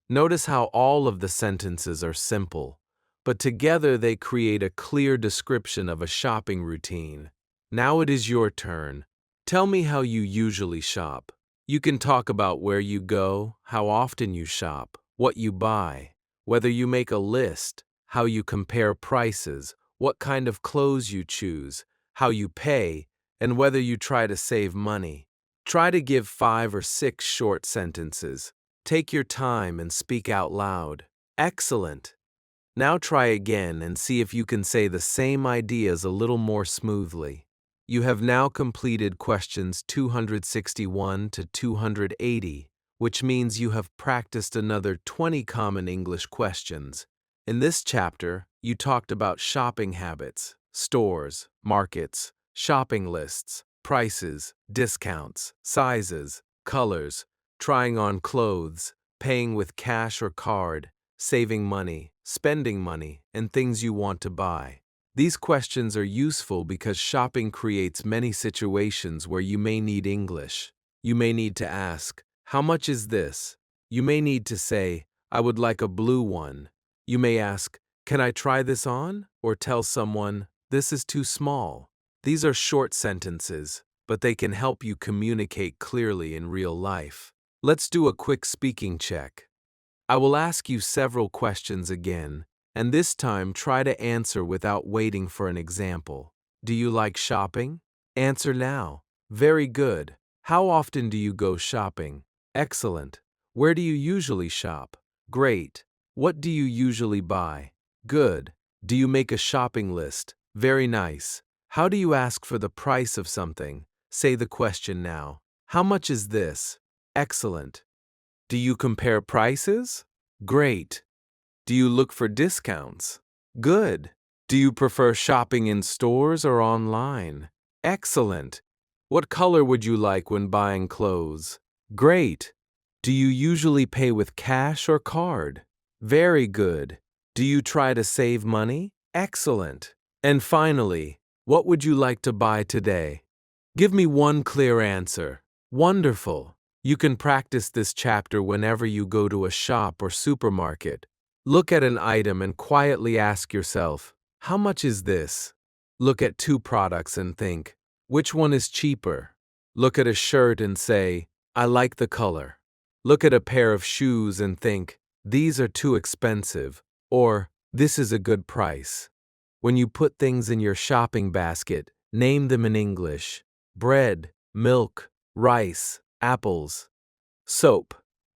Notice how all of the sentences are simple, but together they create a clear description of a shopping routine. Now it is your turn. Tell me how you usually shop. You can talk about where you go, how often you shop, what you buy, whether you make a list, how you compare prices, what kind of clothes you choose, how you pay, and whether you try to save money. Try to give 5 or 6 short sentences. Take your time and speak out loud. Excellent. Now try again and see if you can say the same ideas a little more smoothly. You have now completed questions 261 to 280, which means you have practiced another 20 common English questions. In this chapter, you talked about shopping habits, stores, markets, shopping lists, prices, discounts, sizes, colors, trying on clothes, paying with cash or card, saving money, spending money, and things you want to buy. These questions are useful because shopping creates many situations where you may need English. You may need to ask, how much is this? You may need to say, I would like a blue one. You may ask, can I try this on? Or tell someone, this is too small. These are short sentences, but they can help you communicate clearly in real life. Let's do a quick speaking check. I will ask you several questions again, and this time try to answer without waiting for an example. Do you like shopping? Answer now. Very good. How often do you go shopping? Excellent. Where do you usually shop? Great. What do you usually buy? Good. Do you make a shopping list? Very nice. How do you ask for the price of something? Say the question now. How much is this? Excellent. Do you compare prices? Great. Do you look for discounts? Good. Do you prefer shopping in stores or online? Excellent. What color would you like when buying clothes? Great. Do you usually pay with cash or card? Very good. Do you try to save money? Excellent. And finally, what would you like to buy today? Give me one clear answer. Wonderful. You can practice this chapter whenever you go to a shop or supermarket. Look at an item and quietly ask yourself, how much is this? Look at 2 products and think, which one is cheaper? Look at a shirt and say, I like the color. Look at a pair of shoes and think, these are too expensive, or this is a good price. When you put things in your shopping basket, name them in English. Bread, milk, rice, apples, soap.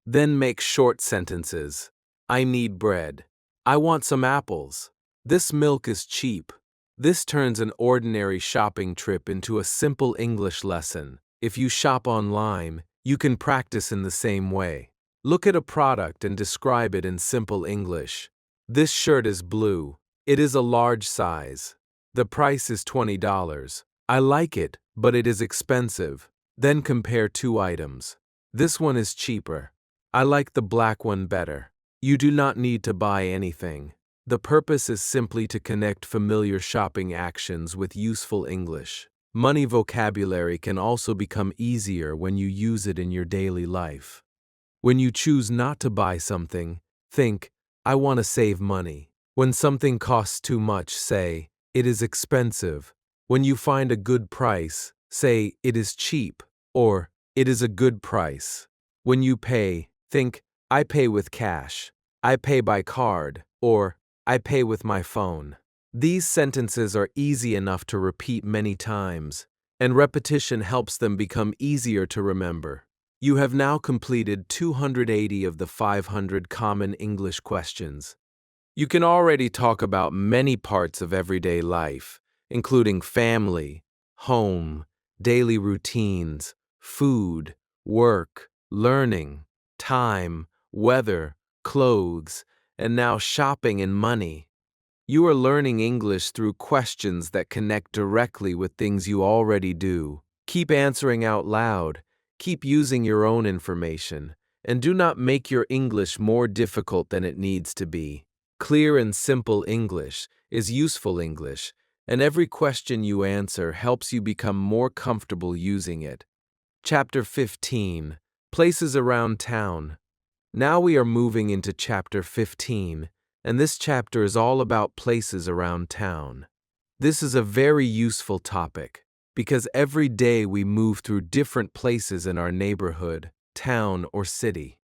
Then make short sentences. I need bread. I want some apples. This milk is cheap. This turns an ordinary shopping trip into a simple English lesson. If you shop online, you can practice in the same way. Look at a product and describe it in simple English. This shirt is blue. It is a large size. The price is $20. I like it, but it is expensive. Then compare two items. This one is cheaper. I like the black one better. You do not need to buy anything. The purpose is simply to connect familiar shopping actions with useful English. Money vocabulary can also become easier when you use it in your daily life. When you choose not to buy something, think, I want to save money. When something costs too much, say, it is expensive. When you find a good price, say, it is cheap, or it is a good price. When you pay, think, I pay with cash. I pay by card, or I pay with my phone. These sentences are easy enough to repeat many times, and repetition helps them become easier to remember. You have now completed 280 of the 500 common English questions. You can already talk about many parts of everyday life, including family, home, daily routines, food, work, learning, time, weather, clothes, and now shopping and money. You are learning English through questions that connect directly with things you already do. Keep answering out loud, keep using your own information, and do not make your English more difficult than it needs to be. Clear and simple English is useful English, and every question you answer helps you become more comfortable using it. Chapter 15, Places Around Town. Now we are moving into Chapter 15, and this chapter is all about places around town. This is a very useful topic, because every day we move through different places in our neighborhood, town, or city.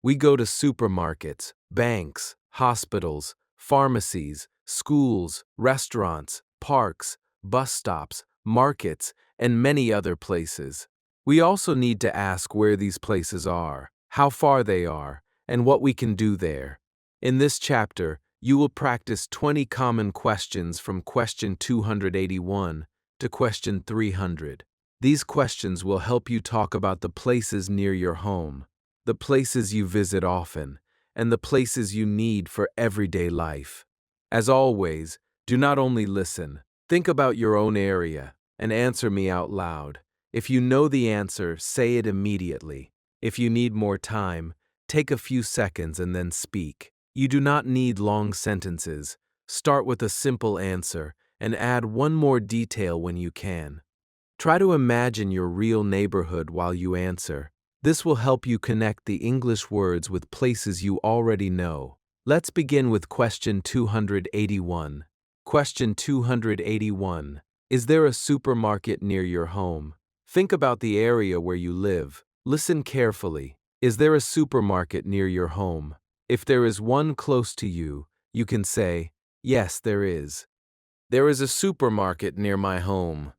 We go to supermarkets, banks, hospitals, pharmacies, schools, restaurants, parks, bus stops, markets, and many other places. We also need to ask where these places are, how far they are, and what we can do there. In this chapter, you will practice 20 common questions from question 281 to question 300. These questions will help you talk about the places near your home, the places you visit often, and the places you need for everyday life. As always, do not only listen, think about your own area, and answer me out loud. If you know the answer, say it immediately. If you need more time, take a few seconds and then speak. You do not need long sentences. Start with a simple answer and add one more detail when you can. Try to imagine your real neighborhood while you answer. This will help you connect the English words with places you already know. Let's begin with question 281. Question 281. Is there a supermarket near your home? Think about the area where you live. Listen carefully. Is there a supermarket near your home? If there is one close to you, you can say, yes, there is. There is a supermarket near my home.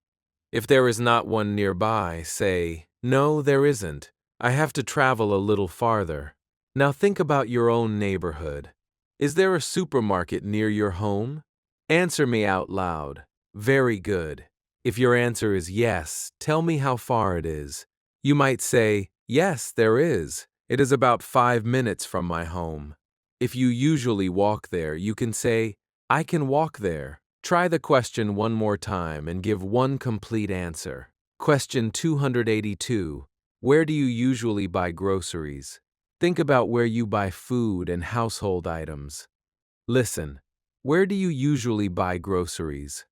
If there is not one nearby, say, no, there isn't. I have to travel a little farther. Now think about your own neighborhood. Is there a supermarket near your home? Answer me out loud. Very good. If your answer is yes, tell me how far it is. You might say, yes, there is. It is about 5 minutes from my home. If you usually walk there, you can say, I can walk there. Try the question one more time and give one complete answer. Question 282. Where do you usually buy groceries? Think about where you buy food and household items. Listen, where do you usually buy groceries?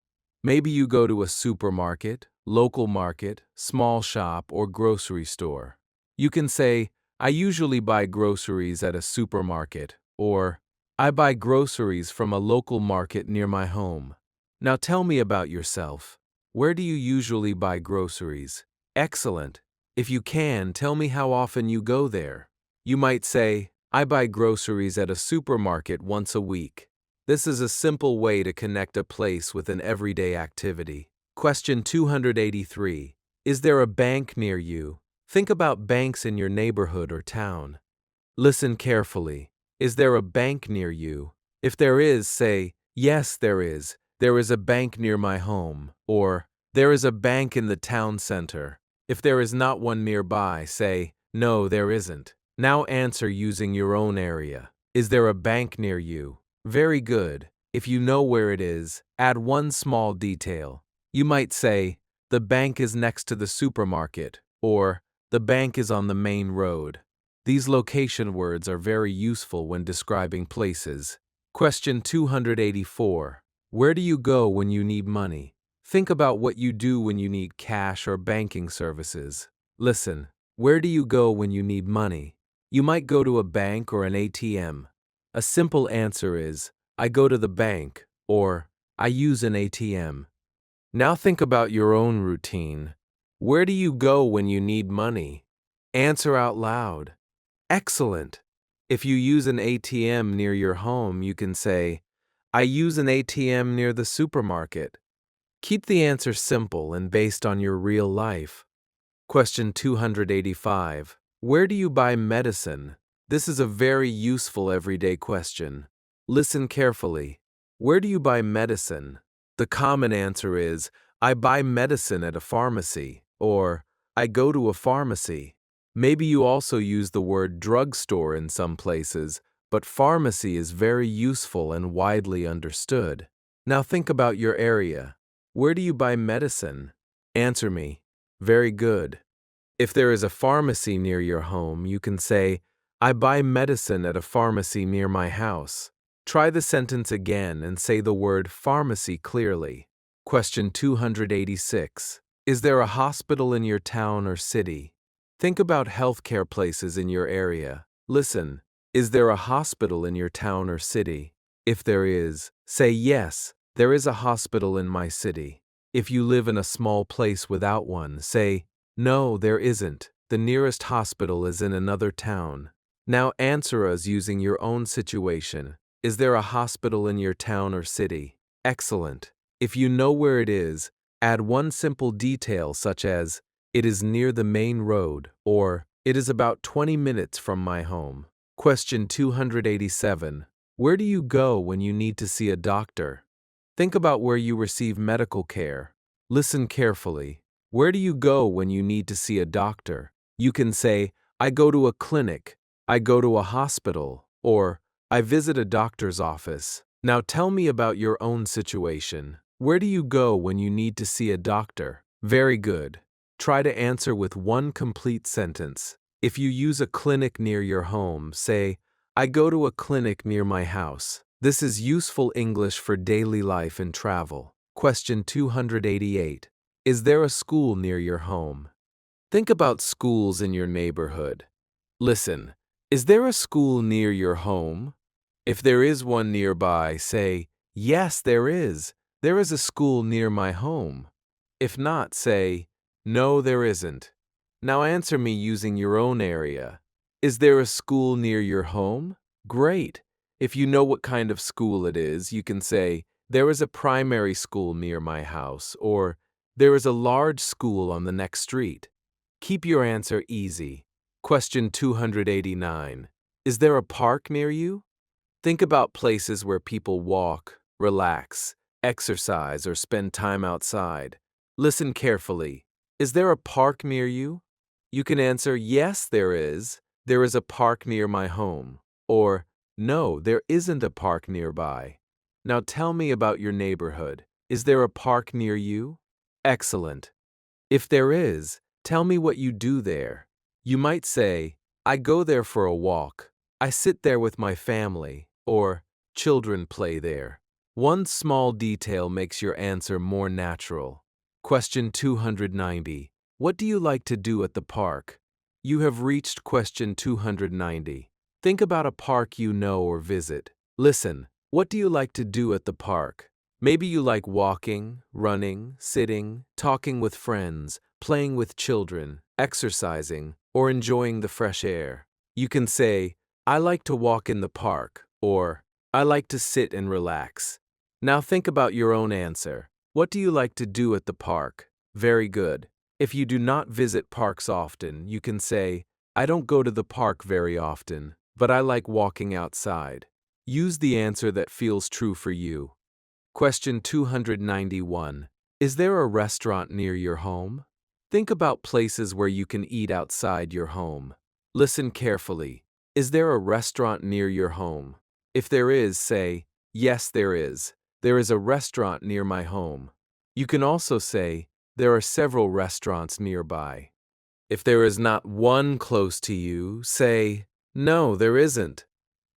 Maybe you go to a supermarket, local market, small shop, or grocery store. You can say, I usually buy groceries at a supermarket, or I buy groceries from a local market near my home. Now tell me about yourself. Where do you usually buy groceries? Excellent. If you can, tell me how often you go there. You might say, I buy groceries at a supermarket once a week. This is a simple way to connect a place with an everyday activity. Question 283. Is there a bank near you? Think about banks in your neighborhood or town. Listen carefully. Is there a bank near you? If there is, say, yes, there is. There is a bank near my home. Or, there is a bank in the town center. If there is not one nearby, say, no, there isn't. Now answer using your own area. Is there a bank near you? Very good. If you know where it is, add one small detail. You might say, the bank is next to the supermarket, or the bank is on the main road. These location words are very useful when describing places. Question 284. Where do you go when you need money? Think about what you do when you need cash or banking services. Listen, where do you go when you need money? You might go to a bank or an ATM. A simple answer is, I go to the bank, or I use an ATM. Now think about your own routine. Where do you go when you need money? Answer out loud. Excellent. If you use an ATM near your home, you can say, I use an ATM near the supermarket. Keep the answer simple and based on your real life. Question 285. Where do you buy medicine? This is a very useful everyday question. Listen carefully. Where do you buy medicine? The common answer is, I buy medicine at a pharmacy, or I go to a pharmacy. Maybe you also use the word drugstore in some places, but pharmacy is very useful and widely understood. Now think about your area. Where do you buy medicine? Answer me. Very good. If there is a pharmacy near your home, you can say, I buy medicine at a pharmacy near my house. Try the sentence again and say the word pharmacy clearly. Question 286. Is there a hospital in your town or city? Think about healthcare places in your area. Listen, is there a hospital in your town or city? If there is, say yes, there is a hospital in my city. If you live in a small place without one, say, no, there isn't. The nearest hospital is in another town. Now answer us using your own situation. Is there a hospital in your town or city? Excellent. If you know where it is, add one simple detail such as, it is near the main road, or it is about 20 minutes from my home. Question 287. Where do you go when you need to see a doctor? Think about where you receive medical care. Listen carefully. Where do you go when you need to see a doctor? You can say, I go to a clinic, I go to a hospital, or I visit a doctor's office. Now tell me about your own situation. Where do you go when you need to see a doctor? Very good. Try to answer with one complete sentence. If you use a clinic near your home, say, I go to a clinic near my house. This is useful English for daily life and travel. Question 288. Is there a school near your home? Think about schools in your neighborhood. Listen, is there a school near your home? If there is one nearby, say, yes, there is. There is a school near my home. If not, say, no, there isn't. Now answer me using your own area. Is there a school near your home? Great. If you know what kind of school it is, you can say, there is a primary school near my house, or there is a large school on the next street. Keep your answer easy. Question 289. Is there a park near you? Think about places where people walk, relax, exercise, or spend time outside. Listen carefully. Is there a park near you? You can answer, yes, there is. There is a park near my home. Or, no, there isn't a park nearby. Now tell me about your neighborhood. Is there a park near you? Excellent. If there is, tell me what you do there. You might say, I go there for a walk. I sit there with my family. Or, children play there. One small detail makes your answer more natural. Question 290. What do you like to do at the park? You have reached question 290. Think about a park you know or visit. Listen, what do you like to do at the park? Maybe you like walking, running, sitting, talking with friends, playing with children, exercising, or enjoying the fresh air. You can say, I like to walk in the park, or I like to sit and relax. Now think about your own answer. What do you like to do at the park? Very good. If you do not visit parks often, you can say, I don't go to the park very often, but I like walking outside. Use the answer that feels true for you. Question 291. Is there a restaurant near your home? Think about places where you can eat outside your home. Listen carefully. Is there a restaurant near your home? If there is, say, yes, there is. There is a restaurant near my home. You can also say, there are several restaurants nearby. If there is not one close to you, say, no, there isn't.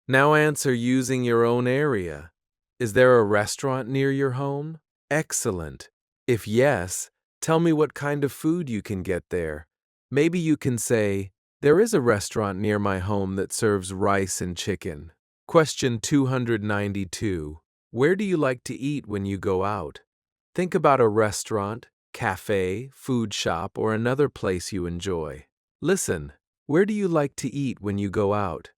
Now answer using your own area. Is there a restaurant near your home? Excellent. If yes, tell me what kind of food you can get there. Maybe you can say, there is a restaurant near my home that serves rice and chicken. Question 292. Where do you like to eat when you go out? Think about a restaurant, cafe, food shop, or another place you enjoy. Listen, where do you like to eat when you go out?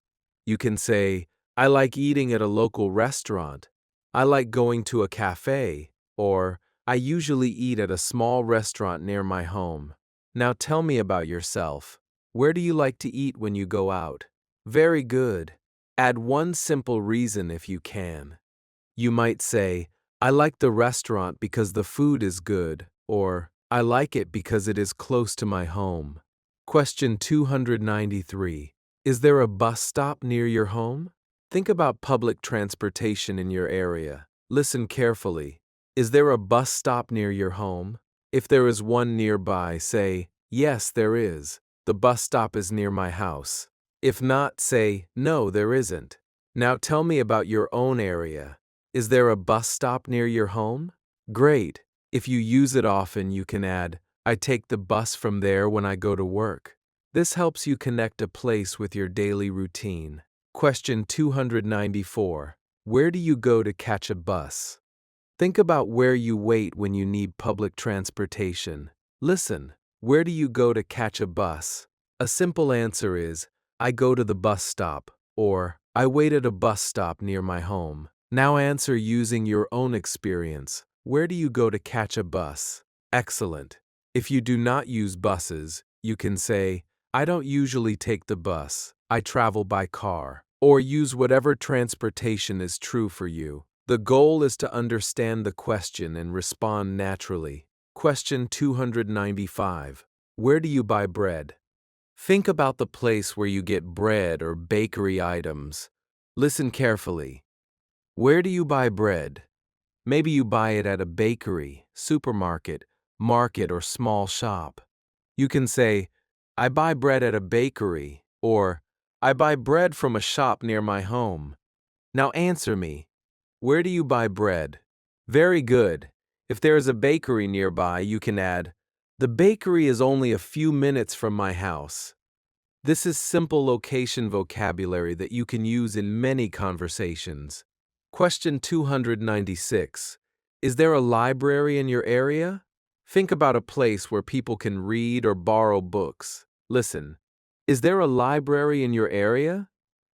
You can say, I like eating at a local restaurant. I like going to a cafe. Or, I usually eat at a small restaurant near my home. Now tell me about yourself. Where do you like to eat when you go out? Very good. Add one simple reason if you can. You might say, I like the restaurant because the food is good, or I like it because it is close to my home. Question 293. Is there a bus stop near your home? Think about public transportation in your area. Listen carefully. Is there a bus stop near your home? If there is one nearby, say, yes, there is. The bus stop is near my house. If not, say, no, there isn't. Now tell me about your own area. Is there a bus stop near your home? Great. If you use it often, you can add, I take the bus from there when I go to work. This helps you connect a place with your daily routine. Question 294. Where do you go to catch a bus? Think about where you wait when you need public transportation. Listen, where do you go to catch a bus? A simple answer is, I go to the bus stop, or I wait at a bus stop near my home. Now answer using your own experience. Where do you go to catch a bus? Excellent. If you do not use buses, you can say, I don't usually take the bus. I travel by car. Or use whatever transportation is true for you. The goal is to understand the question and respond naturally. Question 295. Where do you buy bread? Think about the place where you get bread or bakery items. Listen carefully. Where do you buy bread? Maybe you buy it at a bakery, supermarket, market, or small shop. You can say, I buy bread at a bakery, or I buy bread from a shop near my home. Now answer me. Where do you buy bread? Very good. If there is a bakery nearby, you can add, the bakery is only a few minutes from my house. This is simple location vocabulary that you can use in many conversations. Question 296. Is there a library in your area? Think about a place where people can read or borrow books. Listen, is there a library in your area?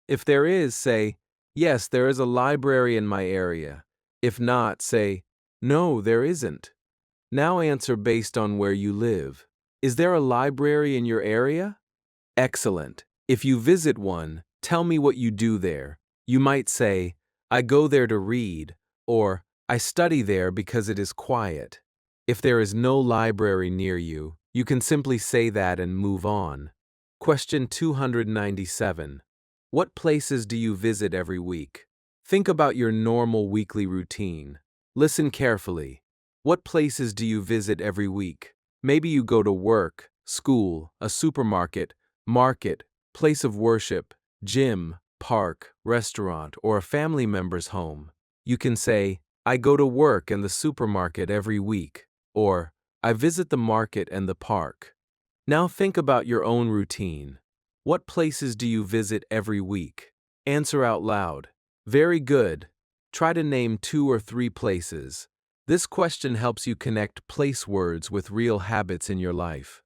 If there is, say, yes, there is a library in my area. If not, say, no, there isn't. Now answer based on where you live. Is there a library in your area? Excellent. If you visit one, tell me what you do there. You might say, I go there to read, or I study there because it is quiet. If there is no library near you, you can simply say that and move on. Question 297. What places do you visit every week? Think about your normal weekly routine. Listen carefully. What places do you visit every week? Maybe you go to work, school, a supermarket, market, place of worship, gym, park, restaurant, or a family member's home. You can say, I go to work and the supermarket every week, or I visit the market and the park. Now think about your own routine. What places do you visit every week? Answer out loud. Very good. Try to name 2 or 3 places. This question helps you connect place words with real habits in your life.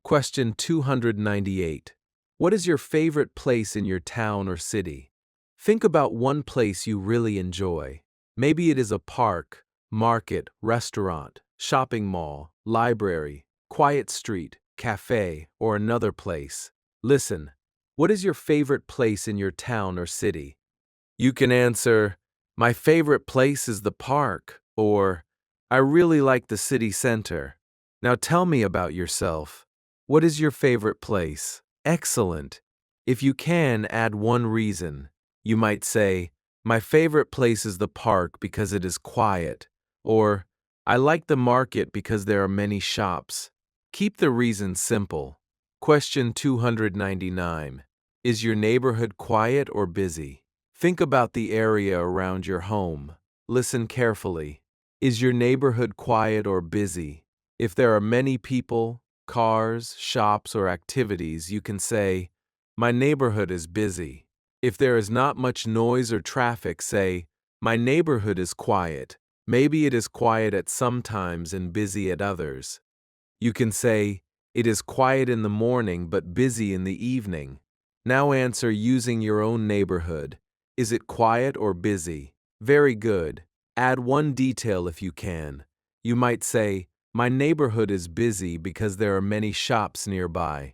Question 298. What is your favorite place in your town or city? Think about one place you really enjoy. Maybe it is a park, market, restaurant, shopping mall, library, quiet street, cafe, or another place. Listen. What is your favorite place in your town or city? You can answer, my favorite place is the park, or I really like the city center. Now tell me about yourself. What is your favorite place? Excellent. If you can, add one reason. You might say, my favorite place is the park because it is quiet, or I like the market because there are many shops. Keep the reason simple. Question 299. Is your neighborhood quiet or busy? Think about the area around your home. Listen carefully. Is your neighborhood quiet or busy? If there are many people, cars, shops, or activities, you can say, my neighborhood is busy. If there is not much noise or traffic, say, my neighborhood is quiet. Maybe it is quiet at some times and busy at others. You can say, it is quiet in the morning but busy in the evening. Now answer using your own neighborhood. Is it quiet or busy? Very good. Add one detail if you can. You might say, my neighborhood is busy because there are many shops nearby.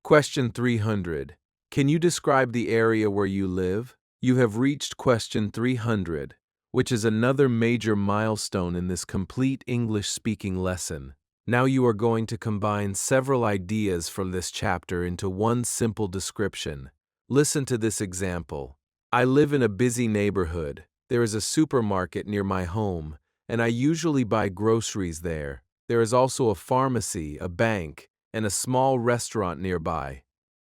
Question 300. Can you describe the area where you live? You have reached question 300, which is another major milestone in this complete English-speaking lesson. Now you are going to combine several ideas from this chapter into one simple description. Listen to this example. I live in a busy neighborhood. There is a supermarket near my home, and I usually buy groceries there. There is also a pharmacy, a bank, and a small restaurant nearby.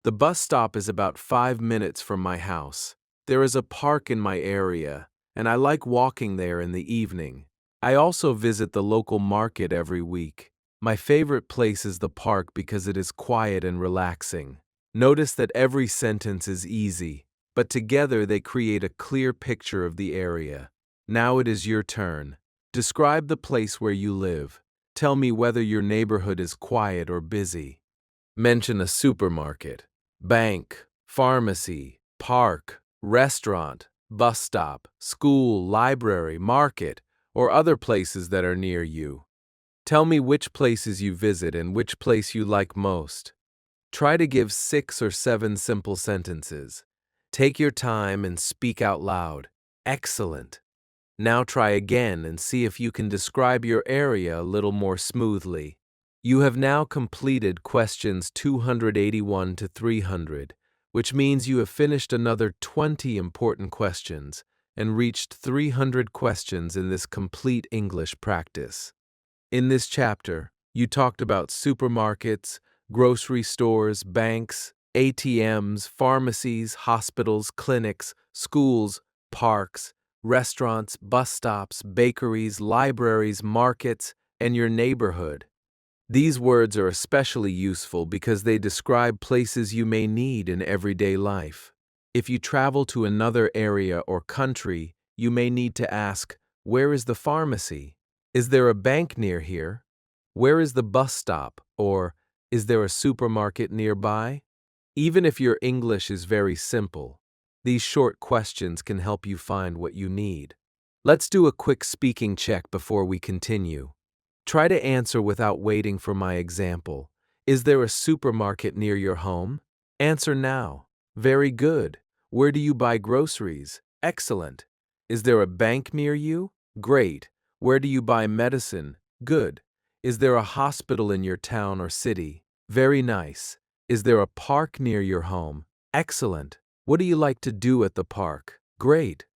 The bus stop is about 5 minutes from my house. There is a park in my area, and I like walking there in the evening. I also visit the local market every week. My favorite place is the park because it is quiet and relaxing. Notice that every sentence is easy, but together they create a clear picture of the area. Now it is your turn. Describe the place where you live. Tell me whether your neighborhood is quiet or busy. Mention a supermarket, bank, pharmacy, park, restaurant, bus stop, school, library, market, or other places that are near you. Tell me which places you visit and which place you like most. Try to give 6 or 7 simple sentences. Take your time and speak out loud. Excellent. Now try again and see if you can describe your area a little more smoothly. You have now completed questions 281 to 300, which means you have finished another 20 important questions and reached 300 questions in this complete English practice. In this chapter, you talked about supermarkets, grocery stores, banks, ATMs, pharmacies, hospitals, clinics, schools, parks, restaurants, bus stops, bakeries, libraries, markets, and your neighborhood. These words are especially useful because they describe places you may need in everyday life. If you travel to another area or country, you may need to ask, where is the pharmacy? Is there a bank near here? Where is the bus stop? Or, is there a supermarket nearby? Even if your English is very simple, these short questions can help you find what you need. Let's do a quick speaking check before we continue. Try to answer without waiting for my example. Is there a supermarket near your home? Answer now. Very good. Where do you buy groceries? Excellent. Is there a bank near you? Great. Where do you buy medicine? Good. Is there a hospital in your town or city? Very nice. Is there a park near your home? Excellent. What do you like to do at the park? Great.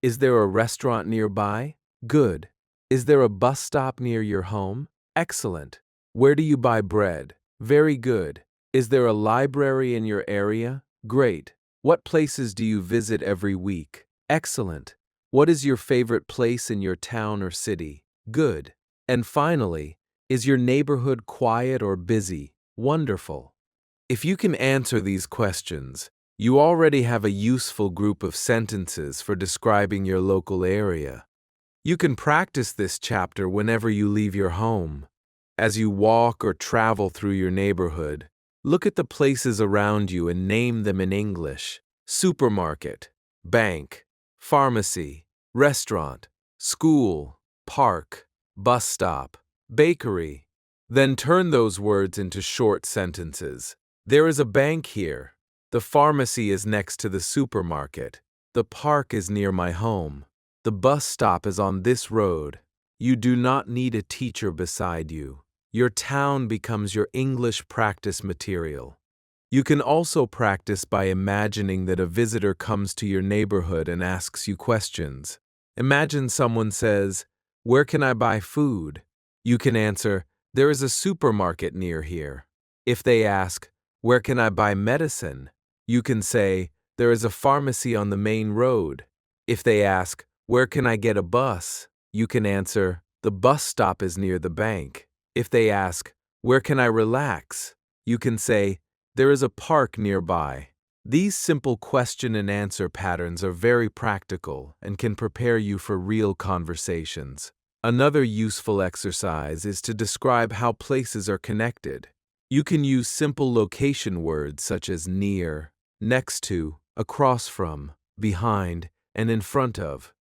Is there a restaurant nearby? Good. Is there a bus stop near your home? Excellent. Where do you buy bread? Very good. Is there a library in your area? Great. What places do you visit every week? Excellent. What is your favorite place in your town or city? Good. And finally, is your neighborhood quiet or busy? Wonderful. If you can answer these questions, you already have a useful group of sentences for describing your local area. You can practice this chapter whenever you leave your home. As you walk or travel through your neighborhood, look at the places around you and name them in English. Supermarket, bank, pharmacy, restaurant, school, park, bus stop, bakery. Then turn those words into short sentences. There is a bank here. The pharmacy is next to the supermarket. The park is near my home. The bus stop is on this road. You do not need a teacher beside you. Your town becomes your English practice material. You can also practice by imagining that a visitor comes to your neighborhood and asks you questions. Imagine someone says, "Where can I buy food?" You can answer, "There is a supermarket near here." If they ask, "Where can I buy medicine?" You can say, "There is a pharmacy on the main road." If they ask, "Where can I get a bus?" You can answer, "The bus stop is near the bank." If they ask, "Where can I relax?" You can say, "There is a park nearby." These simple question and answer patterns are very practical and can prepare you for real conversations. Another useful exercise is to describe how places are connected. You can use simple location words such as near, next to, across from, behind, and in front of.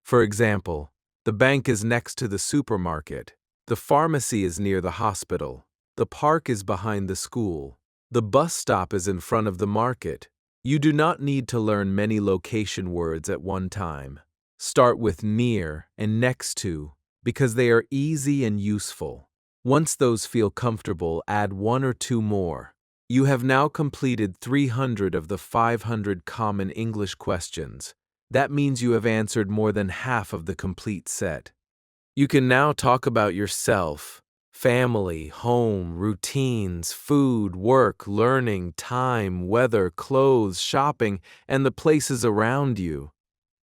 For example, the bank is next to the supermarket. The pharmacy is near the hospital. The park is behind the school. The bus stop is in front of the market. You do not need to learn many location words at one time. Start with near and next to because they are easy and useful. Once those feel comfortable, add one or two more. You have now completed 300 of the 500 common English questions. That means you have answered more than half of the complete set. You can now talk about yourself, family, home, routines, food, work, learning, time, weather, clothes, shopping, and the places around you.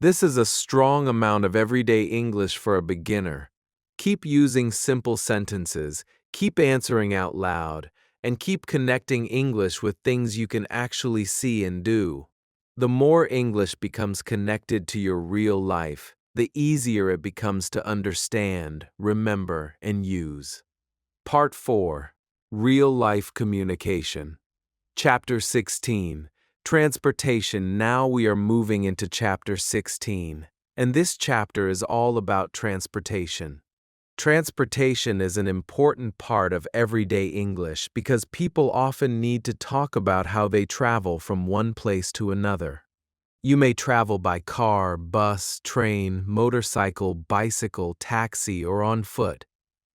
This is a strong amount of everyday English for a beginner. Keep using simple sentences, keep answering out loud, and keep connecting English with things you can actually see and do. The more English becomes connected to your real life, the easier it becomes to understand, remember, and use. Part 4. Real-Life Communication. Chapter 16. Transportation. Now we are moving into Chapter 16. And this chapter is all about transportation. Transportation is an important part of everyday English because people often need to talk about how they travel from one place to another. You may travel by car, bus, train, motorcycle, bicycle, taxi, or on foot.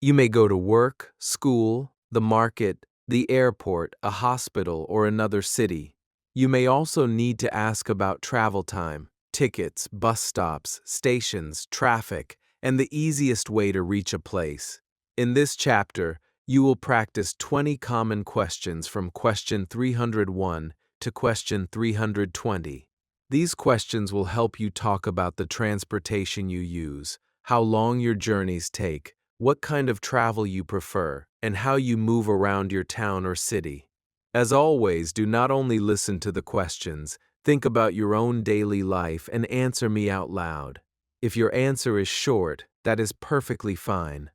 You may go to work, school, the market, the airport, a hospital, or another city. You may also need to ask about travel time, tickets, bus stops, stations, traffic, and the easiest way to reach a place. In this chapter, you will practice 20 common questions from question 301 to question 320. These questions will help you talk about the transportation you use, how long your journeys take, what kind of travel you prefer, and how you move around your town or city. As always, do not only listen to the questions, think about your own daily life and answer me out loud. If your answer is short, that is perfectly fine.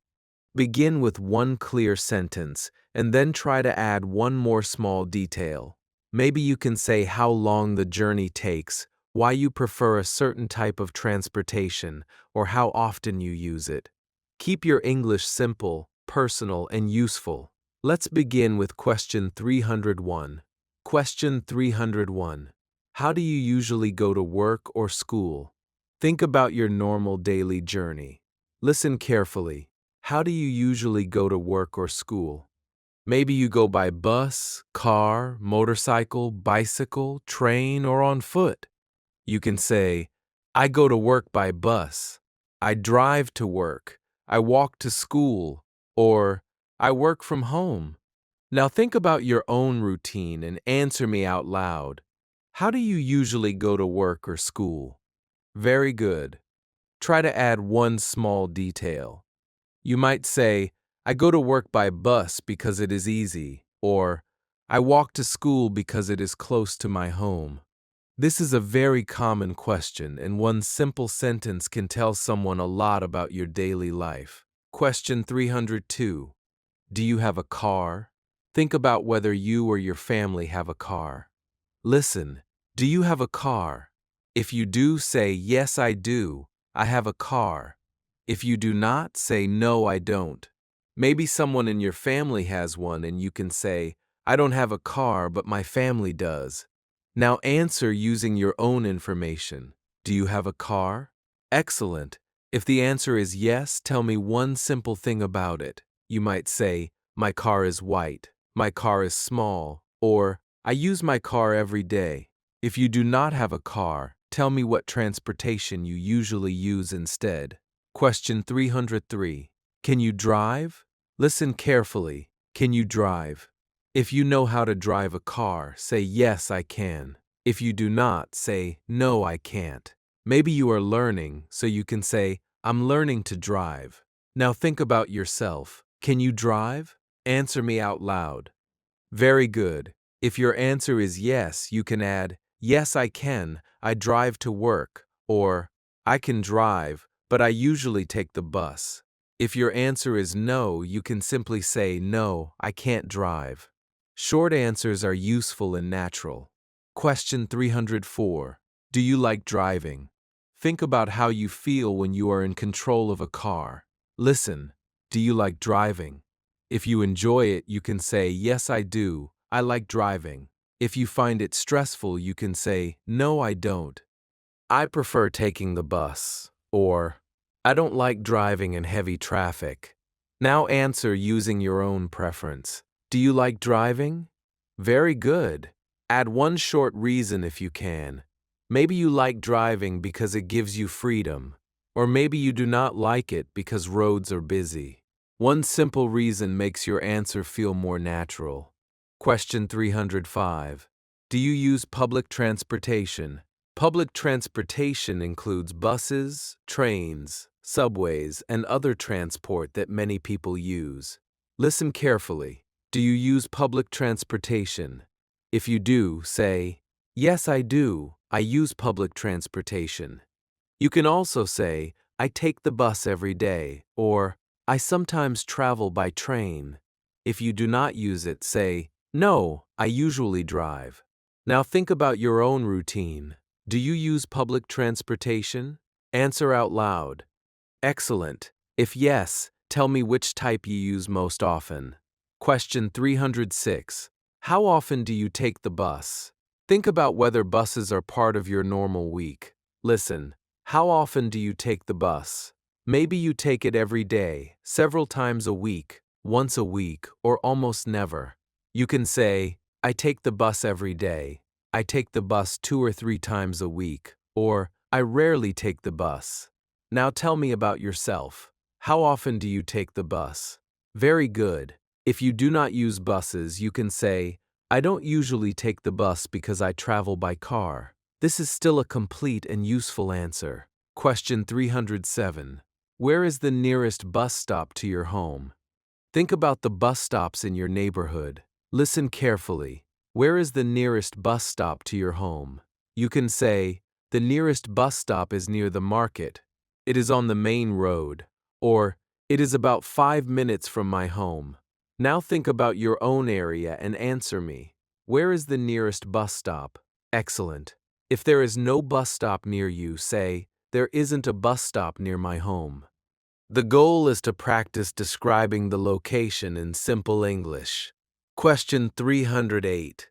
Begin with one clear sentence, and then try to add one more small detail. Maybe you can say how long the journey takes, why you prefer a certain type of transportation, or how often you use it. Keep your English simple, personal, and useful. Let's begin with question 301. Question 301. How do you usually go to work or school? Think about your normal daily journey. Listen carefully. How do you usually go to work or school? Maybe you go by bus, car, motorcycle, bicycle, train, or on foot. You can say, I go to work by bus. I drive to work. I walk to school. Or, I work from home. Now think about your own routine and answer me out loud. How do you usually go to work or school? Very good. Try to add one small detail. You might say, I go to work by bus because it is easy, or I walk to school because it is close to my home. This is a very common question, and one simple sentence can tell someone a lot about your daily life. Question 302. Do you have a car? Think about whether you or your family have a car. Listen, do you have a car? If you do, say, yes, I do. I have a car. If you do not, say, no, I don't. Maybe someone in your family has one and you can say, I don't have a car, but my family does. Now answer using your own information. Do you have a car? Excellent. If the answer is yes, tell me one simple thing about it. You might say, my car is white, my car is small, or I use my car every day. If you do not have a car, tell me what transportation you usually use instead. Question 303. Can you drive? Listen carefully. Can you drive? If you know how to drive a car, say yes, I can. If you do not, say no, I can't. Maybe you are learning, so you can say, I'm learning to drive. Now think about yourself. Can you drive? Answer me out loud. Very good. If your answer is yes, you can add, yes, I can. I drive to work. Or, I can drive, but I usually take the bus. If your answer is no, you can simply say, no, I can't drive. Short answers are useful and natural. Question 304. Do you like driving? Think about how you feel when you are in control of a car. Listen, do you like driving? If you enjoy it, you can say, yes, I do. I like driving. If you find it stressful, you can say, no, I don't. I prefer taking the bus. Or, I don't like driving in heavy traffic. Now answer using your own preference. Do you like driving? Very good. Add one short reason if you can. Maybe you like driving because it gives you freedom. Or maybe you do not like it because roads are busy. One simple reason makes your answer feel more natural. Question 305. Do you use public transportation? Public transportation includes buses, trains, subways, and other transport that many people use. Listen carefully. Do you use public transportation? If you do, say, yes, I do. I use public transportation. You can also say, I take the bus every day, or I sometimes travel by train. If you do not use it, say, no, I usually drive. Now think about your own routine. Do you use public transportation? Answer out loud. Excellent. If yes, tell me which type you use most often. Question 306. How often do you take the bus? Think about whether buses are part of your normal week. Listen, how often do you take the bus? Maybe you take it every day, several times a week, once a week, or almost never. You can say, I take the bus every day. I take the bus 2 or 3 times a week, or I rarely take the bus. Now tell me about yourself. How often do you take the bus? Very good. If you do not use buses, you can say, I don't usually take the bus because I travel by car. This is still a complete and useful answer. Question 307. Where is the nearest bus stop to your home? Think about the bus stops in your neighborhood. Listen carefully. Where is the nearest bus stop to your home? You can say, the nearest bus stop is near the market. It is on the main road. Or, it is about 5 minutes from my home. Now think about your own area and answer me. Where is the nearest bus stop? Excellent. If there is no bus stop near you, say, there isn't a bus stop near my home. The goal is to practice describing the location in simple English. Question 308.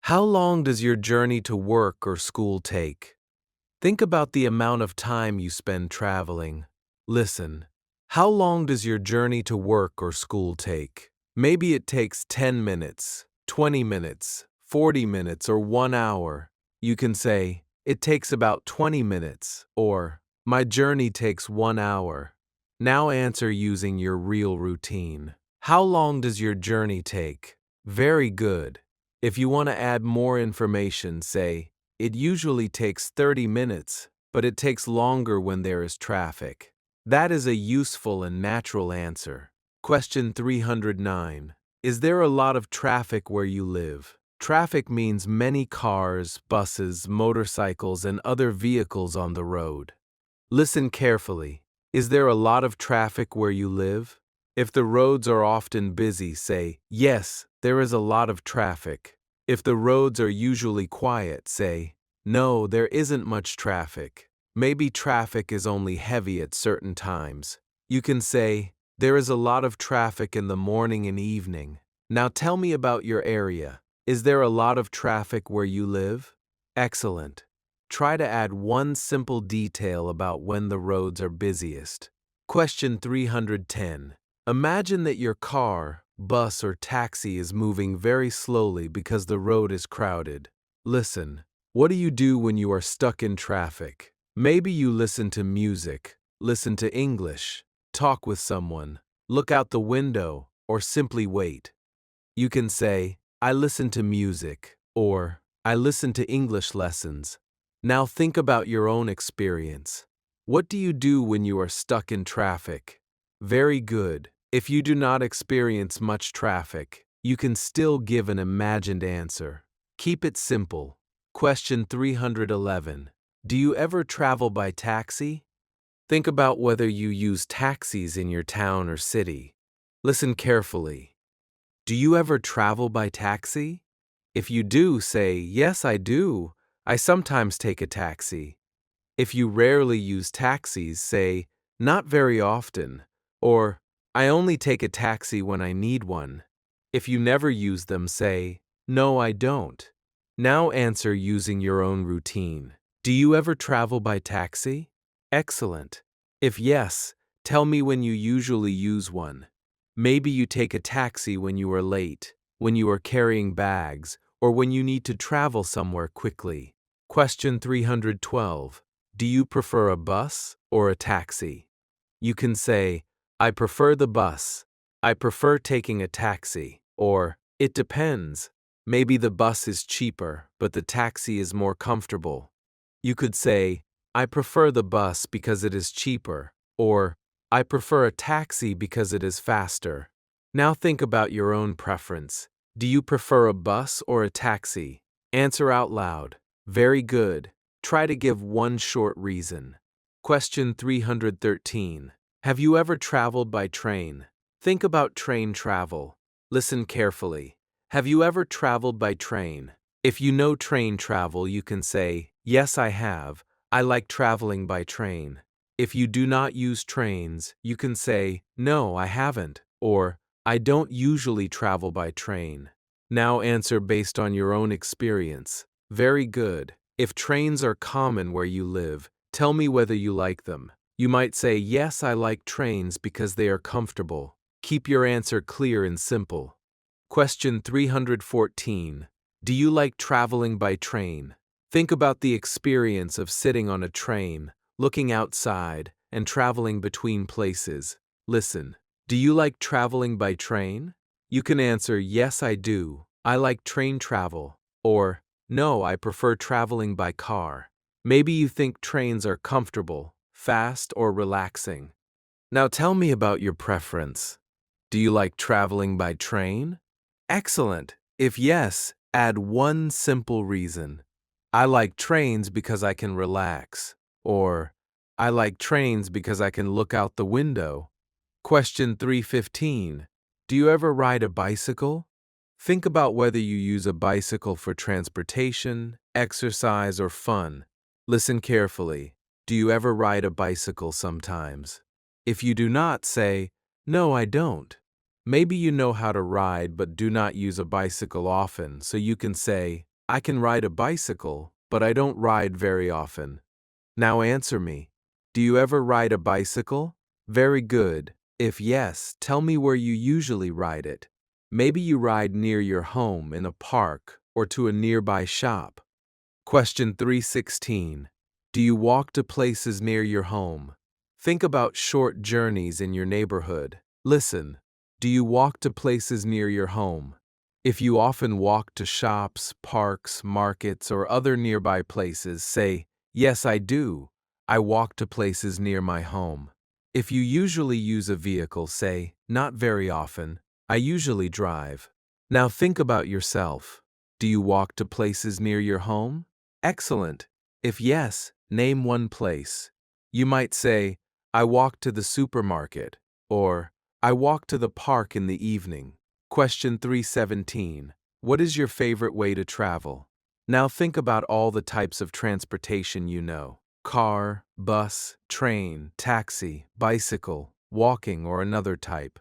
How long does your journey to work or school take? Think about the amount of time you spend traveling. Listen. How long does your journey to work or school take? Maybe it takes 10 minutes, 20 minutes, 40 minutes, or 1 hour. You can say, it takes about 20 minutes, or my journey takes 1 hour. Now answer using your real routine. How long does your journey take? Very good. If you want to add more information, say, it usually takes 30 minutes, but it takes longer when there is traffic. That is a useful and natural answer. Question 309. Is there a lot of traffic where you live? Traffic means many cars, buses, motorcycles, and other vehicles on the road. Listen carefully. Is there a lot of traffic where you live? If the roads are often busy, say, yes, there is a lot of traffic. If the roads are usually quiet, say, no, there isn't much traffic. Maybe traffic is only heavy at certain times. You can say, there is a lot of traffic in the morning and evening. Now tell me about your area. Is there a lot of traffic where you live? Excellent. Try to add one simple detail about when the roads are busiest. Question 310. Imagine that your car, bus, or taxi is moving very slowly because the road is crowded. Listen. What do you do when you are stuck in traffic? Maybe you listen to music, listen to English, talk with someone, look out the window, or simply wait. You can say, I listen to music, or I listen to English lessons. Now think about your own experience. What do you do when you are stuck in traffic? Very good. If you do not experience much traffic, you can still give an imagined answer. Keep it simple. Question 311. Do you ever travel by taxi? Think about whether you use taxis in your town or city. Listen carefully. Do you ever travel by taxi? If you do, say, yes, I do. I sometimes take a taxi. If you rarely use taxis, say, not very often, or I only take a taxi when I need one. If you never use them, say, no, I don't. Now answer using your own routine. Do you ever travel by taxi? Excellent. If yes, tell me when you usually use one. Maybe you take a taxi when you are late, when you are carrying bags, or when you need to travel somewhere quickly. Question 312. Do you prefer a bus or a taxi? You can say, I prefer the bus. I prefer taking a taxi. Or, it depends. Maybe the bus is cheaper, but the taxi is more comfortable. You could say, I prefer the bus because it is cheaper. Or, I prefer a taxi because it is faster. Now think about your own preference. Do you prefer a bus or a taxi? Answer out loud. Very good. Try to give one short reason. Question 313. Have you ever traveled by train? Think about train travel. Listen carefully. Have you ever traveled by train? If you know train travel, you can say, yes, I have. I like traveling by train. If you do not use trains, you can say, no, I haven't, or I don't usually travel by train. Now answer based on your own experience. Very good. If trains are common where you live, tell me whether you like them. You might say, yes, I like trains because they are comfortable. Keep your answer clear and simple. Question 314. Do you like traveling by train? Think about the experience of sitting on a train, looking outside, and traveling between places. Listen. Do you like traveling by train? You can answer, yes, I do. I like train travel. Or, no, I prefer traveling by car. Maybe you think trains are comfortable, fast, or relaxing. Now tell me about your preference. Do you like traveling by train? Excellent. If yes, add one simple reason. I like trains because I can relax. Or, I like trains because I can look out the window. Question 315. Do you ever ride a bicycle? Think about whether you use a bicycle for transportation, exercise, or fun. Listen carefully. Do you ever ride a bicycle sometimes? If you do not, say, no, I don't. Maybe you know how to ride but do not use a bicycle often, so you can say, I can ride a bicycle, but I don't ride very often. Now answer me. Do you ever ride a bicycle? Very good. If yes, tell me where you usually ride it. Maybe you ride near your home, in a park, or to a nearby shop. Question 316. Do you walk to places near your home? Think about short journeys in your neighborhood. Listen. Do you walk to places near your home? If you often walk to shops, parks, markets, or other nearby places, say, yes, I do. I walk to places near my home. If you usually use a vehicle, say, not very often. I usually drive. Now think about yourself. Do you walk to places near your home? Excellent. If yes, name one place. You might say, I walk to the supermarket, or I walk to the park in the evening. Question 317. What is your favorite way to travel? Now think about all the types of transportation you know. Car, bus, train, taxi, bicycle, walking, or another type.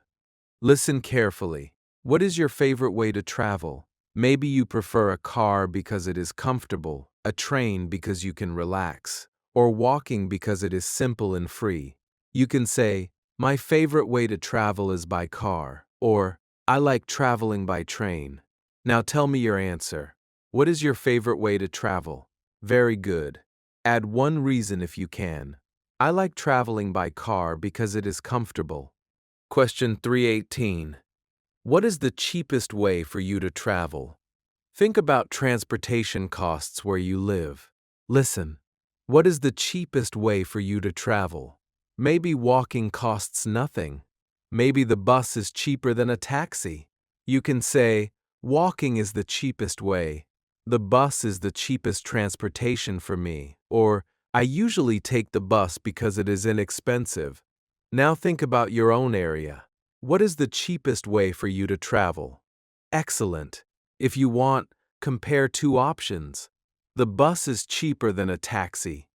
Listen carefully. What is your favorite way to travel? Maybe you prefer a car because it is comfortable, a train because you can relax, or walking because it is simple and free. You can say, my favorite way to travel is by car, or I like traveling by train. Now tell me your answer. What is your favorite way to travel? Very good. Add one reason if you can. I like traveling by car because it is comfortable. Question 318. What is the cheapest way for you to travel? Think about transportation costs where you live. Listen. What is the cheapest way for you to travel? Maybe walking costs nothing. Maybe the bus is cheaper than a taxi. You can say, walking is the cheapest way. The bus is the cheapest transportation for me. Or, I usually take the bus because it is inexpensive. Now think about your own area. What is the cheapest way for you to travel? Excellent. If you want, compare two options. The bus is cheaper than a taxi.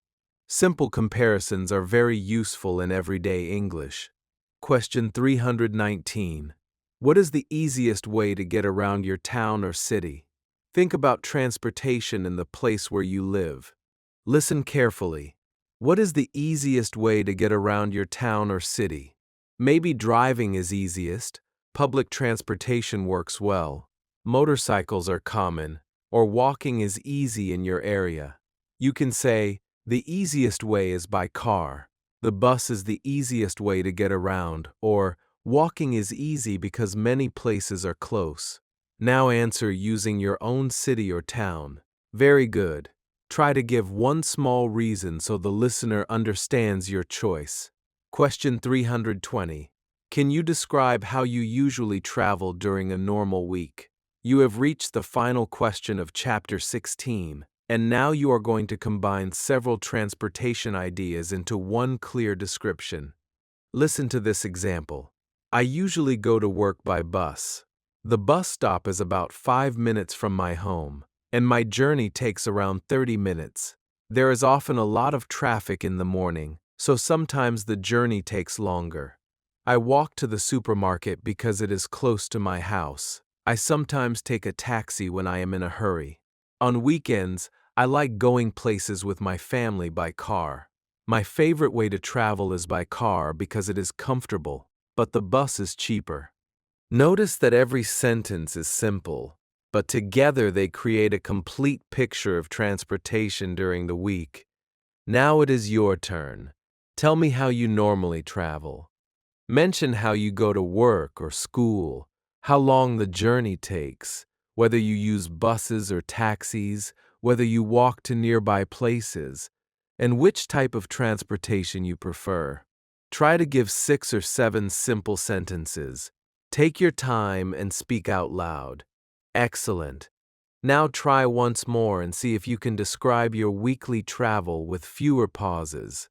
Simple comparisons are very useful in everyday English. Question 319. What is the easiest way to get around your town or city? Think about transportation in the place where you live. Listen carefully. What is the easiest way to get around your town or city? Maybe driving is easiest, public transportation works well, motorcycles are common, or walking is easy in your area. You can say, the easiest way is by car, the bus is the easiest way to get around, or walking is easy because many places are close. Now answer using your own city or town. Very good. Try to give one small reason so the listener understands your choice. Question 320. Can you describe how you usually travel during a normal week? You have reached the final question of Chapter 16, and now you are going to combine several transportation ideas into one clear description. Listen to this example. I usually go to work by bus. The bus stop is about 5 minutes from my home, and my journey takes around 30 minutes. There is often a lot of traffic in the morning, so sometimes the journey takes longer. I walk to the supermarket because it is close to my house. I sometimes take a taxi when I am in a hurry. On weekends, I like going places with my family by car. My favorite way to travel is by car because it is comfortable, but the bus is cheaper. Notice that every sentence is simple, but together they create a complete picture of transportation during the week. Now it is your turn. Tell me how you normally travel. Mention how you go to work or school, how long the journey takes, whether you use buses or taxis, whether you walk to nearby places, and which type of transportation you prefer. Try to give 6 or 7 simple sentences. Take your time and speak out loud. Excellent. Now try once more and see if you can describe your weekly travel with fewer pauses.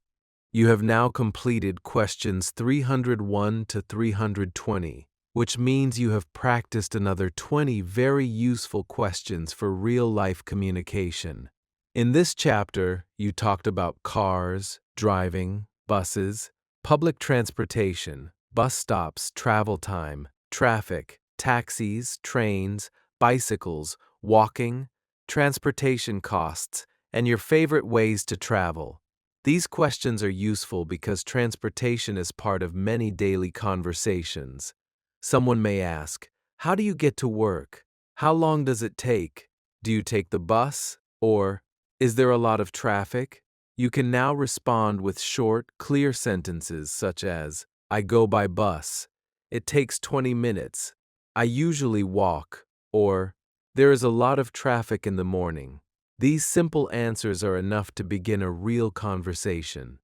You have now completed questions 301 to 320, which means you have practiced another 20 very useful questions for real-life communication. In this chapter, you talked about cars, driving, buses, public transportation, bus stops, travel time, traffic, taxis, trains, bicycles, walking, transportation costs, and your favorite ways to travel. These questions are useful because transportation is part of many daily conversations. Someone may ask, how do you get to work? How long does it take? Do you take the bus? Or, is there a lot of traffic? You can now respond with short, clear sentences such as, I go by bus. It takes 20 minutes. I usually walk. Or, there is a lot of traffic in the morning. These simple answers are enough to begin a real conversation.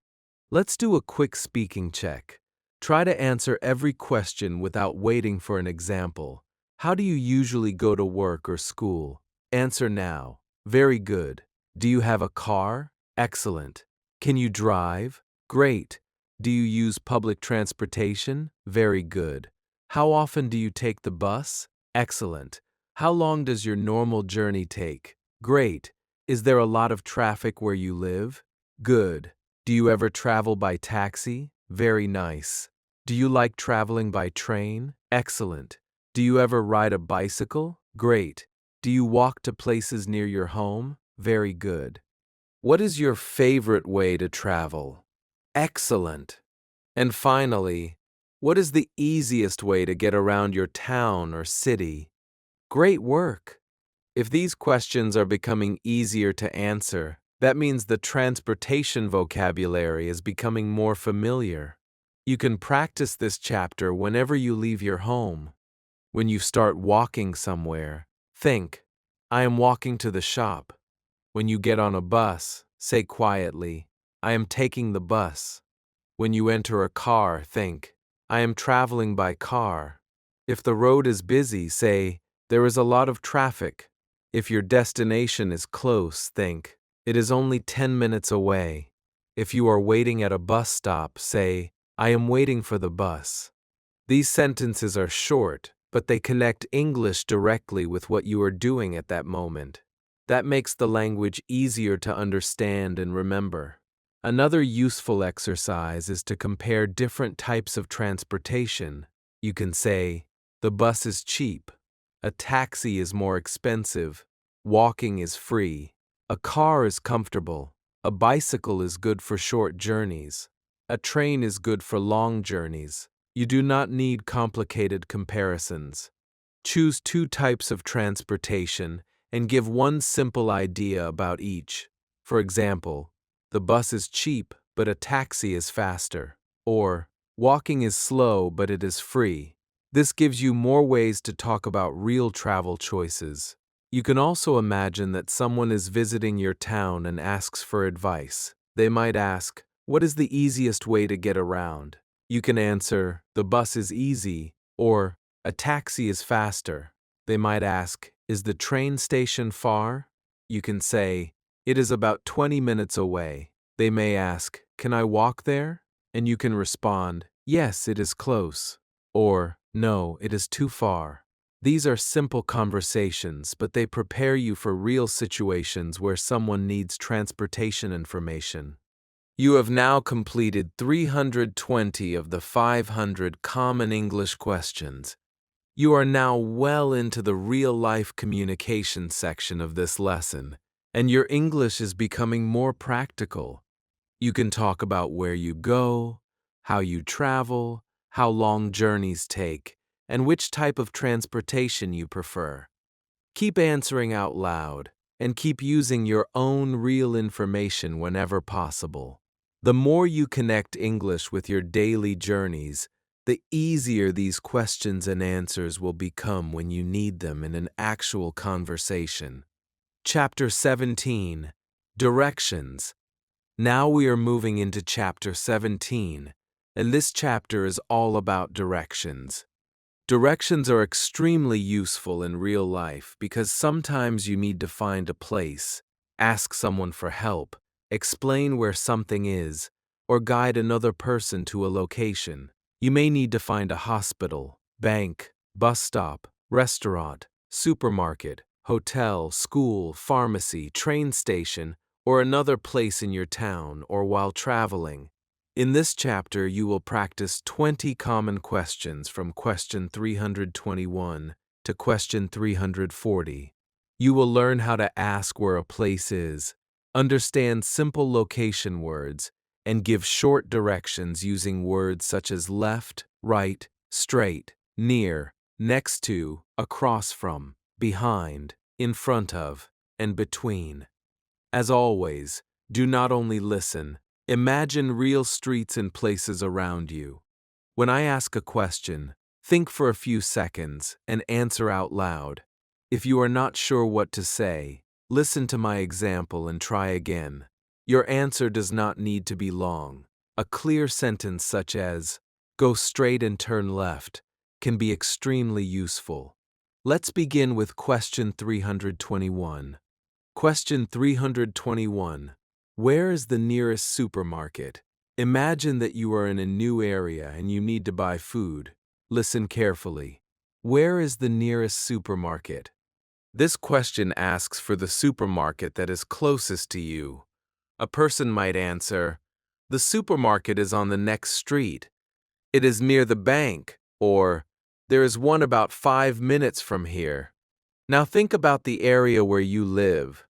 Let's do a quick speaking check. Try to answer every question without waiting for an example. How do you usually go to work or school? Answer now. Very good. Do you have a car? Excellent. Can you drive? Great. Do you use public transportation? Very good. How often do you take the bus? Excellent. How long does your normal journey take? Great. Is there a lot of traffic where you live? Good. Do you ever travel by taxi? Very nice. Do you like traveling by train? Excellent. Do you ever ride a bicycle? Great. Do you walk to places near your home? Very good. What is your favorite way to travel? Excellent. And finally, what is the easiest way to get around your town or city? Great work. If these questions are becoming easier to answer, that means the transportation vocabulary is becoming more familiar. You can practice this chapter whenever you leave your home. When you start walking somewhere, think, I am walking to the shop. When you get on a bus, say quietly, I am taking the bus. When you enter a car, think, I am traveling by car. If the road is busy, say, there is a lot of traffic. If your destination is close, think, it is only 10 minutes away. If you are waiting at a bus stop, say, I am waiting for the bus. These sentences are short, but they connect English directly with what you are doing at that moment. That makes the language easier to understand and remember. Another useful exercise is to compare different types of transportation. You can say, the bus is cheap, a taxi is more expensive, walking is free, a car is comfortable, a bicycle is good for short journeys, a train is good for long journeys. You do not need complicated comparisons. Choose two types of transportation and give one simple idea about each. For example, the bus is cheap, but a taxi is faster. Or, walking is slow, but it is free. This gives you more ways to talk about real travel choices. You can also imagine that someone is visiting your town and asks for advice. They might ask, what is the easiest way to get around? You can answer, the bus is easy, or a taxi is faster. They might ask, is the train station far? You can say, it is about 20 minutes away. They may ask, can I walk there? And you can respond, yes, it is close. Or, no, it is too far. These are simple conversations, but they prepare you for real situations where someone needs transportation information. You have now completed 320 of the 500 common English questions. You are now well into the real-life communication section of this lesson, and your English is becoming more practical. You can talk about where you go, how you travel, how long journeys take, and which type of transportation you prefer. Keep answering out loud, and keep using your own real information whenever possible. The more you connect English with your daily journeys, the easier these questions and answers will become when you need them in an actual conversation. Chapter 17, Directions. Now we are moving into Chapter 17, and this chapter is all about directions. Directions are extremely useful in real life because sometimes you need to find a place, ask someone for help, explain where something is, or guide another person to a location. You may need to find a hospital, bank, bus stop, restaurant, supermarket, hotel, school, pharmacy, train station, or another place in your town or while traveling. In this chapter, you will practice 20 common questions from question 321 to question 340. You will learn how to ask where a place is, understand simple location words, and give short directions using words such as left, right, straight, near, next to, across from, behind, in front of, and between. As always, do not only listen. Imagine real streets and places around you. When I ask a question, think for a few seconds and answer out loud. If you are not sure what to say, listen to my example and try again. Your answer does not need to be long. A clear sentence such as, go straight and turn left, can be extremely useful. Let's begin with question 321. Question 321. Where is the nearest supermarket? Imagine that you are in a new area and you need to buy food. Listen carefully. Where is the nearest supermarket? This question asks for the supermarket that is closest to you. A person might answer, the supermarket is on the next street. It is near the bank, or there is one about 5 minutes from here. Now think about the area where you live.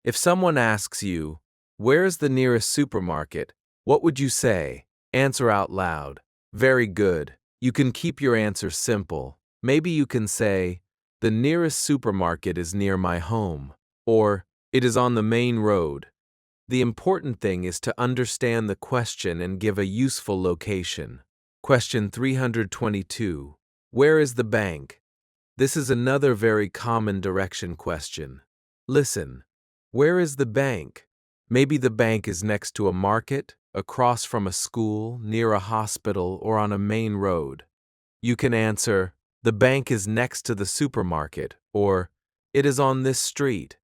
If someone asks you, "Where is the nearest supermarket?" what would you say? Answer out loud. Very good. You can keep your answer simple. Maybe you can say, "The nearest supermarket is near my home," or "It is on the main road." The important thing is to understand the question and give a useful location. Question 322. Where is the bank? This is another very common direction question. Listen. Where is the bank? Maybe the bank is next to a market, across from a school, near a hospital, or on a main road. You can answer, "The bank is next to the supermarket," or "It is on this street."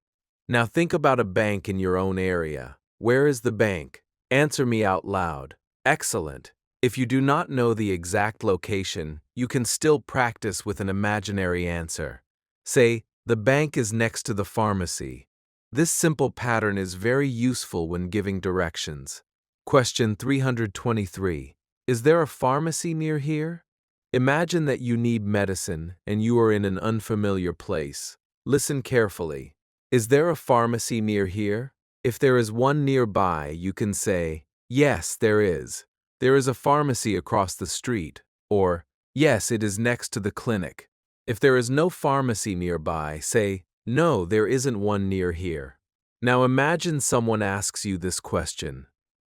Now think about a bank in your own area. Where is the bank? Answer me out loud. Excellent. If you do not know the exact location, you can still practice with an imaginary answer. Say, "The bank is next to the pharmacy." This simple pattern is very useful when giving directions. Question 323. Is there a pharmacy near here? Imagine that you need medicine and you are in an unfamiliar place. Listen carefully. Is there a pharmacy near here? If there is one nearby, you can say, "Yes, there is. There is a pharmacy across the street," or "Yes, it is next to the clinic." If there is no pharmacy nearby, say, "No, there isn't one near here." Now imagine someone asks you this question.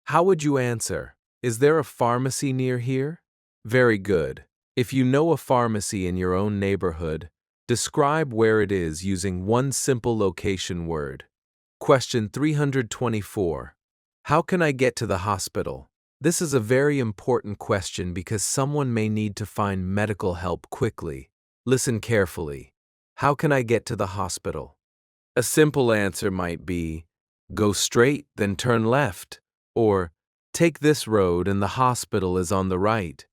How would you answer? Is there a pharmacy near here? Very good. If you know a pharmacy in your own neighborhood, describe where it is using one simple location word. Question 324. How can I get to the hospital? This is a very important question because someone may need to find medical help quickly. Listen carefully. How can I get to the hospital? A simple answer might be, "Go straight, then turn left," or "Take this road and the hospital is on the right."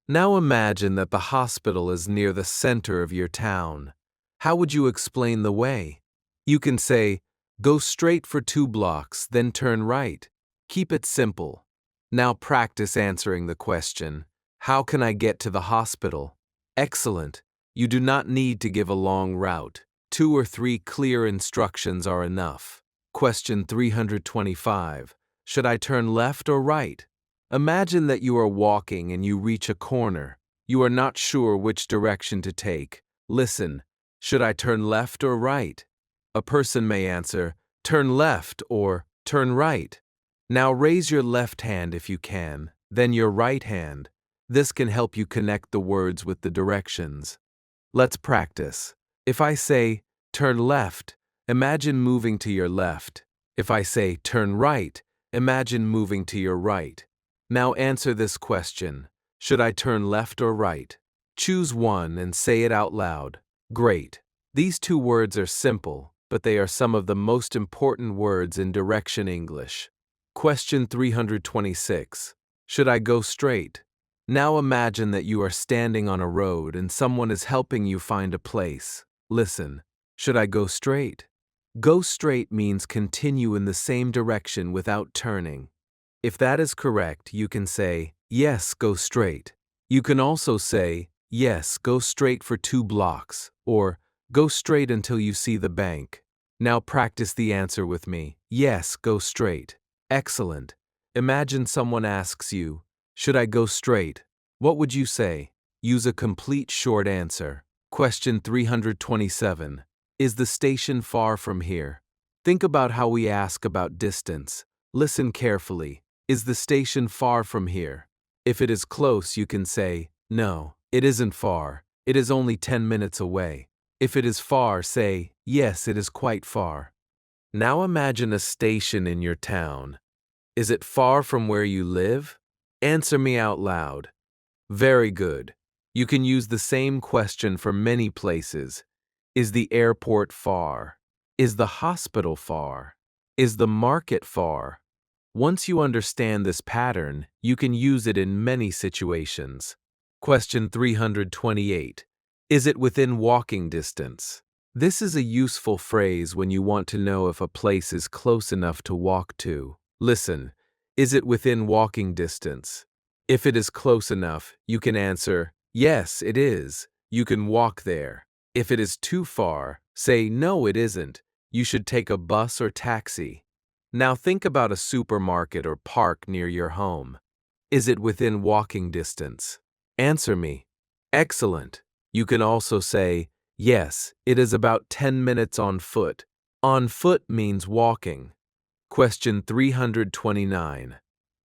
Now imagine that the hospital is near the center of your town. How would you explain the way? You can say, "Go straight for 2 blocks, then turn right." Keep it simple. Now practice answering the question, "How can I get to the hospital?" Excellent. You do not need to give a long route. 2 or 3 clear instructions are enough. Question 325. Should I turn left or right? Imagine that you are walking and you reach a corner. You are not sure which direction to take. Listen, should I turn left or right? A person may answer, "Turn left" or "Turn right." Now raise your left hand if you can, then your right hand. This can help you connect the words with the directions. Let's practice. If I say, "Turn left," imagine moving to your left. If I say, "Turn right," imagine moving to your right. Now answer this question. Should I turn left or right? Choose one and say it out loud. Great. These 2 words are simple, but they are some of the most important words in direction English. Question 326. Should I go straight? Now imagine that you are standing on a road and someone is helping you find a place. Listen. Should I go straight? Go straight means continue in the same direction without turning. If that is correct, you can say, "Yes, go straight." You can also say, "Yes, go straight for 2 blocks," or "Go straight until you see the bank." Now practice the answer with me. Yes, go straight. Excellent. Imagine someone asks you, "Should I go straight?" What would you say? Use a complete short answer. Question 327. Is the station far from here? Think about how we ask about distance. Listen carefully. Is the station far from here? If it is close, you can say, "No, it isn't far. It is only 10 minutes away." If it is far, say, "Yes, it is quite far." Now imagine a station in your town. Is it far from where you live? Answer me out loud. Very good. You can use the same question for many places. Is the airport far? Is the hospital far? Is the market far? Once you understand this pattern, you can use it in many situations. Question 328. Is it within walking distance? This is a useful phrase when you want to know if a place is close enough to walk to. Listen, is it within walking distance? If it is close enough, you can answer, "Yes, it is. You can walk there." If it is too far, say, "No, it isn't. You should take a bus or taxi. Now think about a supermarket or park near your home. Is it within walking distance? Answer me. Excellent. You can also say, yes, it is about 10 minutes on foot. On foot means walking. Question 329.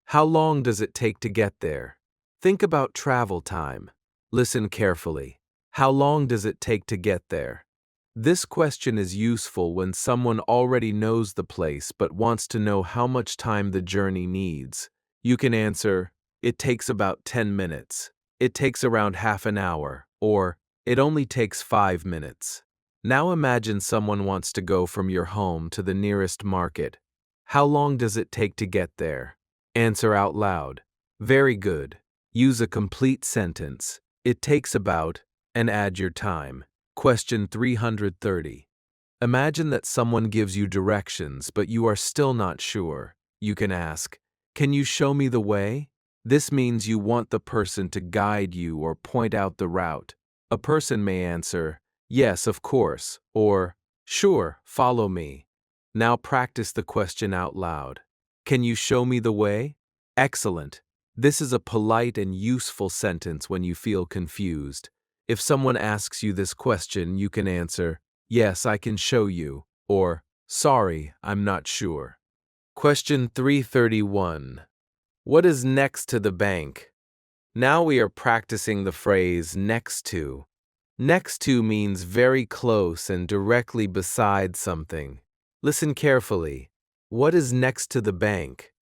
How long does it take to get there? Think about travel time. Listen carefully. How long does it take to get there? This question is useful when someone already knows the place but wants to know how much time the journey needs. You can answer, it takes about 10 minutes. It takes around half an hour, or it only takes 5 minutes. Now imagine someone wants to go from your home to the nearest market. How long does it take to get there? Answer out loud. Very good. Use a complete sentence. It takes about, and add your time. Question 330. Imagine that someone gives you directions, but you are still not sure. You can ask, can you show me the way? This means you want the person to guide you or point out the route. A person may answer, yes, of course, or sure, follow me. Now practice the question out loud. Can you show me the way? Excellent. This is a polite and useful sentence when you feel confused. If someone asks you this question, you can answer, yes, I can show you, or sorry, I'm not sure. Question 331. What is next to the bank? Now we are practicing the phrase next to. Next to means very close and directly beside something. Listen carefully. What is next to the bank?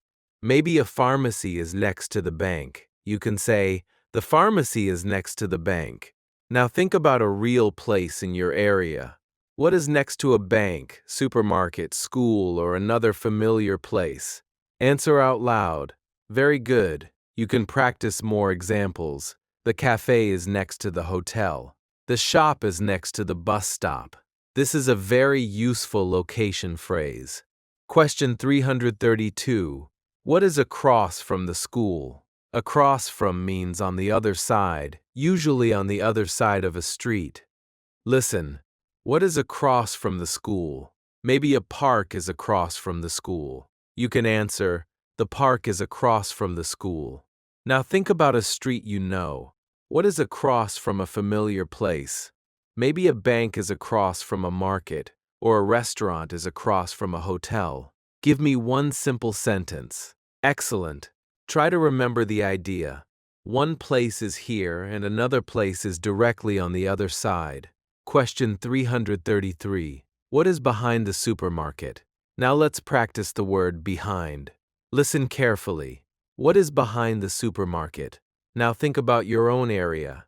Maybe a pharmacy is next to the bank. You can say, the pharmacy is next to the bank. Now think about a real place in your area. What is next to a bank, supermarket, school, or another familiar place? Answer out loud. Very good. You can practice more examples. The cafe is next to the hotel. The shop is next to the bus stop. This is a very useful location phrase. Question 332. What is across from the school? Across from means on the other side, usually on the other side of a street. Listen. What is across from the school? Maybe a park is across from the school. You can answer, the park is across from the school. Now think about a street you know. What is across from a familiar place? Maybe a bank is across from a market, or a restaurant is across from a hotel. Give me one simple sentence. Excellent. Try to remember the idea. One place is here and another place is directly on the other side. Question 333. What is behind the supermarket? Now let's practice the word behind. Listen carefully. What is behind the supermarket? Now think about your own area.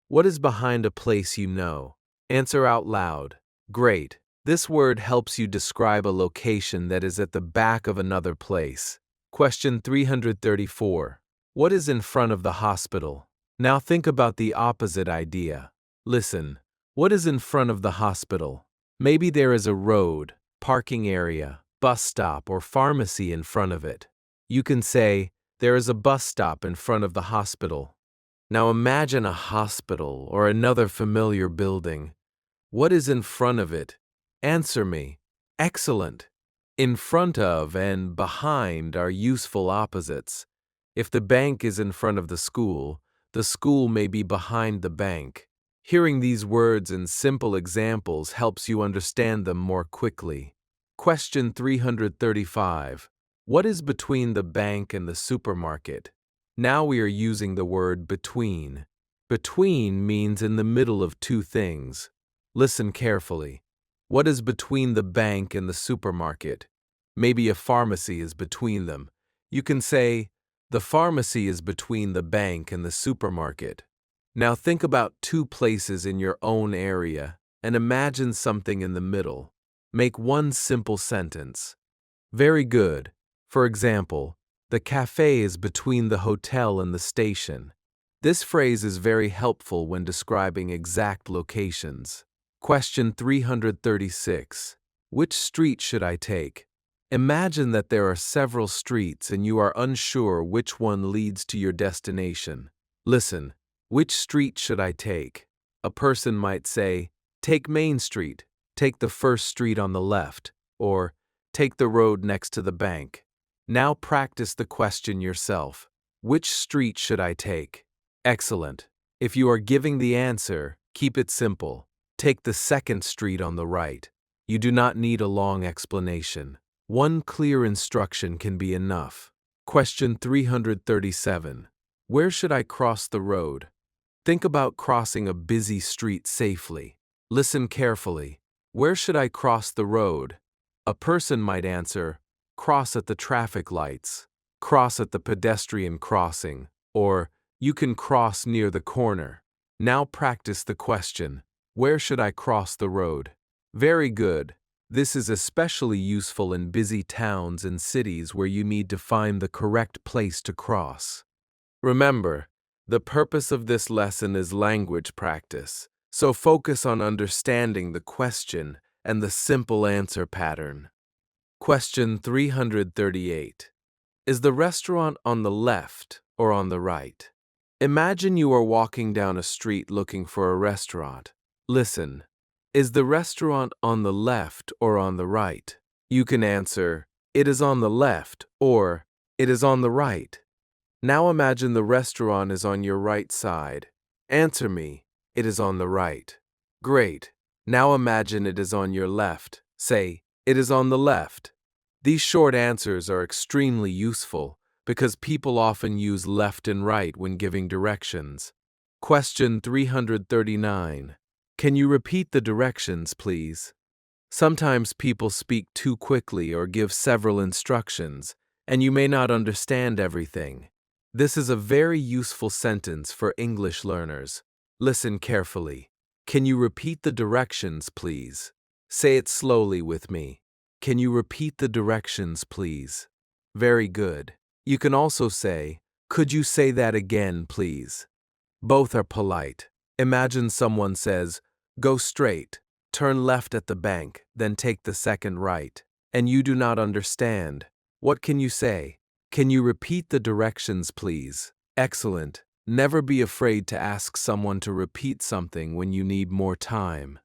What is behind a place you know? Answer out loud. Great. This word helps you describe a location that is at the back of another place. Question 334. What is in front of the hospital? Now think about the opposite idea. Listen. What is in front of the hospital? Maybe there is a road, parking area, bus stop, or pharmacy in front of it. You can say, there is a bus stop in front of the hospital. Now imagine a hospital or another familiar building. What is in front of it? Answer me. Excellent. In front of and behind are useful opposites. If the bank is in front of the school may be behind the bank. Hearing these words in simple examples helps you understand them more quickly. Question 335. What is between the bank and the supermarket? Now we are using the word between. Between means in the middle of two things. Listen carefully. What is between the bank and the supermarket? Maybe a pharmacy is between them. You can say, the pharmacy is between the bank and the supermarket. Now think about two places in your own area and imagine something in the middle. Make one simple sentence. Very good. For example, the cafe is between the hotel and the station. This phrase is very helpful when describing exact locations. Question 336. Which street should I take? Imagine that there are several streets and you are unsure which one leads to your destination. Listen. Which street should I take? A person might say, take Main Street. take the first street on the left, or take the road next to the bank. Now practice the question yourself. Which street should I take? Excellent. If you are giving the answer, keep it simple. Take the second street on the right. You do not need a long explanation. One clear instruction can be enough. Question 337. Where should I cross the road? Think about crossing a busy street safely. Listen carefully. Where should I cross the road? A person might answer, cross at the traffic lights, cross at the pedestrian crossing, or you can cross near the corner. Now practice the question, where should I cross the road? Very good. This is especially useful in busy towns and cities where you need to find the correct place to cross. Remember, the purpose of this lesson is language practice, so focus on understanding the question and the simple answer pattern. Question 338. Is the restaurant on the left or on the right? Imagine you are walking down a street looking for a restaurant. Listen. Is the restaurant on the left or on the right? You can answer, it is on the left, or it is on the right. Now imagine the restaurant is on your right side. Answer me, it is on the right. Great. Now imagine it is on your left. Say, it is on the left. These short answers are extremely useful because people often use left and right when giving directions. Question 339. Can you repeat the directions, please? Sometimes people speak too quickly or give several instructions, and you may not understand everything. This is a very useful sentence for English learners. Listen carefully. Can you repeat the directions, please? Say it slowly with me. Can you repeat the directions, please? Very good. You can also say, could you say that again, please? Both are polite. Imagine someone says, go straight, turn left at the bank, then take the second right, and you do not understand. What can you say? Can you repeat the directions, please? Excellent. Never be afraid to ask someone to repeat something when you need more time.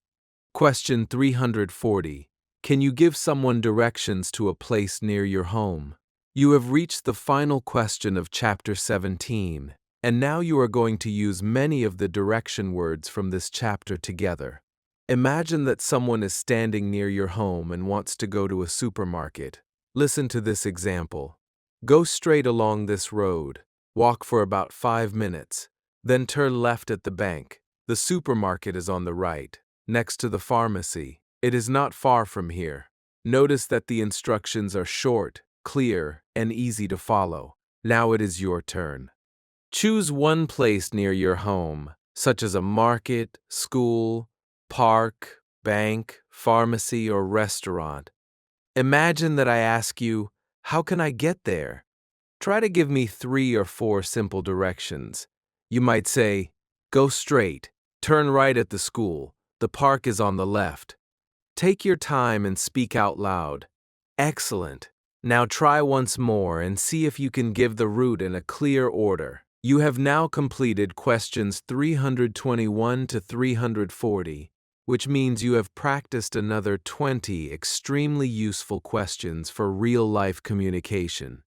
Question 340. Can you give someone directions to a place near your home? You have reached the final question of Chapter 17, and now you are going to use many of the direction words from this chapter together. Imagine that someone is standing near your home and wants to go to a supermarket. Listen to this example. Go straight along this road, walk for about 5 minutes, then turn left at the bank. The supermarket is on the right, next to the pharmacy. It is not far from here. Notice that the instructions are short, clear, and easy to follow. Now it is your turn. Choose one place near your home, such as a market, school, park, bank, pharmacy, or restaurant. Imagine that I ask you, how can I get there? Try to give me 3 or 4 simple directions. You might say, go straight, turn right at the school, the park is on the left. Take your time and speak out loud. Excellent. Now try once more and see if you can give the route in a clear order. You have now completed questions 321 to 340, which means you have practiced another 20 extremely useful questions for real-life communication.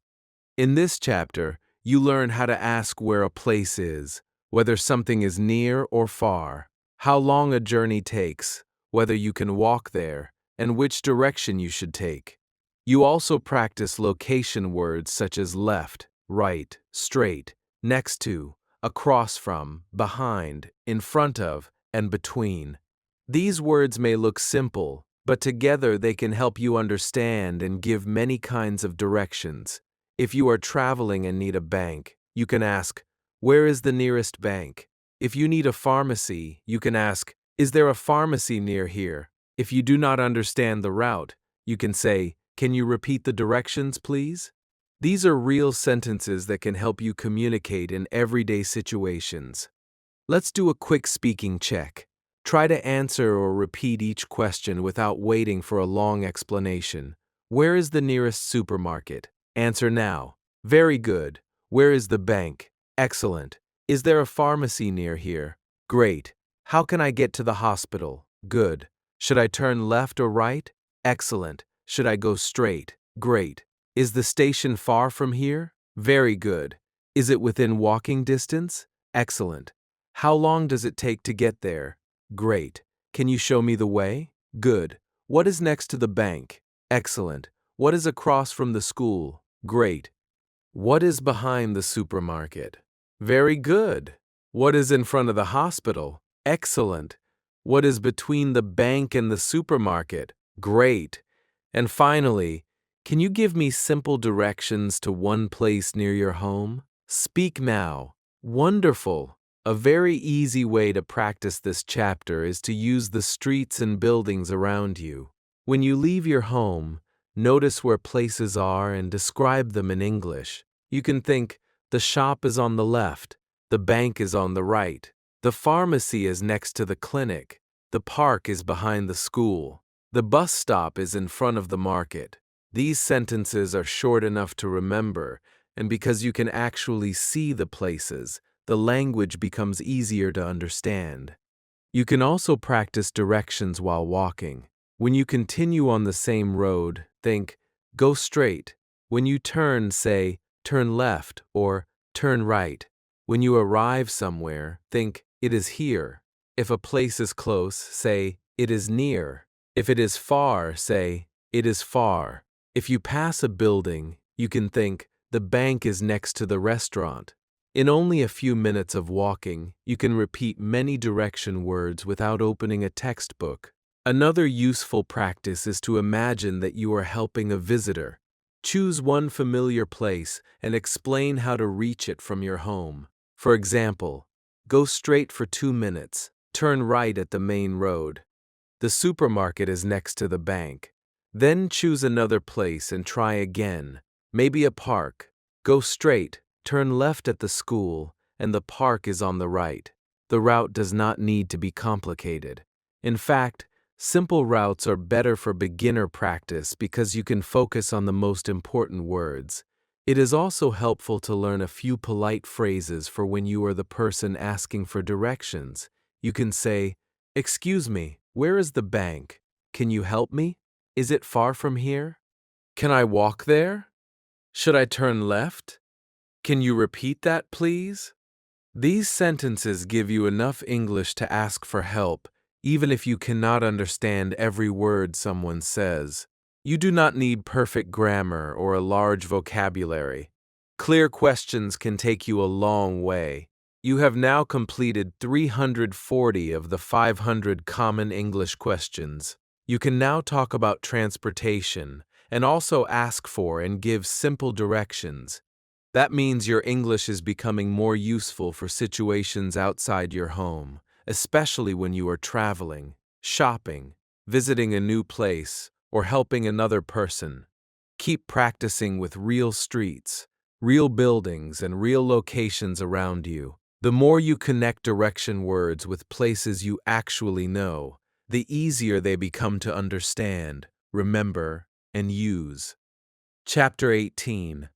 In this chapter, you learn how to ask where a place is, whether something is near or far, how long a journey takes, whether you can walk there, and which direction you should take. You also practice location words such as left, right, straight, next to, across from, behind, in front of, and between. These words may look simple, but together they can help you understand and give many kinds of directions. If you are traveling and need a bank, you can ask, where is the nearest bank? If you need a pharmacy, you can ask, is there a pharmacy near here? If you do not understand the route, you can say, can you repeat the directions, please? These are real sentences that can help you communicate in everyday situations. Let's do a quick speaking check. Try to answer or repeat each question without waiting for a long explanation. Where is the nearest supermarket? Answer now. Very good. Where is the bank? Excellent. Is there a pharmacy near here? Great. How can I get to the hospital? Good. Should I turn left or right? Excellent. Should I go straight? Great. Is the station far from here? Very good. Is it within walking distance? Excellent. How long does it take to get there? Great. Can you show me the way? Good. What is next to the bank? Excellent. What is across from the school? Great. What is behind the supermarket? Very good. What is in front of the hospital? Excellent. What is between the bank and the supermarket? Great. And finally, can you give me simple directions to one place near your home? Speak now. Wonderful. A very easy way to practice this chapter is to use the streets and buildings around you. When you leave your home, notice where places are and describe them in English. You can think, the shop is on the left, the bank is on the right, the pharmacy is next to the clinic, the park is behind the school, the bus stop is in front of the market. These sentences are short enough to remember, and because you can actually see the places, the language becomes easier to understand. You can also practice directions while walking. When you continue on the same road, think, go straight. When you turn, say, turn left or turn right. When you arrive somewhere, think, it is here. If a place is close, say, it is near. If it is far, say, it is far. If you pass a building, you can think, the bank is next to the restaurant. In only a few minutes of walking, you can repeat many direction words without opening a textbook. Another useful practice is to imagine that you are helping a visitor. Choose one familiar place and explain how to reach it from your home. For example, go straight for 2 minutes, turn right at the main road. The supermarket is next to the bank. Then choose another place and try again. Maybe a park. Go straight, turn left at the school, and the park is on the right. The route does not need to be complicated. In fact, simple routes are better for beginner practice because you can focus on the most important words. It is also helpful to learn a few polite phrases for when you are the person asking for directions. You can say, "Excuse me, where is the bank? Can you help me? Is it far from here? Can I walk there? Should I turn left? Can you repeat that, please?" These sentences give you enough English to ask for help, even if you cannot understand every word someone says. You do not need perfect grammar or a large vocabulary. Clear questions can take you a long way. You have now completed 340 of the 500 common English questions. You can now talk about transportation and also ask for and give simple directions. That means your English is becoming more useful for situations outside your home, especially when you are traveling, shopping, visiting a new place, or helping another person. Keep practicing with real streets, real buildings, and real locations around you. The more you connect direction words with places you actually know, the easier they become to understand, remember, and use. Chapter 18.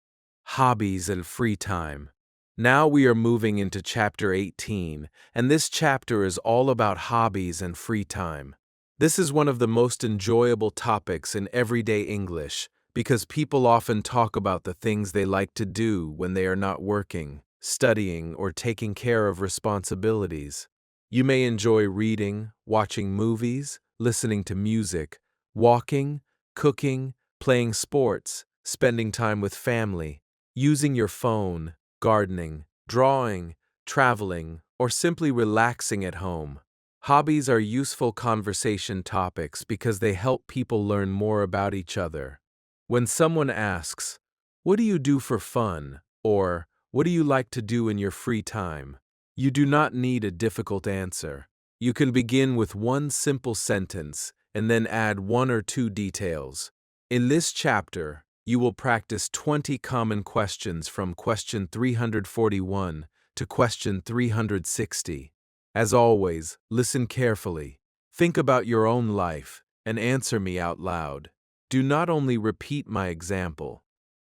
Hobbies and Free Time. Now we are moving into Chapter 18, and this chapter is all about hobbies and free time. This is one of the most enjoyable topics in everyday English because people often talk about the things they like to do when they are not working, studying, or taking care of responsibilities. You may enjoy reading, watching movies, listening to music, walking, cooking, playing sports, spending time with family, using your phone, gardening, drawing, traveling, or simply relaxing at home. Hobbies are useful conversation topics because they help people learn more about each other. When someone asks, "What do you do for fun?" or "What do you like to do in your free time?" you do not need a difficult answer. You can begin with one simple sentence and then add one or two details. In this chapter, you will practice 20 common questions from question 341 to question 360. As always, listen carefully. Think about your own life and answer me out loud. Do not only repeat my example.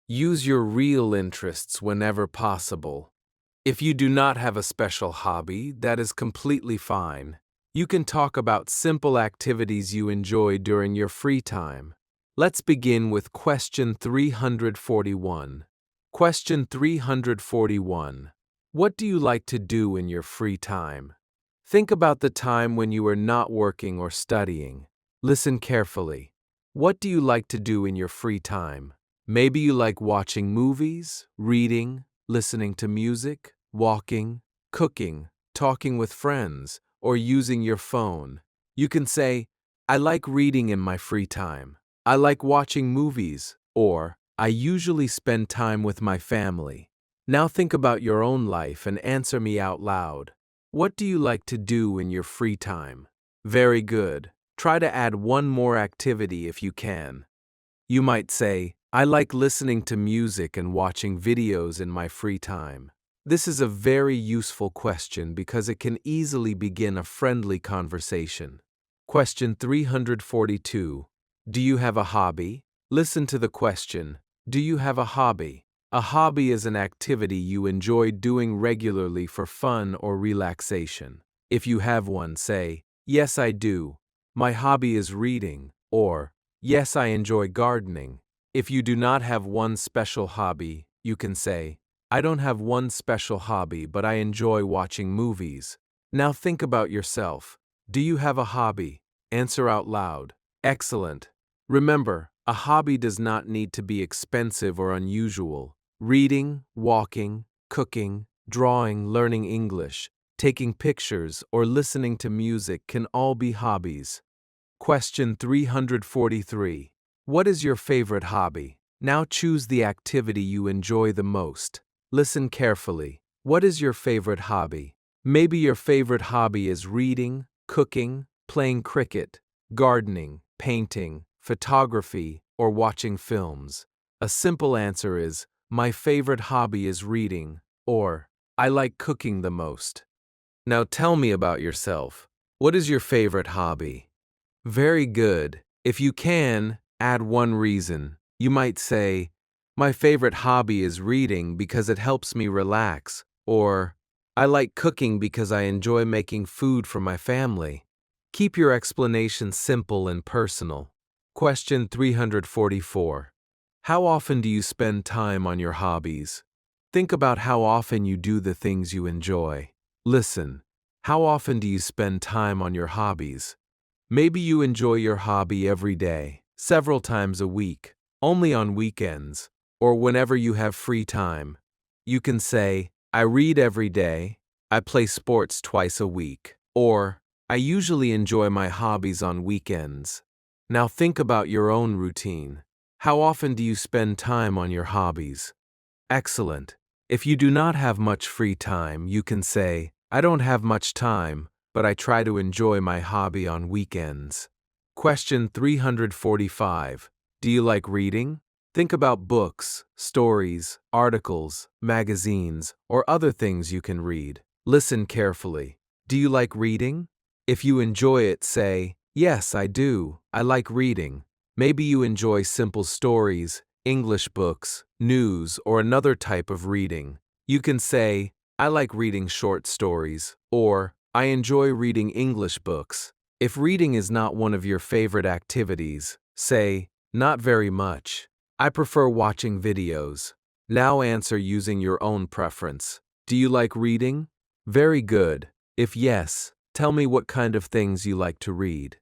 Use your real interests whenever possible. If you do not have a special hobby, that is completely fine. You can talk about simple activities you enjoy during your free time. Let's begin with question 341. Question 341. What do you like to do in your free time? Think about the time when you are not working or studying. Listen carefully. What do you like to do in your free time? Maybe you like watching movies, reading, listening to music, walking, cooking, talking with friends, or using your phone. You can say, I like reading in my free time. I like watching movies, or I usually spend time with my family. Now think about your own life and answer me out loud. What do you like to do in your free time? Very good. Try to add one more activity if you can. You might say, I like listening to music and watching videos in my free time. This is a very useful question because it can easily begin a friendly conversation. Question 342. Do you have a hobby? Listen to the question. Do you have a hobby? A hobby is an activity you enjoy doing regularly for fun or relaxation. If you have one, say, yes, I do. My hobby is reading, or yes, I enjoy gardening. If you do not have one special hobby, you can say, I don't have one special hobby, but I enjoy watching movies. Now think about yourself. Do you have a hobby? Answer out loud. Excellent. Remember, a hobby does not need to be expensive or unusual. Reading, walking, cooking, drawing, learning English, taking pictures, or listening to music can all be hobbies. Question 343. What is your favorite hobby? Now choose the activity you enjoy the most. Listen carefully. What is your favorite hobby? Maybe your favorite hobby is reading, cooking, playing cricket, gardening, painting, photography, or watching films. A simple answer is, my favorite hobby is reading, or I like cooking the most. Now tell me about yourself. What is your favorite hobby? Very good. If you can, add one reason. You might say, my favorite hobby is reading because it helps me relax, or I like cooking because I enjoy making food for my family. Keep your explanation simple and personal. Question 344. How often do you spend time on your hobbies? Think about how often you do the things you enjoy. Listen. How often do you spend time on your hobbies? Maybe you enjoy your hobby every day, several times a week, only on weekends, or whenever you have free time. You can say, I read every day, I play sports twice a week, or I usually enjoy my hobbies on weekends. Now think about your own routine. How often do you spend time on your hobbies? Excellent. If you do not have much free time, you can say, I don't have much time, but I try to enjoy my hobby on weekends. Question 345. Do you like reading? Think about books, stories, articles, magazines, or other things you can read. Listen carefully. Do you like reading? If you enjoy it, say, yes, I do. I like reading. Maybe you enjoy simple stories, English books, news, or another type of reading. You can say, I like reading short stories, or I enjoy reading English books. If reading is not one of your favorite activities, say, not very much. I prefer watching videos. Now answer using your own preference. Do you like reading? Very good. If yes, tell me what kind of things you like to read.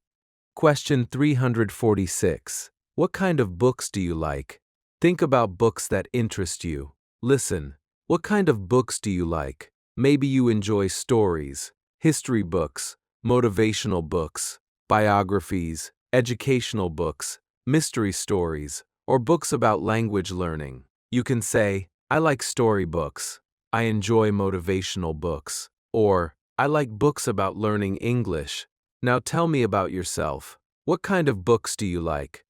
Question 346. What kind of books do you like? Think about books that interest you. Listen. What kind of books do you like? Maybe you enjoy stories, history books, motivational books, biographies, educational books, mystery stories, or books about language learning. You can say, I like storybooks. I enjoy motivational books. Or, I like books about learning English. Now tell me about yourself. What kind of books do you like?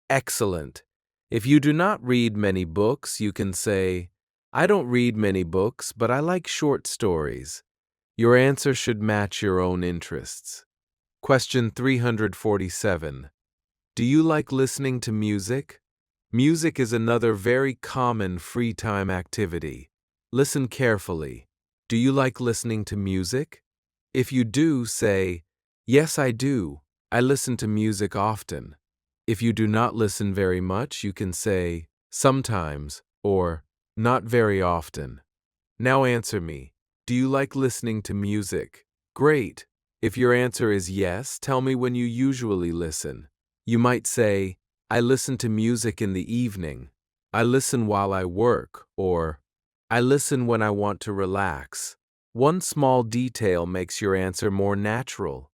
Excellent. If you do not read many books, you can say, I don't read many books, but I like short stories. Your answer should match your own interests. Question 347. Do you like listening to music? Music is another very common free time activity. Listen carefully. Do you like listening to music? If you do, say, Yes, I do. I listen to music often. If you do not listen very much, you can say sometimes or not very often. Now answer me. Do you like listening to music? Great. If your answer is yes, tell me when you usually listen. You might say, I listen to music in the evening. I listen while I work, or I listen when I want to relax. One small detail makes your answer more natural.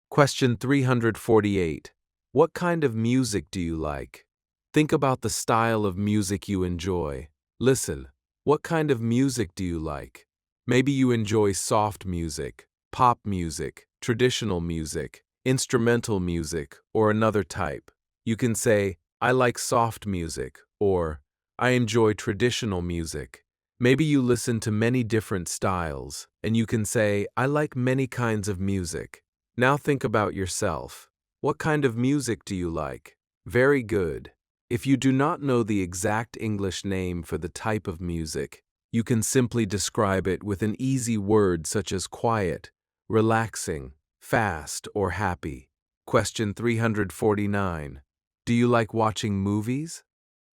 Question 348. What kind of music do you like? Think about the style of music you enjoy. Listen, what kind of music do you like? Maybe you enjoy soft music, pop music, traditional music, instrumental music, or another type. You can say, I like soft music, or I enjoy traditional music. Maybe you listen to many different styles, and you can say, I like many kinds of music. Now think about yourself. What kind of music do you like? Very good. If you do not know the exact English name for the type of music, you can simply describe it with an easy word such as quiet, relaxing, fast, or happy. Question 349. Do you like watching movies?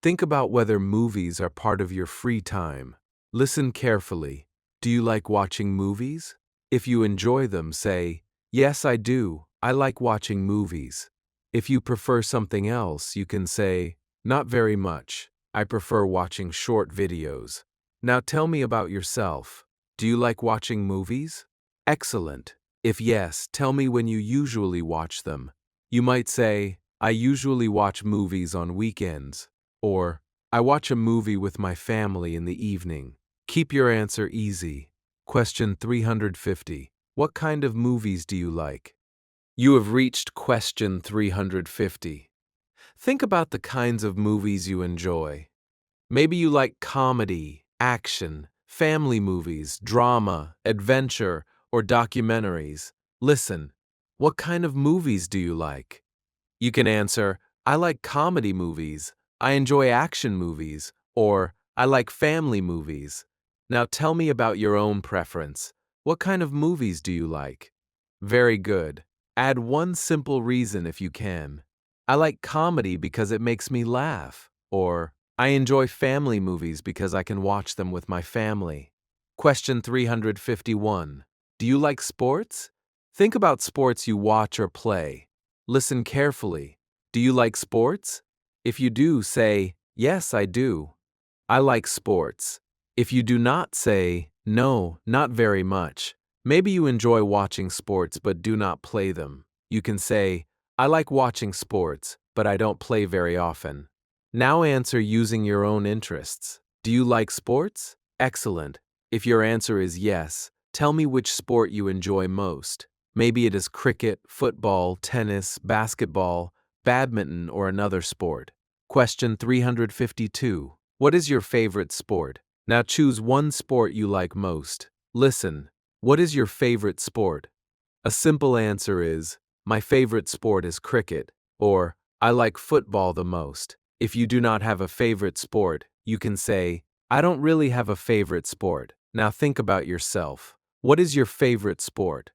Think about whether movies are part of your free time. Listen carefully. Do you like watching movies? If you enjoy them, say, yes, I do. I like watching movies. If you prefer something else, you can say, not very much. I prefer watching short videos. Now tell me about yourself. Do you like watching movies? Excellent. If yes, tell me when you usually watch them. You might say, I usually watch movies on weekends, or I watch a movie with my family in the evening. Keep your answer easy. Question 350. What kind of movies do you like? You have reached question 350. Think about the kinds of movies you enjoy. Maybe you like comedy, action, family movies, drama, adventure, or documentaries. Listen, what kind of movies do you like? You can answer, I like comedy movies, I enjoy action movies, or I like family movies. Now tell me about your own preference. What kind of movies do you like? Very good. Add one simple reason if you can. I like comedy because it makes me laugh, or I enjoy family movies because I can watch them with my family. Question 351. Do you like sports? Think about sports you watch or play. Listen carefully. Do you like sports? If you do, say, yes, I do. I like sports. If you do not, say, no, not very much. Maybe you enjoy watching sports but do not play them. You can say, I like watching sports, but I don't play very often. Now answer using your own interests. Do you like sports? Excellent. If your answer is yes, tell me which sport you enjoy most. Maybe it is cricket, football, tennis, basketball, badminton, or another sport. Question 352. What is your favorite sport? Now choose one sport you like most. Listen. What is your favorite sport? A simple answer is, my favorite sport is cricket, or I like football the most. If you do not have a favorite sport, you can say, I don't really have a favorite sport. Now think about yourself. What is your favorite sport?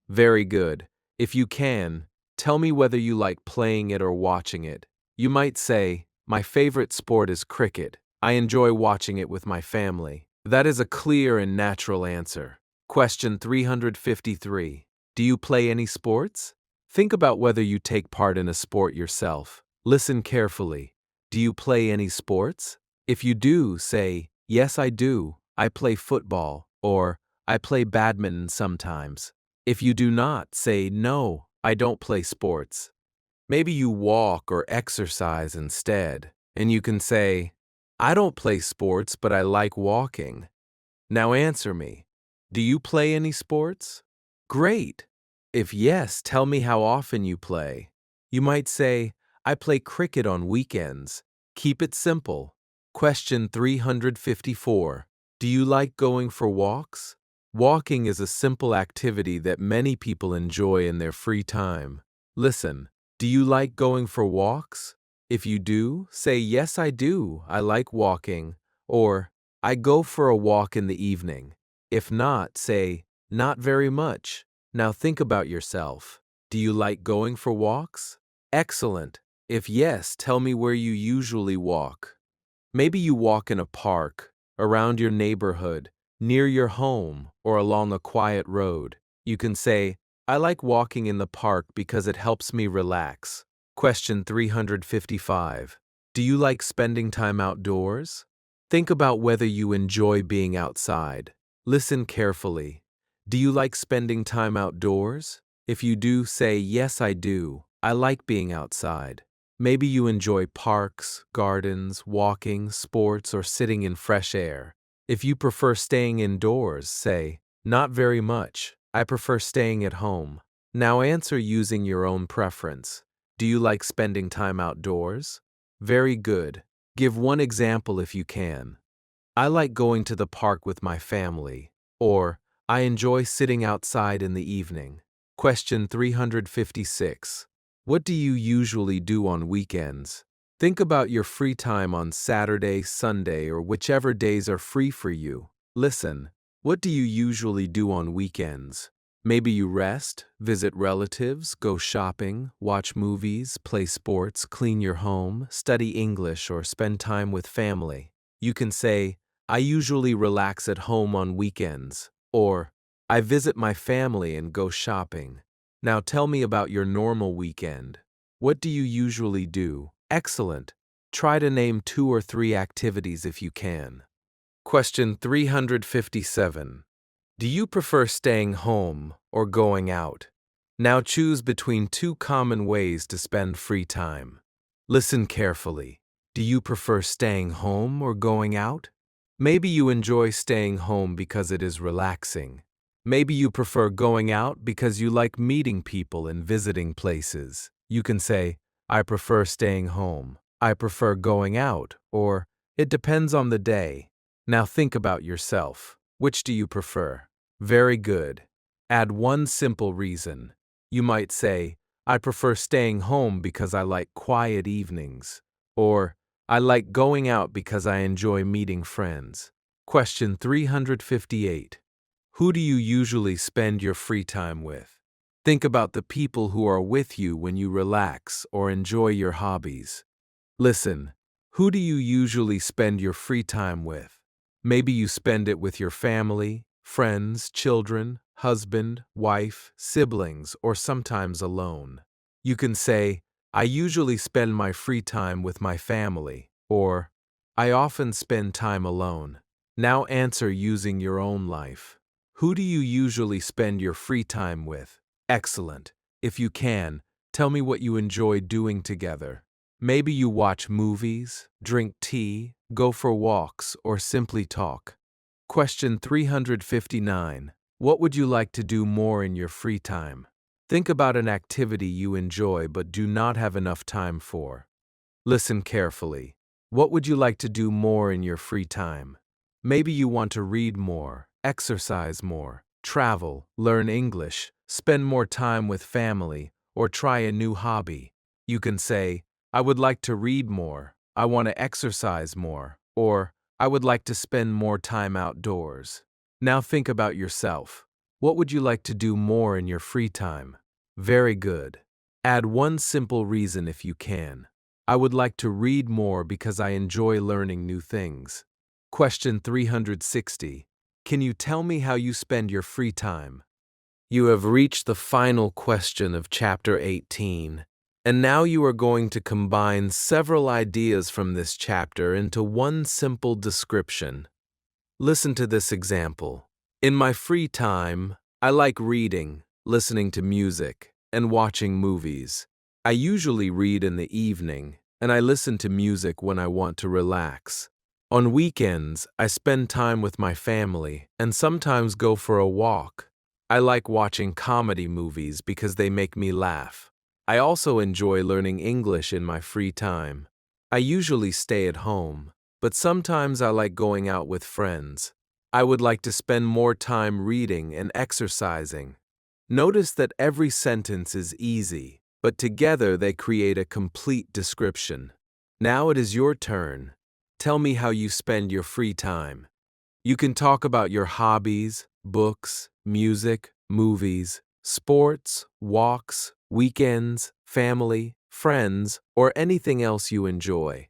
Very good. If you can, tell me whether you like playing it or watching it. You might say, my favorite sport is cricket. I enjoy watching it with my family. That is a clear and natural answer. Question 353. Do you play any sports? Think about whether you take part in a sport yourself. Listen carefully. Do you play any sports? If you do, say, yes, I do. I play football, or I play badminton sometimes. If you do not, say, no, I don't play sports. Maybe you walk or exercise instead, and you can say, I don't play sports, but I like walking. Now answer me. Do you play any sports? Great. If yes, tell me how often you play. You might say, I play cricket on weekends. Keep it simple. Question 354. Do you like going for walks? Walking is a simple activity that many people enjoy in their free time. Listen, do you like going for walks? If you do, say, yes, I do. I like walking. Or, I go for a walk in the evening. If not, say, not very much. Now think about yourself. Do you like going for walks? Excellent. If yes, tell me where you usually walk. Maybe you walk in a park, around your neighborhood, near your home, or along a quiet road. You can say, I like walking in the park because it helps me relax. Question 355. Do you like spending time outdoors? Think about whether you enjoy being outside. Listen carefully. Do you like spending time outdoors? If you do, say, yes, I do. I like being outside. Maybe you enjoy parks, gardens, walking, sports, or sitting in fresh air. If you prefer staying indoors, say, not very much. I prefer staying at home. Now answer using your own preference. Do you like spending time outdoors? Very good. Give one example if you can. I like going to the park with my family. Or, I enjoy sitting outside in the evening. Question 356. What do you usually do on weekends? Think about your free time on Saturday, Sunday, or whichever days are free for you. Listen, what do you usually do on weekends? Maybe you rest, visit relatives, go shopping, watch movies, play sports, clean your home, study English, or spend time with family. You can say, I usually relax at home on weekends, or I visit my family and go shopping. Now tell me about your normal weekend. What do you usually do? Excellent. Try to name 2 or 3 activities if you can. Question 357. Do you prefer staying home or going out? Now choose between 2 common ways to spend free time. Listen carefully. Do you prefer staying home or going out? Maybe you enjoy staying home because it is relaxing. Maybe you prefer going out because you like meeting people and visiting places. You can say, I prefer staying home. I prefer going out, or it depends on the day. Now think about yourself. Which do you prefer? Very good. Add one simple reason. You might say, I prefer staying home because I like quiet evenings. Or, I like going out because I enjoy meeting friends. Question 358. Who do you usually spend your free time with? Think about the people who are with you when you relax or enjoy your hobbies. Listen, who do you usually spend your free time with? Maybe you spend it with your family, friends, children, husband, wife, siblings, or sometimes alone. You can say, I usually spend my free time with my family, or I often spend time alone. Now answer using your own life. Who do you usually spend your free time with? Excellent. If you can, tell me what you enjoy doing together. Maybe you watch movies, drink tea, go for walks, or simply talk. Question 359. What would you like to do more in your free time? Think about an activity you enjoy but do not have enough time for. Listen carefully. What would you like to do more in your free time? Maybe you want to read more, exercise more, travel, learn English, spend more time with family, or try a new hobby. You can say, I would like to read more, I want to exercise more, or I would like to spend more time outdoors. Now think about yourself. What would you like to do more in your free time? Very good. Add one simple reason if you can. I would like to read more because I enjoy learning new things. Question 360. Can you tell me how you spend your free time? You have reached the final question of Chapter 18, and now you are going to combine several ideas from this chapter into one simple description. Listen to this example. In my free time, I like reading, listening to music, and watching movies. I usually read in the evening, and I listen to music when I want to relax. On weekends, I spend time with my family and sometimes go for a walk. I like watching comedy movies because they make me laugh. I also enjoy learning English in my free time. I usually stay at home, but sometimes I like going out with friends. I would like to spend more time reading and exercising. Notice that every sentence is easy, but together they create a complete description. Now it is your turn. Tell me how you spend your free time. You can talk about your hobbies, books, music, movies, sports, walks, weekends, family, friends, or anything else you enjoy.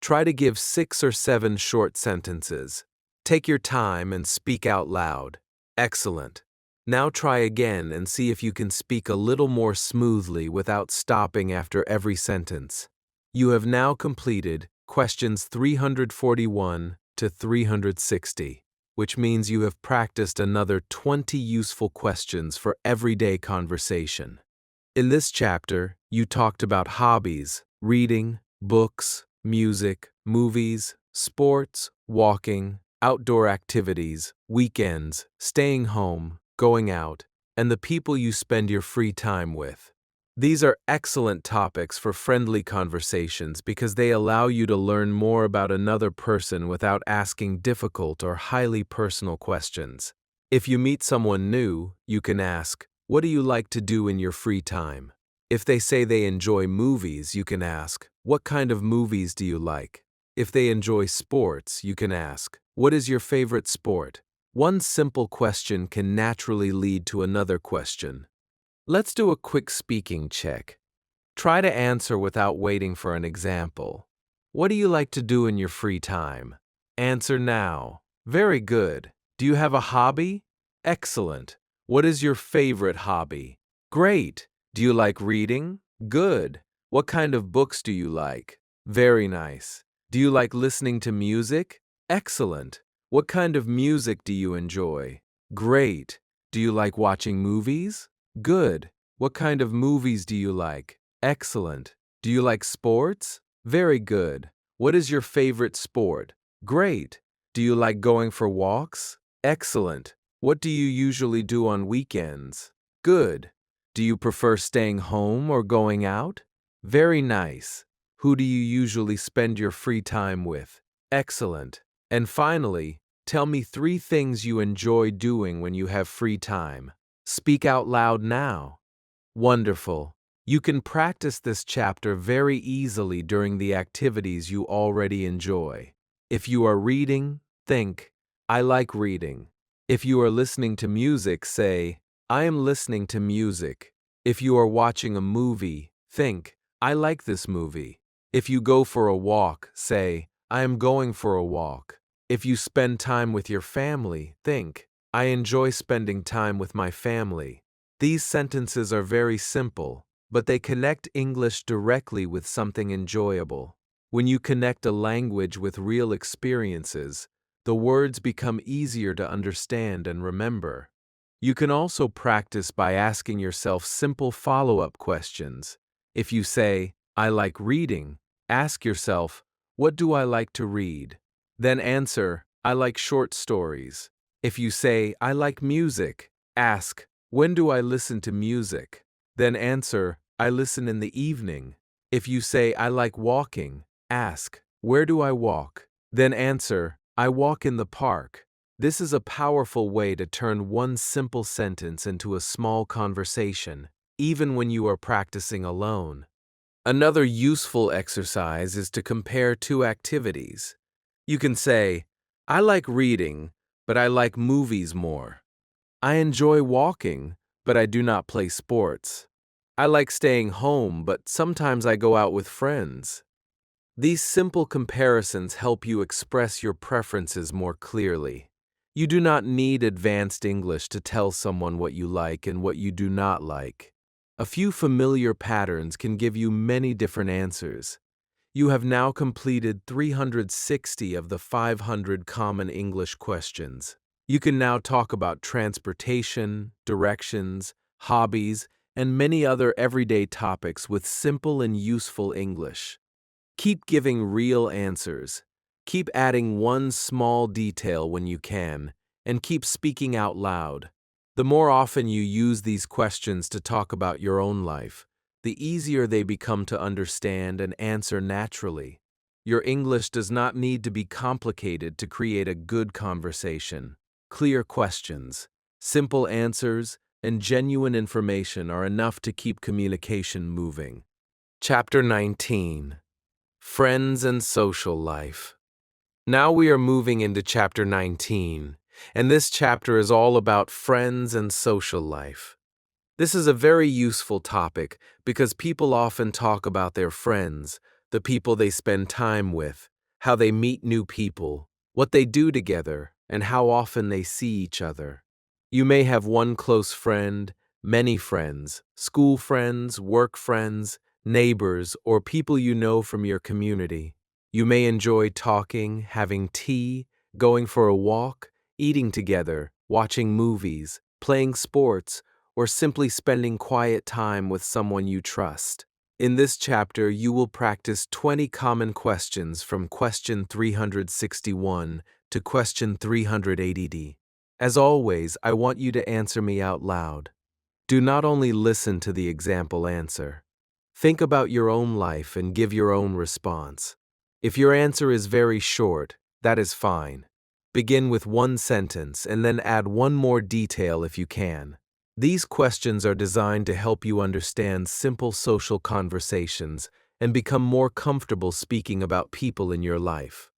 Try to give 6 or 7 short sentences. Take your time and speak out loud. Excellent. Now try again and see if you can speak a little more smoothly without stopping after every sentence. You have now completed questions 341 to 360, which means you have practiced another 20 useful questions for everyday conversation. In this chapter, you talked about hobbies, reading, books, music, movies, sports, walking, outdoor activities, weekends, staying home, going out, and the people you spend your free time with. These are excellent topics for friendly conversations because they allow you to learn more about another person without asking difficult or highly personal questions. If you meet someone new, you can ask, "What do you like to do in your free time?" If they say they enjoy movies, you can ask, "What kind of movies do you like?" If they enjoy sports, you can ask, "What is your favorite sport?" One simple question can naturally lead to another question. Let's do a quick speaking check. Try to answer without waiting for an example. What do you like to do in your free time? Answer now. Very good. Do you have a hobby? Excellent. What is your favorite hobby? Great. Do you like reading? Good. What kind of books do you like? Very nice. Do you like listening to music? Excellent. What kind of music do you enjoy? Great. Do you like watching movies? Good. What kind of movies do you like? Excellent. Do you like sports? Very good. What is your favorite sport? Great. Do you like going for walks? Excellent. What do you usually do on weekends? Good. Do you prefer staying home or going out? Very nice. Who do you usually spend your free time with? Excellent. And finally, tell me 3 things you enjoy doing when you have free time. Speak out loud now. Wonderful. You can practice this chapter very easily during the activities you already enjoy. If you are reading, think, "I like reading." If you are listening to music, say, "I am listening to music." If you are watching a movie, think, "I like this movie." If you go for a walk, say, "I am going for a walk." If you spend time with your family, think, "I enjoy spending time with my family." These sentences are very simple, but they connect English directly with something enjoyable. When you connect a language with real experiences, the words become easier to understand and remember. You can also practice by asking yourself simple follow-up questions. If you say, "I like reading," ask yourself, "What do I like to read?" Then answer, "I like short stories." If you say, "I like music," ask, "When do I listen to music?" Then answer, "I listen in the evening." If you say, "I like walking," ask, "Where do I walk?" Then answer, "I walk in the park." This is a powerful way to turn one simple sentence into a small conversation, even when you are practicing alone. Another useful exercise is to compare 2 activities. You can say, "I like reading, but I like movies more. I enjoy walking, but I do not play sports. I like staying home, but sometimes I go out with friends." These simple comparisons help you express your preferences more clearly. You do not need advanced English to tell someone what you like and what you do not like. A few familiar patterns can give you many different answers. You have now completed 360 of the 500 common English questions. You can now talk about transportation, directions, hobbies, and many other everyday topics with simple and useful English. Keep giving real answers. Keep adding one small detail when you can, and keep speaking out loud. The more often you use these questions to talk about your own life, the easier they become to understand and answer naturally. Your English does not need to be complicated to create a good conversation. Clear questions, simple answers, and genuine information are enough to keep communication moving. Chapter 19. Friends and Social Life. Now we are moving into Chapter 19, and this chapter is all about friends and social life. This is a very useful topic because people often talk about their friends, the people they spend time with, how they meet new people, what they do together, and how often they see each other. You may have one close friend, many friends, school friends, work friends, neighbors, or people you know from your community. You may enjoy talking, having tea, going for a walk, eating together, watching movies, playing sports, or simply spending quiet time with someone you trust. In this chapter, you will practice 20 common questions from question 361 to question 380. As always, I want you to answer me out loud. Do not only listen to the example answer. Think about your own life and give your own response. If your answer is very short, that is fine. Begin with one sentence and then add one more detail if you can. These questions are designed to help you understand simple social conversations and become more comfortable speaking about people in your life.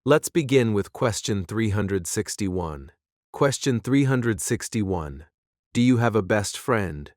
Let's begin with question 361. Question 361. Do you have a best friend?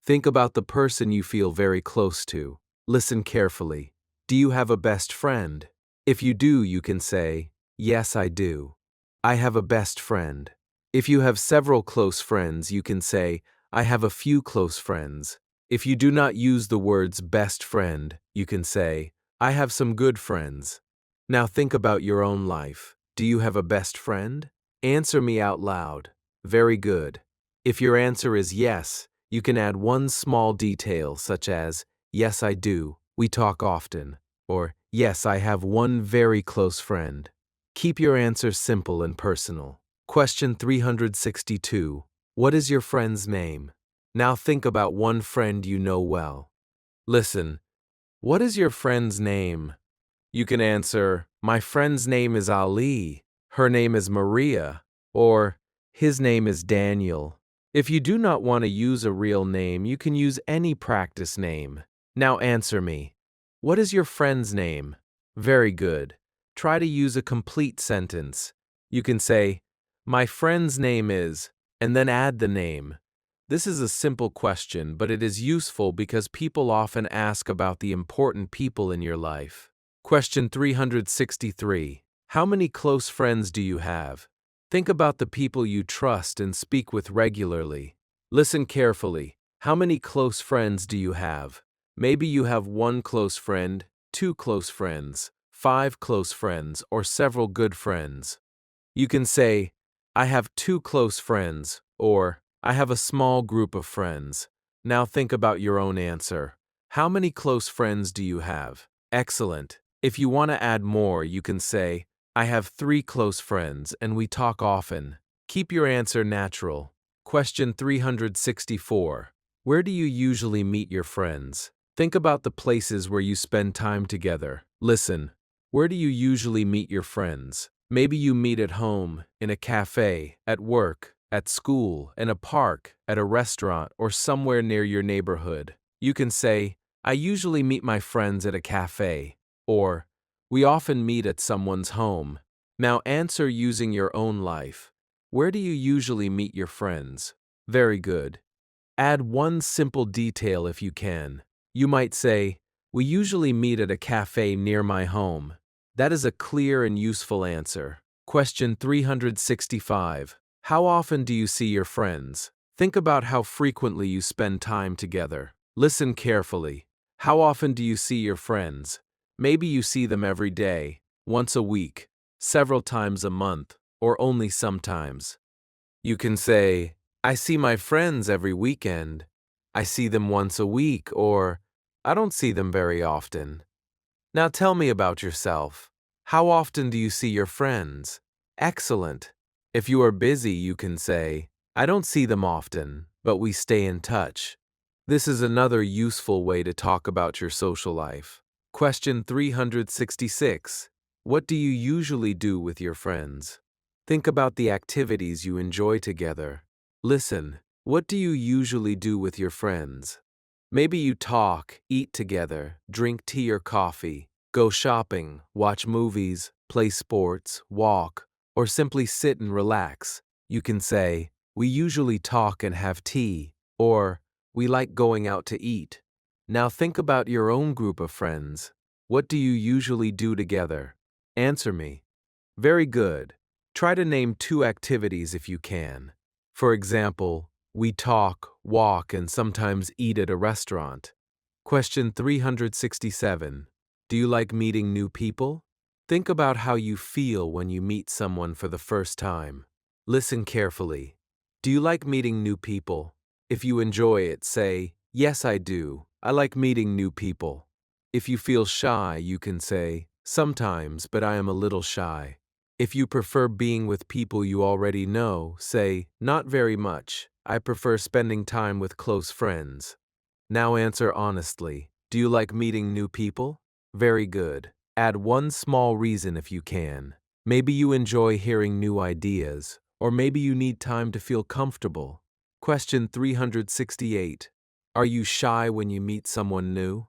Think about the person you feel very close to. Listen carefully. Do you have a best friend? If you do, you can say, yes, I do. I have a best friend. If you have several close friends, you can say, I have a few close friends. If you do not use the words best friend, you can say, I have some good friends. Now think about your own life. Do you have a best friend? Answer me out loud. Very good. If your answer is yes, you can add one small detail such as, yes, I do, we talk often, or yes, I have one very close friend. Keep your answer simple and personal. Question 362. What is your friend's name? Now think about one friend you know well. Listen, what is your friend's name? You can answer, my friend's name is Ali, her name is Maria, or his name is Daniel. If you do not want to use a real name, you can use any practice name. Now answer me. What is your friend's name? Very good. Try to use a complete sentence. You can say, my friend's name is, and then add the name. This is a simple question, but it is useful because people often ask about the important people in your life. Question 363. How many close friends do you have? Think about the people you trust and speak with regularly. Listen carefully. How many close friends do you have? Maybe you have one close friend, two close friends, 5 close friends, or several good friends. You can say, I have 2 close friends, or I have a small group of friends. Now think about your own answer. How many close friends do you have? Excellent. If you want to add more, you can say, I have 3 close friends and we talk often. Keep your answer natural. Question 364. Where do you usually meet your friends? Think about the places where you spend time together. Listen, where do you usually meet your friends? Maybe you meet at home, in a cafe, at work, at school, in a park, at a restaurant, or somewhere near your neighborhood. You can say, I usually meet my friends at a cafe, or we often meet at someone's home. Now answer using your own life. Where do you usually meet your friends? Very good. Add one simple detail if you can. You might say, we usually meet at a cafe near my home. That is a clear and useful answer. Question 365. How often do you see your friends? Think about how frequently you spend time together. Listen carefully. How often do you see your friends? Maybe you see them every day, once a week, several times a month, or only sometimes. You can say, I see my friends every weekend. I see them once a week, or I don't see them very often. Now tell me about yourself. How often do you see your friends? Excellent. If you are busy, you can say, I don't see them often, but we stay in touch. This is another useful way to talk about your social life. Question 366. What do you usually do with your friends? Think about the activities you enjoy together. Listen, what do you usually do with your friends? Maybe you talk, eat together, drink tea or coffee, go shopping, watch movies, play sports, walk, or simply sit and relax. You can say, we usually talk and have tea, or We like going out to eat. Now think about your own group of friends. What do you usually do together? Answer me. Very good. Try to name two activities if you can. For example, we talk, walk, and sometimes eat at a restaurant. Question 367. Do you like meeting new people? Think about how you feel when you meet someone for the first time. Listen carefully. Do you like meeting new people? If you enjoy it, say, yes, I do. I like meeting new people. If you feel shy, you can say, sometimes, but I am a little shy. If you prefer being with people you already know, say, not very much. I prefer spending time with close friends. Now answer honestly. Do you like meeting new people? Very good. Add one small reason if you can. Maybe you enjoy hearing new ideas, or maybe you need time to feel comfortable. Question 368. Are you shy when you meet someone new?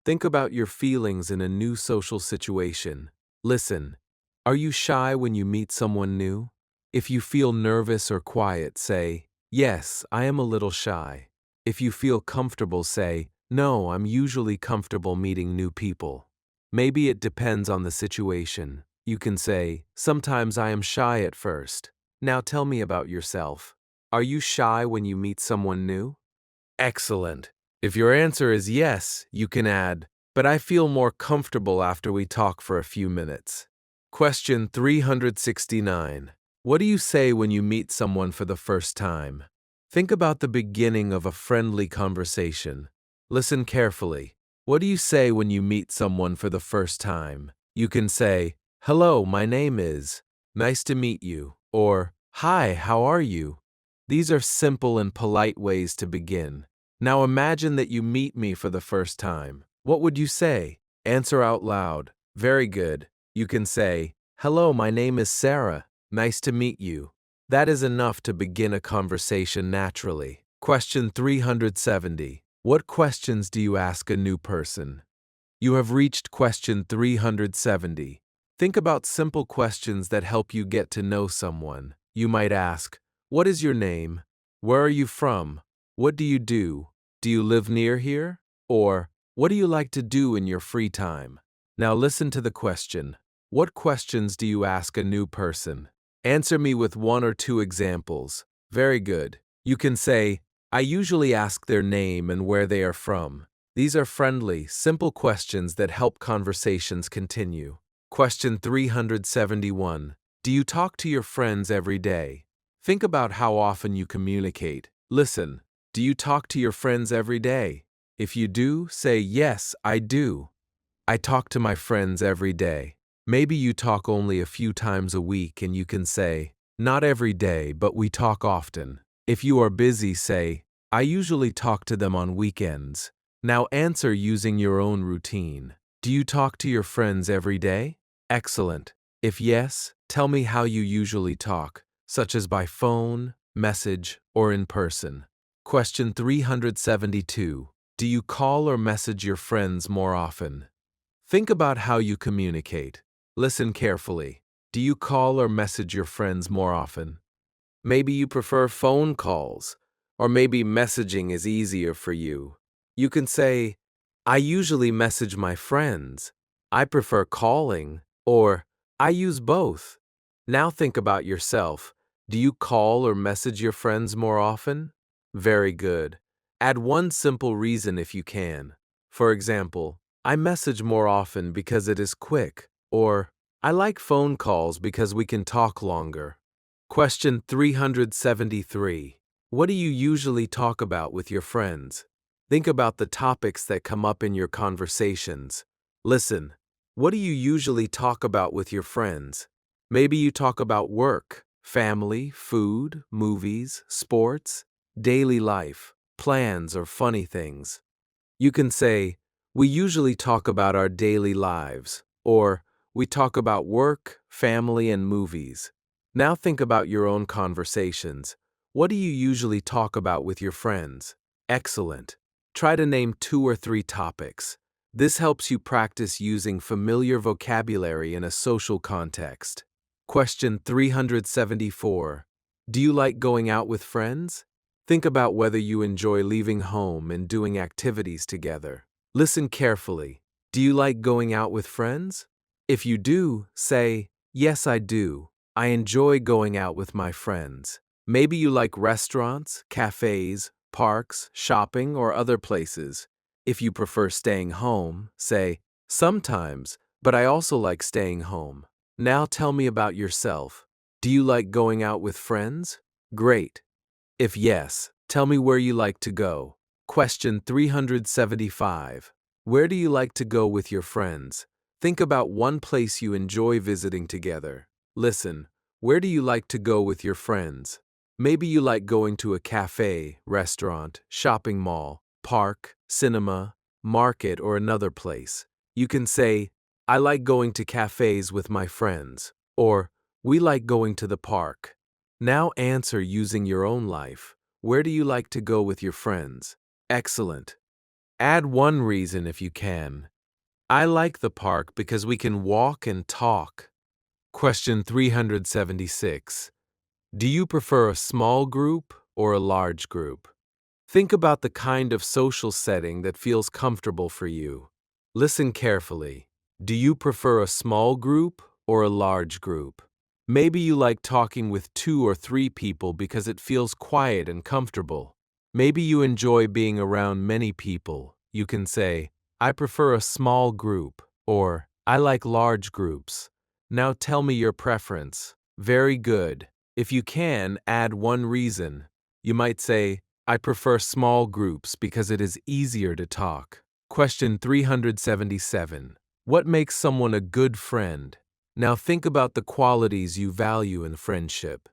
Think about your feelings in a new social situation. Listen. Are you shy when you meet someone new? If you feel nervous or quiet, say, yes, I am a little shy. If you feel comfortable, say, no, I'm usually comfortable meeting new people. Maybe it depends on the situation. You can say, sometimes I am shy at first. Now tell me about yourself. Are you shy when you meet someone new? Excellent. If your answer is yes, you can add, but I feel more comfortable after we talk for a few minutes. Question 369. What do you say when you meet someone for the first time? Think about the beginning of a friendly conversation. Listen carefully. What do you say when you meet someone for the first time? You can say, hello, my name is, nice to meet you, or, hi, how are you? These are simple and polite ways to begin. Now imagine that you meet me for the first time. What would you say? Answer out loud. Very good. You can say, hello, my name is Sarah. Nice to meet you. That is enough to begin a conversation naturally. Question 370. What questions do you ask a new person? You have reached question 370. Think about simple questions that help you get to know someone. You might ask, what is your name? Where are you from? What do you do? Do you live near here? Or, what do you like to do in your free time? Now listen to the question. What questions do you ask a new person? Answer me with one or two examples. Very good. You can say, I usually ask their name and where they are from. These are friendly, simple questions that help conversations continue. Question 371. Do you talk to your friends every day? Think about how often you communicate. Listen. Do you talk to your friends every day? If you do, say, yes, I do. I talk to my friends every day. Maybe you talk only a few times a week and you can say, not every day, but we talk often. If you are busy, say, I usually talk to them on weekends. Now answer using your own routine. Do you talk to your friends every day? Excellent. If yes, tell me how you usually talk, such as by phone, message, or in person. Question 372. Do you call or message your friends more often? Think about how you communicate. Listen carefully. Do you call or message your friends more often? Maybe you prefer phone calls, or maybe messaging is easier for you. You can say, I usually message my friends. I prefer calling, or I use both. Now think about yourself. Do you call or message your friends more often? Very good. Add one simple reason if you can. For example, I message more often because it is quick, or I like phone calls because we can talk longer. Question 373. What do you usually talk about with your friends? Think about the topics that come up in your conversations. Listen. What do you usually talk about with your friends? Maybe you talk about work, family, food, movies, sports, daily life, plans, or funny things. You can say, we usually talk about our daily lives, or we talk about work, family, and movies. Now think about your own conversations. What do you usually talk about with your friends? Excellent. Try to name 2 or 3 topics. This helps you practice using familiar vocabulary in a social context. Question 374. Do you like going out with friends? Think about whether you enjoy leaving home and doing activities together. Listen carefully. Do you like going out with friends? If you do, say, "Yes, I do. I enjoy going out with my friends." Maybe you like restaurants, cafes, parks, shopping, or other places. If you prefer staying home, say, "Sometimes, but I also like staying home." Now tell me about yourself. Do you like going out with friends? Great. If yes, tell me where you like to go. Question 375. Where do you like to go with your friends? Think about one place you enjoy visiting together. Listen, where do you like to go with your friends? Maybe you like going to a cafe, restaurant, shopping mall, park, cinema, market, or another place. You can say, "I like going to cafes with my friends," or "We like going to the park." Now answer using your own life. Where do you like to go with your friends? Excellent. Add one reason if you can. I like the park because we can walk and talk. Question 376. Do you prefer a small group or a large group? Think about the kind of social setting that feels comfortable for you. Listen carefully. Do you prefer a small group or a large group? Maybe you like talking with 2 or 3 people because it feels quiet and comfortable. Maybe you enjoy being around many people. You can say, "I prefer a small group," or "I like large groups." Now tell me your preference. Very good. If you can, add one reason. You might say, "I prefer small groups because it is easier to talk." Question 377. What makes someone a good friend? Now think about the qualities you value in friendship.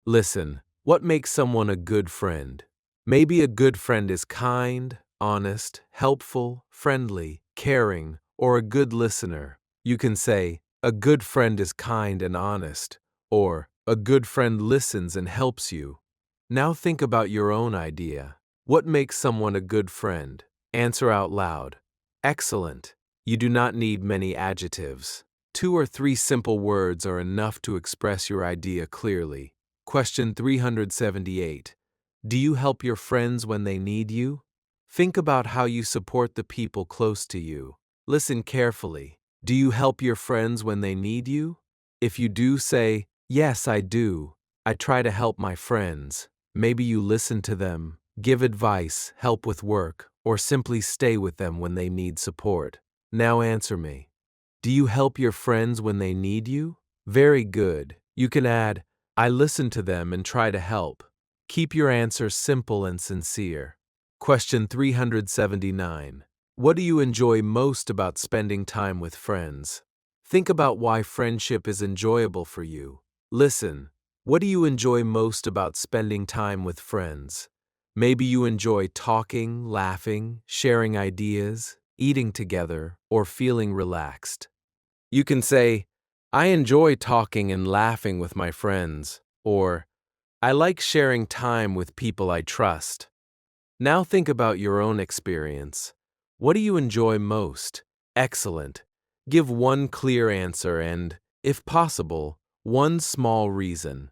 Listen, what makes someone a good friend? Maybe a good friend is kind, honest, helpful, friendly, caring, or a good listener. You can say, "A good friend is kind and honest," or "A good friend listens and helps you." Now think about your own idea. What makes someone a good friend? Answer out loud. Excellent. You do not need many adjectives. 2 or 3 simple words are enough to express your idea clearly. Question 378. Do you help your friends when they need you? Think about how you support the people close to you. Listen carefully. Do you help your friends when they need you? If you do, say, "Yes, I do. I try to help my friends." Maybe you listen to them, give advice, help with work, or simply stay with them when they need support. Now answer me. Do you help your friends when they need you? Very good. You can add, "I listen to them and try to help." Keep your answer simple and sincere. Question 379. What do you enjoy most about spending time with friends? Think about why friendship is enjoyable for you. Listen. What do you enjoy most about spending time with friends? Maybe you enjoy talking, laughing, sharing ideas, eating together, or feeling relaxed. You can say, "I enjoy talking and laughing with my friends," or "I like sharing time with people I trust." Now think about your own experience. What do you enjoy most? Excellent. Give one clear answer and, if possible, one small reason.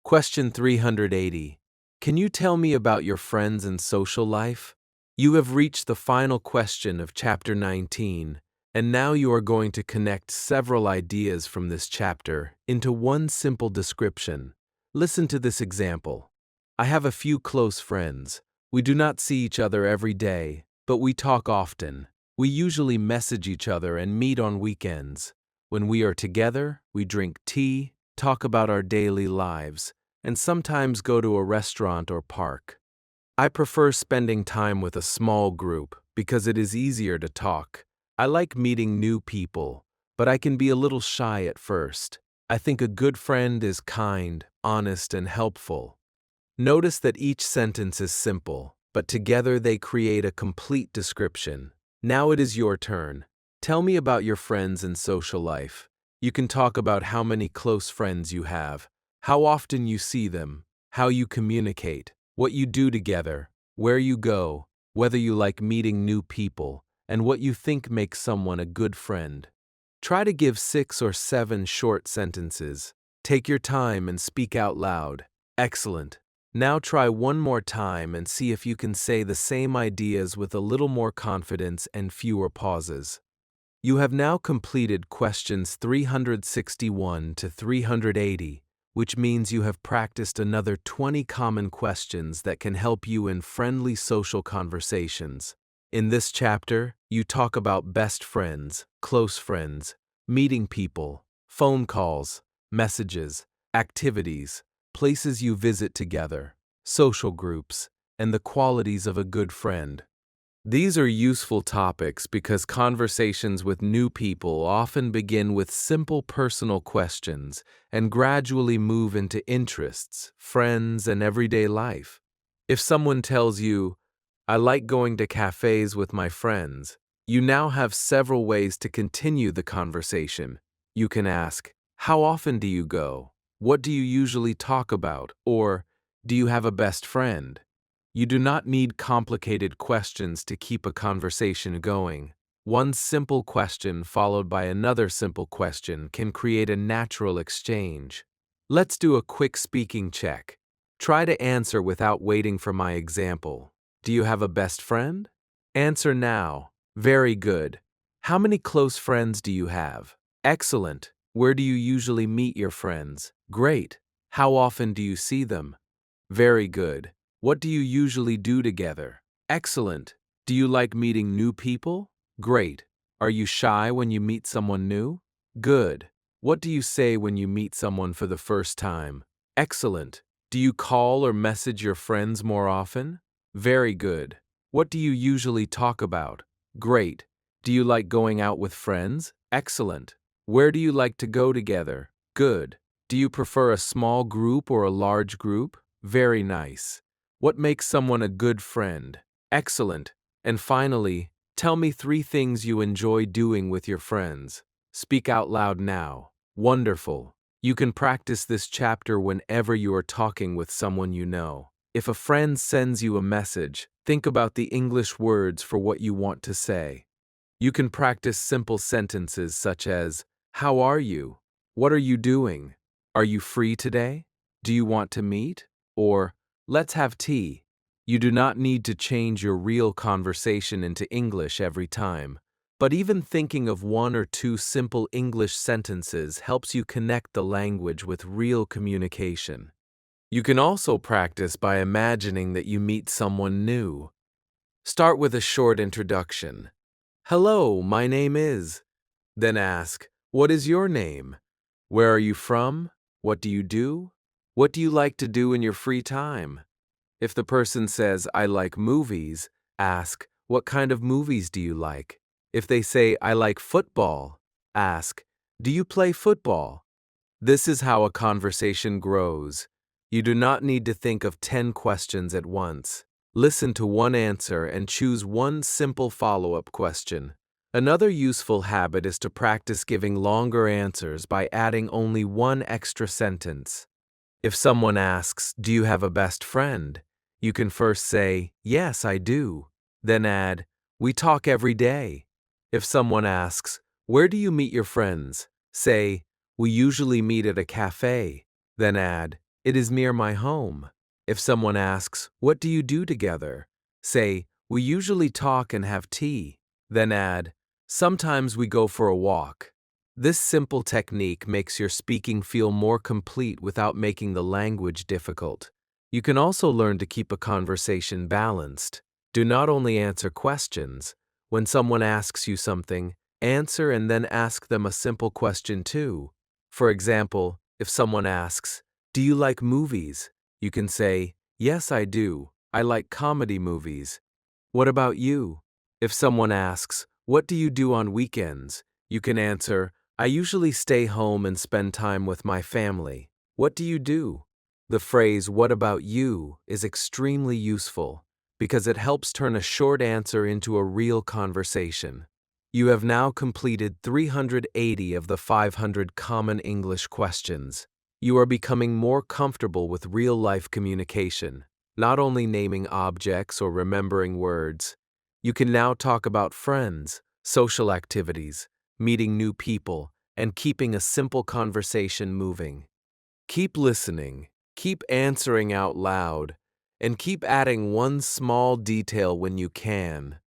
Question 380. Can you tell me about your friends and social life? You have reached the final question of Chapter 19, and now you are going to connect several ideas from this chapter into one simple description. Listen to this example. I have a few close friends. We do not see each other every day, but we talk often. We usually message each other and meet on weekends. When we are together, we drink tea, talk about our daily lives, and sometimes go to a restaurant or park. I prefer spending time with a small group because it is easier to talk. I like meeting new people, but I can be a little shy at first. I think a good friend is kind, honest, and helpful. Notice that each sentence is simple, but together they create a complete description. Now it is your turn. Tell me about your friends and social life. You can talk about how many close friends you have, how often you see them, how you communicate, what you do together, where you go, whether you like meeting new people, and what you think makes someone a good friend. Try to give 6 or 7 short sentences. Take your time and speak out loud. Excellent. Now try one more time and see if you can say the same ideas with a little more confidence and fewer pauses. You have now completed questions 361 to 380, which means you have practiced another 20 common questions that can help you in friendly social conversations. In this chapter, you talk about best friends, close friends, meeting people, phone calls, messages, activities, places you visit together, social groups, and the qualities of a good friend. These are useful topics because conversations with new people often begin with simple personal questions and gradually move into interests, friends, and everyday life. If someone tells you, "I like going to cafes with my friends," you now have several ways to continue the conversation. You can ask, "How often do you go? What do you usually talk about?" Or, "Do you have a best friend?" You do not need complicated questions to keep a conversation going. One simple question followed by another simple question can create a natural exchange. Let's do a quick speaking check. Try to answer without waiting for my example. Do you have a best friend? Answer now. Very good. How many close friends do you have? Excellent. Where do you usually meet your friends? Great. How often do you see them? Very good. What do you usually do together? Excellent. Do you like meeting new people? Great. Are you shy when you meet someone new? Good. What do you say when you meet someone for the first time? Excellent. Do you call or message your friends more often? Very good. What do you usually talk about? Great. Do you like going out with friends? Excellent. Where do you like to go together? Good. Do you prefer a small group or a large group? Very nice. What makes someone a good friend? Excellent. And finally, tell me 3 things you enjoy doing with your friends. Speak out loud now. Wonderful. You can practice this chapter whenever you are talking with someone you know. If a friend sends you a message, think about the English words for what you want to say. You can practice simple sentences such as, "How are you? What are you doing? Are you free today? Do you want to meet?" Or, "Let's have tea." You do not need to change your real conversation into English every time, but even thinking of 1 or 2 simple English sentences helps you connect the language with real communication. You can also practice by imagining that you meet someone new. Start with a short introduction. "Hello, my name is." Then ask, "What is your name? Where are you from? What do you do? What do you like to do in your free time?" If the person says, "I like movies," ask, "What kind of movies do you like?" If they say, "I like football," ask, "Do you play football?" This is how a conversation grows. You do not need to think of 10 questions at once. Listen to one answer and choose one simple follow-up question. Another useful habit is to practice giving longer answers by adding only one extra sentence. If someone asks, "Do you have a best friend?" you can first say, "Yes, I do." Then add, "We talk every day." If someone asks, "Where do you meet your friends?" say, "We usually meet at a cafe." Then add, "It is near my home." If someone asks, "What do you do together?" say, "We usually talk and have tea." Then add, "Sometimes we go for a walk." This simple technique makes your speaking feel more complete without making the language difficult. You can also learn to keep a conversation balanced. Do not only answer questions. When someone asks you something, answer and then ask them a simple question too. For example, if someone asks, "Do you like movies?" you can say, "Yes, I do. I like comedy movies." "What about you?" If someone asks, "What do you do on weekends?" you can answer, "I usually stay home and spend time with my family." What do you do? The phrase, "What about you?" is extremely useful because it helps turn a short answer into a real conversation. You have now completed 380 of the 500 common English questions. You are becoming more comfortable with real-life communication, not only naming objects or remembering words. You can now talk about friends, social activities, meeting new people, and keeping a simple conversation moving. Keep listening. Keep answering out loud, and keep adding one small detail when you can.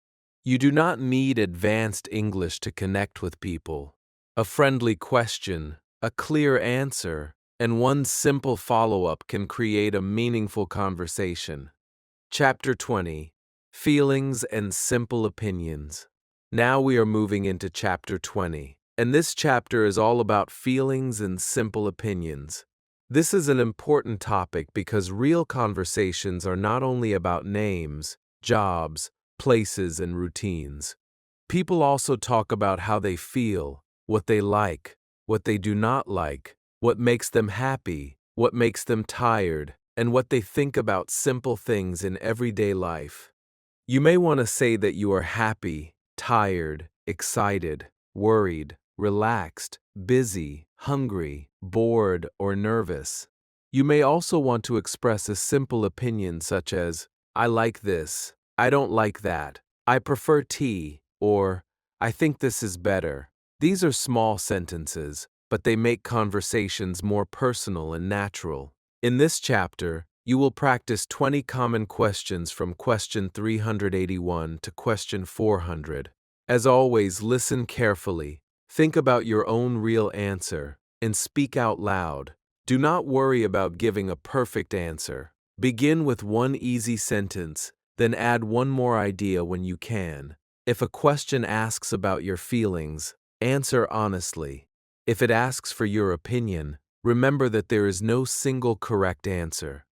You do not need advanced English to connect with people. A friendly question, a clear answer, and one simple follow-up can create a meaningful conversation. Chapter 20: Feelings and Simple Opinions. Now we are moving into Chapter 20, and this chapter is all about feelings and simple opinions. This is an important topic because real conversations are not only about names, jobs, places, and routines. People also talk about how they feel, what they like, what they do not like, what makes them happy, what makes them tired, and what they think about simple things in everyday life. You may want to say that you are happy, tired, excited, worried, relaxed, busy, hungry, bored, or nervous. You may also want to express a simple opinion such as, I like this, I don't like that, I prefer tea, or I think this is better. These are small sentences, but they make conversations more personal and natural. In this chapter, you will practice 20 common questions from question 381 to question 400. As always, listen carefully, think about your own real answer, and speak out loud. Do not worry about giving a perfect answer. Begin with one easy sentence, then add one more idea when you can. If a question asks about your feelings, answer honestly. If it asks for your opinion, remember that there is no single correct answer.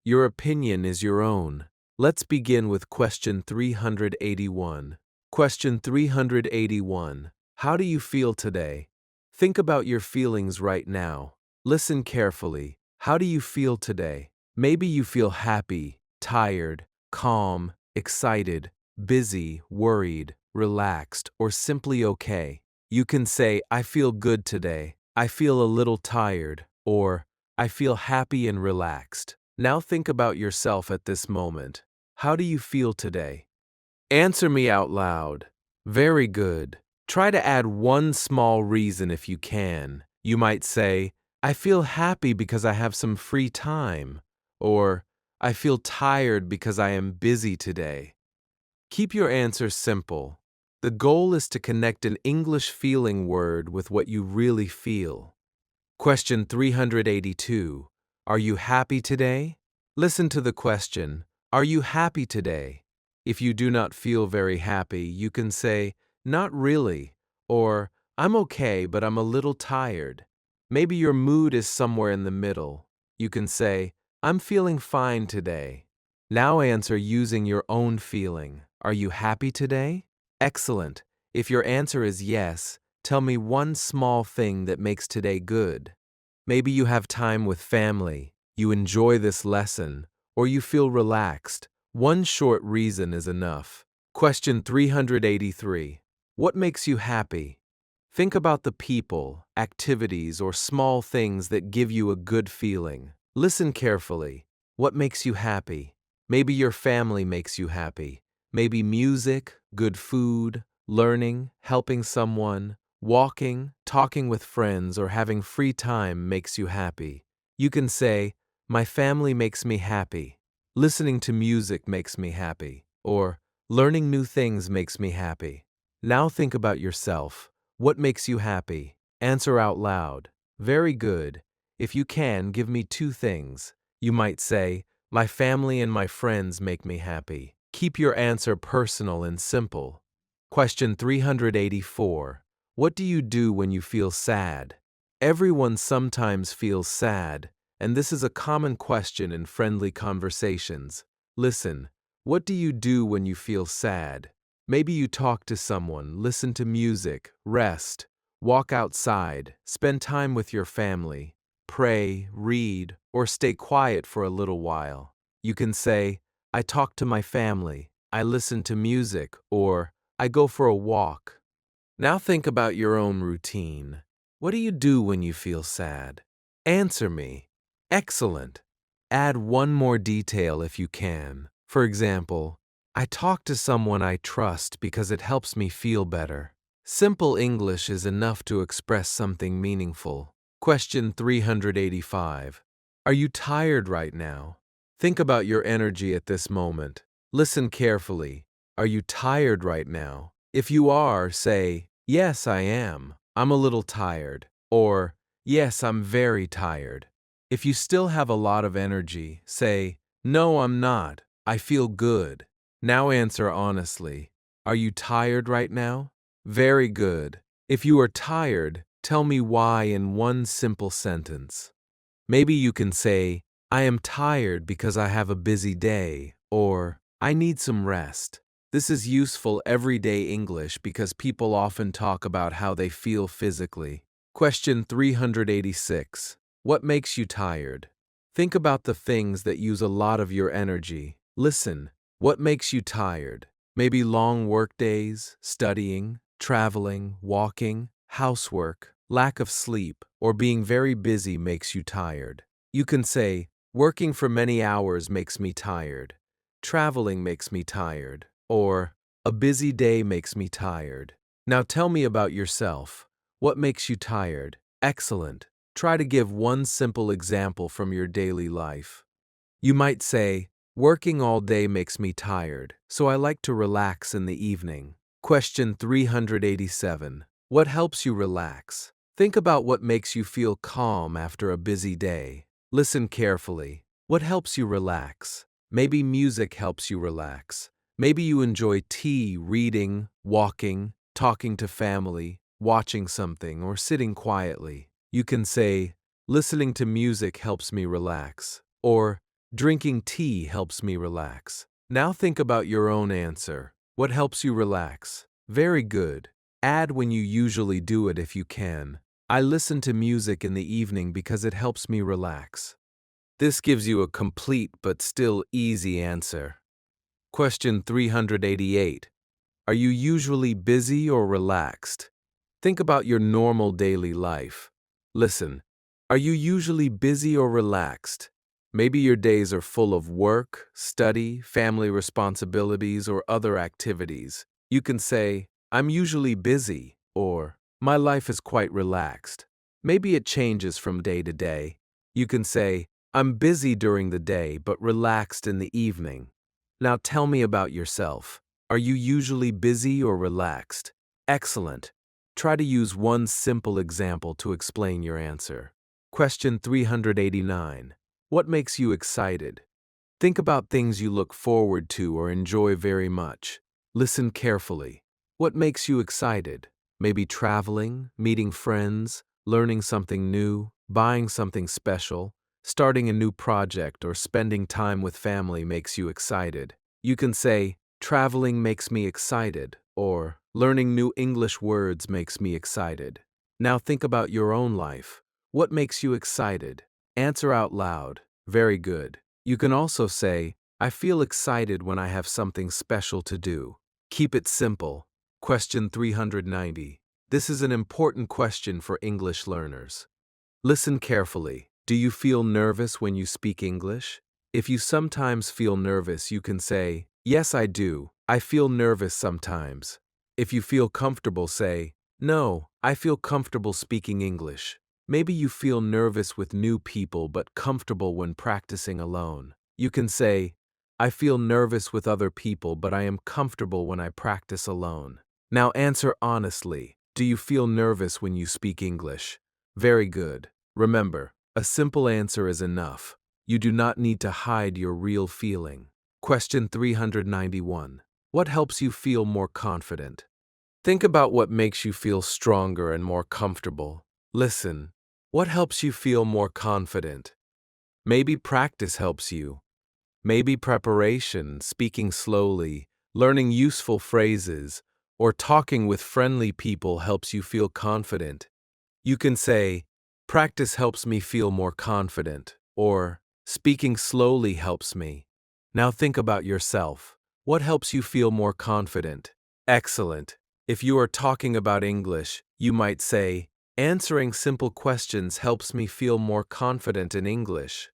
Your opinion is your own. Let's begin with question 381. Question 381. How do you feel today? Think about your feelings right now. Listen carefully. How do you feel today? Maybe you feel happy, tired, calm, excited, busy, worried, relaxed, or simply okay. You can say, I feel good today, I feel a little tired, or I feel happy and relaxed. Now think about yourself at this moment. How do you feel today? Answer me out loud. Very good. Try to add one small reason if you can. You might say, I feel happy because I have some free time, or I feel tired because I am busy today. Keep your answer simple. The goal is to connect an English feeling word with what you really feel. Question 382. Are you happy today? Listen to the question, are you happy today? If you do not feel very happy, you can say, not really, or I'm okay, but I'm a little tired. Maybe your mood is somewhere in the middle. You can say, I'm feeling fine today. Now answer using your own feeling. Are you happy today? Excellent. If your answer is yes, tell me one small thing that makes today good. Maybe you have time with family, you enjoy this lesson, or you feel relaxed. One short reason is enough. Question 383. What makes you happy? Think about the people, activities, or small things that give you a good feeling. Listen carefully. What makes you happy? Maybe your family makes you happy. Maybe music, good food, learning, helping someone, walking, talking with friends, or having free time makes you happy. You can say, my family makes me happy. Listening to music makes me happy. Or, learning new things makes me happy. Now think about yourself. What makes you happy? Answer out loud. Very good. If you can, give me two things. You might say, my family and my friends make me happy. Keep your answer personal and simple. Question 384. What do you do when you feel sad? Everyone sometimes feels sad, and this is a common question in friendly conversations. Listen, what do you do when you feel sad? Maybe you talk to someone, listen to music, rest, walk outside, spend time with your family, pray, read, or stay quiet for a little while. You can say, I talk to my family, I listen to music, or I go for a walk. Now think about your own routine. What do you do when you feel sad? Answer me. Excellent. Add one more detail if you can. For example, I talk to someone I trust because it helps me feel better. Simple English is enough to express something meaningful. Question 385. Are you tired right now? Think about your energy at this moment. Listen carefully. Are you tired right now? If you are, say, "Yes, I am. I'm a little tired." Or, "Yes, I'm very tired." If you still have a lot of energy, say, "No, I'm not. I feel good." Now answer honestly. Are you tired right now? Very good. If you are tired, tell me why in one simple sentence. Maybe you can say, "I am tired because I have a busy day," or "I need some rest." This is useful everyday English because people often talk about how they feel physically. Question 386. What makes you tired? Think about the things that use a lot of your energy. Listen. What makes you tired? Maybe long work days, studying, traveling, walking, housework, lack of sleep, or being very busy makes you tired. You can say, "Working for many hours makes me tired." "Traveling makes me tired." Or, "A busy day makes me tired." Now tell me about yourself. What makes you tired? Excellent. Try to give one simple example from your daily life. You might say, "Working all day makes me tired, so I like to relax in the evening." Question 387. What helps you relax? Think about what makes you feel calm after a busy day. Listen carefully. What helps you relax? Maybe music helps you relax. Maybe you enjoy tea, reading, walking, talking to family, watching something, or sitting quietly. You can say, "Listening to music helps me relax," or "Drinking tea helps me relax." Now think about your own answer. What helps you relax? Very good. Add when you usually do it if you can. I listen to music in the evening because it helps me relax. This gives you a complete but still easy answer. Question 388. Are you usually busy or relaxed? Think about your normal daily life. Listen, are you usually busy or relaxed? Maybe your days are full of work, study, family responsibilities, or other activities. You can say, "I'm usually busy," or "My life is quite relaxed." Maybe it changes from day to day. You can say, "I'm busy during the day but relaxed in the evening." Now tell me about yourself. Are you usually busy or relaxed? Excellent. Try to use one simple example to explain your answer. Question 389. What makes you excited? Think about things you look forward to or enjoy very much. Listen carefully. What makes you excited? Maybe traveling, meeting friends, learning something new, buying something special, starting a new project, or spending time with family makes you excited. You can say, "Traveling makes me excited," or "Learning new English words makes me excited." Now think about your own life. What makes you excited? Answer out loud. Very good. You can also say, "I feel excited when I have something special to do." Keep it simple. Question 390. This is an important question for English learners. Listen carefully. Do you feel nervous when you speak English? If you sometimes feel nervous, you can say, "Yes, I do. I feel nervous sometimes." If you feel comfortable, say, "No, I feel comfortable speaking English." Maybe you feel nervous with new people but comfortable when practicing alone. You can say, "I feel nervous with other people but I am comfortable when I practice alone." Now answer honestly. Do you feel nervous when you speak English? Very good. Remember, a simple answer is enough. You do not need to hide your real feeling. Question 391. What helps you feel more confident? Think about what makes you feel stronger and more comfortable. Listen. What helps you feel more confident? Maybe practice helps you. Maybe preparation, speaking slowly, learning useful phrases, or talking with friendly people helps you feel confident. You can say, "Practice helps me feel more confident," or "Speaking slowly helps me." Now think about yourself. What helps you feel more confident? Excellent. If you are talking about English, you might say, "Answering simple questions helps me feel more confident in English."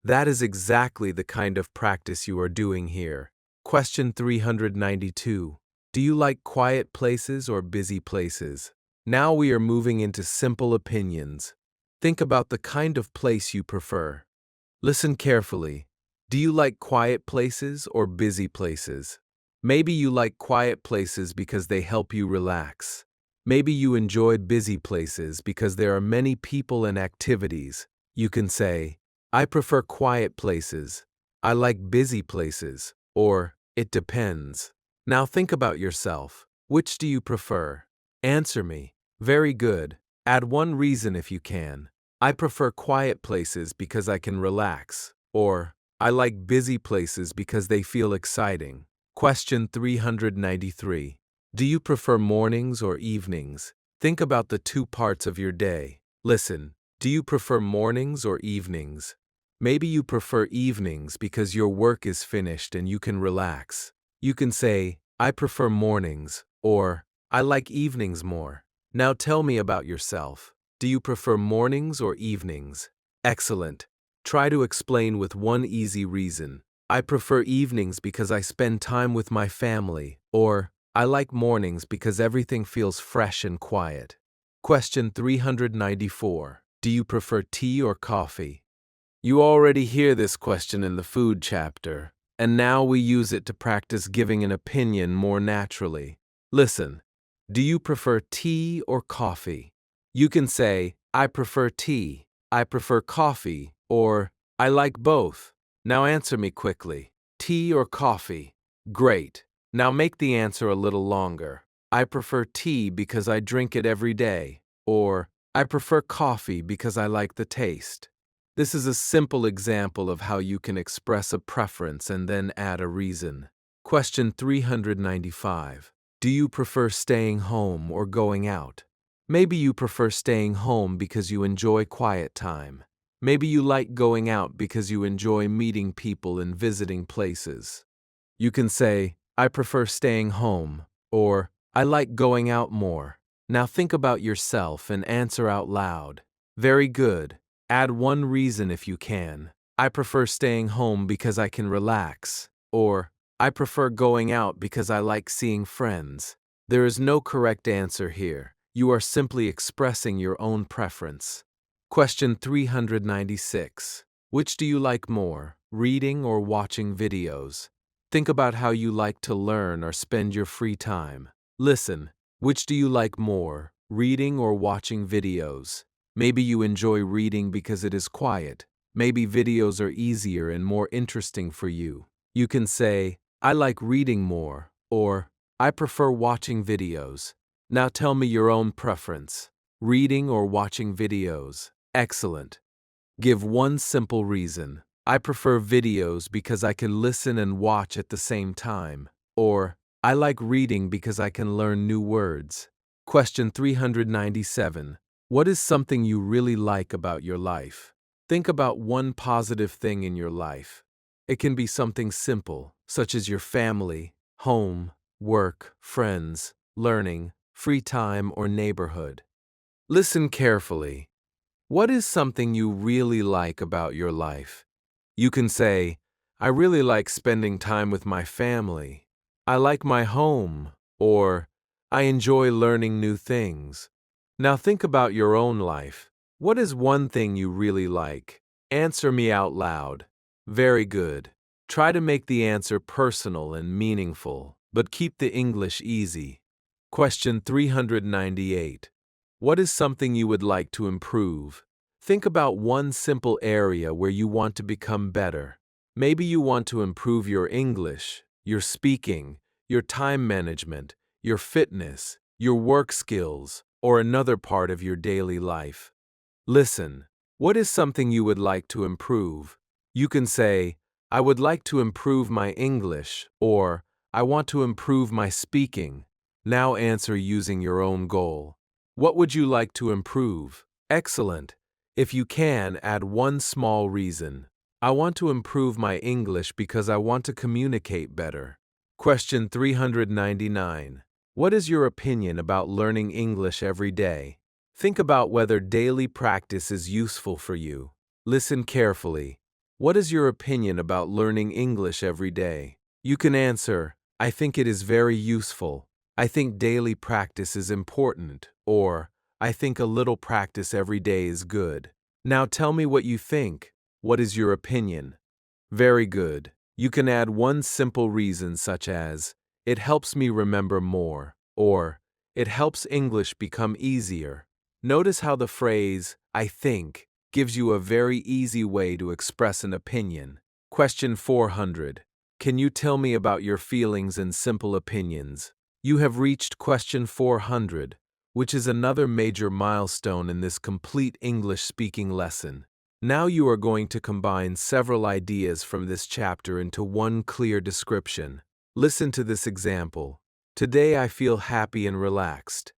That is exactly the kind of practice you are doing here. Question 392. Do you like quiet places or busy places? Now we are moving into simple opinions. Think about the kind of place you prefer. Listen carefully. Do you like quiet places or busy places? Maybe you like quiet places because they help you relax. Maybe you enjoyed busy places because there are many people and activities. You can say, I prefer quiet places. I like busy places. Or, it depends. Now think about yourself. Which do you prefer? Answer me. Very good. Add one reason if you can. I prefer quiet places because I can relax. Or, I like busy places because they feel exciting. Question 393. Do you prefer mornings or evenings? Think about the two parts of your day. Listen, do you prefer mornings or evenings? Maybe you prefer evenings because your work is finished and you can relax. You can say, I prefer mornings, or I like evenings more. Now tell me about yourself. Do you prefer mornings or evenings? Excellent. Try to explain with one easy reason. I prefer evenings because I spend time with my family, or I like mornings because everything feels fresh and quiet. Question 394. Do you prefer tea or coffee? You already hear this question in the food chapter, and now we use it to practice giving an opinion more naturally. Listen, do you prefer tea or coffee? You can say, I prefer tea, I prefer coffee, or I like both. Now answer me quickly. Tea or coffee? Great. Now make the answer a little longer. I prefer tea because I drink it every day, or I prefer coffee because I like the taste. This is a simple example of how you can express a preference and then add a reason. Question 395. Do you prefer staying home or going out? Maybe you prefer staying home because you enjoy quiet time. Maybe you like going out because you enjoy meeting people and visiting places. You can say, I prefer staying home, or I like going out more. Now think about yourself and answer out loud. Very good. Add one reason if you can. I prefer staying home because I can relax. Or, I prefer going out because I like seeing friends. There is no correct answer here. You are simply expressing your own preference. Question 396. Which do you like more, reading or watching videos? Think about how you like to learn or spend your free time. Listen, which do you like more, reading or watching videos? Maybe you enjoy reading because it is quiet. Maybe videos are easier and more interesting for you. You can say, I like reading more, or I prefer watching videos. Now tell me your own preference. Reading or watching videos? Excellent. Give one simple reason. I prefer videos because I can listen and watch at the same time. Or, I like reading because I can learn new words. Question 397. What is something you really like about your life? Think about one positive thing in your life. It can be something simple, such as your family, home, work, friends, learning, free time, or neighborhood. Listen carefully. What is something you really like about your life? You can say, I really like spending time with my family. I like my home. Or, I enjoy learning new things. Now think about your own life. What is one thing you really like? Answer me out loud. Very good. Try to make the answer personal and meaningful, but keep the English easy. Question 398. What is something you would like to improve? Think about one simple area where you want to become better. Maybe you want to improve your English, your speaking, your time management, your fitness, your work skills, or another part of your daily life. Listen, what is something you would like to improve? You can say, I would like to improve my English, or I want to improve my speaking. Now answer using your own goal. What would you like to improve? Excellent. If you can, add one small reason. I want to improve my English because I want to communicate better. Question 399. What is your opinion about learning English every day? Think about whether daily practice is useful for you. Listen carefully. What is your opinion about learning English every day? You can answer, I think it is very useful. I think daily practice is important, or I think a little practice every day is good. Now tell me what you think. What is your opinion? Very good. You can add one simple reason such as, it helps me remember more, or it helps English become easier. Notice how the phrase, I think, gives you a very easy way to express an opinion. Question 400. Can you tell me about your feelings and simple opinions? You have reached question 400, which is another major milestone in this complete English speaking lesson. Now you are going to combine several ideas from this chapter into one clear description. Listen to this example. Today I feel happy and relaxed.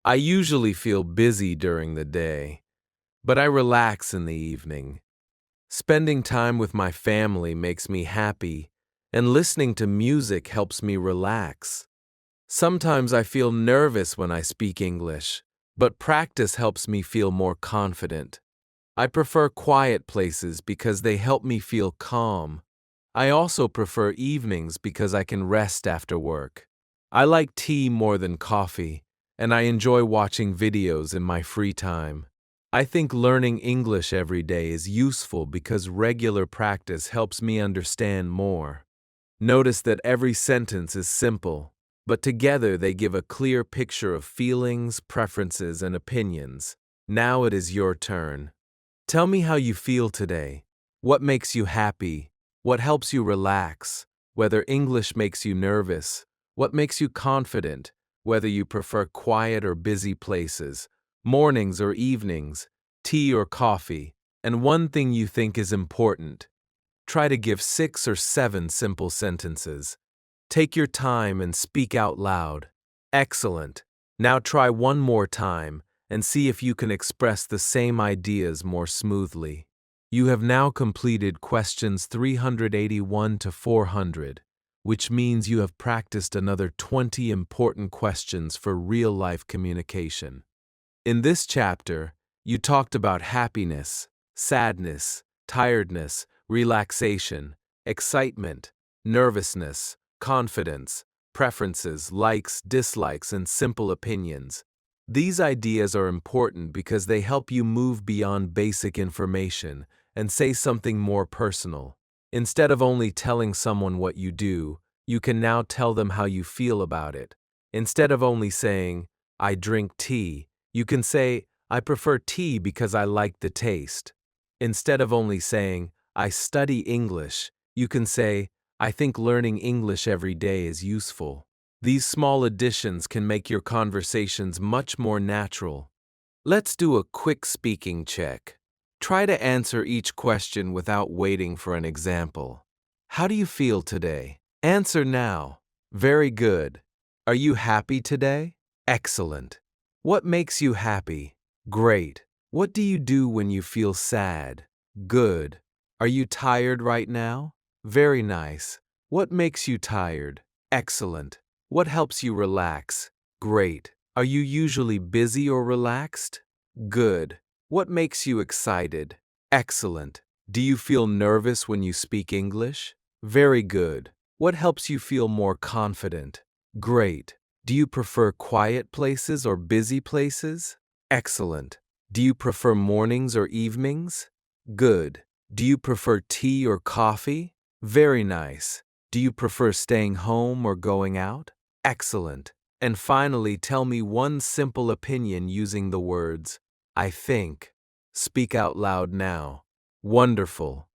I usually feel busy during the day, but I relax in the evening. Spending time with my family makes me happy, and listening to music helps me relax. Sometimes I feel nervous when I speak English, but practice helps me feel more confident. I prefer quiet places because they help me feel calm. I also prefer evenings because I can rest after work. I like tea more than coffee, and I enjoy watching videos in my free time. I think learning English every day is useful because regular practice helps me understand more. Notice that every sentence is simple, but together they give a clear picture of feelings, preferences, and opinions. Now it is your turn. Tell me how you feel today. What makes you happy? What helps you relax? Whether English makes you nervous? What makes you confident? Whether you prefer quiet or busy places, mornings or evenings, tea or coffee, and one thing you think is important. Try to give 6 or 7 simple sentences. Take your time and speak out loud. Excellent. Now try one more time and see if you can express the same ideas more smoothly. You have now completed questions 381 to 400, which means you have practiced another 20 important questions for real-life communication. In this chapter, you talked about happiness, sadness, tiredness, relaxation, excitement, nervousness, confidence, preferences, likes, dislikes, and simple opinions. These ideas are important because they help you move beyond basic information and say something more personal. Instead of only telling someone what you do, you can now tell them how you feel about it. Instead of only saying, I drink tea, you can say, I prefer tea because I like the taste. Instead of only saying, I study English, you can say, I think learning English every day is useful. These small additions can make your conversations much more natural. Let's do a quick speaking check. Try to answer each question without waiting for an example. How do you feel today? Answer now. Very good. Are you happy today? Excellent. What makes you happy? Great. What do you do when you feel sad? Good. Are you tired right now? Very nice. What makes you tired? Excellent. What helps you relax? Great. Are you usually busy or relaxed? Good. What makes you excited? Excellent. Do you feel nervous when you speak English? Very good. What helps you feel more confident? Great. Do you prefer quiet places or busy places? Excellent. Do you prefer mornings or evenings? Good. Do you prefer tea or coffee? Very nice. Do you prefer staying home or going out? Excellent. And finally, tell me one simple opinion using the words, I think. Speak out loud now. Wonderful.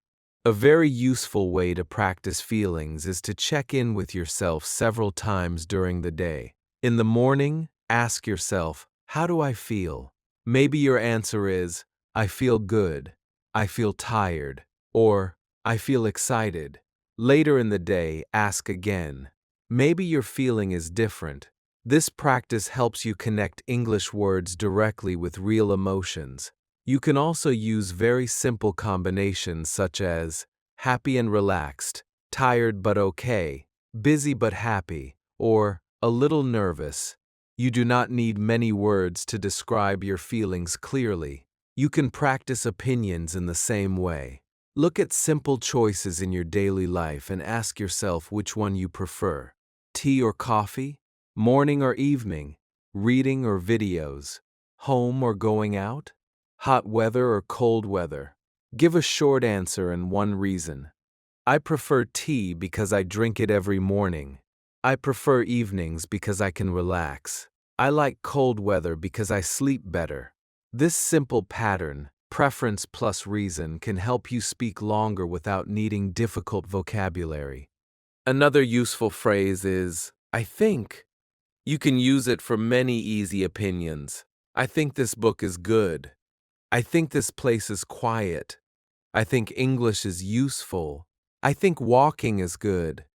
A very useful way to practice feelings is to check in with yourself several times during the day. In the morning, ask yourself, how do I feel? Maybe your answer is, I feel good, I feel tired, or I feel excited. Later in the day, ask again. Maybe your feeling is different. This practice helps you connect English words directly with real emotions. You can also use very simple combinations such as happy and relaxed, tired but okay, busy but happy, or a little nervous. You do not need many words to describe your feelings clearly. You can practice opinions in the same way. Look at simple choices in your daily life and ask yourself which one you prefer. Tea or coffee? Morning or evening? Reading or videos? Home or going out? Hot weather or cold weather? Give a short answer and one reason. I prefer tea because I drink it every morning. I prefer evenings because I can relax. I like cold weather because I sleep better. This simple pattern, preference plus reason, can help you speak longer without needing difficult vocabulary. Another useful phrase is, I think. You can use it for many easy opinions. I think this book is good. I think this place is quiet. I think English is useful. I think walking is good.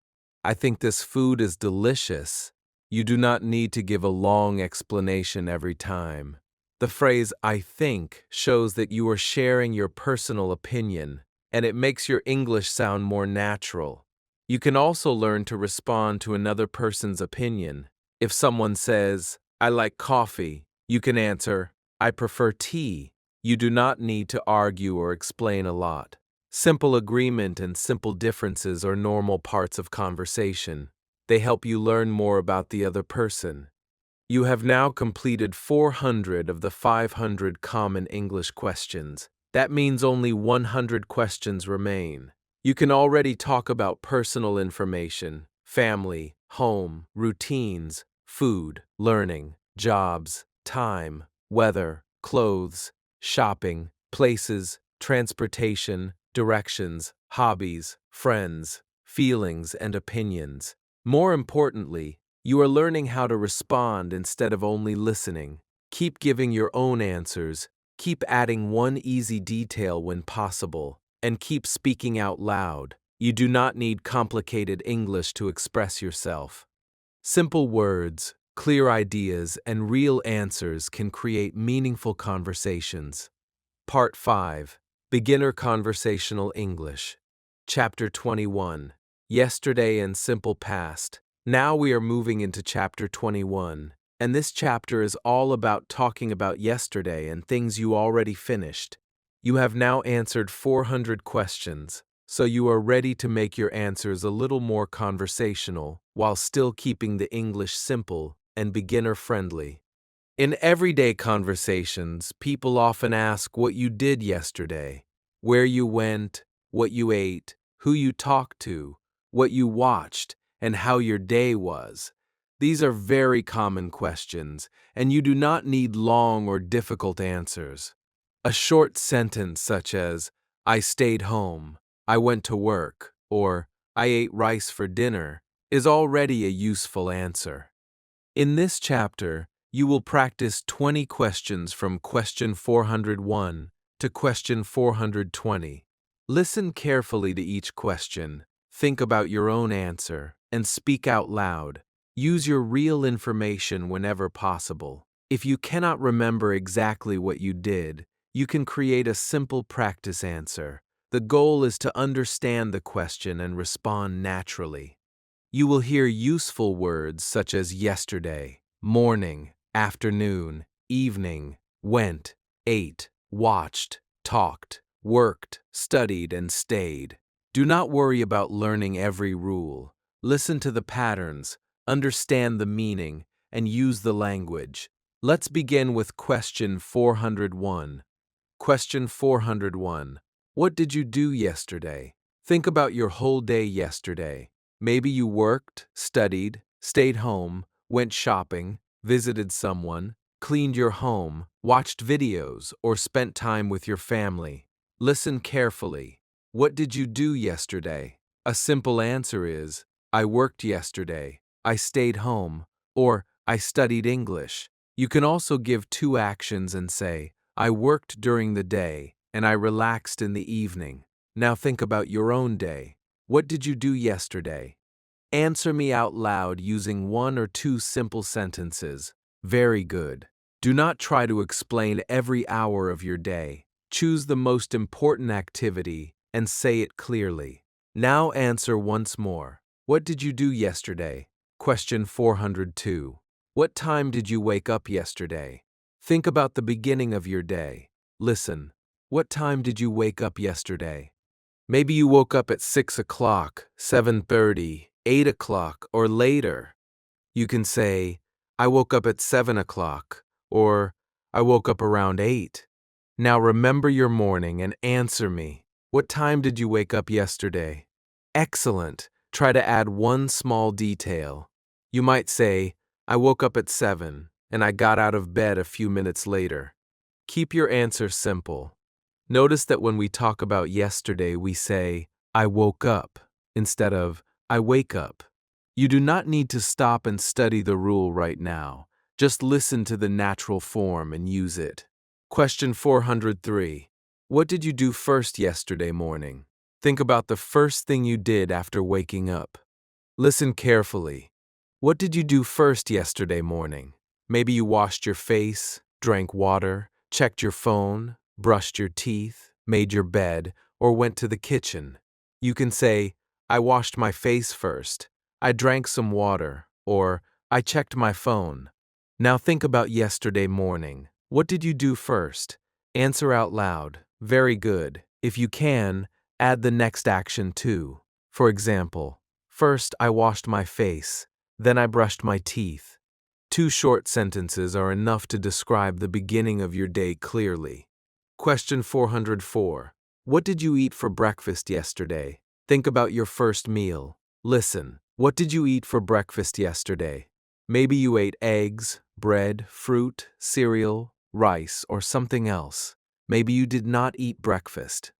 I think this food is delicious. You do not need to give a long explanation every time. The phrase I think shows that you are sharing your personal opinion, and it makes your English sound more natural. You can also learn to respond to another person's opinion. If someone says, I like coffee, you can answer, I prefer tea. You do not need to argue or explain a lot. Simple agreement and simple differences are normal parts of conversation. They help you learn more about the other person. You have now completed 400 of the 500 common English questions. That means only 100 questions remain. You can already talk about personal information, family, home, routines, food, learning, jobs, time, weather, clothes, shopping, places, transportation, directions, hobbies, friends, feelings, and opinions. More importantly, you are learning how to respond instead of only listening. Keep giving your own answers, keep adding one easy detail when possible, and keep speaking out loud. You do not need complicated English to express yourself. Simple words, clear ideas, and real answers can create meaningful conversations. Part 5. Beginner Conversational English. Chapter 21. Yesterday and Simple Past. Now we are moving into Chapter 21, and this chapter is all about talking about yesterday and things you already finished. You have now answered 400 questions, so you are ready to make your answers a little more conversational while still keeping the English simple and beginner-friendly. In everyday conversations, people often ask what you did yesterday, where you went, what you ate, who you talked to, what you watched, and how your day was. These are very common questions, and you do not need long or difficult answers. A short sentence such as, I stayed home, I went to work, or I ate rice for dinner, is already a useful answer. In this chapter, you will practice 20 questions from question 401 to question 420. Listen carefully to each question, think about your own answer, and speak out loud. Use your real information whenever possible. If you cannot remember exactly what you did, you can create a simple practice answer. The goal is to understand the question and respond naturally. You will hear useful words such as yesterday, morning, afternoon, evening, went, ate, watched, talked, worked, studied, and stayed. Do not worry about learning every rule. Listen to the patterns, understand the meaning, and use the language. Let's begin with question 401. Question 401. What did you do yesterday? Think about your whole day yesterday. Maybe you worked, studied, stayed home, went shopping, visited someone, cleaned your home, watched videos, or spent time with your family. Listen carefully. What did you do yesterday? A simple answer is, I worked yesterday, I stayed home, or I studied English. You can also give two actions and say, I worked during the day, and I relaxed in the evening. Now think about your own day. What did you do yesterday? Answer me out loud using one or two simple sentences. Very good. Do not try to explain every hour of your day. Choose the most important activity and say it clearly. Now answer once more. What did you do yesterday? Question 402. What time did you wake up yesterday? Think about the beginning of your day. Listen. What time did you wake up yesterday? Maybe you woke up at 6 o'clock, 7:30, 8 o'clock, or later. You can say, I woke up at 7 o'clock, or I woke up around 8. Now remember your morning and answer me. What time did you wake up yesterday? Excellent. Try to add one small detail. You might say, I woke up at 7 and I got out of bed a few minutes later. Keep your answer simple. Notice that when we talk about yesterday, we say, I woke up, instead of, I wake up. You do not need to stop and study the rule right now. Just listen to the natural form and use it. Question 403. What did you do first yesterday morning? Think about the first thing you did after waking up. Listen carefully. What did you do first yesterday morning? Maybe you washed your face, drank water, checked your phone, brushed your teeth, made your bed, or went to the kitchen. You can say, I washed my face first, I drank some water, or I checked my phone. Now think about yesterday morning. What did you do first? Answer out loud. Very good. If you can, add the next action too. For example, first I washed my face, then I brushed my teeth. 2 short sentences are enough to describe the beginning of your day clearly. Question 404. What did you eat for breakfast yesterday? Think about your first meal. Listen. What did you eat for breakfast yesterday? Maybe you ate eggs, bread, fruit, cereal, rice, or something else. Maybe you did not eat breakfast.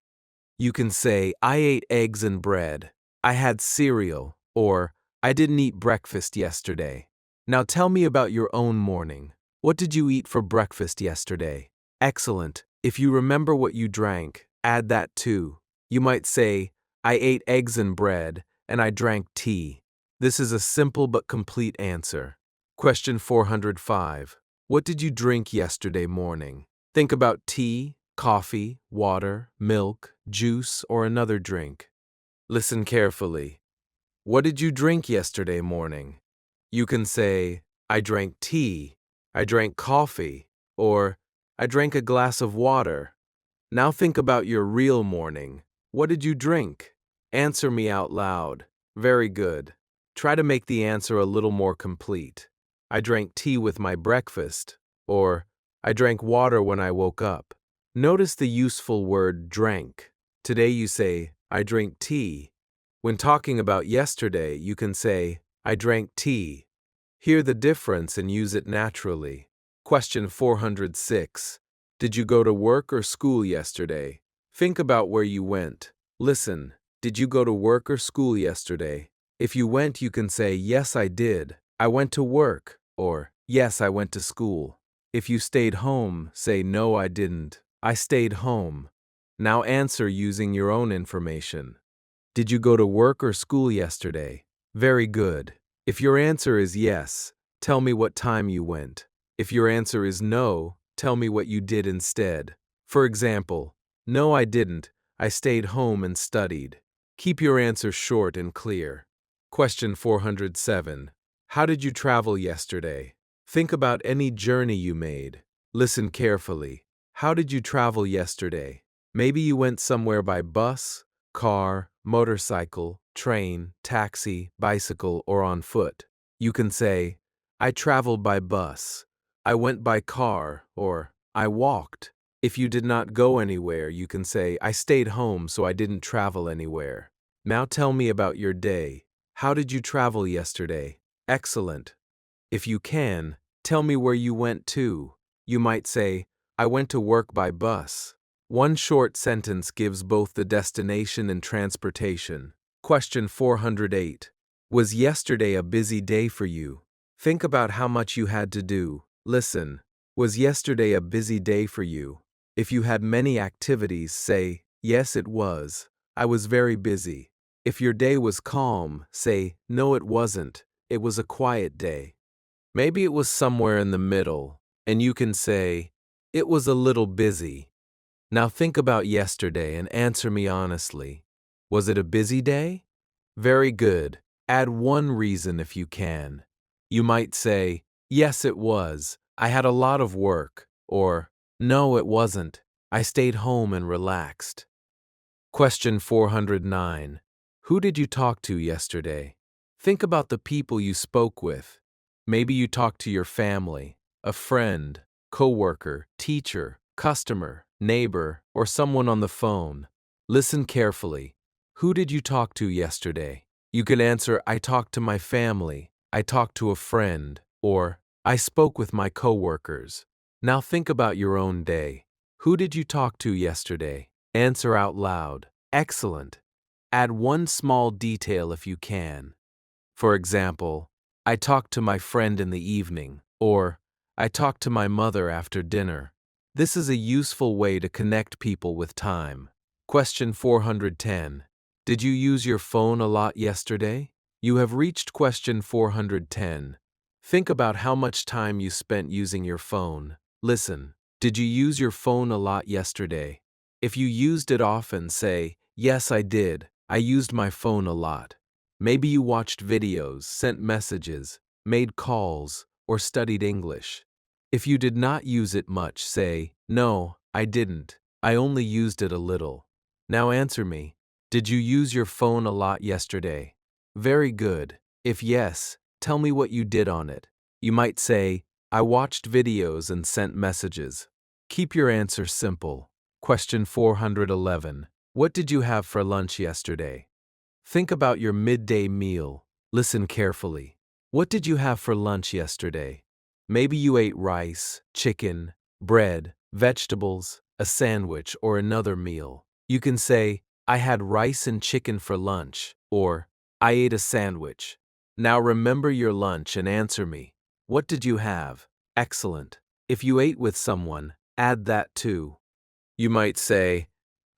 You can say, I ate eggs and bread. I had cereal, or I didn't eat breakfast yesterday. Now tell me about your own morning. What did you eat for breakfast yesterday? Excellent. If you remember what you drank, add that too. You might say, I ate eggs and bread, and I drank tea. This is a simple but complete answer. Question 405. What did you drink yesterday morning? Think about tea, coffee, water, milk, juice, or another drink. Listen carefully. What did you drink yesterday morning? You can say, I drank tea, I drank coffee, or I drank a glass of water. Now think about your real morning. What did you drink? Answer me out loud. Very good. Try to make the answer a little more complete. I drank tea with my breakfast, or I drank water when I woke up. Notice the useful word drank. Today you say, I drink tea. When talking about yesterday, you can say, I drank tea. Hear the difference and use it naturally. Question 406. Did you go to work or school yesterday? Think about where you went. Listen, did you go to work or school yesterday? If you went, you can say, yes, I did. I went to work, or yes, I went to school. If you stayed home, say, no, I didn't. I stayed home. Now answer using your own information. Did you go to work or school yesterday? Very good. If your answer is yes, tell me what time you went. If your answer is no, tell me what you did instead. For example, no, I didn't. I stayed home and studied. Keep your answer short and clear. Question 407. How did you travel yesterday? Think about any journey you made. Listen carefully. How did you travel yesterday? Maybe you went somewhere by bus, car, motorcycle, train, taxi, bicycle, or on foot. You can say, I traveled by bus, I went by car, or I walked. If you did not go anywhere, you can say, I stayed home so I didn't travel anywhere. Now tell me about your day. How did you travel yesterday? Excellent. If you can, tell me where you went to. You might say, I went to work by bus. One short sentence gives both the destination and transportation. Question 408. Was yesterday a busy day for you? Think about how much you had to do. Listen. Was yesterday a busy day for you? If you had many activities, say, yes, it was. I was very busy. If your day was calm, say, no, it wasn't. It was a quiet day. Maybe it was somewhere in the middle, and you can say, it was a little busy. Now think about yesterday and answer me honestly. Was it a busy day? Very good. Add one reason if you can. You might say, yes, it was. I had a lot of work. Or, no, it wasn't. I stayed home and relaxed. Question 409. Who did you talk to yesterday? Think about the people you spoke with. Maybe you talked to your family, a friend, coworker, teacher, customer, neighbor, or someone on the phone. Listen carefully. Who did you talk to yesterday? You can answer, I talked to my family, I talked to a friend, or I spoke with my coworkers. Now think about your own day. Who did you talk to yesterday? Answer out loud. Excellent. Add one small detail if you can. For example, I talked to my friend in the evening, or I talked to my mother after dinner. This is a useful way to connect people with time. Question 410. Did you use your phone a lot yesterday? You have reached question 410. Think about how much time you spent using your phone. Listen, did you use your phone a lot yesterday? If you used it often, say, yes, I did. I used my phone a lot. Maybe you watched videos, sent messages, made calls, or studied English. If you did not use it much, say, no, I didn't. I only used it a little. Now answer me. Did you use your phone a lot yesterday? Very good. If yes, tell me what you did on it. You might say, I watched videos and sent messages. Keep your answer simple. Question 411. What did you have for lunch yesterday? Think about your midday meal. Listen carefully. What did you have for lunch yesterday? Maybe you ate rice, chicken, bread, vegetables, a sandwich, or another meal. You can say, I had rice and chicken for lunch, or I ate a sandwich. Now remember your lunch and answer me. What did you have? Excellent. If you ate with someone, add that too. You might say,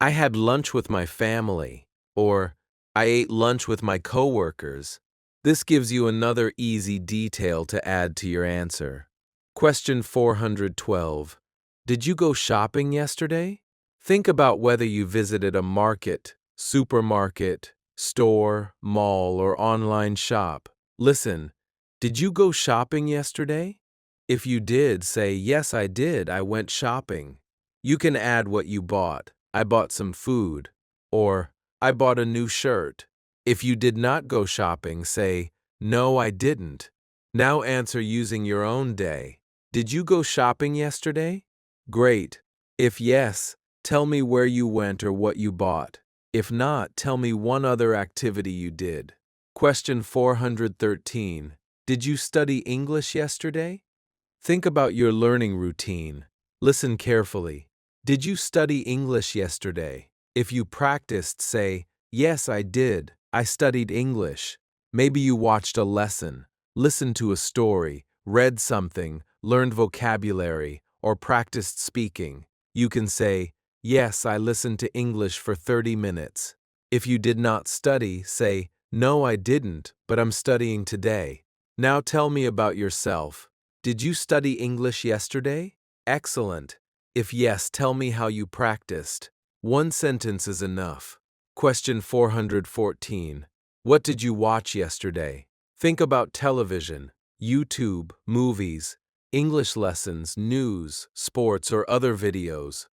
I had lunch with my family, or I ate lunch with my coworkers. This gives you another easy detail to add to your answer. Question 412. Did you go shopping yesterday? Think about whether you visited a market, supermarket, store, mall, or online shop. Listen, did you go shopping yesterday? If you did, say, yes, I did. I went shopping. You can add what you bought. I bought some food. Or, I bought a new shirt. If you did not go shopping, say, no, I didn't. Now answer using your own day. Did you go shopping yesterday? Great. If yes, tell me where you went or what you bought. If not, tell me one other activity you did. Question 413. Did you study English yesterday? Think about your learning routine. Listen carefully. Did you study English yesterday? If you practiced, say, yes, I did. I studied English. Maybe you watched a lesson, listened to a story, read something, learned vocabulary, or practiced speaking. You can say, yes, I listened to English for 30 minutes. If you did not study, say, no, I didn't, but I'm studying today. Now tell me about yourself. Did you study English yesterday? Excellent. If yes, tell me how you practiced. One sentence is enough. Question 414. What did you watch yesterday? Think about television, YouTube, movies, English lessons, news, sports, or other videos.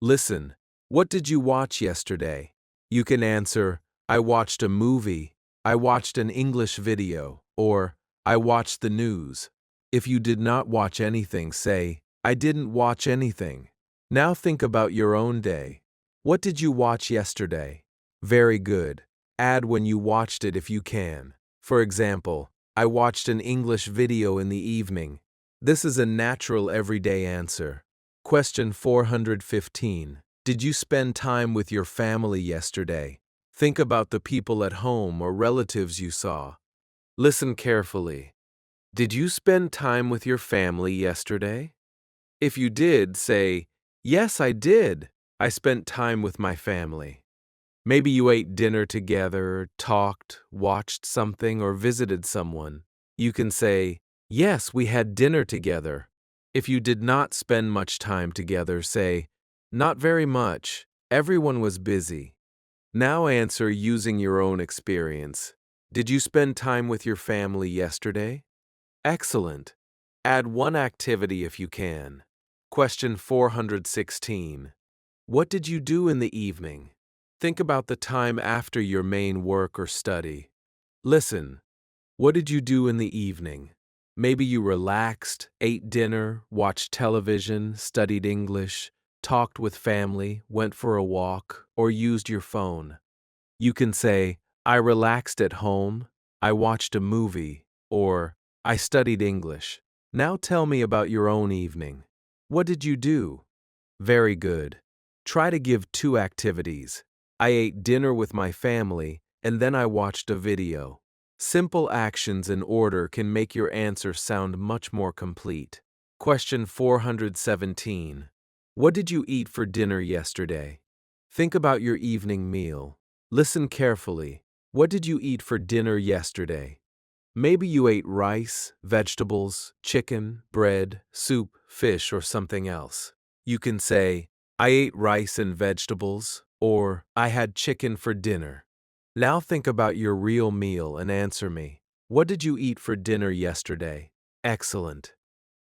Listen. What did you watch yesterday? You can answer, I watched a movie, I watched an English video, or I watched the news. If you did not watch anything, say, I didn't watch anything. Now think about your own day. What did you watch yesterday? Very good. Add when you watched it if you can. For example, I watched an English video in the evening. This is a natural everyday answer. Question 415. Did you spend time with your family yesterday? Think about the people at home or relatives you saw. Listen carefully. Did you spend time with your family yesterday? If you did, say, yes, I did. I spent time with my family. Maybe you ate dinner together, talked, watched something, or visited someone. You can say, yes, we had dinner together. If you did not spend much time together, say, not very much. Everyone was busy. Now answer using your own experience. Did you spend time with your family yesterday? Excellent. Add one activity if you can. Question 416. What did you do in the evening? Think about the time after your main work or study. Listen. What did you do in the evening? Maybe you relaxed, ate dinner, watched television, studied English, talked with family, went for a walk, or used your phone. You can say, I relaxed at home, I watched a movie, or I studied English. Now tell me about your own evening. What did you do? Very good. Try to give 2 activities. I ate dinner with my family, and then I watched a video. Simple actions in order can make your answer sound much more complete. Question 417. What did you eat for dinner yesterday? Think about your evening meal. Listen carefully. What did you eat for dinner yesterday? Maybe you ate rice, vegetables, chicken, bread, soup, fish, or something else. You can say, I ate rice and vegetables, or I had chicken for dinner. Now think about your real meal and answer me. What did you eat for dinner yesterday? Excellent.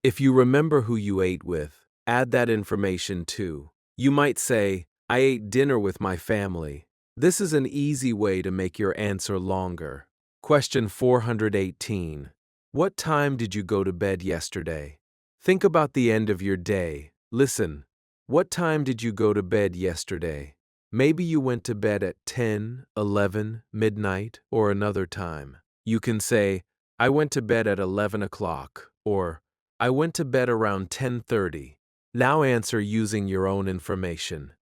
If you remember who you ate with, add that information too. You might say, I ate dinner with my family. This is an easy way to make your answer longer. Question 418. What time did you go to bed yesterday? Think about the end of your day. Listen. What time did you go to bed yesterday? Maybe you went to bed at 10, 11, midnight, or another time. You can say, I went to bed at 11 o'clock, or I went to bed around 10:30. Now answer using your own information.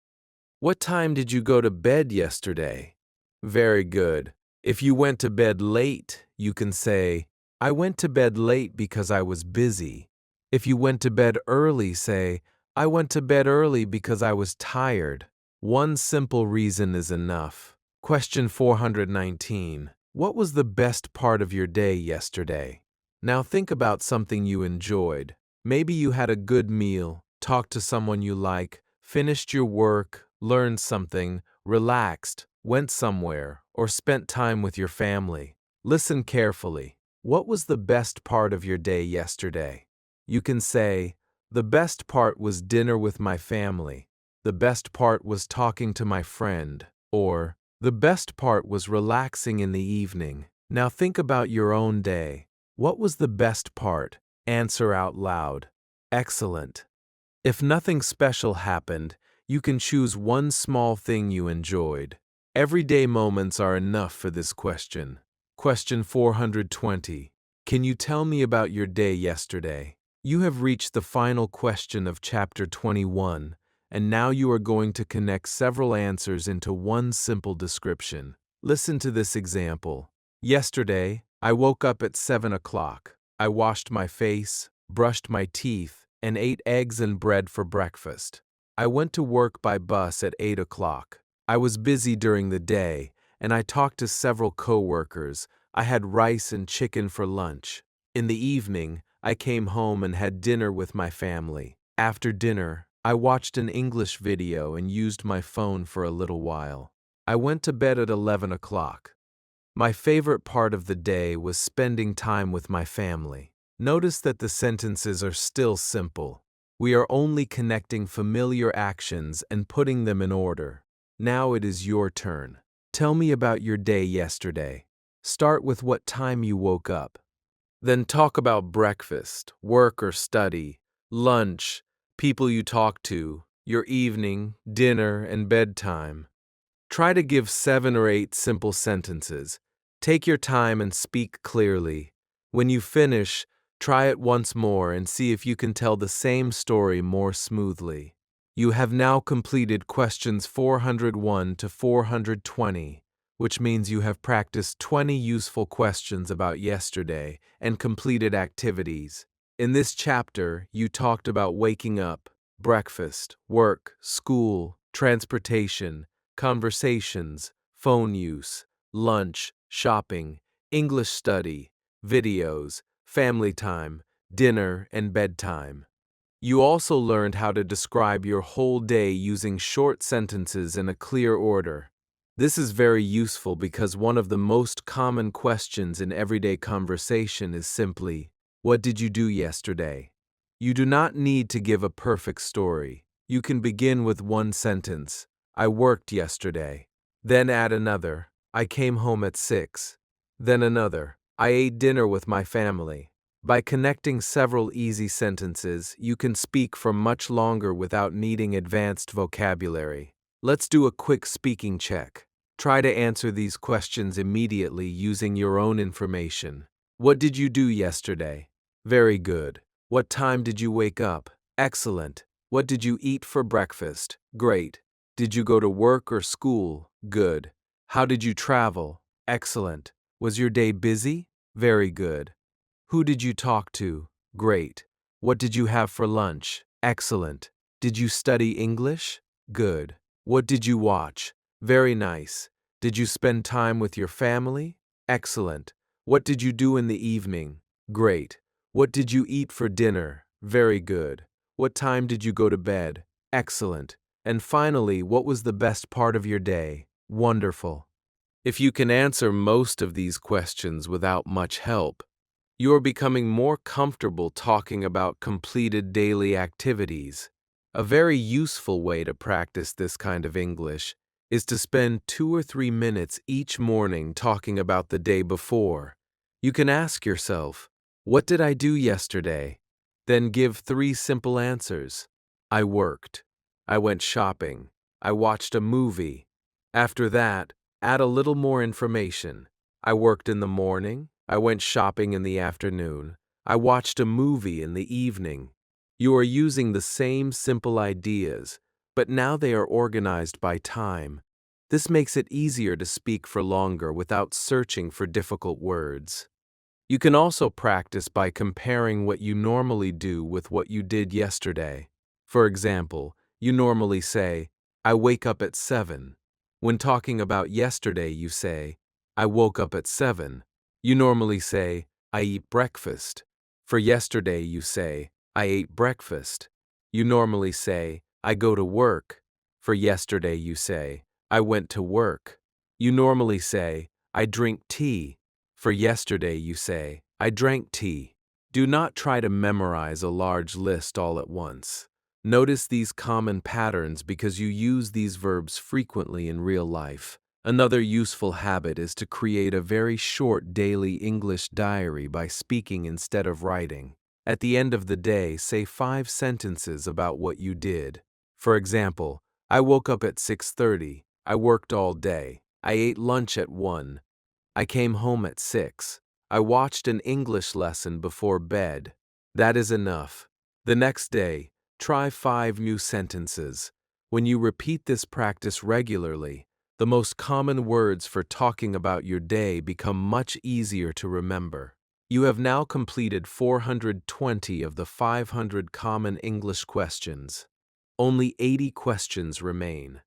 What time did you go to bed yesterday? Very good. If you went to bed late, you can say, I went to bed late because I was busy. If you went to bed early, say, I went to bed early because I was tired. One simple reason is enough. Question 419. What was the best part of your day yesterday? Now think about something you enjoyed. Maybe you had a good meal, talked to someone you like, finished your work, learned something, relaxed, went somewhere, or spent time with your family. Listen carefully. What was the best part of your day yesterday? You can say, the best part was dinner with my family. The best part was talking to my friend. Or, the best part was relaxing in the evening. Now think about your own day. What was the best part? Answer out loud. Excellent. If nothing special happened, you can choose one small thing you enjoyed. Everyday moments are enough for this question. Question 420. Can you tell me about your day yesterday? You have reached the final question of Chapter 21, and now you are going to connect several answers into one simple description. Listen to this example. Yesterday, I woke up at 7 o'clock. I washed my face, brushed my teeth, and ate eggs and bread for breakfast. I went to work by bus at 8 o'clock. I was busy during the day, and I talked to several coworkers. I had rice and chicken for lunch. In the evening, I came home and had dinner with my family. After dinner, I watched an English video and used my phone for a little while. I went to bed at 11 o'clock. My favorite part of the day was spending time with my family. Notice that the sentences are still simple. We are only connecting familiar actions and putting them in order. Now it is your turn. Tell me about your day yesterday. Start with what time you woke up. Then talk about breakfast, work or study, lunch, people you talk to, your evening, dinner, and bedtime. Try to give 7 or 8 simple sentences. Take your time and speak clearly. When you finish, try it once more and see if you can tell the same story more smoothly. You have now completed questions 401 to 420, which means you have practiced 20 useful questions about yesterday and completed activities. In this chapter, you talked about waking up, breakfast, work, school, transportation, conversations, phone use, lunch, shopping, English study, videos, family time, dinner, and bedtime. You also learned how to describe your whole day using short sentences in a clear order. This is very useful because one of the most common questions in everyday conversation is simply, what did you do yesterday? You do not need to give a perfect story. You can begin with one sentence. I worked yesterday. Then add another. I came home at 6. Then another. I ate dinner with my family. By connecting several easy sentences, you can speak for much longer without needing advanced vocabulary. Let's do a quick speaking check. Try to answer these questions immediately using your own information. What did you do yesterday? Very good. What time did you wake up? Excellent. What did you eat for breakfast? Great. Did you go to work or school? Good. How did you travel? Excellent. Was your day busy? Very good. Who did you talk to? Great. What did you have for lunch? Excellent. Did you study English? Good. What did you watch? Very nice. Did you spend time with your family? Excellent. What did you do in the evening? Great. What did you eat for dinner? Very good. What time did you go to bed? Excellent. And finally, what was the best part of your day? Wonderful. If you can answer most of these questions without much help, you are becoming more comfortable talking about completed daily activities. A very useful way to practice this kind of English is to spend 2 or 3 minutes each morning talking about the day before. You can ask yourself, what did I do yesterday? Then give 3 simple answers. I worked. I went shopping. I watched a movie. After that, add a little more information. I worked in the morning. I went shopping in the afternoon. I watched a movie in the evening. You are using the same simple ideas, but now they are organized by time. This makes it easier to speak for longer without searching for difficult words. You can also practice by comparing what you normally do with what you did yesterday. For example, you normally say, I wake up at 7. When talking about yesterday, you say, I woke up at 7. You normally say, I eat breakfast. For yesterday, you say, I ate breakfast. You normally say, I go to work. For yesterday, you say, I went to work. You normally say, I drink tea. For yesterday, you say, I drank tea. Do not try to memorize a large list all at once. Notice these common patterns because you use these verbs frequently in real life. Another useful habit is to create a very short daily English diary by speaking instead of writing. At the end of the day, say 5 sentences about what you did. For example, I woke up at 6:30. I worked all day. I ate lunch at 1. I came home at 6. I watched an English lesson before bed. That is enough. The next day, try 5 new sentences. When you repeat this practice regularly, the most common words for talking about your day become much easier to remember. You have now completed 420 of the 500 common English questions. Only 80 questions remain.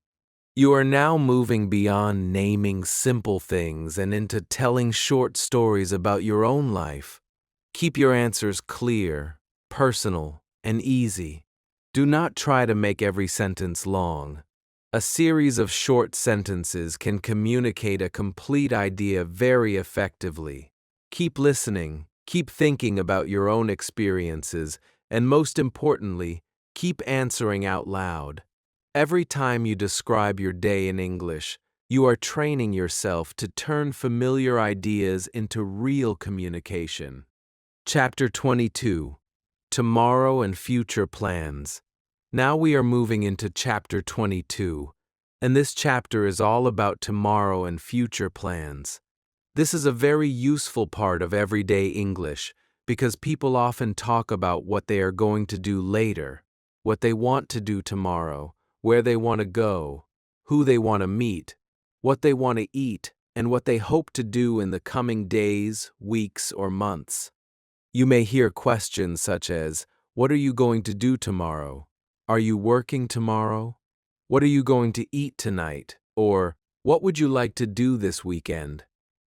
You are now moving beyond naming simple things and into telling short stories about your own life. Keep your answers clear, personal, and easy. Do not try to make every sentence long. A series of short sentences can communicate a complete idea very effectively. Keep listening, keep thinking about your own experiences, and most importantly, keep answering out loud. Every time you describe your day in English, you are training yourself to turn familiar ideas into real communication. Chapter 22. Tomorrow and Future Plans. Now we are moving into Chapter 22, and this chapter is all about tomorrow and future plans. This is a very useful part of everyday English because people often talk about what they are going to do later, what they want to do tomorrow, where they want to go, who they want to meet, what they want to eat, and what they hope to do in the coming days, weeks, or months. You may hear questions such as, what are you going to do tomorrow? Are you working tomorrow? What are you going to eat tonight? Or, what would you like to do this weekend?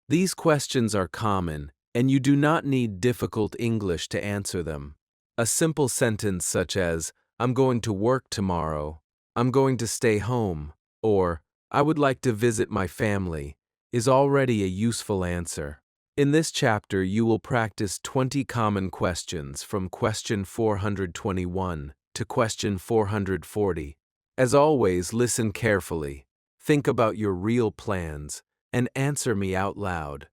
These questions are common, and you do not need difficult English to answer them. A simple sentence such as, I'm going to work tomorrow, I'm going to stay home, or I would like to visit my family, is already a useful answer. In this chapter, you will practice 20 common questions from question 421 to question 440. As always, listen carefully, think about your real plans, and answer me out loud.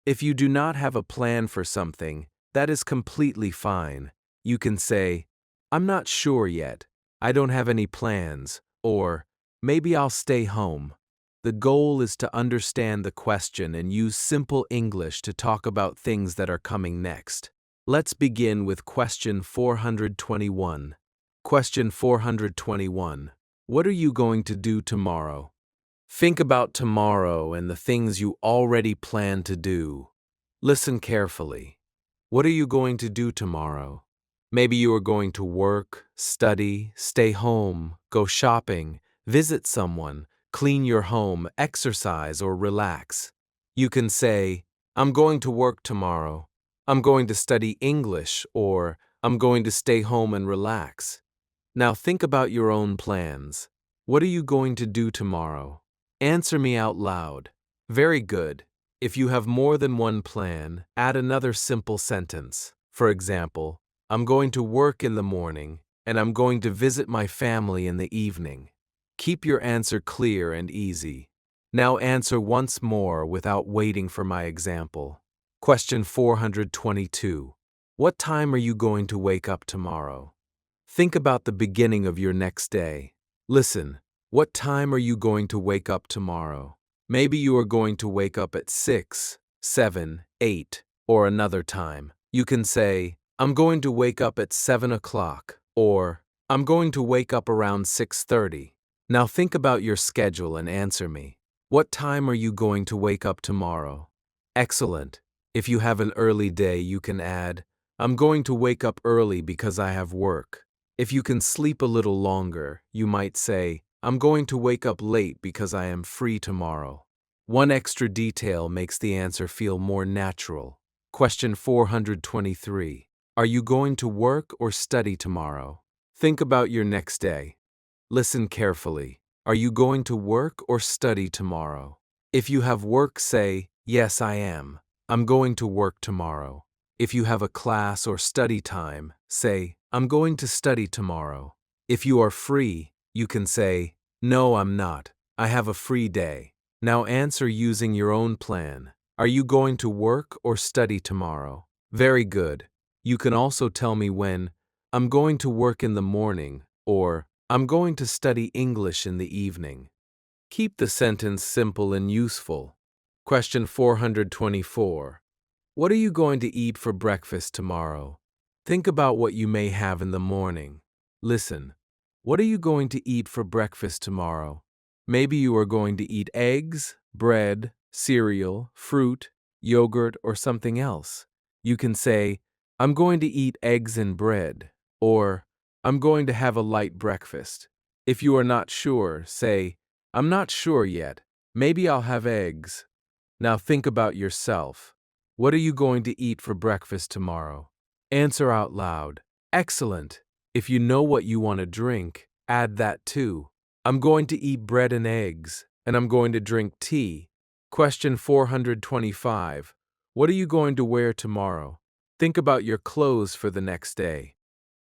If you do not have a plan for something, That is completely fine. You can say, I'm not sure yet. I don't have any plans. Or, maybe I'll stay home. The goal is to understand the question and use simple English to talk about things that are coming next. Let's begin with question 421. Question 421. What are you going to do tomorrow? Think about tomorrow and the things you already plan to do. Listen carefully. What are you going to do tomorrow? Maybe you are going to work, study, stay home, go shopping, visit someone, clean your home, exercise, or relax. You can say, I'm going to work tomorrow. I'm going to study English, or I'm going to stay home and relax. Now think about your own plans. What are you going to do tomorrow? Answer me out loud. Very good. If you have more than one plan, add another simple sentence. For example, I'm going to work in the morning, and I'm going to visit my family in the evening. Keep your answer clear and easy. Now answer once more without waiting for my example. Question 422. What time are you going to wake up tomorrow? Think about the beginning of your next day. Listen, what time are you going to wake up tomorrow? Maybe you are going to wake up at 6, 7, 8, or another time. You can say, I'm going to wake up at 7 o'clock, or I'm going to wake up around 6:30. Now think about your schedule and answer me. What time are you going to wake up tomorrow? Excellent. If you have an early day, you can add, I'm going to wake up early because I have work. If you can sleep a little longer, you might say, I'm going to wake up late because I am free tomorrow. One extra detail makes the answer feel more natural. Question 423. Are you going to work or study tomorrow? Think about your next day. Listen carefully. Are you going to work or study tomorrow? If you have work, say, yes, I am. I'm going to work tomorrow. If you have a class or study time, say, I'm going to study tomorrow. If you are free, you can say, no, I'm not. I have a free day. Now answer using your own plan. Are you going to work or study tomorrow? Very good. You can also tell me when, I'm going to work in the morning, or I'm going to study English in the evening. Keep the sentence simple and useful. Question 424. What are you going to eat for breakfast tomorrow? Think about what you may have in the morning. Listen. What are you going to eat for breakfast tomorrow? Maybe you are going to eat eggs, bread, cereal, fruit, yogurt, or something else. You can say, I'm going to eat eggs and bread, or I'm going to have a light breakfast. If you are not sure, say, I'm not sure yet. Maybe I'll have eggs. Now think about yourself. What are you going to eat for breakfast tomorrow? Answer out loud. Excellent. If you know what you want to drink, add that too. I'm going to eat bread and eggs, and I'm going to drink tea. Question 425. What are you going to wear tomorrow? Think about your clothes for the next day.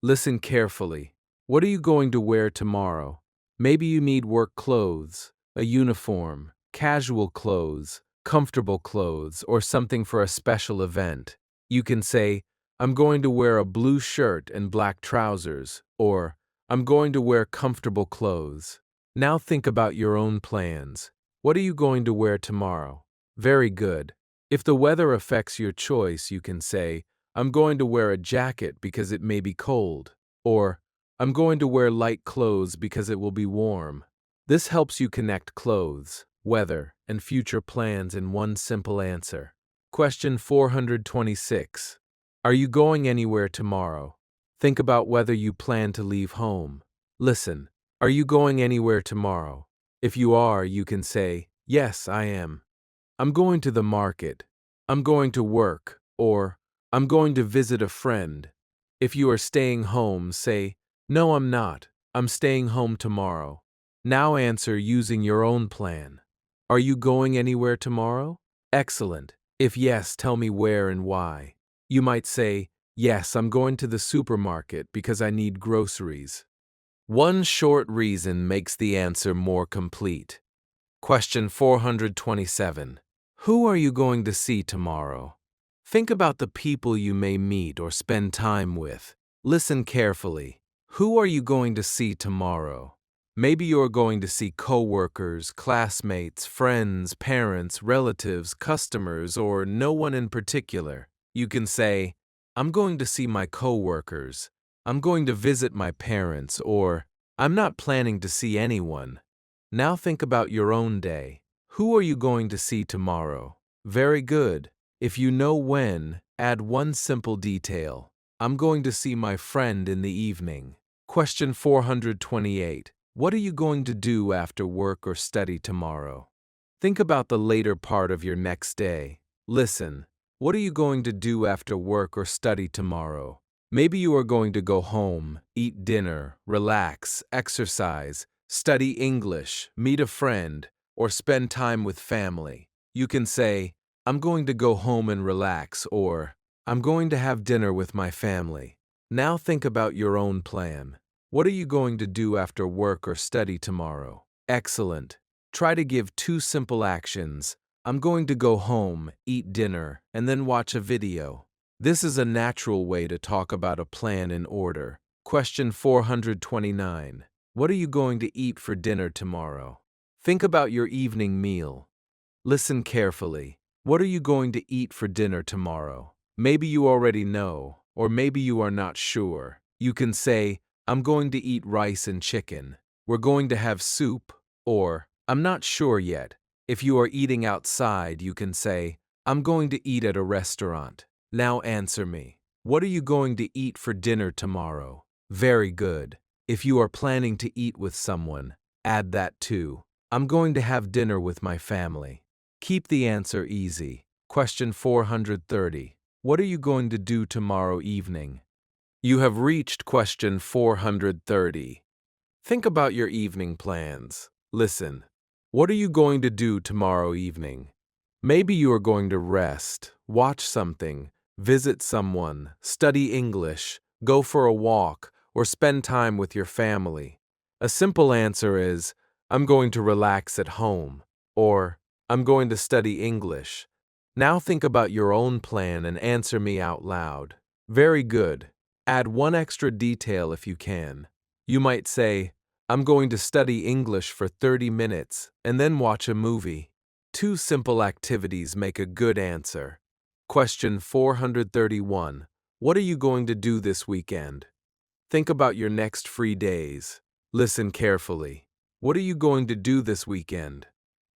Listen carefully. What are you going to wear tomorrow? Maybe you need work clothes, a uniform, casual clothes, comfortable clothes, or something for a special event. You can say, I'm going to wear a blue shirt and black trousers, or I'm going to wear comfortable clothes. Now think about your own plans. What are you going to wear tomorrow? Very good. If the weather affects your choice, you can say, I'm going to wear a jacket because it may be cold, or I'm going to wear light clothes because it will be warm. This helps you connect clothes, weather, and future plans in one simple answer. Question 426. Are you going anywhere tomorrow? Think about whether you plan to leave home. Listen, are you going anywhere tomorrow? If you are, you can say, yes, I am. I'm going to the market. I'm going to work, or I'm going to visit a friend. If you are staying home, say, no, I'm not. I'm staying home tomorrow. Now answer using your own plan. Are you going anywhere tomorrow? Excellent. If yes, tell me where and why. You might say, yes, I'm going to the supermarket because I need groceries. One short reason makes the answer more complete. Question 427. Who are you going to see tomorrow? Think about the people you may meet or spend time with. Listen carefully. Who are you going to see tomorrow? Maybe you're going to see coworkers, classmates, friends, parents, relatives, customers, or no one in particular. You can say, I'm going to see my coworkers. I'm going to visit my parents, or I'm not planning to see anyone. Now think about your own day. Who are you going to see tomorrow? Very good. If you know when, add one simple detail. I'm going to see my friend in the evening. Question 428. What are you going to do after work or study tomorrow? Think about the later part of your next day. Listen. What are you going to do after work or study tomorrow? Maybe you are going to go home, eat dinner, relax, exercise, study English, meet a friend, or spend time with family. You can say, I'm going to go home and relax, or I'm going to have dinner with my family. Now think about your own plan. What are you going to do after work or study tomorrow? Excellent. Try to give two simple actions. I'm going to go home, eat dinner, and then watch a video. This is a natural way to talk about a plan in order. Question 429. What are you going to eat for dinner tomorrow? Think about your evening meal. Listen carefully. What are you going to eat for dinner tomorrow? Maybe you already know, or maybe you are not sure. You can say, I'm going to eat rice and chicken. We're going to have soup, or I'm not sure yet. If you are eating outside, you can say, I'm going to eat at a restaurant. Now answer me. What are you going to eat for dinner tomorrow? Very good. If you are planning to eat with someone, add that too. I'm going to have dinner with my family. Keep the answer easy. Question 430. What are you going to do tomorrow evening? You have reached question 430. Think about your evening plans. Listen. What are you going to do tomorrow evening? Maybe you are going to rest, watch something, visit someone, study English, go for a walk, or spend time with your family. A simple answer is, I'm going to relax at home, or I'm going to study English. Now think about your own plan and answer me out loud. Very good. Add one extra detail if you can. You might say, I'm going to study English for 30 minutes and then watch a movie. Two simple activities make a good answer. Question 431. What are you going to do this weekend? Think about your next free days. Listen carefully. What are you going to do this weekend?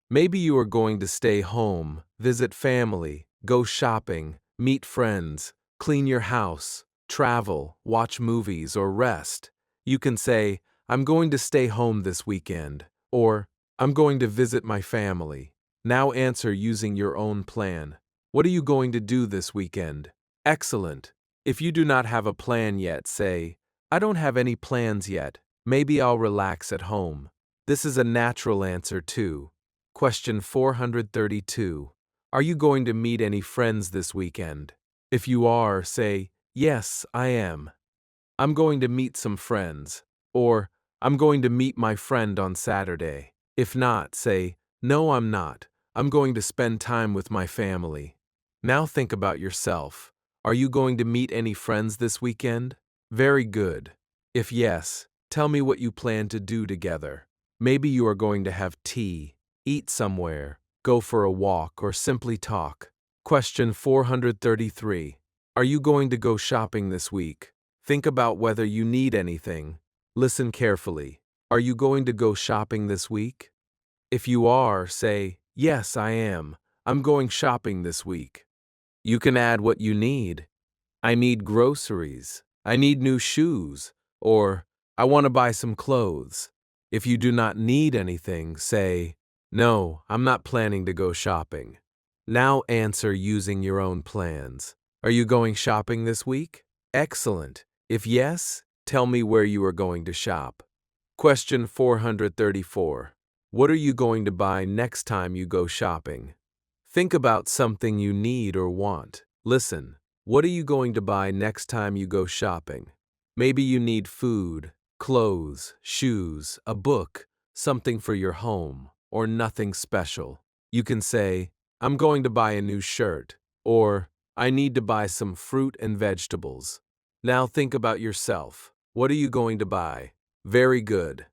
Maybe you are going to stay home, visit family, go shopping, meet friends, clean your house, travel, watch movies, or rest. You can say, I'm going to stay home this weekend, or I'm going to visit my family. Now answer using your own plan. What are you going to do this weekend? Excellent. If you do not have a plan yet, say, I don't have any plans yet. Maybe I'll relax at home. This is a natural answer too. Question 432. Are you going to meet any friends this weekend? If you are, say, yes, I am. I'm going to meet some friends. Or, I'm going to meet my friend on Saturday. If not, say, no, I'm not. I'm going to spend time with my family. Now think about yourself. Are you going to meet any friends this weekend? Very good. If yes, tell me what you plan to do together. Maybe you are going to have tea, eat somewhere, go for a walk, or simply talk. Question 433. Are you going to go shopping this week? Think about whether you need anything. Listen carefully. Are you going to go shopping this week? If you are, say, yes, I am. I'm going shopping this week. You can add what you need. I need groceries. I need new shoes. Or, I want to buy some clothes. If you do not need anything, say, no, I'm not planning to go shopping. Now answer using your own plans. Are you going shopping this week? Excellent. If yes, tell me where you are going to shop. Question 434. What are you going to buy next time you go shopping? Think about something you need or want. Listen. What are you going to buy next time you go shopping? Maybe you need food, clothes, shoes, a book, something for your home, or nothing special. You can say, I'm going to buy a new shirt, or I need to buy some fruit and vegetables. Now think about yourself. What are you going to buy? Very good.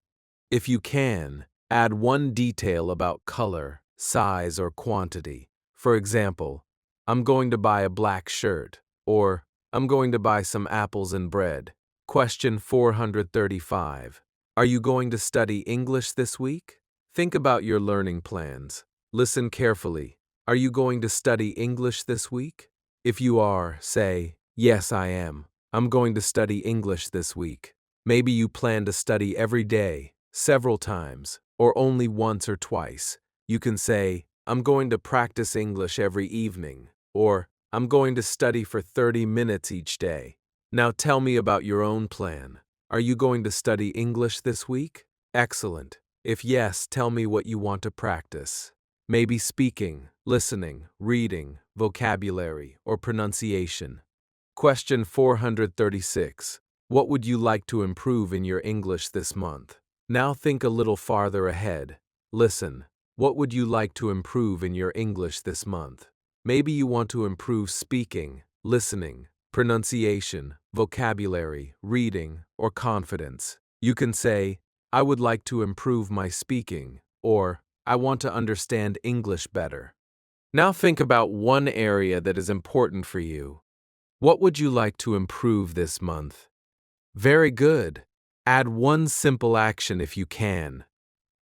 If you can, add one detail about color, size, or quantity. For example, I'm going to buy a black shirt, or I'm going to buy some apples and bread. Question 435. Are you going to study English this week? Think about your learning plans. Listen carefully. Are you going to study English this week? If you are, say, yes, I am. I'm going to study English this week. Maybe you plan to study every day, several times, or only once or twice. You can say, I'm going to practice English every evening, or I'm going to study for 30 minutes each day. Now tell me about your own plan. Are you going to study English this week? Excellent. If yes, tell me what you want to practice. Maybe speaking, listening, reading, vocabulary, or pronunciation. Question 436. What would you like to improve in your English this month? Now think a little farther ahead. Listen. What would you like to improve in your English this month? Maybe you want to improve speaking, listening, pronunciation, vocabulary, reading, or confidence. You can say, I would like to improve my speaking, or I want to understand English better. Now think about one area that is important for you. What would you like to improve this month? Very good. Add one simple action if you can.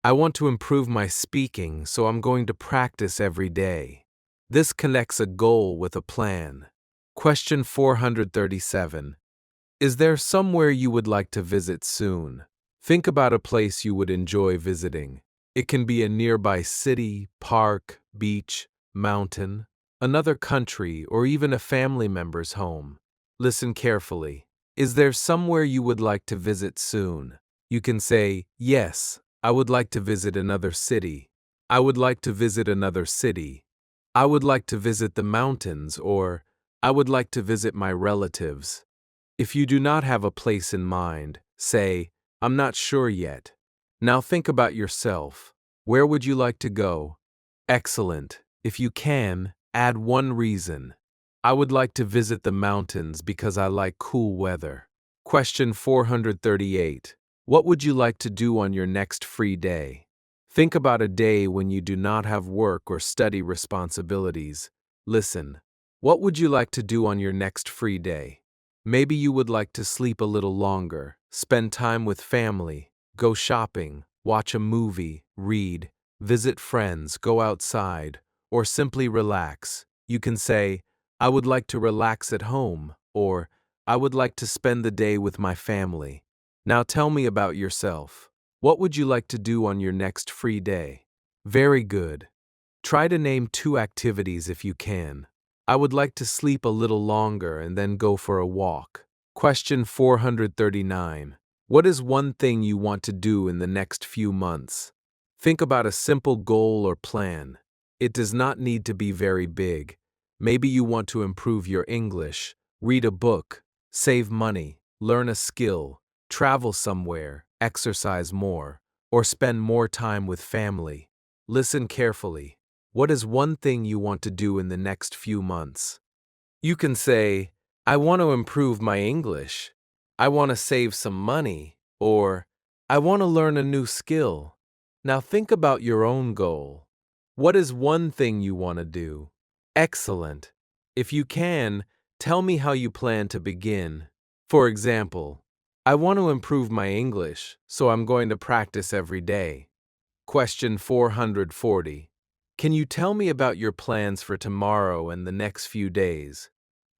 I want to improve my speaking, so I'm going to practice every day. This connects a goal with a plan. Question 437. Is there somewhere you would like to visit soon? Think about a place you would enjoy visiting. It can be a nearby city, park, beach, mountain, another country, or even a family member's home. Listen carefully. Is there somewhere you would like to visit soon? You can say, yes, I would like to visit another city. I would like to visit another city. I would like to visit the mountains, or I would like to visit my relatives. If you do not have a place in mind, say, I'm not sure yet. Now think about yourself. Where would you like to go? Excellent. If you can, add one reason. I would like to visit the mountains because I like cool weather. Question 438. What would you like to do on your next free day? Think about a day when you do not have work or study responsibilities. Listen. What would you like to do on your next free day? Maybe you would like to sleep a little longer, spend time with family, go shopping, watch a movie, read, visit friends, go outside, or simply relax. You can say, I would like to relax at home, or I would like to spend the day with my family. Now tell me about yourself. What would you like to do on your next free day? Very good. Try to name 2 activities if you can. I would like to sleep a little longer and then go for a walk. Question 439. What is one thing you want to do in the next few months? Think about a simple goal or plan. It does not need to be very big. Maybe you want to improve your English, read a book, save money, learn a skill, travel somewhere, exercise more, or spend more time with family. Listen carefully. What is one thing you want to do in the next few months? You can say, I want to improve my English. I want to save some money, or I want to learn a new skill. Now think about your own goal. What is one thing you want to do? Excellent. If you can, tell me how you plan to begin. For example, I want to improve my English, so I'm going to practice every day. Question 440. Can you tell me about your plans for tomorrow and the next few days?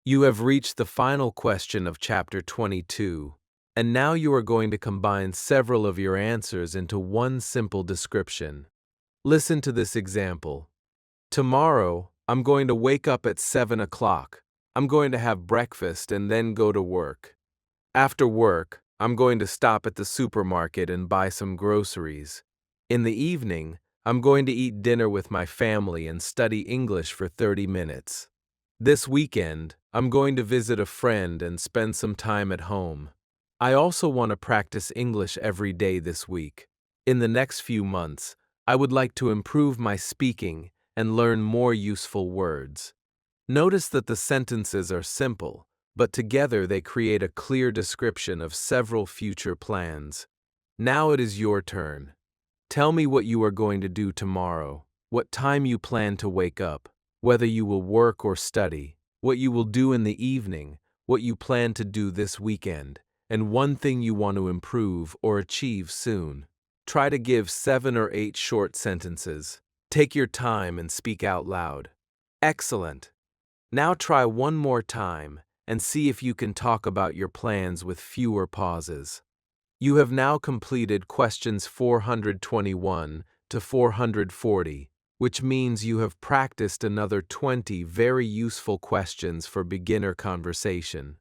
You have reached the final question of Chapter 22, and now you are going to combine several of your answers into one simple description. Listen to this example. Tomorrow, I'm going to wake up at 7 o'clock. I'm going to have breakfast and then go to work. After work, I'm going to stop at the supermarket and buy some groceries. In the evening, I'm going to eat dinner with my family and study English for 30 minutes. This weekend, I'm going to visit a friend and spend some time at home. I also want to practice English every day this week. In the next few months, I would like to improve my speaking and learn more useful words. Notice that the sentences are simple, but together they create a clear description of several future plans. Now it is your turn. Tell me what you are going to do tomorrow, what time you plan to wake up, whether you will work or study, what you will do in the evening, what you plan to do this weekend, and one thing you want to improve or achieve soon. Try to give 7 or 8 short sentences. Take your time and speak out loud. Excellent. Now try one more time and see if you can talk about your plans with fewer pauses. You have now completed questions 421 to 440, which means you have practiced another 20 very useful questions for beginner conversation.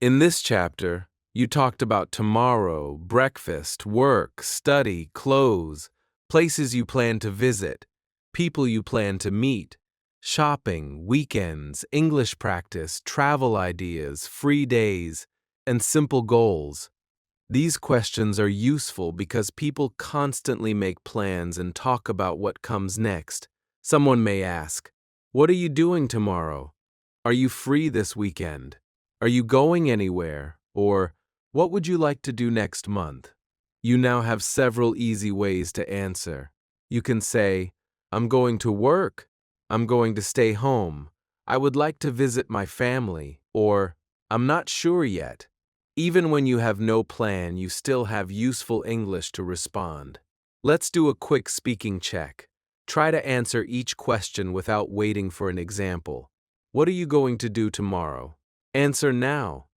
In this chapter, you talked about tomorrow, breakfast, work, study, clothes, places you plan to visit, people you plan to meet, shopping, weekends, English practice, travel ideas, free days, and simple goals. These questions are useful because people constantly make plans and talk about what comes next. Someone may ask, "What are you doing tomorrow? Are you free this weekend? Are you going anywhere?" Or, "What would you like to do next month?" You now have several easy ways to answer. You can say, "I'm going to work. I'm going to stay home. I would like to visit my family." Or, "I'm not sure yet." Even when you have no plan, you still have useful English to respond. Let's do a quick speaking check. Try to answer each question without waiting for an example. What are you going to do tomorrow? Answer now.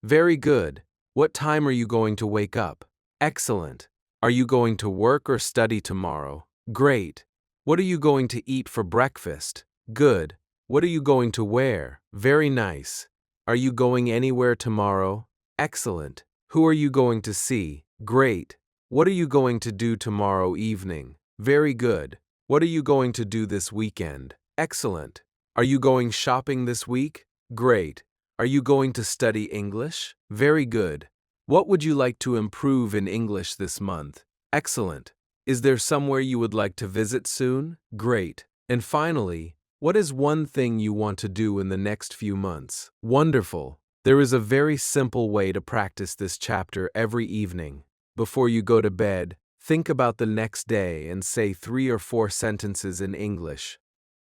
Very good. What time are you going to wake up? Excellent. Are you going to work or study tomorrow? Great. What are you going to eat for breakfast? Good. What are you going to wear? Very nice. Are you going anywhere tomorrow? Excellent. Who are you going to see? Great. What are you going to do tomorrow evening? Very good. What are you going to do this weekend? Excellent. Are you going shopping this week? Great. Are you going to study English? Very good. What would you like to improve in English this month? Excellent. Is there somewhere you would like to visit soon? Great. And finally, what is one thing you want to do in the next few months? Wonderful. There is a very simple way to practice this chapter every evening. Before you go to bed, think about the next day and say 3 or 4 sentences in English.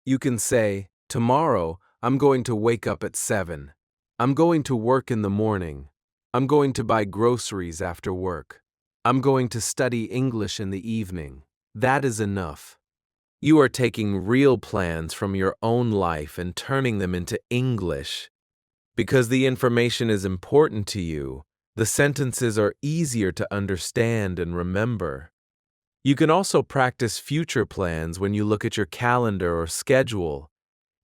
You can say, "Tomorrow, I'm going to wake up at 7. I'm going to work in the morning. I'm going to buy groceries after work. I'm going to study English in the evening." That is enough. You are taking real plans from your own life and turning them into English. Because the information is important to you, the sentences are easier to understand and remember. You can also practice future plans when you look at your calendar or schedule.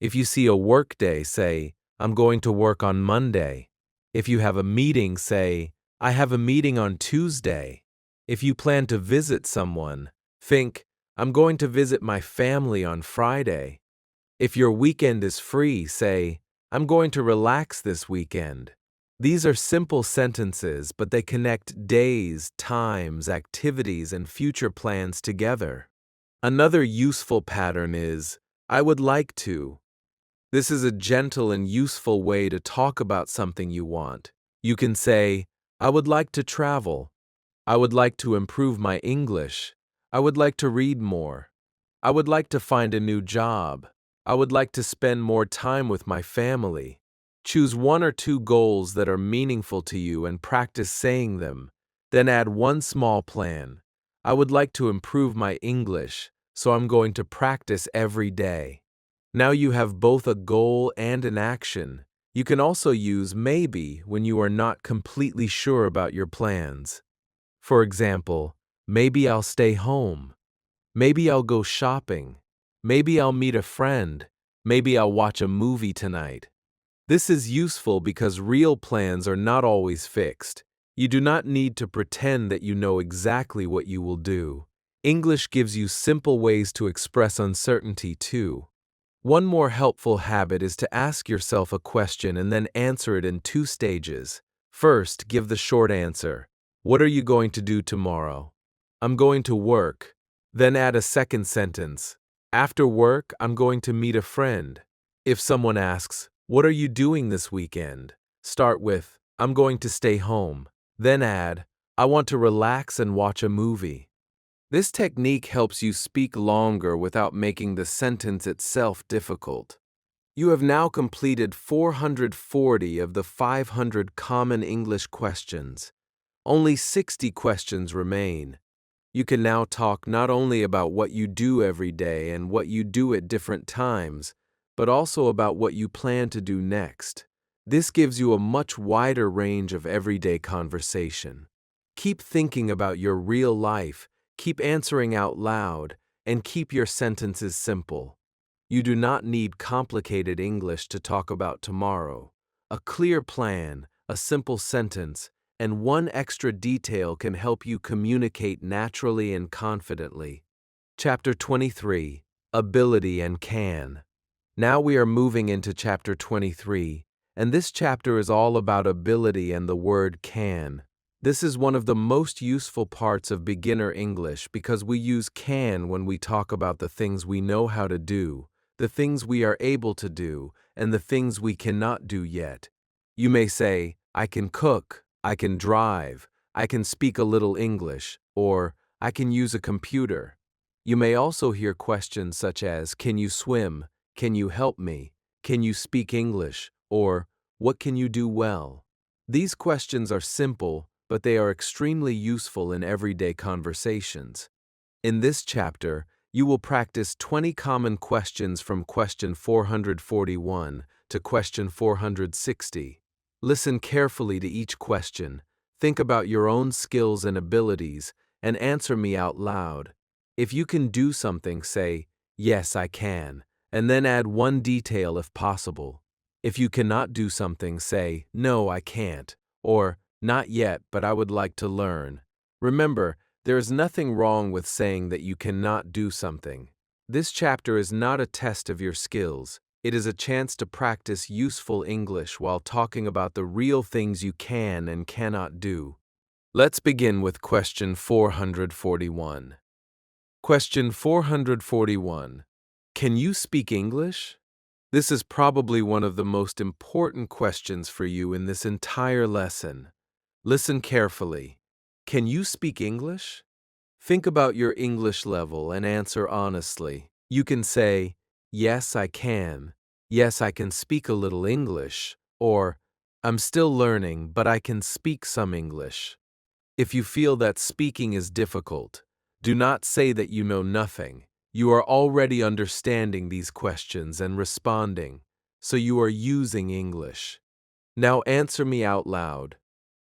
If you see a work day, say, "I'm going to work on Monday." If you have a meeting, say, "I have a meeting on Tuesday." If you plan to visit someone, think, "I'm going to visit my family on Friday." If your weekend is free, say, "I'm going to relax this weekend." These are simple sentences, but they connect days, times, activities, and future plans together. Another useful pattern is, "I would like to." This is a gentle and useful way to talk about something you want. You can say, "I would like to travel." "I would like to improve my English." "I would like to read more." "I would like to find a new job." "I would like to spend more time with my family." Choose 1 or 2 goals that are meaningful to you and practice saying them. Then add one small plan. "I would like to improve my English, so I'm going to practice every day." Now you have both a goal and an action. You can also use maybe when you are not completely sure about your plans. For example, maybe I'll stay home. Maybe I'll go shopping. Maybe I'll meet a friend. Maybe I'll watch a movie tonight. This is useful because real plans are not always fixed. You do not need to pretend that you know exactly what you will do. English gives you simple ways to express uncertainty too. One more helpful habit is to ask yourself a question and then answer it in 2 stages. First, give the short answer. What are you going to do tomorrow? I'm going to work. Then add a second sentence. After work, I'm going to meet a friend. If someone asks, "What are you doing this weekend?" start with, "I'm going to stay home." Then add, "I want to relax and watch a movie." This technique helps you speak longer without making the sentence itself difficult. You have now completed 440 of the 500 common English questions. Only 60 questions remain. You can now talk not only about what you do every day and what you do at different times, but also about what you plan to do next. This gives you a much wider range of everyday conversation. Keep thinking about your real life, keep answering out loud, and keep your sentences simple. You do not need complicated English to talk about tomorrow. A clear plan, a simple sentence, and one extra detail can help you communicate naturally and confidently. Chapter 23, Ability and Can. Now we are moving into Chapter 23, and this chapter is all about ability and the word can. This is one of the most useful parts of beginner English because we use can when we talk about the things we know how to do, the things we are able to do, and the things we cannot do yet. You may say, "I can cook, I can drive, I can speak a little English," or "I can use a computer." You may also hear questions such as, "Can you swim? Can you help me? Can you speak English?" or "What can you do well?" These questions are simple, but they are extremely useful in everyday conversations. In this chapter, you will practice 20 common questions from question 441 to question 460. Listen carefully to each question, think about your own skills and abilities, and answer me out loud. If you can do something, say, "Yes, I can," and then add one detail if possible. If you cannot do something, say, "No, I can't," or "Not yet, but I would like to learn." Remember, there is nothing wrong with saying that you cannot do something. This chapter is not a test of your skills. It is a chance to practice useful English while talking about the real things you can and cannot do. Let's begin with question 441. Question 441. Can you speak English? This is probably one of the most important questions for you in this entire lesson. Listen carefully. Can you speak English? Think about your English level and answer honestly. You can say, "Yes, I can." "Yes, I can speak a little English." Or, "I'm still learning, but I can speak some English." If you feel that speaking is difficult, do not say that you know nothing. You are already understanding these questions and responding, so you are using English. Now answer me out loud.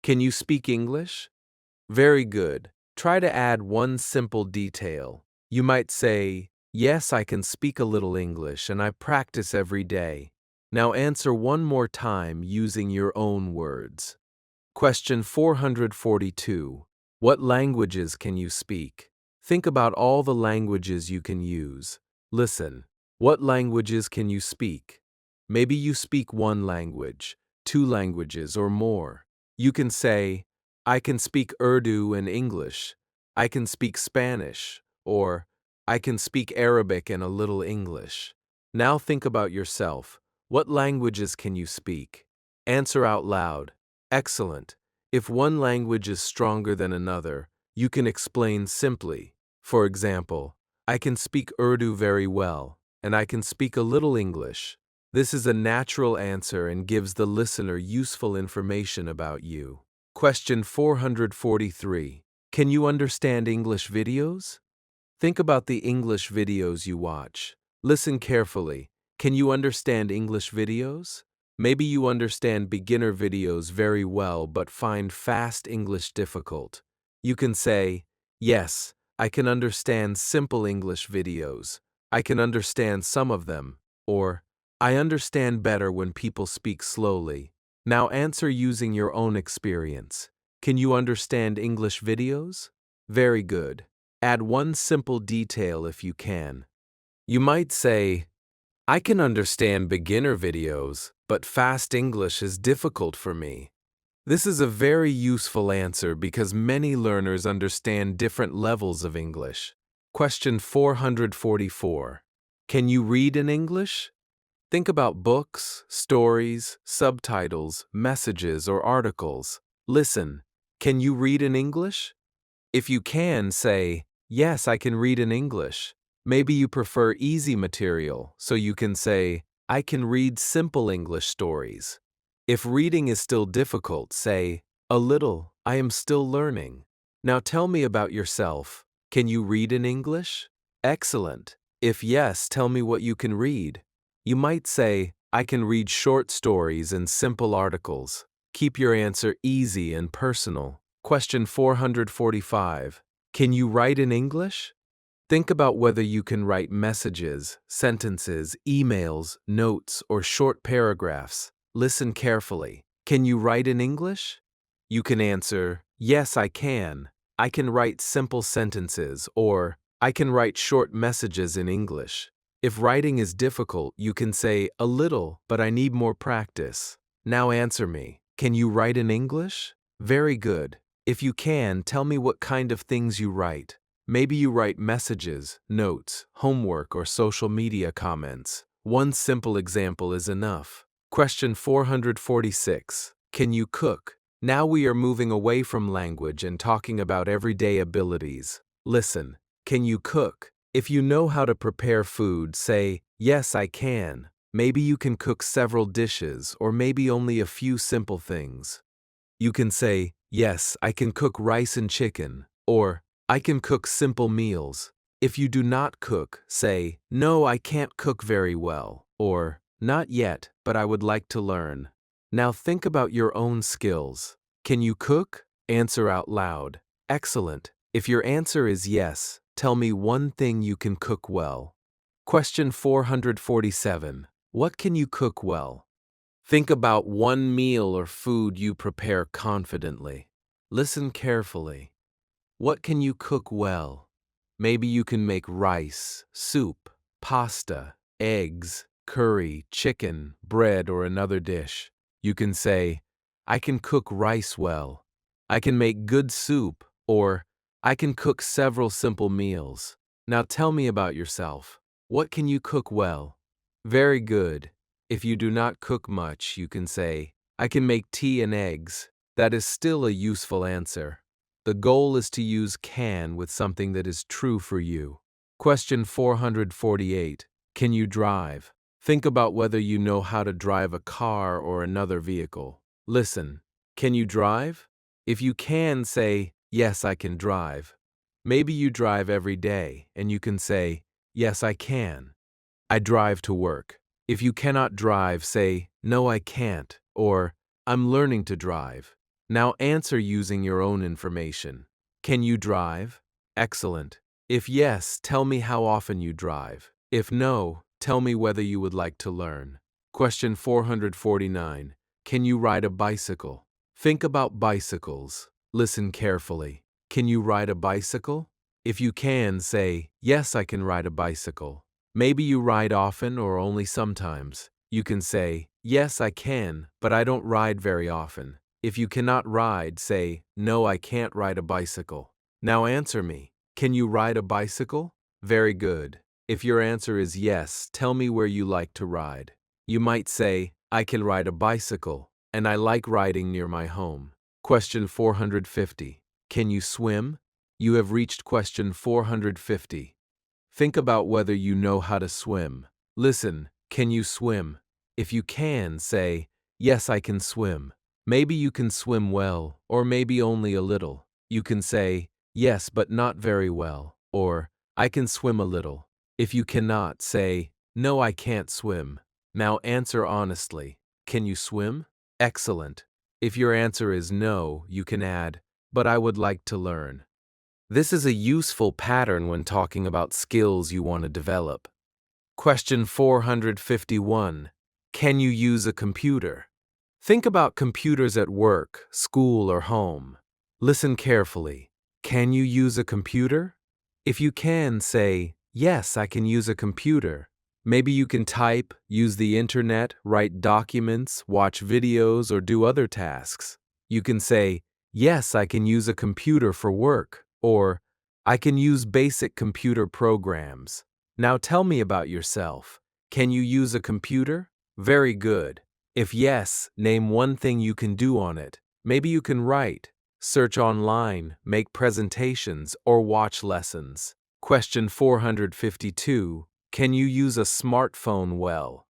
Can you speak English? Very good. Try to add one simple detail. You might say, "Yes, I can speak a little English and I practice every day." Now answer one more time using your own words. Question 442. What languages can you speak? Think about all the languages you can use. Listen. What languages can you speak? Maybe you speak one language, two languages, or more. You can say, "I can speak Urdu and English." "I can speak Spanish," or "I can speak Arabic and a little English." Now think about yourself. What languages can you speak? Answer out loud. Excellent. If one language is stronger than another, you can explain simply. For example, "I can speak Urdu very well, and I can speak a little English." This is a natural answer and gives the listener useful information about you. Question 443. Can you understand English videos? Think about the English videos you watch. Listen carefully. Can you understand English videos? Maybe you understand beginner videos very well but find fast English difficult. You can say, "Yes, I can understand simple English videos. I can understand some of them." Or, "I understand better when people speak slowly." Now answer using your own experience. Can you understand English videos? Very good. Add one simple detail if you can. You might say, "I can understand beginner videos, but fast English is difficult for me." This is a very useful answer because many learners understand different levels of English. Question 444. Can you read in English? Think about books, stories, subtitles, messages, or articles. Listen, can you read in English? If you can, say, yes, I can read in English. Maybe you prefer easy material, so you can say, I can read simple English stories. If reading is still difficult, say, a little, I am still learning. Now tell me about yourself. Can you read in English? Excellent. If yes, tell me what you can read. You might say, I can read short stories and simple articles. Keep your answer easy and personal. Question 445. Can you write in English? Think about whether you can write messages, sentences, emails, notes, or short paragraphs. Listen carefully. Can you write in English? You can answer, yes, I can. I can write simple sentences, or I can write short messages in English. If writing is difficult, you can say, a little, but I need more practice. Now answer me. Can you write in English? Very good. If you can, tell me what kind of things you write. Maybe you write messages, notes, homework, or social media comments. One simple example is enough. Question 446. Can you cook? Now we are moving away from language and talking about everyday abilities. Listen, can you cook? If you know how to prepare food, say, yes, I can. Maybe you can cook several dishes, or maybe only a few simple things. You can say, yes, I can cook rice and chicken, or I can cook simple meals. If you do not cook, say, no, I can't cook very well, or not yet, but I would like to learn. Now think about your own skills. Can you cook? Answer out loud. Excellent. If your answer is yes, tell me one thing you can cook well. Question 447. What can you cook well? Think about one meal or food you prepare confidently. Listen carefully. What can you cook well? Maybe you can make rice, soup, pasta, eggs, curry, chicken, bread, or another dish. You can say, I can cook rice well. I can make good soup, or I can cook several simple meals. Now tell me about yourself. What can you cook well? Very good. If you do not cook much, you can say, I can make tea and eggs. That is still a useful answer. The goal is to use can with something that is true for you. Question 448. Can you drive? Think about whether you know how to drive a car or another vehicle. Listen, can you drive? If you can, say, yes, I can drive. Maybe you drive every day, and you can say, yes, I can. I drive to work. If you cannot drive, say, no, I can't, or I'm learning to drive. Now answer using your own information. Can you drive? Excellent. If yes, tell me how often you drive. If no, tell me whether you would like to learn. Question 449. Can you ride a bicycle? Think about bicycles. Listen carefully. Can you ride a bicycle? If you can, say, yes, I can ride a bicycle. Maybe you ride often or only sometimes. You can say, yes, I can, but I don't ride very often. If you cannot ride, say, no, I can't ride a bicycle. Now answer me. Can you ride a bicycle? Very good. If your answer is yes, tell me where you like to ride. You might say, I can ride a bicycle, and I like riding near my home. Question 450. Can you swim? You have reached question 450. Think about whether you know how to swim. Listen, can you swim? If you can, say, yes, I can swim. Maybe you can swim well, or maybe only a little. You can say, yes, but not very well, or I can swim a little. If you cannot, say, no, I can't swim. Now answer honestly. Can you swim? Excellent. If your answer is no, you can add, but I would like to learn. This is a useful pattern when talking about skills you want to develop. Question 451. Can you use a computer? Think about computers at work, school, or home. Listen carefully. Can you use a computer? If you can, say, yes, I can use a computer. Maybe you can type, use the internet, write documents, watch videos, or do other tasks. You can say, yes, I can use a computer for work, or I can use basic computer programs. Now tell me about yourself. Can you use a computer? Very good. If yes, name one thing you can do on it. Maybe you can write, search online, make presentations, or watch lessons. Question 452. Can you use a smartphone well?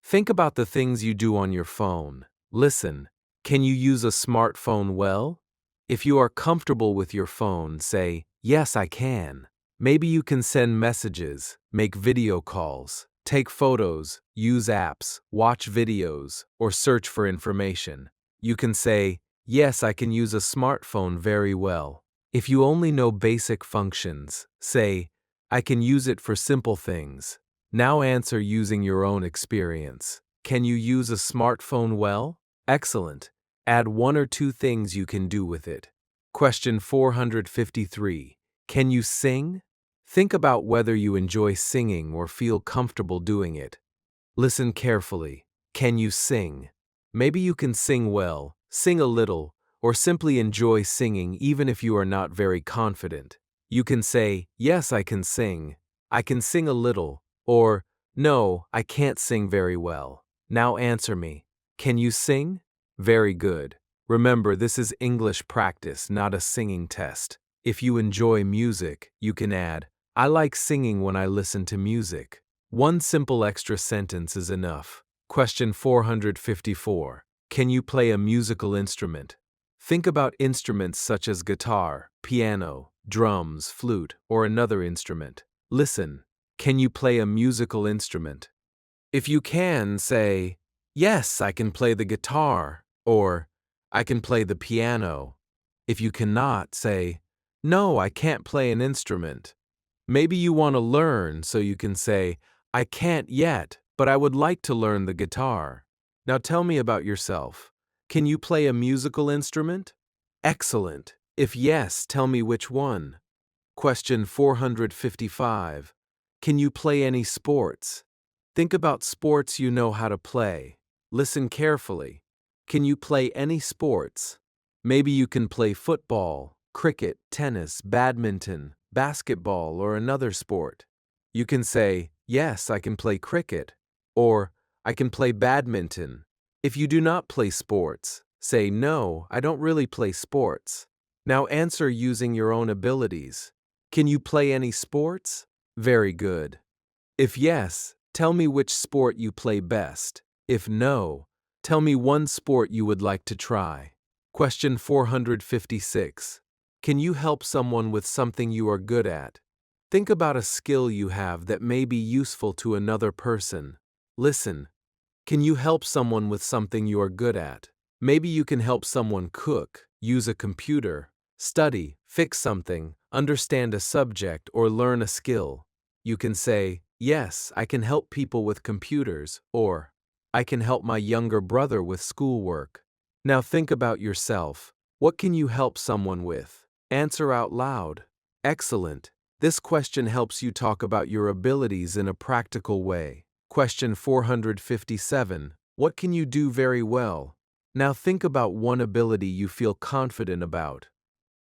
Think about the things you do on your phone. Listen. Can you use a smartphone well? If you are comfortable with your phone, say, "Yes, I can." Maybe you can send messages, make video calls, take photos, use apps, watch videos, or search for information. You can say, "Yes, I can use a smartphone very well." If you only know basic functions, say, "I can use it for simple things." Now answer using your own experience. Can you use a smartphone well? Excellent. Add one or two things you can do with it. Question 453. Can you sing? Think about whether you enjoy singing or feel comfortable doing it. Listen carefully. Can you sing? Maybe you can sing well, sing a little, or simply enjoy singing even if you are not very confident. You can say, "Yes, I can sing. I can sing a little," or, "No, I can't sing very well." Now answer me. Can you sing? Very good. Remember, this is English practice, not a singing test. If you enjoy music, you can add, "I like singing when I listen to music." One simple extra sentence is enough. Question 454. Can you play a musical instrument? Think about instruments such as guitar, piano, drums, flute, or another instrument. Listen. Can you play a musical instrument? If you can, say, "Yes, I can play the guitar," or "I can play the piano." If you cannot, say, "No, I can't play an instrument." Maybe you want to learn, so you can say, "I can't yet, but I would like to learn the guitar." Now tell me about yourself. Can you play a musical instrument? Excellent. If yes, tell me which one. Question 455. Can you play any sports? Think about sports you know how to play. Listen carefully. Can you play any sports? Maybe you can play football, cricket, tennis, badminton, basketball, or another sport. You can say, "Yes, I can play cricket," or "I can play badminton." If you do not play sports, say, "No, I don't really play sports." Now answer using your own abilities. Can you play any sports? Very good. If yes, tell me which sport you play best. If no, tell me one sport you would like to try. Question 456. Can you help someone with something you are good at? Think about a skill you have that may be useful to another person. Listen. Can you help someone with something you are good at? Maybe you can help someone cook, use a computer, study, fix something, understand a subject, or learn a skill. You can say, "Yes, I can help people with computers," or "I can help my younger brother with schoolwork." Now think about yourself. What can you help someone with? Answer out loud. Excellent. This question helps you talk about your abilities in a practical way. Question 457. What can you do very well? Now think about one ability you feel confident about.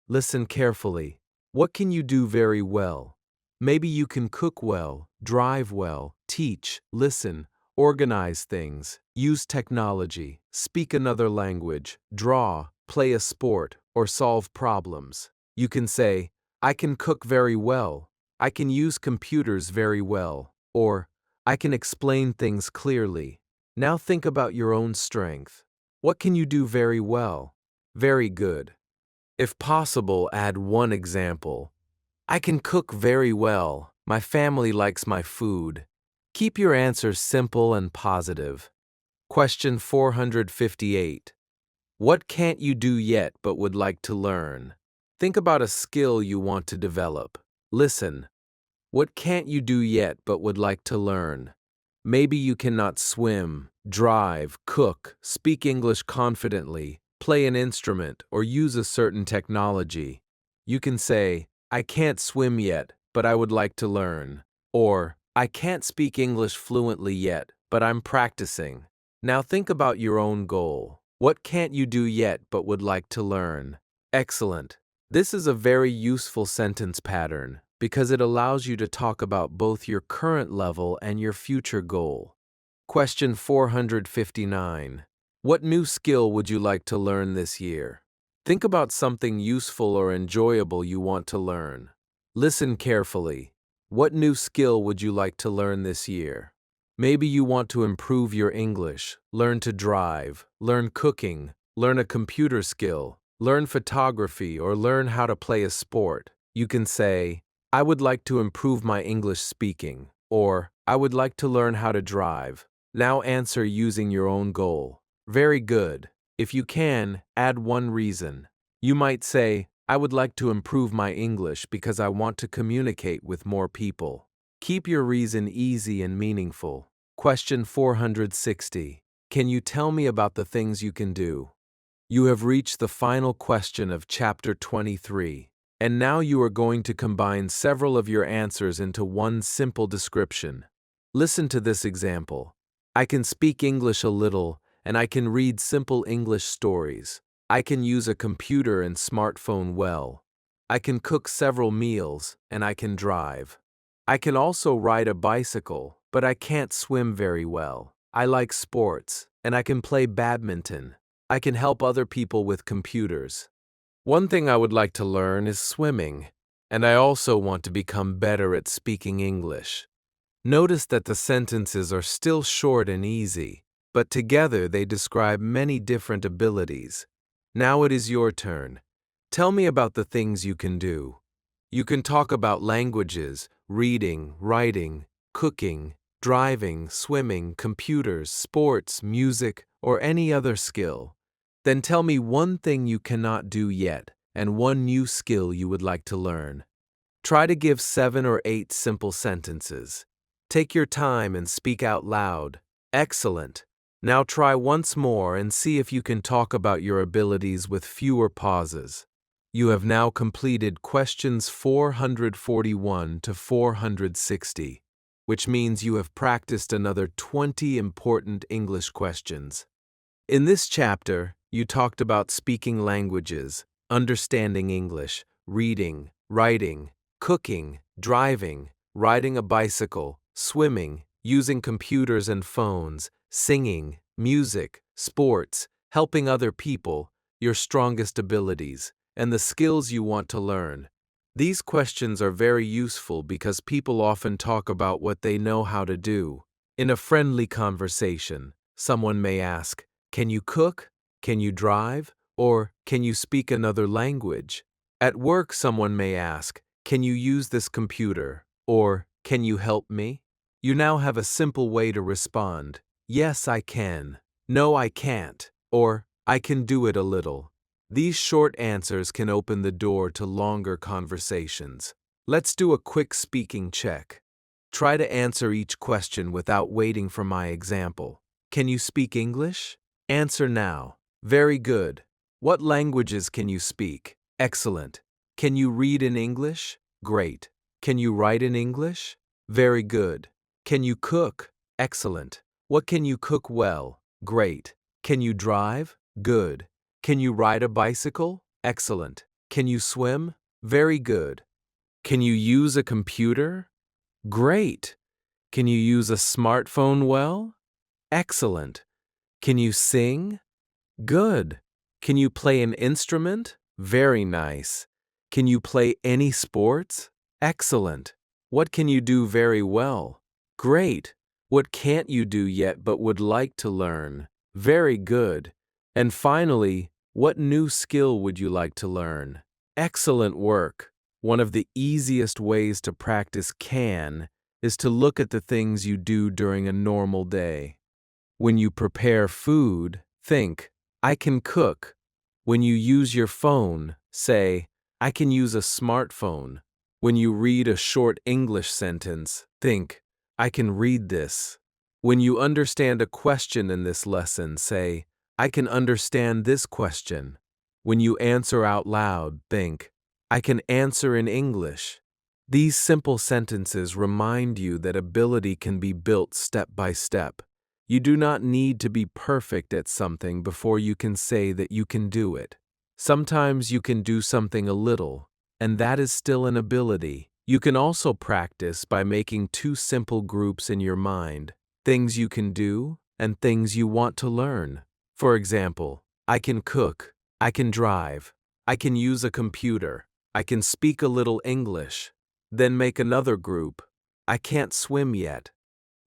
Listen carefully. What can you do very well? Maybe you can cook well, drive well, teach, listen, organize things, use technology, speak another language, draw, play a sport, or solve problems. You can say, "I can cook very well," "I can use computers very well," or "I can explain things clearly." Now think about your own strength. What can you do very well? Very good. If possible, add one example. "I can cook very well. My family likes my food." Keep your answers simple and positive. Question 458. What can't you do yet but would like to learn? Think about a skill you want to develop. Listen. What can't you do yet but would like to learn? Maybe you cannot swim, drive, cook, speak English confidently, play an instrument, or use a certain technology. You can say, "I can't swim yet, but I would like to learn." Or, "I can't speak English fluently yet, but I'm practicing." Now think about your own goal. What can't you do yet but would like to learn? Excellent. This is a very useful sentence pattern. because it allows you to talk about both your current level and your future goal. Question 459. What new skill would you like to learn this year? Think about something useful or enjoyable you want to learn. Listen carefully. What new skill would you like to learn this year? Maybe you want to improve your English, learn to drive, learn cooking, learn a computer skill, learn photography, or learn how to play a sport. You can say, I would like to improve my English speaking, or I would like to learn how to drive. Now answer using your own goal. Very good. If you can, add one reason. You might say, I would like to improve my English because I want to communicate with more people. Keep your reason easy and meaningful. Question 460. Can you tell me about the things you can do? You have reached the final question of Chapter 23, and now you are going to combine several of your answers into one simple description. Listen to this example. I can speak English a little, and I can read simple English stories. I can use a computer and smartphone well. I can cook several meals, and I can drive. I can also ride a bicycle, but I can't swim very well. I like sports, and I can play badminton. I can help other people with computers. One thing I would like to learn is swimming, and I also want to become better at speaking English. Notice that the sentences are still short and easy, but together they describe many different abilities. Now it is your turn. Tell me about the things you can do. You can talk about languages, reading, writing, cooking, driving, swimming, computers, sports, music, or any other skill. Then tell me one thing you cannot do yet and one new skill you would like to learn. Try to give 7 or 8 simple sentences. Take your time and speak out loud. Excellent. Now try once more and see if you can talk about your abilities with fewer pauses. You have now completed questions 441 to 460, which means you have practiced another 20 important English questions. In this chapter, you talked about speaking languages, understanding English, reading, writing, cooking, driving, riding a bicycle, swimming, using computers and phones, singing, music, sports, helping other people, your strongest abilities, and the skills you want to learn. These questions are very useful because people often talk about what they know how to do. In a friendly conversation, someone may ask, can you cook? Can you drive? Or can you speak another language? At work, someone may ask, can you use this computer? Or can you help me? You now have a simple way to respond. Yes, I can. No, I can't. Or I can do it a little. These short answers can open the door to longer conversations. Let's do a quick speaking check. Try to answer each question without waiting for my example. Can you speak English? Answer now. Very good. What languages can you speak? Excellent. Can you read in English? Great. Can you write in English? Very good. Can you cook? Excellent. What can you cook well? Great. Can you drive? Good. Can you ride a bicycle? Excellent. Can you swim? Very good. Can you use a computer? Great. Can you use a smartphone well? Excellent. Can you sing? Good. Can you play an instrument? Very nice. Can you play any sports? Excellent. What can you do very well? Great. What can't you do yet but would like to learn? Very good. And finally, what new skill would you like to learn? Excellent work. One of the easiest ways to practice can is to look at the things you do during a normal day. When you prepare food, think, I can cook. When you use your phone, say, I can use a smartphone. When you read a short English sentence, think, I can read this. When you understand a question in this lesson, say, I can understand this question. When you answer out loud, think, I can answer in English. These simple sentences remind you that ability can be built step by step. You do not need to be perfect at something before you can say that you can do it. Sometimes you can do something a little, and that is still an ability. You can also practice by making two simple groups in your mind: things you can do and things you want to learn. For example, I can cook, I can drive, I can use a computer, I can speak a little English. Then make another group: I can't swim yet,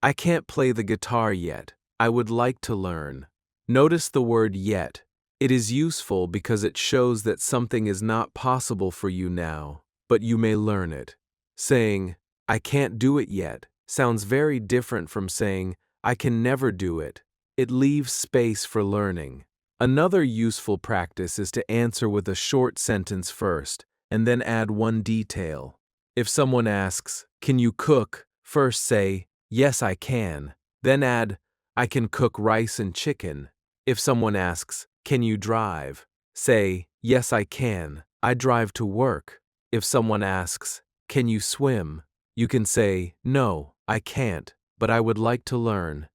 I can't play the guitar yet, I would like to learn. Notice the word yet. It is useful because it shows that something is not possible for you now, but you may learn it. Saying, I can't do it yet, sounds very different from saying, I can never do it. It leaves space for learning. Another useful practice is to answer with a short sentence first, and then add one detail. If someone asks, can you cook? First say, yes, I can. Then add, I can cook rice and chicken. If someone asks, can you drive? Say, yes, I can. I drive to work. If someone asks, can you swim? You can say, no, I can't, but I would like to learn.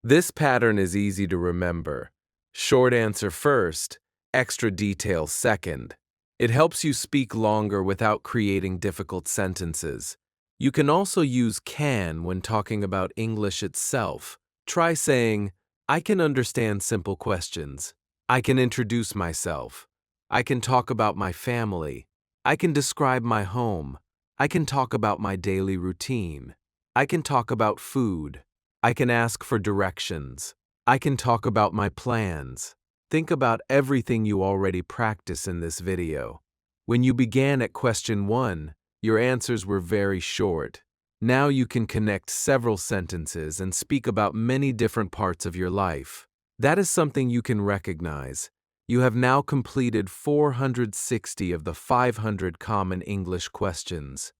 This pattern is easy to remember. Short answer first, extra detail second. It helps you speak longer without creating difficult sentences. You can also use can when talking about English itself. Try saying, I can understand simple questions. I can introduce myself. I can talk about my family. I can describe my home. I can talk about my daily routine. I can talk about food. I can ask for directions. I can talk about my plans. Think about everything you already practice in this video. When you began at question 1, your answers were very short. Now you can connect several sentences and speak about many different parts of your life. That is something you can recognize. You have now completed 460 of the 500 common English questions.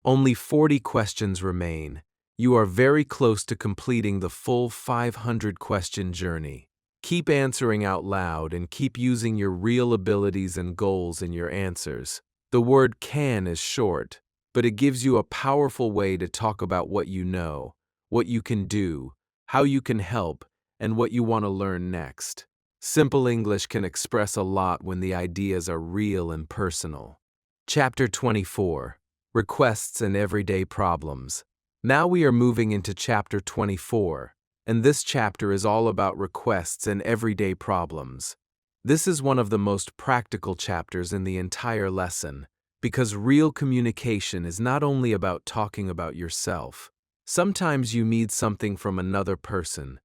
Only 40 questions remain. You are very close to completing the full 500 question journey. Keep answering out loud and keep using your real abilities and goals in your answers. The word can is short, but it gives you a powerful way to talk about what you know, what you can do, how you can help, and what you want to learn next. Simple English can express a lot when the ideas are real and personal. Chapter 24. Requests and Everyday Problems. Now we are moving into Chapter 24, and this chapter is all about requests and everyday problems. This is one of the most practical chapters in the entire lesson, because real communication is not only about talking about yourself. Sometimes you need something from another person.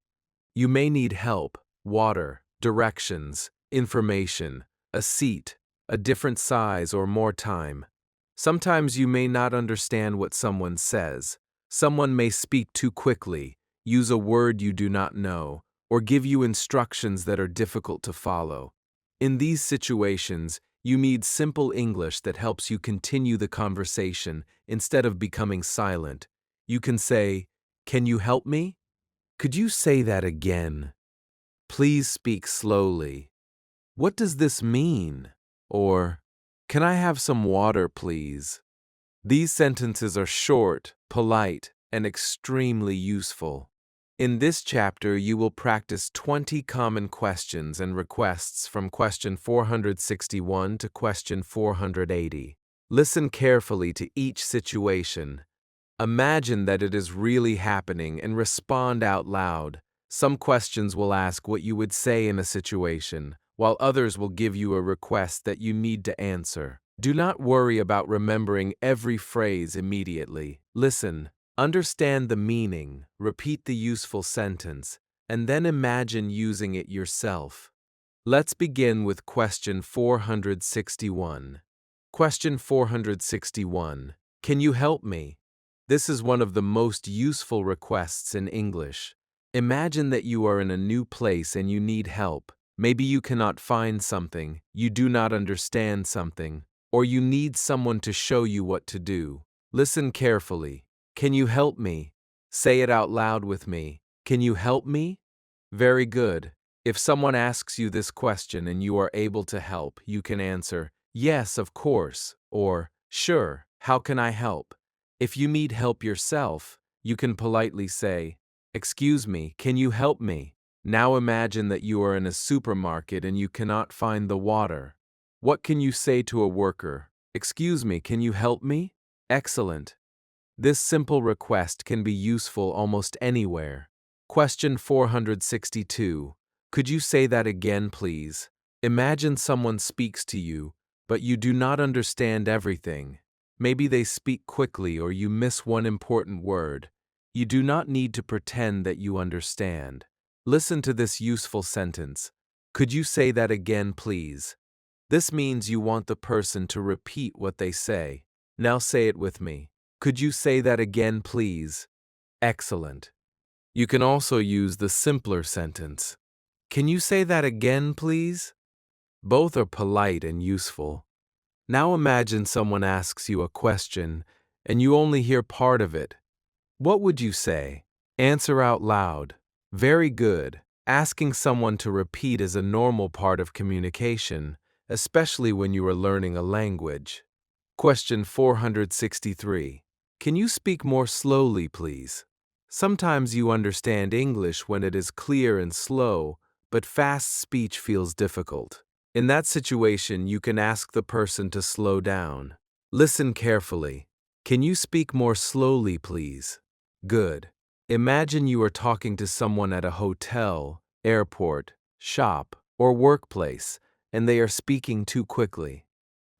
You may need help, water, directions, information, a seat, a different size, or more time. Sometimes you may not understand what someone says. Someone may speak too quickly, use a word you do not know, or give you instructions that are difficult to follow. In these situations, you need simple English that helps you continue the conversation instead of becoming silent. You can say, "Can you help me? Could you say that again? Please speak slowly. What does this mean?" Or, "Can I have some water, please?" These sentences are short, polite, and extremely useful. In this chapter, you will practice 20 common questions and requests from question 461 to question 480. Listen carefully to each situation. Imagine that it is really happening and respond out loud. Some questions will ask what you would say in a situation, while others will give you a request that you need to answer. Do not worry about remembering every phrase immediately. Listen, understand the meaning, repeat the useful sentence, and then imagine using it yourself. Let's begin with question 461. Question 461. Can you help me? This is one of the most useful requests in English. Imagine that you are in a new place and you need help. Maybe you cannot find something, you do not understand something, or you need someone to show you what to do. Listen carefully. Can you help me? Say it out loud with me. Can you help me? Very good. If someone asks you this question and you are able to help, you can answer, "Yes, of course," or "Sure, how can I help?" If you need help yourself, you can politely say, "Excuse me, can you help me?" Now imagine that you are in a supermarket and you cannot find the water. What can you say to a worker? "Excuse me, can you help me?" Excellent. This simple request can be useful almost anywhere. Question 462. Could you say that again, please? Imagine someone speaks to you, but you do not understand everything. Maybe they speak quickly or you miss one important word. You do not need to pretend that you understand. Listen to this useful sentence. Could you say that again, please? This means you want the person to repeat what they say. Now say it with me. Could you say that again, please? Excellent. You can also use the simpler sentence. Can you say that again, please? Both are polite and useful. Now imagine someone asks you a question and you only hear part of it. What would you say? Answer out loud. Very good. Asking someone to repeat is a normal part of communication, especially when you are learning a language. Question 463. Can you speak more slowly, please? Sometimes you understand English when it is clear and slow, but fast speech feels difficult. In that situation, you can ask the person to slow down. Listen carefully. Can you speak more slowly, please? Good. Imagine you are talking to someone at a hotel, airport, shop, or workplace, and they are speaking too quickly.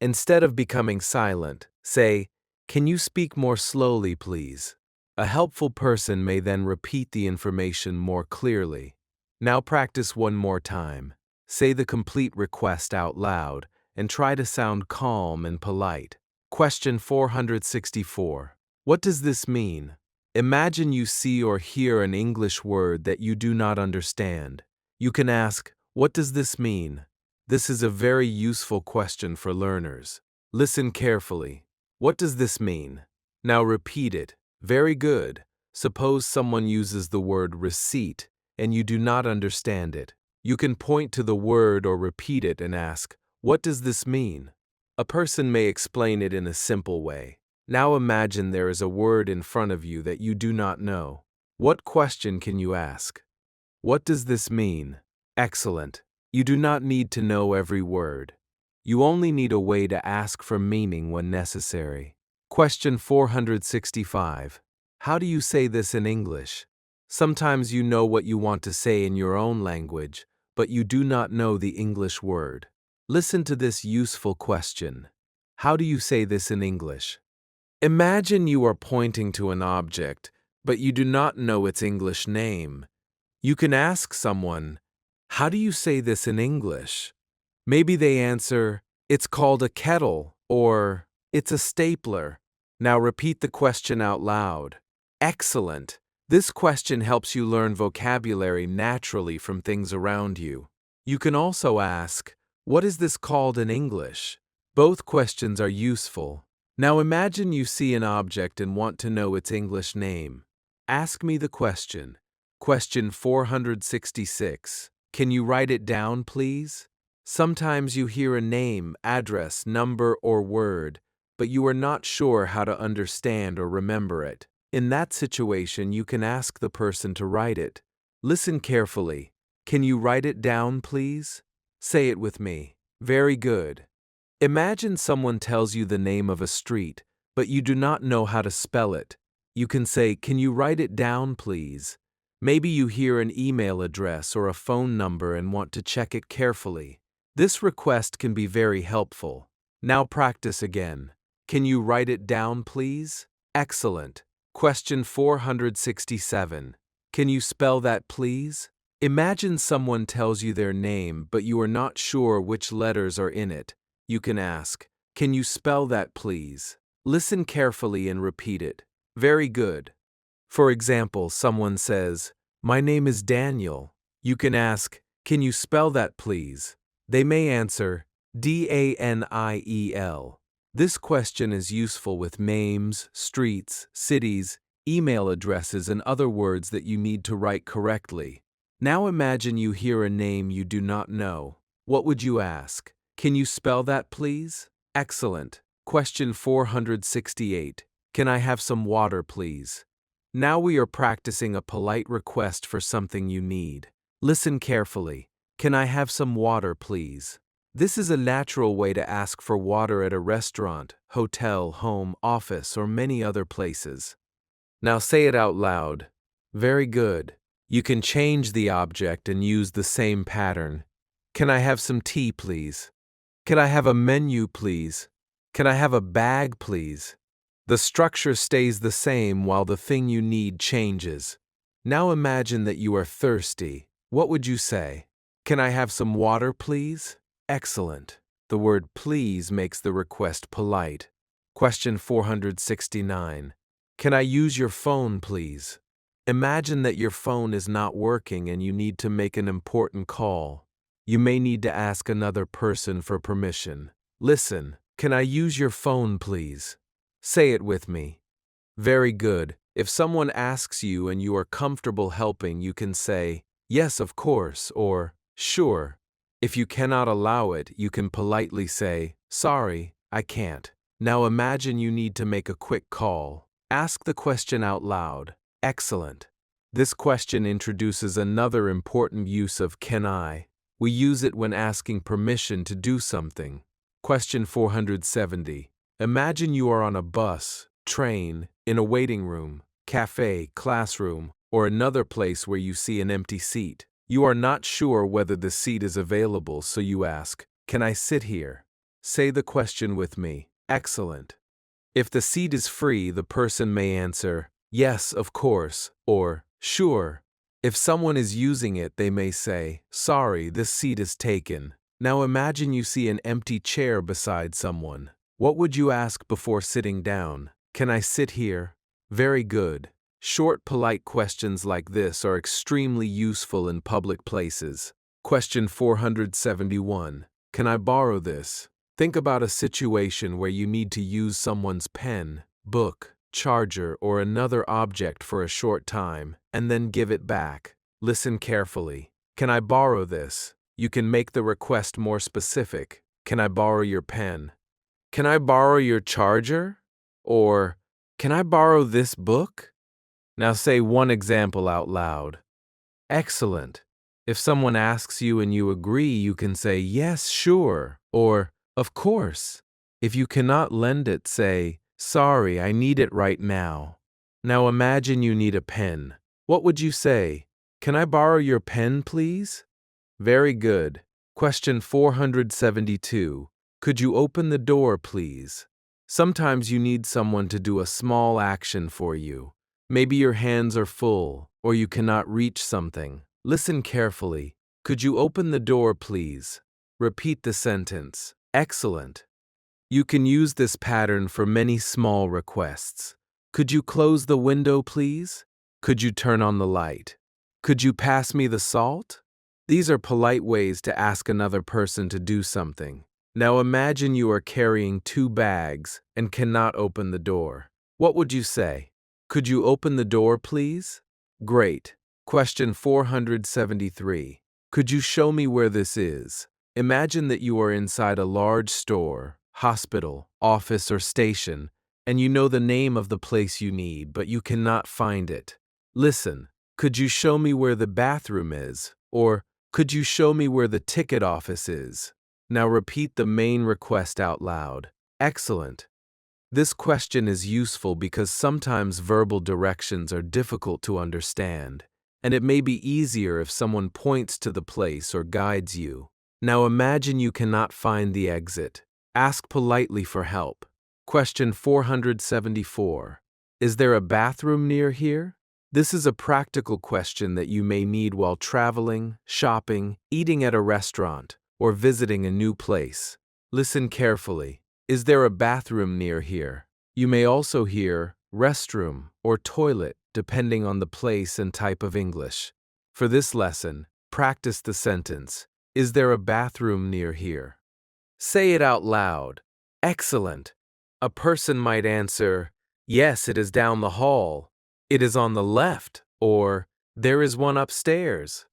Instead of becoming silent, say, "Can you speak more slowly, please?" A helpful person may then repeat the information more clearly. Now practice one more time. Say the complete request out loud and try to sound calm and polite. Question 464. What does this mean? Imagine you see or hear an English word that you do not understand. You can ask, "What does this mean?" This is a very useful question for learners. Listen carefully. What does this mean? Now repeat it. Very good. Suppose someone uses the word receipt and you do not understand it. You can point to the word or repeat it and ask, "What does this mean?" A person may explain it in a simple way. Now imagine there is a word in front of you that you do not know. What question can you ask? What does this mean? Excellent. You do not need to know every word. You only need a way to ask for meaning when necessary. Question 465. How do you say this in English? Sometimes you know what you want to say in your own language, but you do not know the English word. Listen to this useful question. How do you say this in English? Imagine you are pointing to an object, but you do not know its English name. You can ask someone, "How do you say this in English?" Maybe they answer, "It's called a kettle," or "It's a stapler." Now repeat the question out loud. Excellent. This question helps you learn vocabulary naturally from things around you. You can also ask, "What is this called in English?" Both questions are useful. Now imagine you see an object and want to know its English name. Ask me the question. Question 466. Can you write it down, please? Sometimes you hear a name, address, number, or word, but you are not sure how to understand or remember it. In that situation, you can ask the person to write it. Listen carefully. Can you write it down, please? Say it with me. Very good. Imagine someone tells you the name of a street, but you do not know how to spell it. You can say, "Can you write it down, please?" Maybe you hear an email address or a phone number and want to check it carefully. This request can be very helpful. Now practice again. Can you write it down, please? Excellent. Question 467. Can you spell that, please? Imagine someone tells you their name, but you are not sure which letters are in it. You can ask, "Can you spell that, please?" Listen carefully and repeat it. Very good. For example, someone says, "My name is Daniel." You can ask, "Can you spell that, please?" They may answer, "Daniel." This question is useful with names, streets, cities, email addresses, and other words that you need to write correctly. Now imagine you hear a name you do not know. What would you ask? "Can you spell that, please?" Excellent. Question 468. Can I have some water, please? Now we are practicing a polite request for something you need. Listen carefully. Can I have some water, please? This is a natural way to ask for water at a restaurant, hotel, home, office, or many other places. Now say it out loud. Very good. You can change the object and use the same pattern. Can I have some tea, please? Can I have a menu, please? Can I have a bag, please? The structure stays the same while the thing you need changes. Now imagine that you are thirsty. What would you say? Can I have some water, please? Excellent. The word please makes the request polite. Question 469. Can I use your phone, please? Imagine that your phone is not working and you need to make an important call. You may need to ask another person for permission. Listen, can I use your phone, please? Say it with me. Very good. If someone asks you and you are comfortable helping, you can say, yes, of course, or sure. If you cannot allow it, you can politely say, sorry, I can't. Now imagine you need to make a quick call. Ask the question out loud. Excellent. This question introduces another important use of can I. We use it when asking permission to do something. Question 470. Imagine you are on a bus, train, in a waiting room, cafe, classroom, or another place where you see an empty seat. You are not sure whether the seat is available, so you ask, can I sit here? Say the question with me. Excellent. If the seat is free, the person may answer, yes, of course, or sure. If someone is using it, they may say, sorry, this seat is taken. Now imagine you see an empty chair beside someone. What would you ask before sitting down? Can I sit here? Very good. Short, polite questions like this are extremely useful in public places. Question 471. Can I borrow this? Think about a situation where you need to use someone's pen, book, charger, or another object for a short time, and then give it back. Listen carefully. Can I borrow this? You can make the request more specific. Can I borrow your pen? Can I borrow your charger? Or, can I borrow this book? Now say one example out loud. Excellent. If someone asks you and you agree, you can say, yes, sure, or, of course. If you cannot lend it, say, sorry, I need it right now. Now imagine you need a pen. What would you say? Can I borrow your pen, please? Very good. Question 472. Could you open the door, please? Sometimes you need someone to do a small action for you. Maybe your hands are full, or you cannot reach something. Listen carefully. Could you open the door, please? Repeat the sentence. Excellent. You can use this pattern for many small requests. Could you close the window, please? Could you turn on the light? Could you pass me the salt? These are polite ways to ask another person to do something. Now imagine you are carrying 2 bags and cannot open the door. What would you say? Could you open the door, please? Great. Question 473. Could you show me where this is? Imagine that you are inside a large store, hospital, office, or station, and you know the name of the place you need, but you cannot find it. Listen, could you show me where the bathroom is? Or, could you show me where the ticket office is? Now repeat the main request out loud. Excellent. This question is useful because sometimes verbal directions are difficult to understand, and it may be easier if someone points to the place or guides you. Now imagine you cannot find the exit. Ask politely for help. Question 474. Is there a bathroom near here? This is a practical question that you may need while traveling, shopping, eating at a restaurant, or visiting a new place. Listen carefully. Is there a bathroom near here? You may also hear restroom or toilet depending on the place and type of English. For this lesson, practice the sentence, is there a bathroom near here? Say it out loud. Excellent. A person might answer, yes, it is down the hall. It is on the left, or there is one upstairs.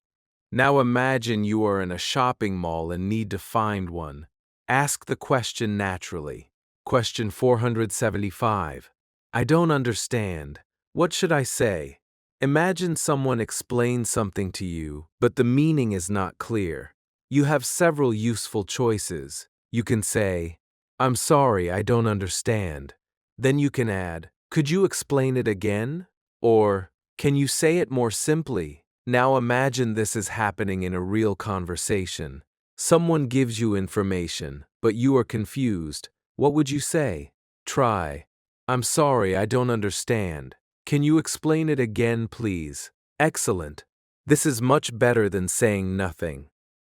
Now imagine you are in a shopping mall and need to find one. Ask the question naturally. Question 475. I don't understand. What should I say? Imagine someone explains something to you, but the meaning is not clear. You have several useful choices. You can say, I'm sorry, I don't understand. Then you can add, could you explain it again? Or, can you say it more simply? Now imagine this is happening in a real conversation. Someone gives you information, but you are confused. What would you say? Try, I'm sorry, I don't understand. Can you explain it again, please? Excellent. This is much better than saying nothing.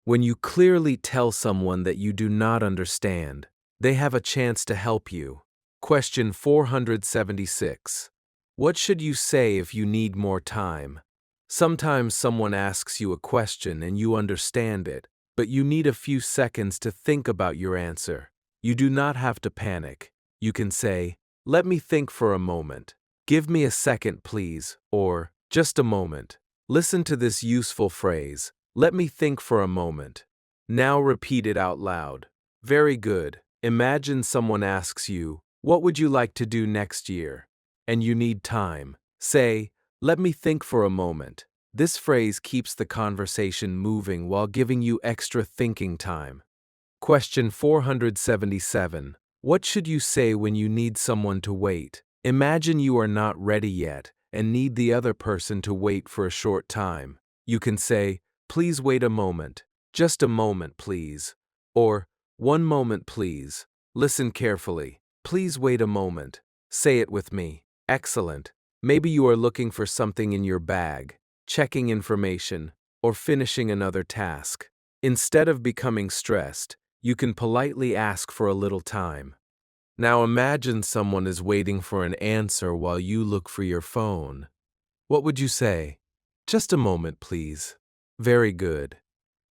When you clearly tell someone that you do not understand, they have a chance to help you. Question 476. What should you say if you need more time? Sometimes someone asks you a question and you understand it, but you need a few seconds to think about your answer. You do not have to panic. You can say, let me think for a moment. Give me a second, please, or just a moment. Listen to this useful phrase. Let me think for a moment. Now repeat it out loud. Very good. Imagine someone asks you, what would you like to do next year? And you need time. Say, let me think for a moment. This phrase keeps the conversation moving while giving you extra thinking time. Question 477. What should you say when you need someone to wait? Imagine you are not ready yet and need the other person to wait for a short time. You can say, please wait a moment. Just a moment, please. Or, one moment, please. Listen carefully. Please wait a moment. Say it with me. Excellent. Maybe you are looking for something in your bag, checking information, or finishing another task. Instead of becoming stressed, you can politely ask for a little time. Now imagine someone is waiting for an answer while you look for your phone. What would you say? Just a moment, please. Very good.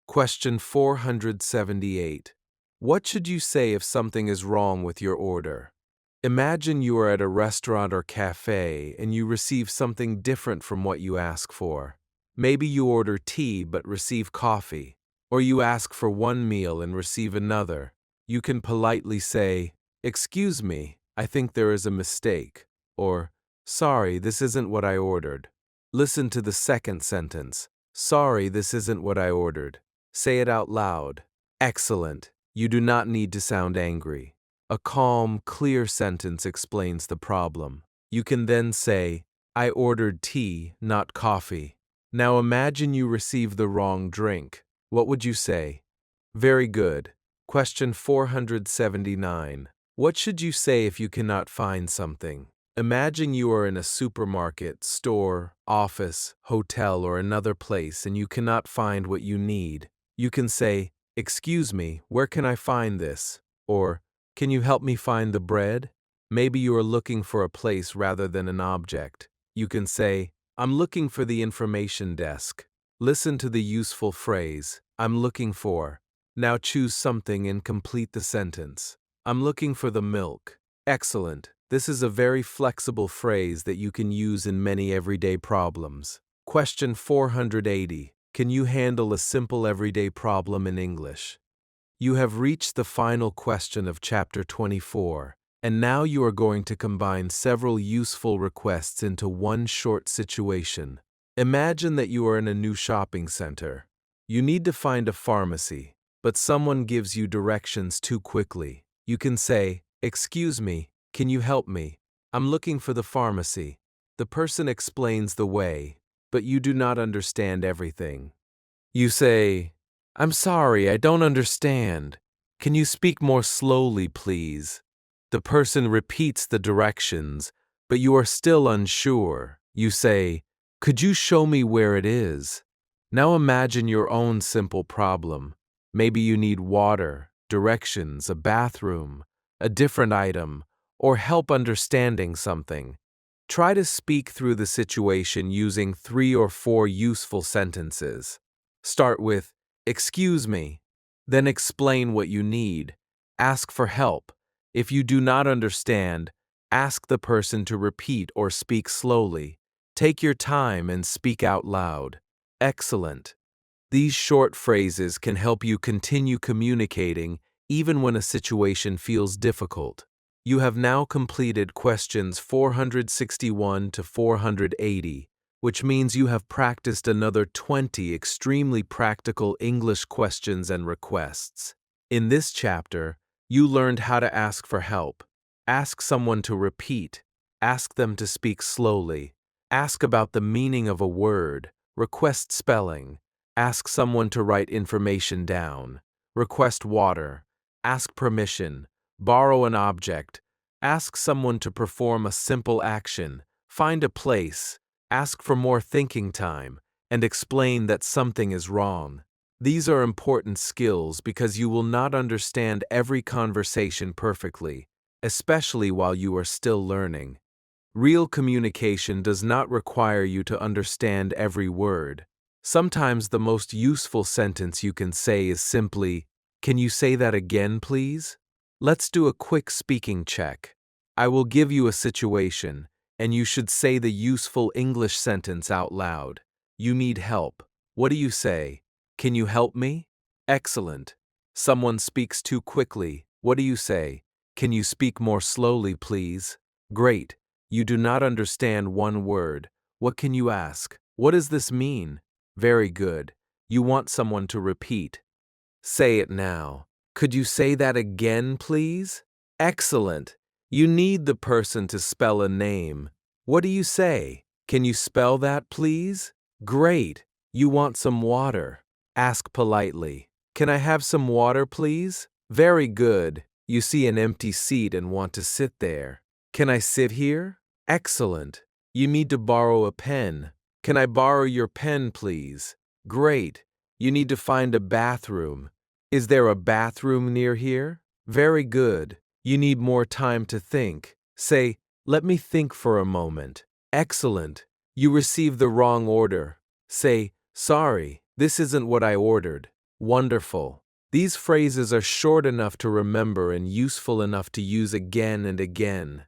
Question 478. What should you say if something is wrong with your order? Imagine you are at a restaurant or cafe and you receive something different from what you ask for. Maybe you order tea but receive coffee, or you ask for one meal and receive another. You can politely say, excuse me, I think there is a mistake, or, sorry, this isn't what I ordered. Listen to the second sentence. Sorry, this isn't what I ordered. Say it out loud. Excellent. You do not need to sound angry. A calm, clear sentence explains the problem. You can then say, I ordered tea, not coffee. Now imagine you receive the wrong drink. What would you say? Very good. Question 479. What should you say if you cannot find something? Imagine you are in a supermarket, store, office, hotel, or another place and you cannot find what you need. You can say, excuse me, where can I find this? Or, can you help me find the bread? Maybe you are looking for a place rather than an object. You can say, I'm looking for the information desk. Listen to the useful phrase, I'm looking for. Now choose something and complete the sentence. I'm looking for the milk. Excellent. This is a very flexible phrase that you can use in many everyday problems. Question 480. Can you handle a simple everyday problem in English? You have reached the final question of Chapter 24, and now you are going to combine several useful requests into one short situation. Imagine that you are in a new shopping center. You need to find a pharmacy, but someone gives you directions too quickly. You can say, excuse me, can you help me? I'm looking for the pharmacy. The person explains the way, but you do not understand everything. You say, I'm sorry, I don't understand. Can you speak more slowly, please? The person repeats the directions, but you are still unsure. You say, could you show me where it is? Now imagine your own simple problem. Maybe you need water, directions, a bathroom, a different item, or help understanding something. Try to speak through the situation using 3 or 4 useful sentences. Start with, excuse me, then explain what you need. Ask for help. If you do not understand, ask the person to repeat or speak slowly. Take your time and speak out loud. Excellent. These short phrases can help you continue communicating even when a situation feels difficult. You have now completed questions 461 to 480, which means you have practiced another 20 extremely practical English questions and requests. In this chapter, you learned how to ask for help, ask someone to repeat, ask them to speak slowly, ask about the meaning of a word, request spelling, ask someone to write information down, request water, ask permission, borrow an object, ask someone to perform a simple action, find a place, ask for more thinking time, and explain that something is wrong. These are important skills because you will not understand every conversation perfectly, especially while you are still learning. Real communication does not require you to understand every word. Sometimes the most useful sentence you can say is simply, "Can you say that again, please?" Let's do a quick speaking check. I will give you a situation, and you should say the useful English sentence out loud. You need help. What do you say? Can you help me? Excellent. Someone speaks too quickly. What do you say? Can you speak more slowly, please? Great. You do not understand one word. What can you ask? What does this mean? Very good. You want someone to repeat. Say it now. Could you say that again, please? Excellent. You need the person to spell a name. What do you say? Can you spell that, please? Great. You want some water. Ask politely. Can I have some water, please? Very good. You see an empty seat and want to sit there. Can I sit here? Excellent. You need to borrow a pen. Can I borrow your pen, please? Great. You need to find a bathroom. Is there a bathroom near here? Very good. You need more time to think. Say, let me think for a moment. Excellent. You received the wrong order. Say, sorry, this isn't what I ordered. Wonderful. These phrases are short enough to remember and useful enough to use again and again.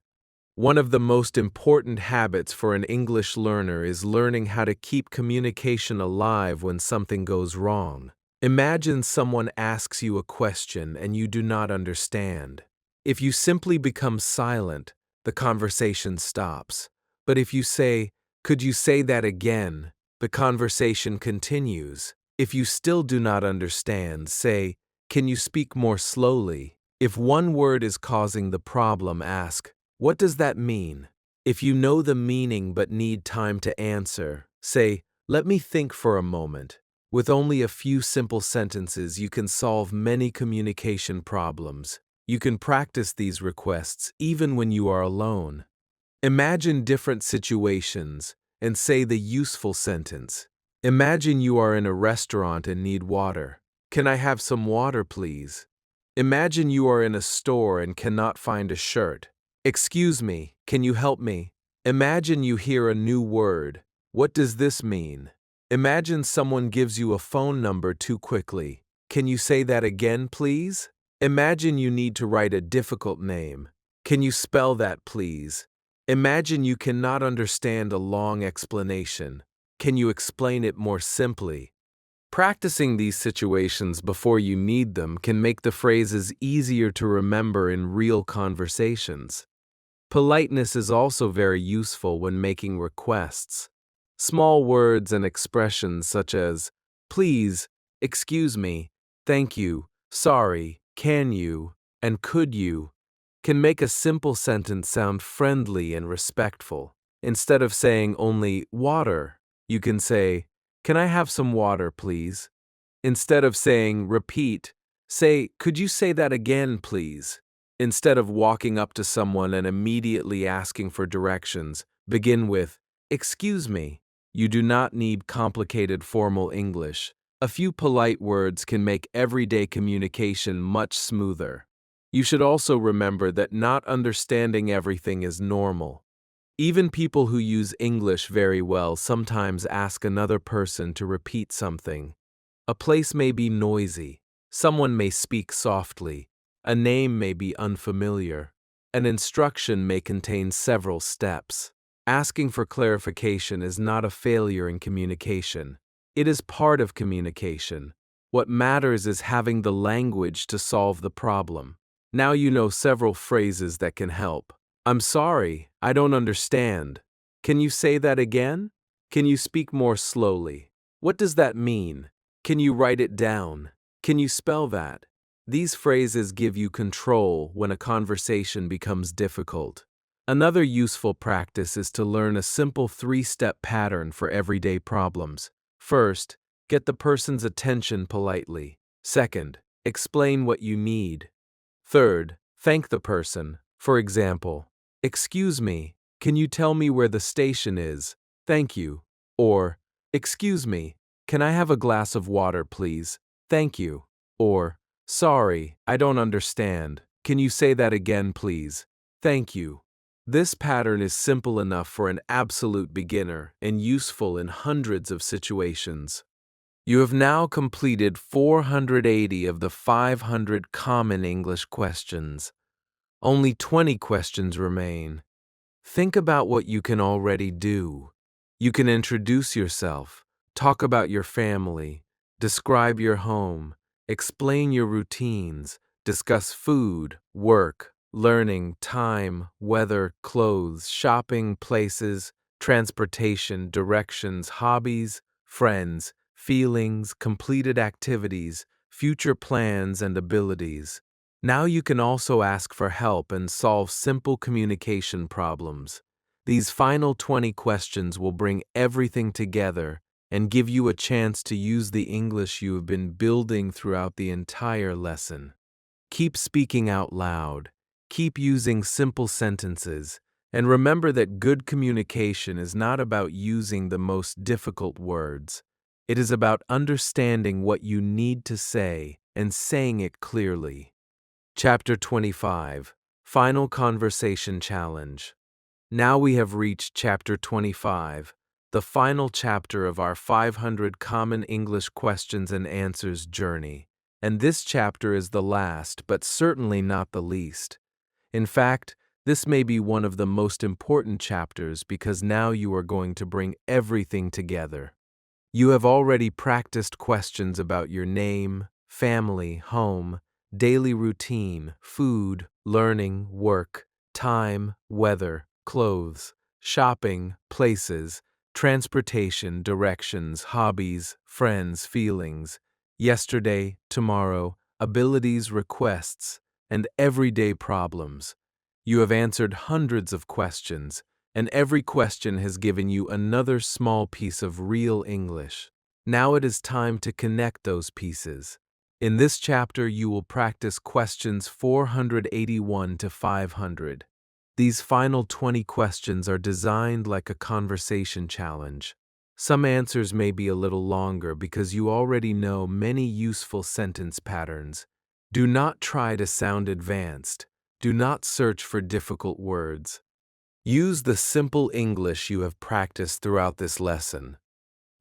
One of the most important habits for an English learner is learning how to keep communication alive when something goes wrong. Imagine someone asks you a question and you do not understand. If you simply become silent, the conversation stops. But if you say, "Could you say that again?" the conversation continues. If you still do not understand, say, "Can you speak more slowly?" If one word is causing the problem, ask, "What does that mean?" If you know the meaning but need time to answer, say, "Let me think for a moment." With only a few simple sentences, you can solve many communication problems. You can practice these requests even when you are alone. Imagine different situations and say the useful sentence. Imagine you are in a restaurant and need water. Can I have some water, please? Imagine you are in a store and cannot find a shirt. Excuse me, can you help me? Imagine you hear a new word. What does this mean? Imagine someone gives you a phone number too quickly. Can you say that again, please? Imagine you need to write a difficult name. Can you spell that, please? Imagine you cannot understand a long explanation. Can you explain it more simply? Practicing these situations before you need them can make the phrases easier to remember in real conversations. Politeness is also very useful when making requests. Small words and expressions such as please, excuse me, thank you, sorry, can you, and could you can make a simple sentence sound friendly and respectful. Instead of saying only water, you can say, "Can I have some water, please?" Instead of saying repeat, say, "Could you say that again, please?" Instead of walking up to someone and immediately asking for directions, begin with, "Excuse me." You do not need complicated formal English. A few polite words can make everyday communication much smoother. You should also remember that not understanding everything is normal. Even people who use English very well sometimes ask another person to repeat something. A place may be noisy, someone may speak softly, a name may be unfamiliar, an instruction may contain several steps. Asking for clarification is not a failure in communication. It is part of communication. What matters is having the language to solve the problem. Now you know several phrases that can help. I'm sorry, I don't understand. Can you say that again? Can you speak more slowly? What does that mean? Can you write it down? Can you spell that? These phrases give you control when a conversation becomes difficult. Another useful practice is to learn a simple three-step pattern for everyday problems. First, get the person's attention politely. Second, explain what you need. Third, thank the person. For example, "Excuse me, can you tell me where the station is? Thank you." Or, "Excuse me, can I have a glass of water, please? Thank you." Or, "Sorry, I don't understand. Can you say that again, please? Thank you." This pattern is simple enough for an absolute beginner and useful in hundreds of situations. You have now completed 480 of the 500 common English questions. Only 20 questions remain. Think about what you can already do. You can introduce yourself, talk about your family, describe your home, explain your routines, discuss food, work, learning, time, weather, clothes, shopping, places, transportation, directions, hobbies, friends, feelings, completed activities, future plans and abilities. Now you can also ask for help and solve simple communication problems. These final 20 questions will bring everything together and give you a chance to use the English you have been building throughout the entire lesson. Keep speaking out loud, keep using simple sentences, and remember that good communication is not about using the most difficult words. It is about understanding what you need to say and saying it clearly. Chapter 25, Final Conversation Challenge. Now we have reached Chapter 25, the final chapter of our 500 Common English Questions and Answers journey. And this chapter is the last, but certainly not the least. In fact, this may be one of the most important chapters because now you are going to bring everything together. You have already practiced questions about your name, family, home, daily routine, food, learning, work, time, weather, clothes, shopping, places, transportation, directions, hobbies, friends, feelings, yesterday, tomorrow, abilities, requests, and everyday problems. You have answered hundreds of questions, and every question has given you another small piece of real English. Now it is time to connect those pieces. In this chapter, you will practice questions 481 to 500. These final 20 questions are designed like a conversation challenge. Some answers may be a little longer because you already know many useful sentence patterns. Do not try to sound advanced. Do not search for difficult words. Use the simple English you have practiced throughout this lesson.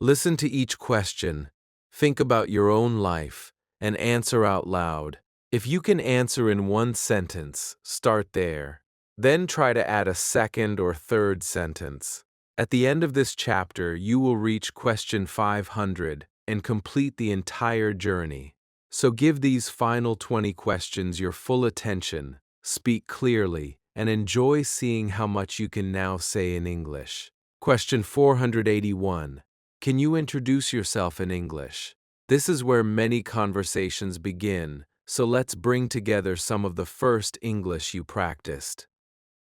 Listen to each question, think about your own life, and answer out loud. If you can answer in one sentence, start there. Then try to add a second or third sentence. At the end of this chapter, you will reach question 500 and complete the entire journey. So give these final 20 questions your full attention, speak clearly, and enjoy seeing how much you can now say in English. Question 481. Can you introduce yourself in English? This is where many conversations begin, so let's bring together some of the first English you practiced.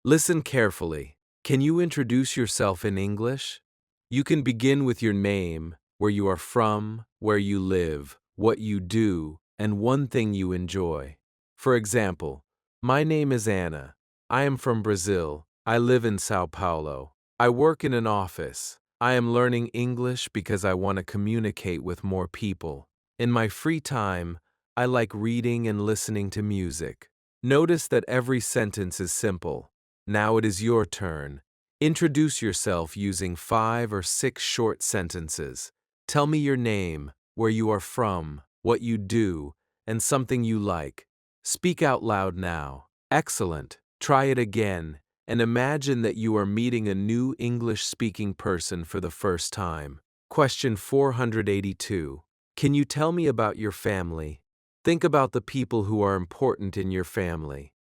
Listen carefully. Can you introduce yourself in English? You can begin with your name, where you are from, where you live, what you do, and one thing you enjoy. For example, my name is Anna. I am from Brazil. I live in Sao Paulo. I work in an office. I am learning English because I want to communicate with more people. In my free time, I like reading and listening to music. Notice that every sentence is simple. Now it is your turn. Introduce yourself using 5 or 6 short sentences. Tell me your name, where you are from, what you do, and something you like. Speak out loud now. Excellent. Try it again, and imagine that you are meeting a new English-speaking person for the first time. Question 482. Can you tell me about your family? Think about the people who are important in your family.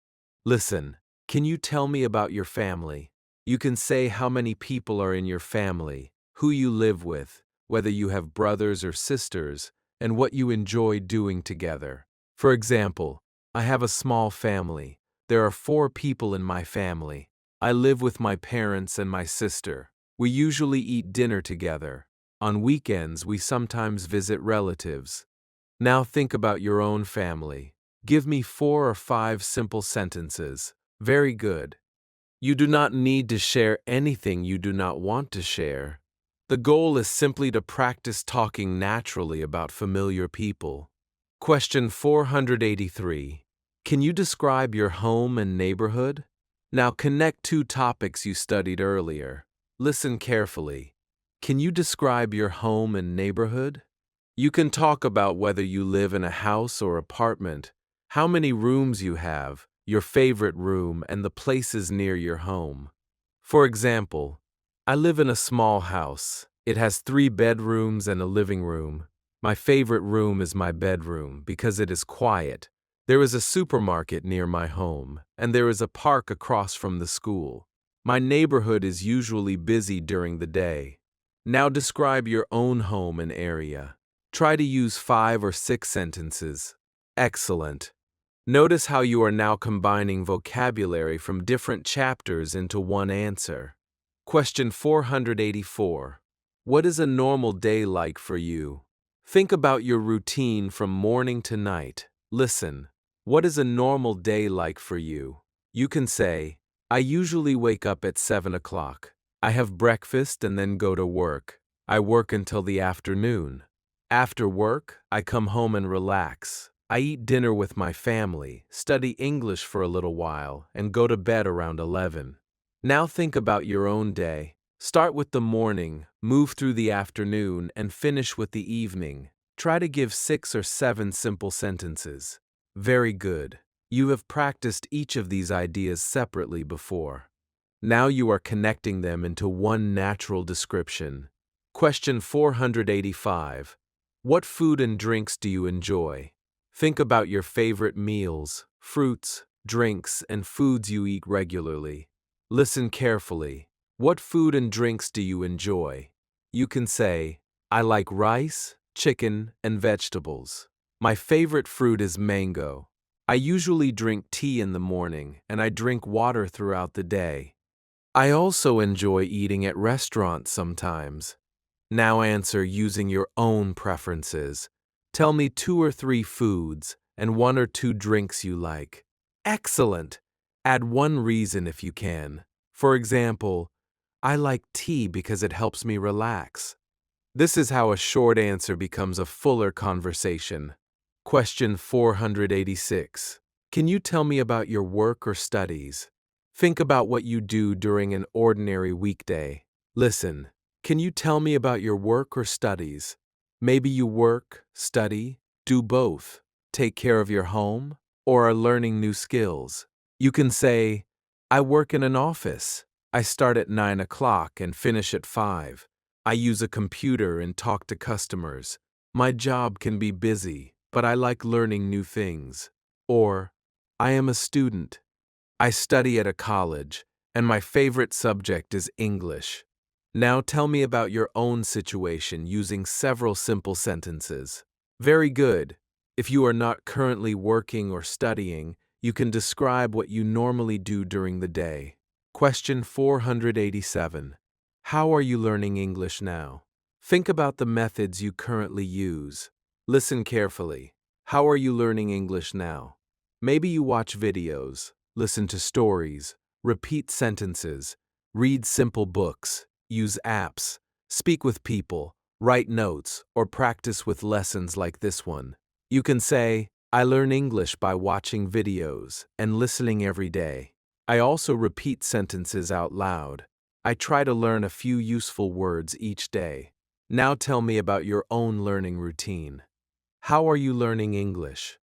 Listen, can you tell me about your family? You can say how many people are in your family, who you live with, whether you have brothers or sisters, and what you enjoy doing together. For example, I have a small family. There are 4 people in my family. I live with my parents and my sister. We usually eat dinner together. On weekends, we sometimes visit relatives. Now think about your own family. Give me 4 or 5 simple sentences. Very good. You do not need to share anything you do not want to share. The goal is simply to practice talking naturally about familiar people. Question 483. Can you describe your home and neighborhood? Now connect 2 topics you studied earlier. Listen carefully. Can you describe your home and neighborhood? You can talk about whether you live in a house or apartment, how many rooms you have, your favorite room, and the places near your home. For example, I live in a small house. It has 3 bedrooms and a living room. My favorite room is my bedroom because it is quiet. There is a supermarket near my home, and there is a park across from the school. My neighborhood is usually busy during the day. Now describe your own home and area. Try to use 5 or 6 sentences. Excellent. Notice how you are now combining vocabulary from different chapters into one answer. Question 484. What is a normal day like for you? Think about your routine from morning to night. Listen. What is a normal day like for you? You can say, I usually wake up at 7 o'clock. I have breakfast and then go to work. I work until the afternoon. After work, I come home and relax. I eat dinner with my family, study English for a little while, and go to bed around 11. Now think about your own day. Start with the morning, move through the afternoon, and finish with the evening. Try to give 6 or 7 simple sentences. Very good. You have practiced each of these ideas separately before. Now you are connecting them into one natural description. Question 485. What food and drinks do you enjoy? Think about your favorite meals, fruits, drinks, and foods you eat regularly. Listen carefully. What food and drinks do you enjoy? You can say, I like rice, chicken, and vegetables. My favorite fruit is mango. I usually drink tea in the morning, and I drink water throughout the day. I also enjoy eating at restaurants sometimes. Now answer using your own preferences. Tell me 2 or 3 foods and 1 or 2 drinks you like. Excellent! Add 1 reason if you can. For example, I like tea because it helps me relax. This is how a short answer becomes a fuller conversation. Question 486. Can you tell me about your work or studies? Think about what you do during an ordinary weekday. Listen. Can you tell me about your work or studies? Maybe you work, study, do both, take care of your home, or are learning new skills. You can say, I work in an office. I start at 9 o'clock and finish at 5. I use a computer and talk to customers. My job can be busy, but I like learning new things. Or, I am a student. I study at a college, and my favorite subject is English. Now tell me about your own situation using several simple sentences. Very good. If you are not currently working or studying, you can describe what you normally do during the day. Question 487. How are you learning English now? Think about the methods you currently use. Listen carefully. How are you learning English now? Maybe you watch videos, listen to stories, repeat sentences, read simple books, use apps, speak with people, write notes, or practice with lessons like this one. You can say, I learn English by watching videos and listening every day. I also repeat sentences out loud. I try to learn a few useful words each day. Now tell me about your own learning routine. How are you learning English?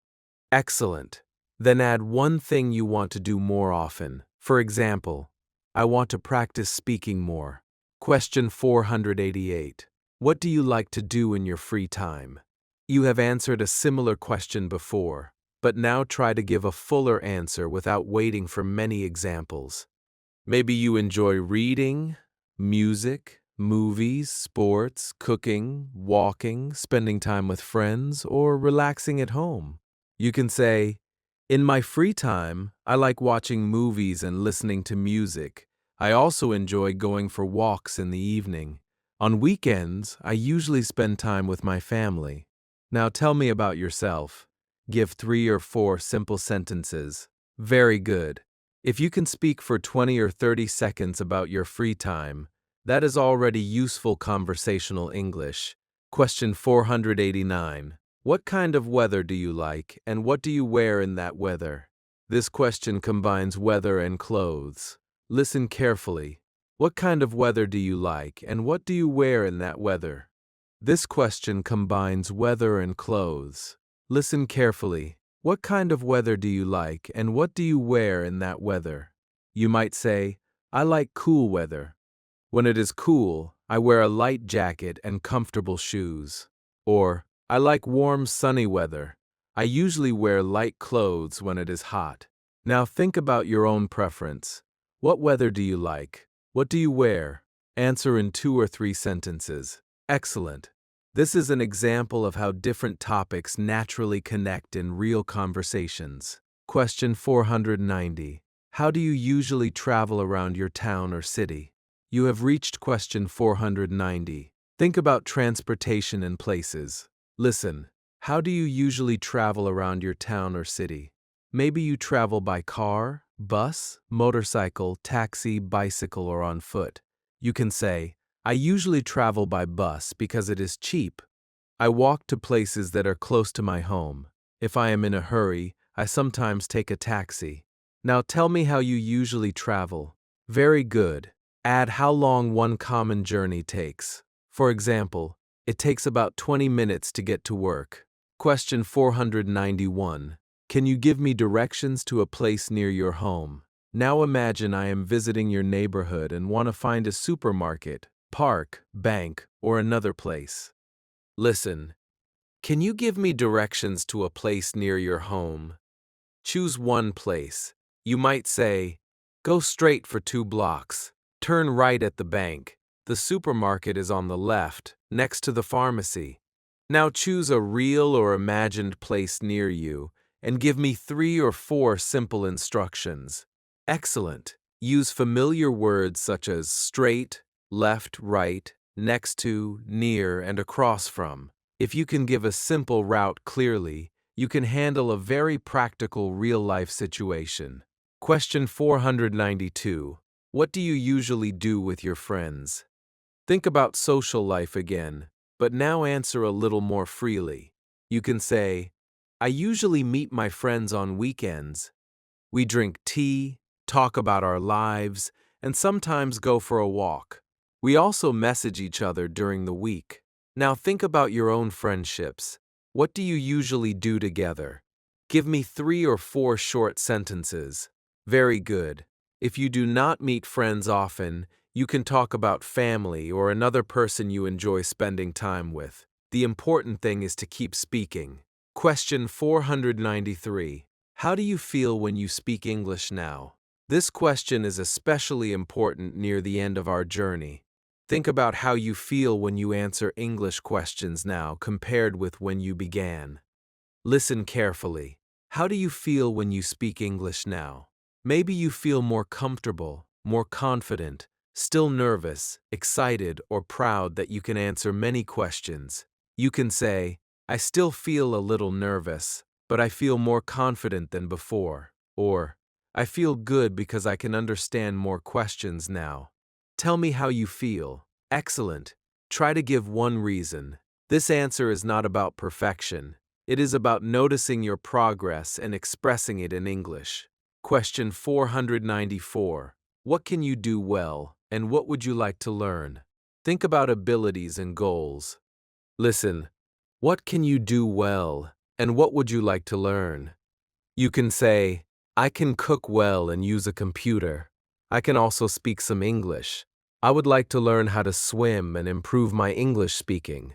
Excellent. Then add 1 thing you want to do more often. For example, I want to practice speaking more. Question 488. What do you like to do in your free time? You have answered a similar question before, but now try to give a fuller answer without waiting for many examples. Maybe you enjoy reading, music, movies, sports, cooking, walking, spending time with friends, or relaxing at home. You can say, in my free time, I like watching movies and listening to music. I also enjoy going for walks in the evening. On weekends, I usually spend time with my family. Now tell me about yourself. Give 3 or 4 simple sentences. Very good. If you can speak for 20 or 30 seconds about your free time, that is already useful conversational English. Question 489. What kind of weather do you like, and what do you wear in that weather? This question combines weather and clothes. Listen carefully. What kind of weather do you like, and what do you wear in that weather? This question combines weather and clothes. Listen carefully. What kind of weather do you like, and what do you wear in that weather? You might say, I like cool weather. When it is cool, I wear a light jacket and comfortable shoes. Or, I like warm, sunny weather. I usually wear light clothes when it is hot. Now think about your own preference. What weather do you like? What do you wear? Answer in 2 or 3 sentences. Excellent. This is an example of how different topics naturally connect in real conversations. Question 490. How do you usually travel around your town or city? You have reached question 490. Think about transportation and places. Listen, how do you usually travel around your town or city? Maybe you travel by car, bus, motorcycle, taxi, bicycle, or on foot. You can say, I usually travel by bus because it is cheap. I walk to places that are close to my home. If I am in a hurry, I sometimes take a taxi. Now tell me how you usually travel. Very good. Add how long one common journey takes. For example, it takes about 20 minutes to get to work. Question 491. Can you give me directions to a place near your home? Now imagine I am visiting your neighborhood and want to find a supermarket, park, bank, or another place. Listen, can you give me directions to a place near your home? Choose one place. You might say, go straight for 2 blocks. Turn right at the bank. The supermarket is on the left, next to the pharmacy. Now choose a real or imagined place near you and give me 3 or 4 simple instructions. Excellent. Use familiar words such as straight, left, right, next to, near, and across from. If you can give a simple route clearly, you can handle a very practical real-life situation. Question 492. What do you usually do with your friends? Think about social life again, but now answer a little more freely. You can say, I usually meet my friends on weekends. We drink tea, talk about our lives, and sometimes go for a walk. We also message each other during the week. Now think about your own friendships. What do you usually do together? Give me 3 or 4 short sentences. Very good. If you do not meet friends often, you can talk about family or another person you enjoy spending time with. The important thing is to keep speaking. Question 493. How do you feel when you speak English now? This question is especially important near the end of our journey. Think about how you feel when you answer English questions now compared with when you began. Listen carefully. How do you feel when you speak English now? Maybe you feel more comfortable, more confident, still nervous, excited, or proud that you can answer many questions. You can say, I still feel a little nervous, but I feel more confident than before. Or, I feel good because I can understand more questions now. Tell me how you feel. Excellent. Try to give one reason. This answer is not about perfection. It is about noticing your progress and expressing it in English. Question 494. What can you do well, and what would you like to learn? Think about abilities and goals. Listen, what can you do well, and what would you like to learn? You can say, I can cook well and use a computer. I can also speak some English. I would like to learn how to swim and improve my English speaking.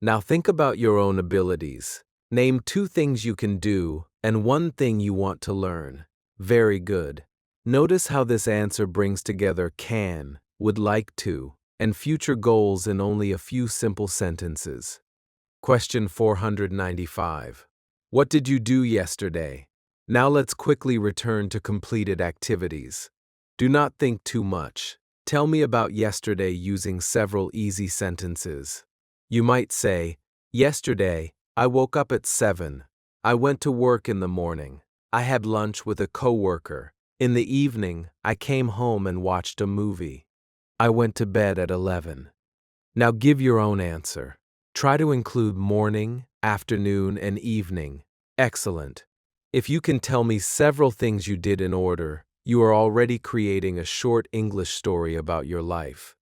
Now think about your own abilities. Name 2 things you can do and 1 thing you want to learn. Very good. Notice how this answer brings together can, would like to, and future goals in only a few simple sentences. Question 495. What did you do yesterday? Now let's quickly return to completed activities. Do not think too much. Tell me about yesterday using several easy sentences. You might say, yesterday, I woke up at 7. I went to work in the morning. I had lunch with a coworker. In the evening, I came home and watched a movie. I went to bed at 11. Now give your own answer. Try to include morning, afternoon, and evening. Excellent. If you can tell me several things you did in order, you are already creating a short English story about your life.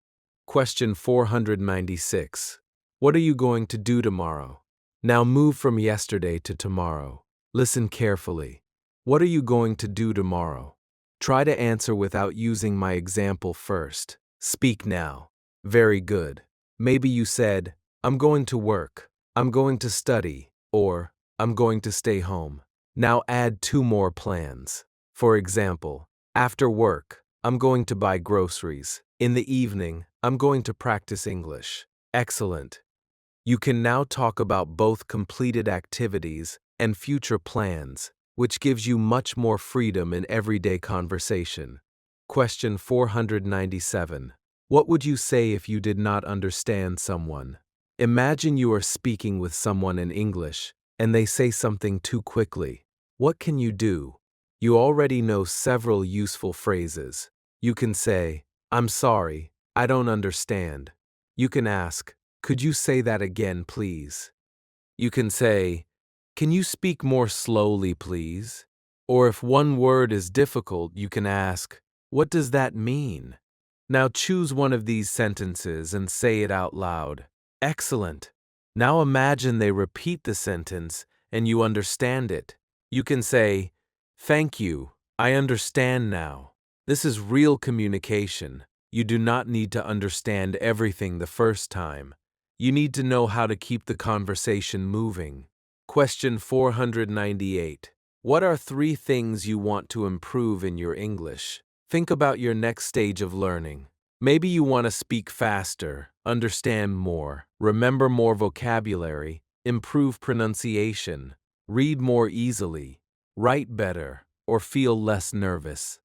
Question 496. What are you going to do tomorrow? Now move from yesterday to tomorrow. Listen carefully. What are you going to do tomorrow? Try to answer without using my example first. Speak now. Very good. Maybe you said, I'm going to work, I'm going to study, or I'm going to stay home. Now add two more plans. For example, after work, I'm going to buy groceries. In the evening, I'm going to practice English. Excellent. You can now talk about both completed activities and future plans, which gives you much more freedom in everyday conversation. Question 497. What would you say if you did not understand someone? Imagine you are speaking with someone in English, and they say something too quickly. What can you do? You already know several useful phrases. You can say, I'm sorry, I don't understand. You can ask, could you say that again, please? You can say, can you speak more slowly, please? Or if one word is difficult, you can ask, what does that mean? Now choose one of these sentences and say it out loud. Excellent. Now imagine they repeat the sentence and you understand it. You can say, thank you, I understand now. This is real communication. You do not need to understand everything the first time. You need to know how to keep the conversation moving. Question 498. What are 3 things you want to improve in your English? Think about your next stage of learning. Maybe you want to speak faster, understand more, remember more vocabulary, improve pronunciation, read more easily, write better, or feel less nervous.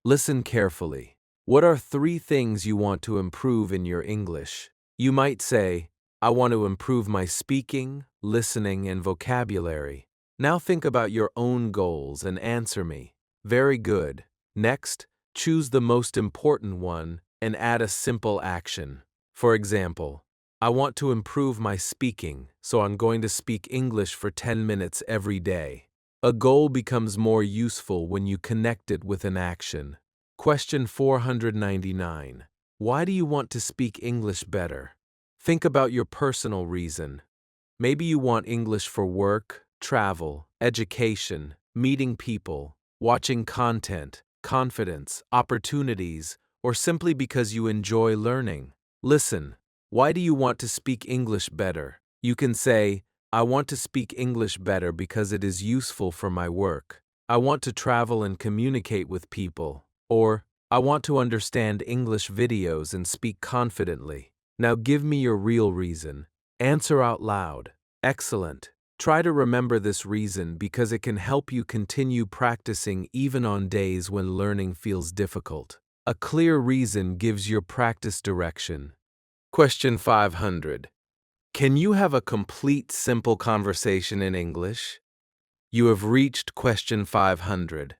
Listen carefully. What are 3 things you want to improve in your English? You might say, I want to improve my speaking, listening, and vocabulary. Now think about your own goals and answer me. Very good. Next, choose the most important one and add a simple action. For example, I want to improve my speaking, so I'm going to speak English for 10 minutes every day. A goal becomes more useful when you connect it with an action. Question 499. Why do you want to speak English better? Think about your personal reason. Maybe you want English for work, travel, education, meeting people, watching content, confidence, opportunities, or simply because you enjoy learning. Listen, why do you want to speak English better? You can say, I want to speak English better because it is useful for my work. I want to travel and communicate with people. Or, I want to understand English videos and speak confidently. Now give me your real reason. Answer out loud. Excellent. Try to remember this reason because it can help you continue practicing even on days when learning feels difficult. A clear reason gives your practice direction. Question 500. Can you have a complete simple conversation in English? You have reached question 500.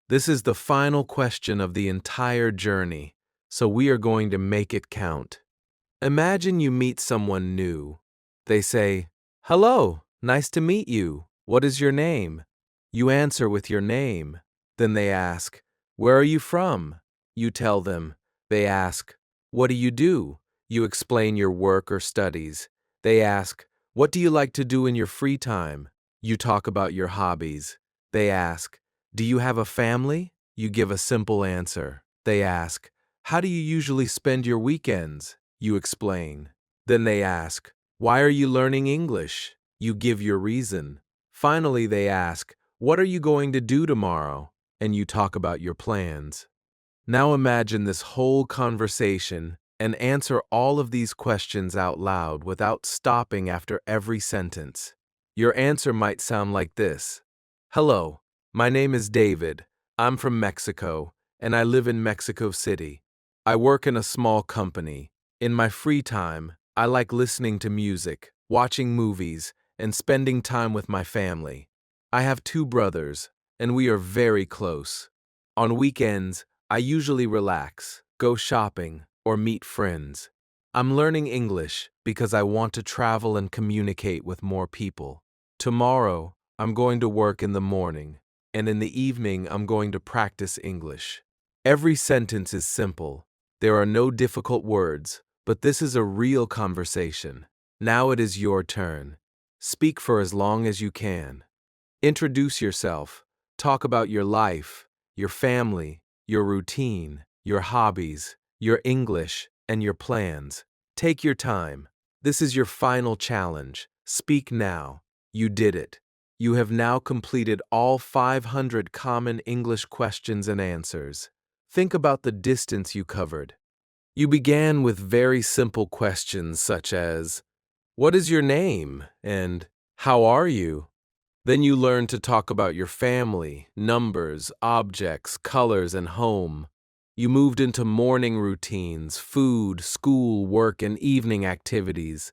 This is the final question of the entire journey, so we are going to make it count. Imagine you meet someone new. They say, hello, nice to meet you. What is your name? You answer with your name. Then they ask, where are you from? You tell them. They ask, what do you do? You explain your work or studies. They ask, what do you like to do in your free time? You talk about your hobbies. They ask, do you have a family? You give a simple answer. They ask, how do you usually spend your weekends? You explain. Then they ask, why are you learning English? You give your reason. Finally, they ask, what are you going to do tomorrow? And you talk about your plans. Now imagine this whole conversation and answer all of these questions out loud without stopping after every sentence. Your answer might sound like this. Hello, my name is David. I'm from Mexico, and I live in Mexico City. I work in a small company. In my free time, I like listening to music, watching movies, and spending time with my family. I have two brothers, and we are very close. On weekends, I usually relax, go shopping, or meet friends. I'm learning English because I want to travel and communicate with more people. Tomorrow, I'm going to work in the morning, and in the evening, I'm going to practice English. Every sentence is simple. There are no difficult words, but this is a real conversation. Now it is your turn. Speak for as long as you can. Introduce yourself. Talk about your life, your family, your routine, your hobbies, your English, and your plans. Take your time. This is your final challenge. Speak now. You did it. You have now completed all 500 common English questions and answers. Think about the distance you covered. You began with very simple questions such as, "What is your name?" and "How are you?" Then you learn to talk about your family, numbers, objects, colors, and home. You moved into morning routines, food, school, work, and evening activities.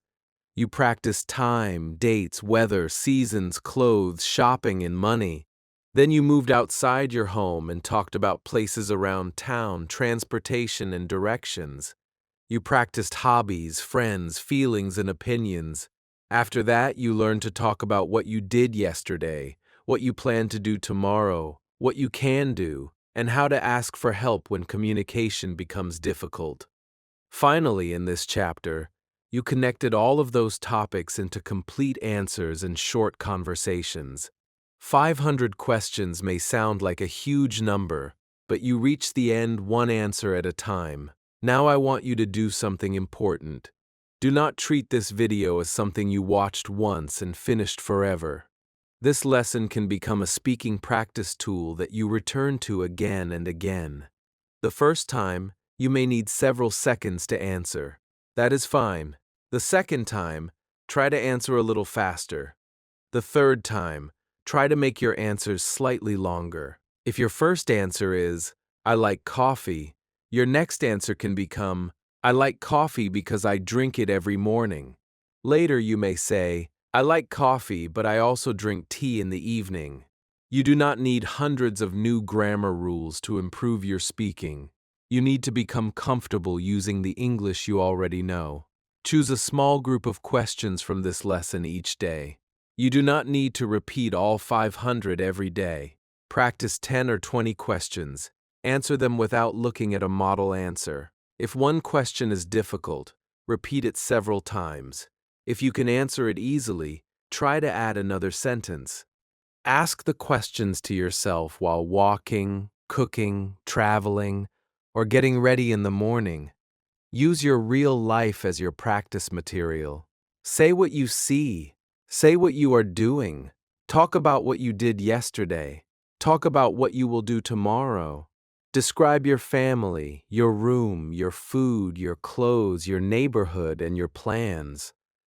You practiced time, dates, weather, seasons, clothes, shopping, and money. Then you moved outside your home and talked about places around town, transportation, and directions. You practiced hobbies, friends, feelings, and opinions. After that, you learned to talk about what you did yesterday, what you plan to do tomorrow, what you can do, and how to ask for help when communication becomes difficult. Finally, in this chapter, you connected all of those topics into complete answers and short conversations. 500 questions may sound like a huge number, but you reach the end one answer at a time. Now I want you to do something important. Do not treat this video as something you watched once and finished forever. This lesson can become a speaking practice tool that you return to again and again. The first time, you may need several seconds to answer. That is fine. The second time, try to answer a little faster. The third time, try to make your answers slightly longer. If your first answer is, "I like coffee," your next answer can become, "I like coffee because I drink it every morning." Later you may say, "I like coffee, but I also drink tea in the evening." You do not need hundreds of new grammar rules to improve your speaking. You need to become comfortable using the English you already know. Choose a small group of questions from this lesson each day. You do not need to repeat all 500 every day. Practice 10 or 20 questions. Answer them without looking at a model answer. If one question is difficult, repeat it several times. If you can answer it easily, try to add another sentence. Ask the questions to yourself while walking, cooking, traveling, or getting ready in the morning. Use your real life as your practice material. Say what you see. Say what you are doing. Talk about what you did yesterday. Talk about what you will do tomorrow. Describe your family, your room, your food, your clothes, your neighborhood, and your plans.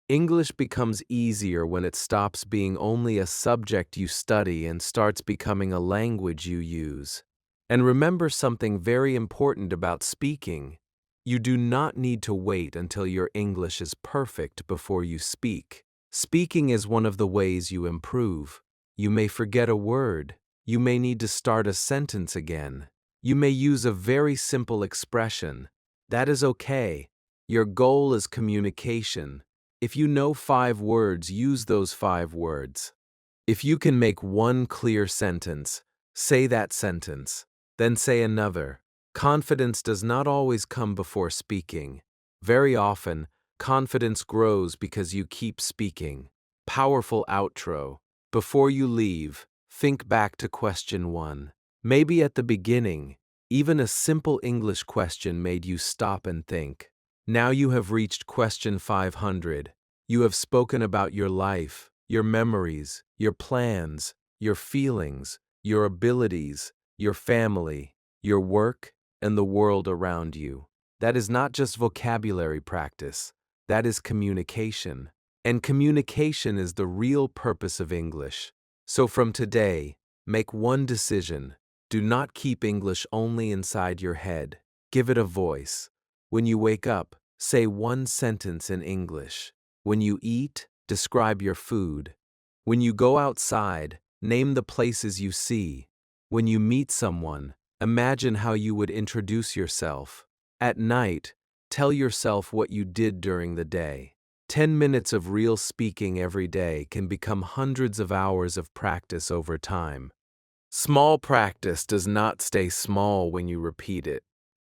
English becomes easier when it stops being only a subject you study and starts becoming a language you use. And remember something very important about speaking. You do not need to wait until your English is perfect before you speak. Speaking is one of the ways you improve. You may forget a word. You may need to start a sentence again. You may use a very simple expression. That is okay. Your goal is communication. If you know 5 words, use those 5 words. If you can make one clear sentence, say that sentence. Then say another. Confidence does not always come before speaking. Very often, confidence grows because you keep speaking. Powerful outro. Before you leave, think back to question 1. Maybe at the beginning, even a simple English question made you stop and think. Now you have reached question 500. You have spoken about your life, your memories, your plans, your feelings, your abilities, your family, your work, and the world around you. That is not just vocabulary practice, that is communication. And communication is the real purpose of English. So from today, make one decision. Do not keep English only inside your head. Give it a voice. When you wake up, say one sentence in English. When you eat, describe your food. When you go outside, name the places you see. When you meet someone, imagine how you would introduce yourself. At night, tell yourself what you did during the day. 10 minutes of real speaking every day can become hundreds of hours of practice over time. Small practice does not stay small when you repeat it.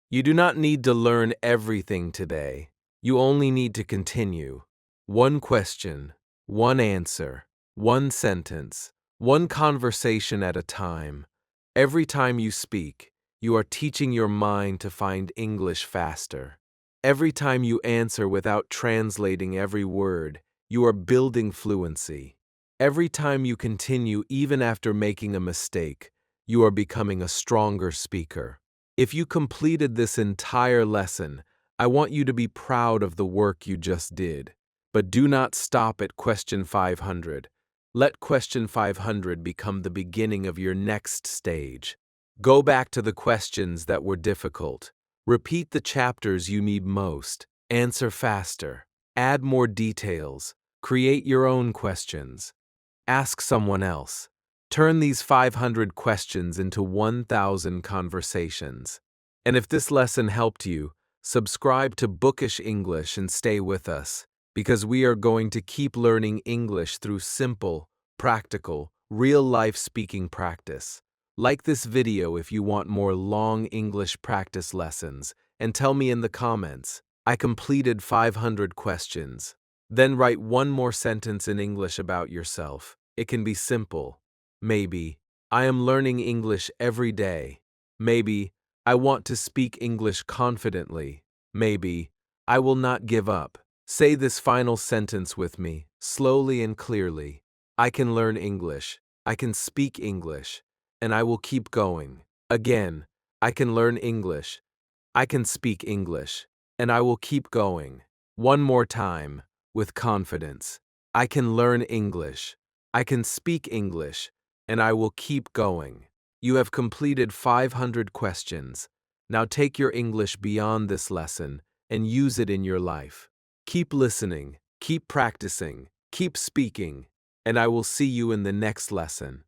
You do not need to learn everything today. You only need to continue. One question, one answer, one sentence, one conversation at a time. Every time you speak, you are teaching your mind to find English faster. Every time you answer without translating every word, you are building fluency. Every time you continue even after making a mistake, you are becoming a stronger speaker. If you completed this entire lesson, I want you to be proud of the work you just did. But do not stop at question 500. Let question 500 become the beginning of your next stage. Go back to the questions that were difficult. Repeat the chapters you need most. Answer faster. Add more details. Create your own questions. Ask someone else. Turn these 500 questions into 1,000 conversations. And if this lesson helped you, subscribe to Bookish English and stay with us, because we are going to keep learning English through simple, practical, real-life speaking practice. Like this video if you want more long English practice lessons, and tell me in the comments, I completed 500 questions. Then write one more sentence in English about yourself. It can be simple. Maybe, I am learning English every day. Maybe, I want to speak English confidently. Maybe, I will not give up. Say this final sentence with me, slowly and clearly. I can learn English. I can speak English. And I will keep going. Again, I can learn English. I can speak English. And I will keep going. One more time, with confidence. I can learn English. I can speak English. And I will keep going. You have completed 500 questions. Now take your English beyond this lesson and use it in your life. Keep listening, keep practicing, keep speaking, and I will see you in the next lesson.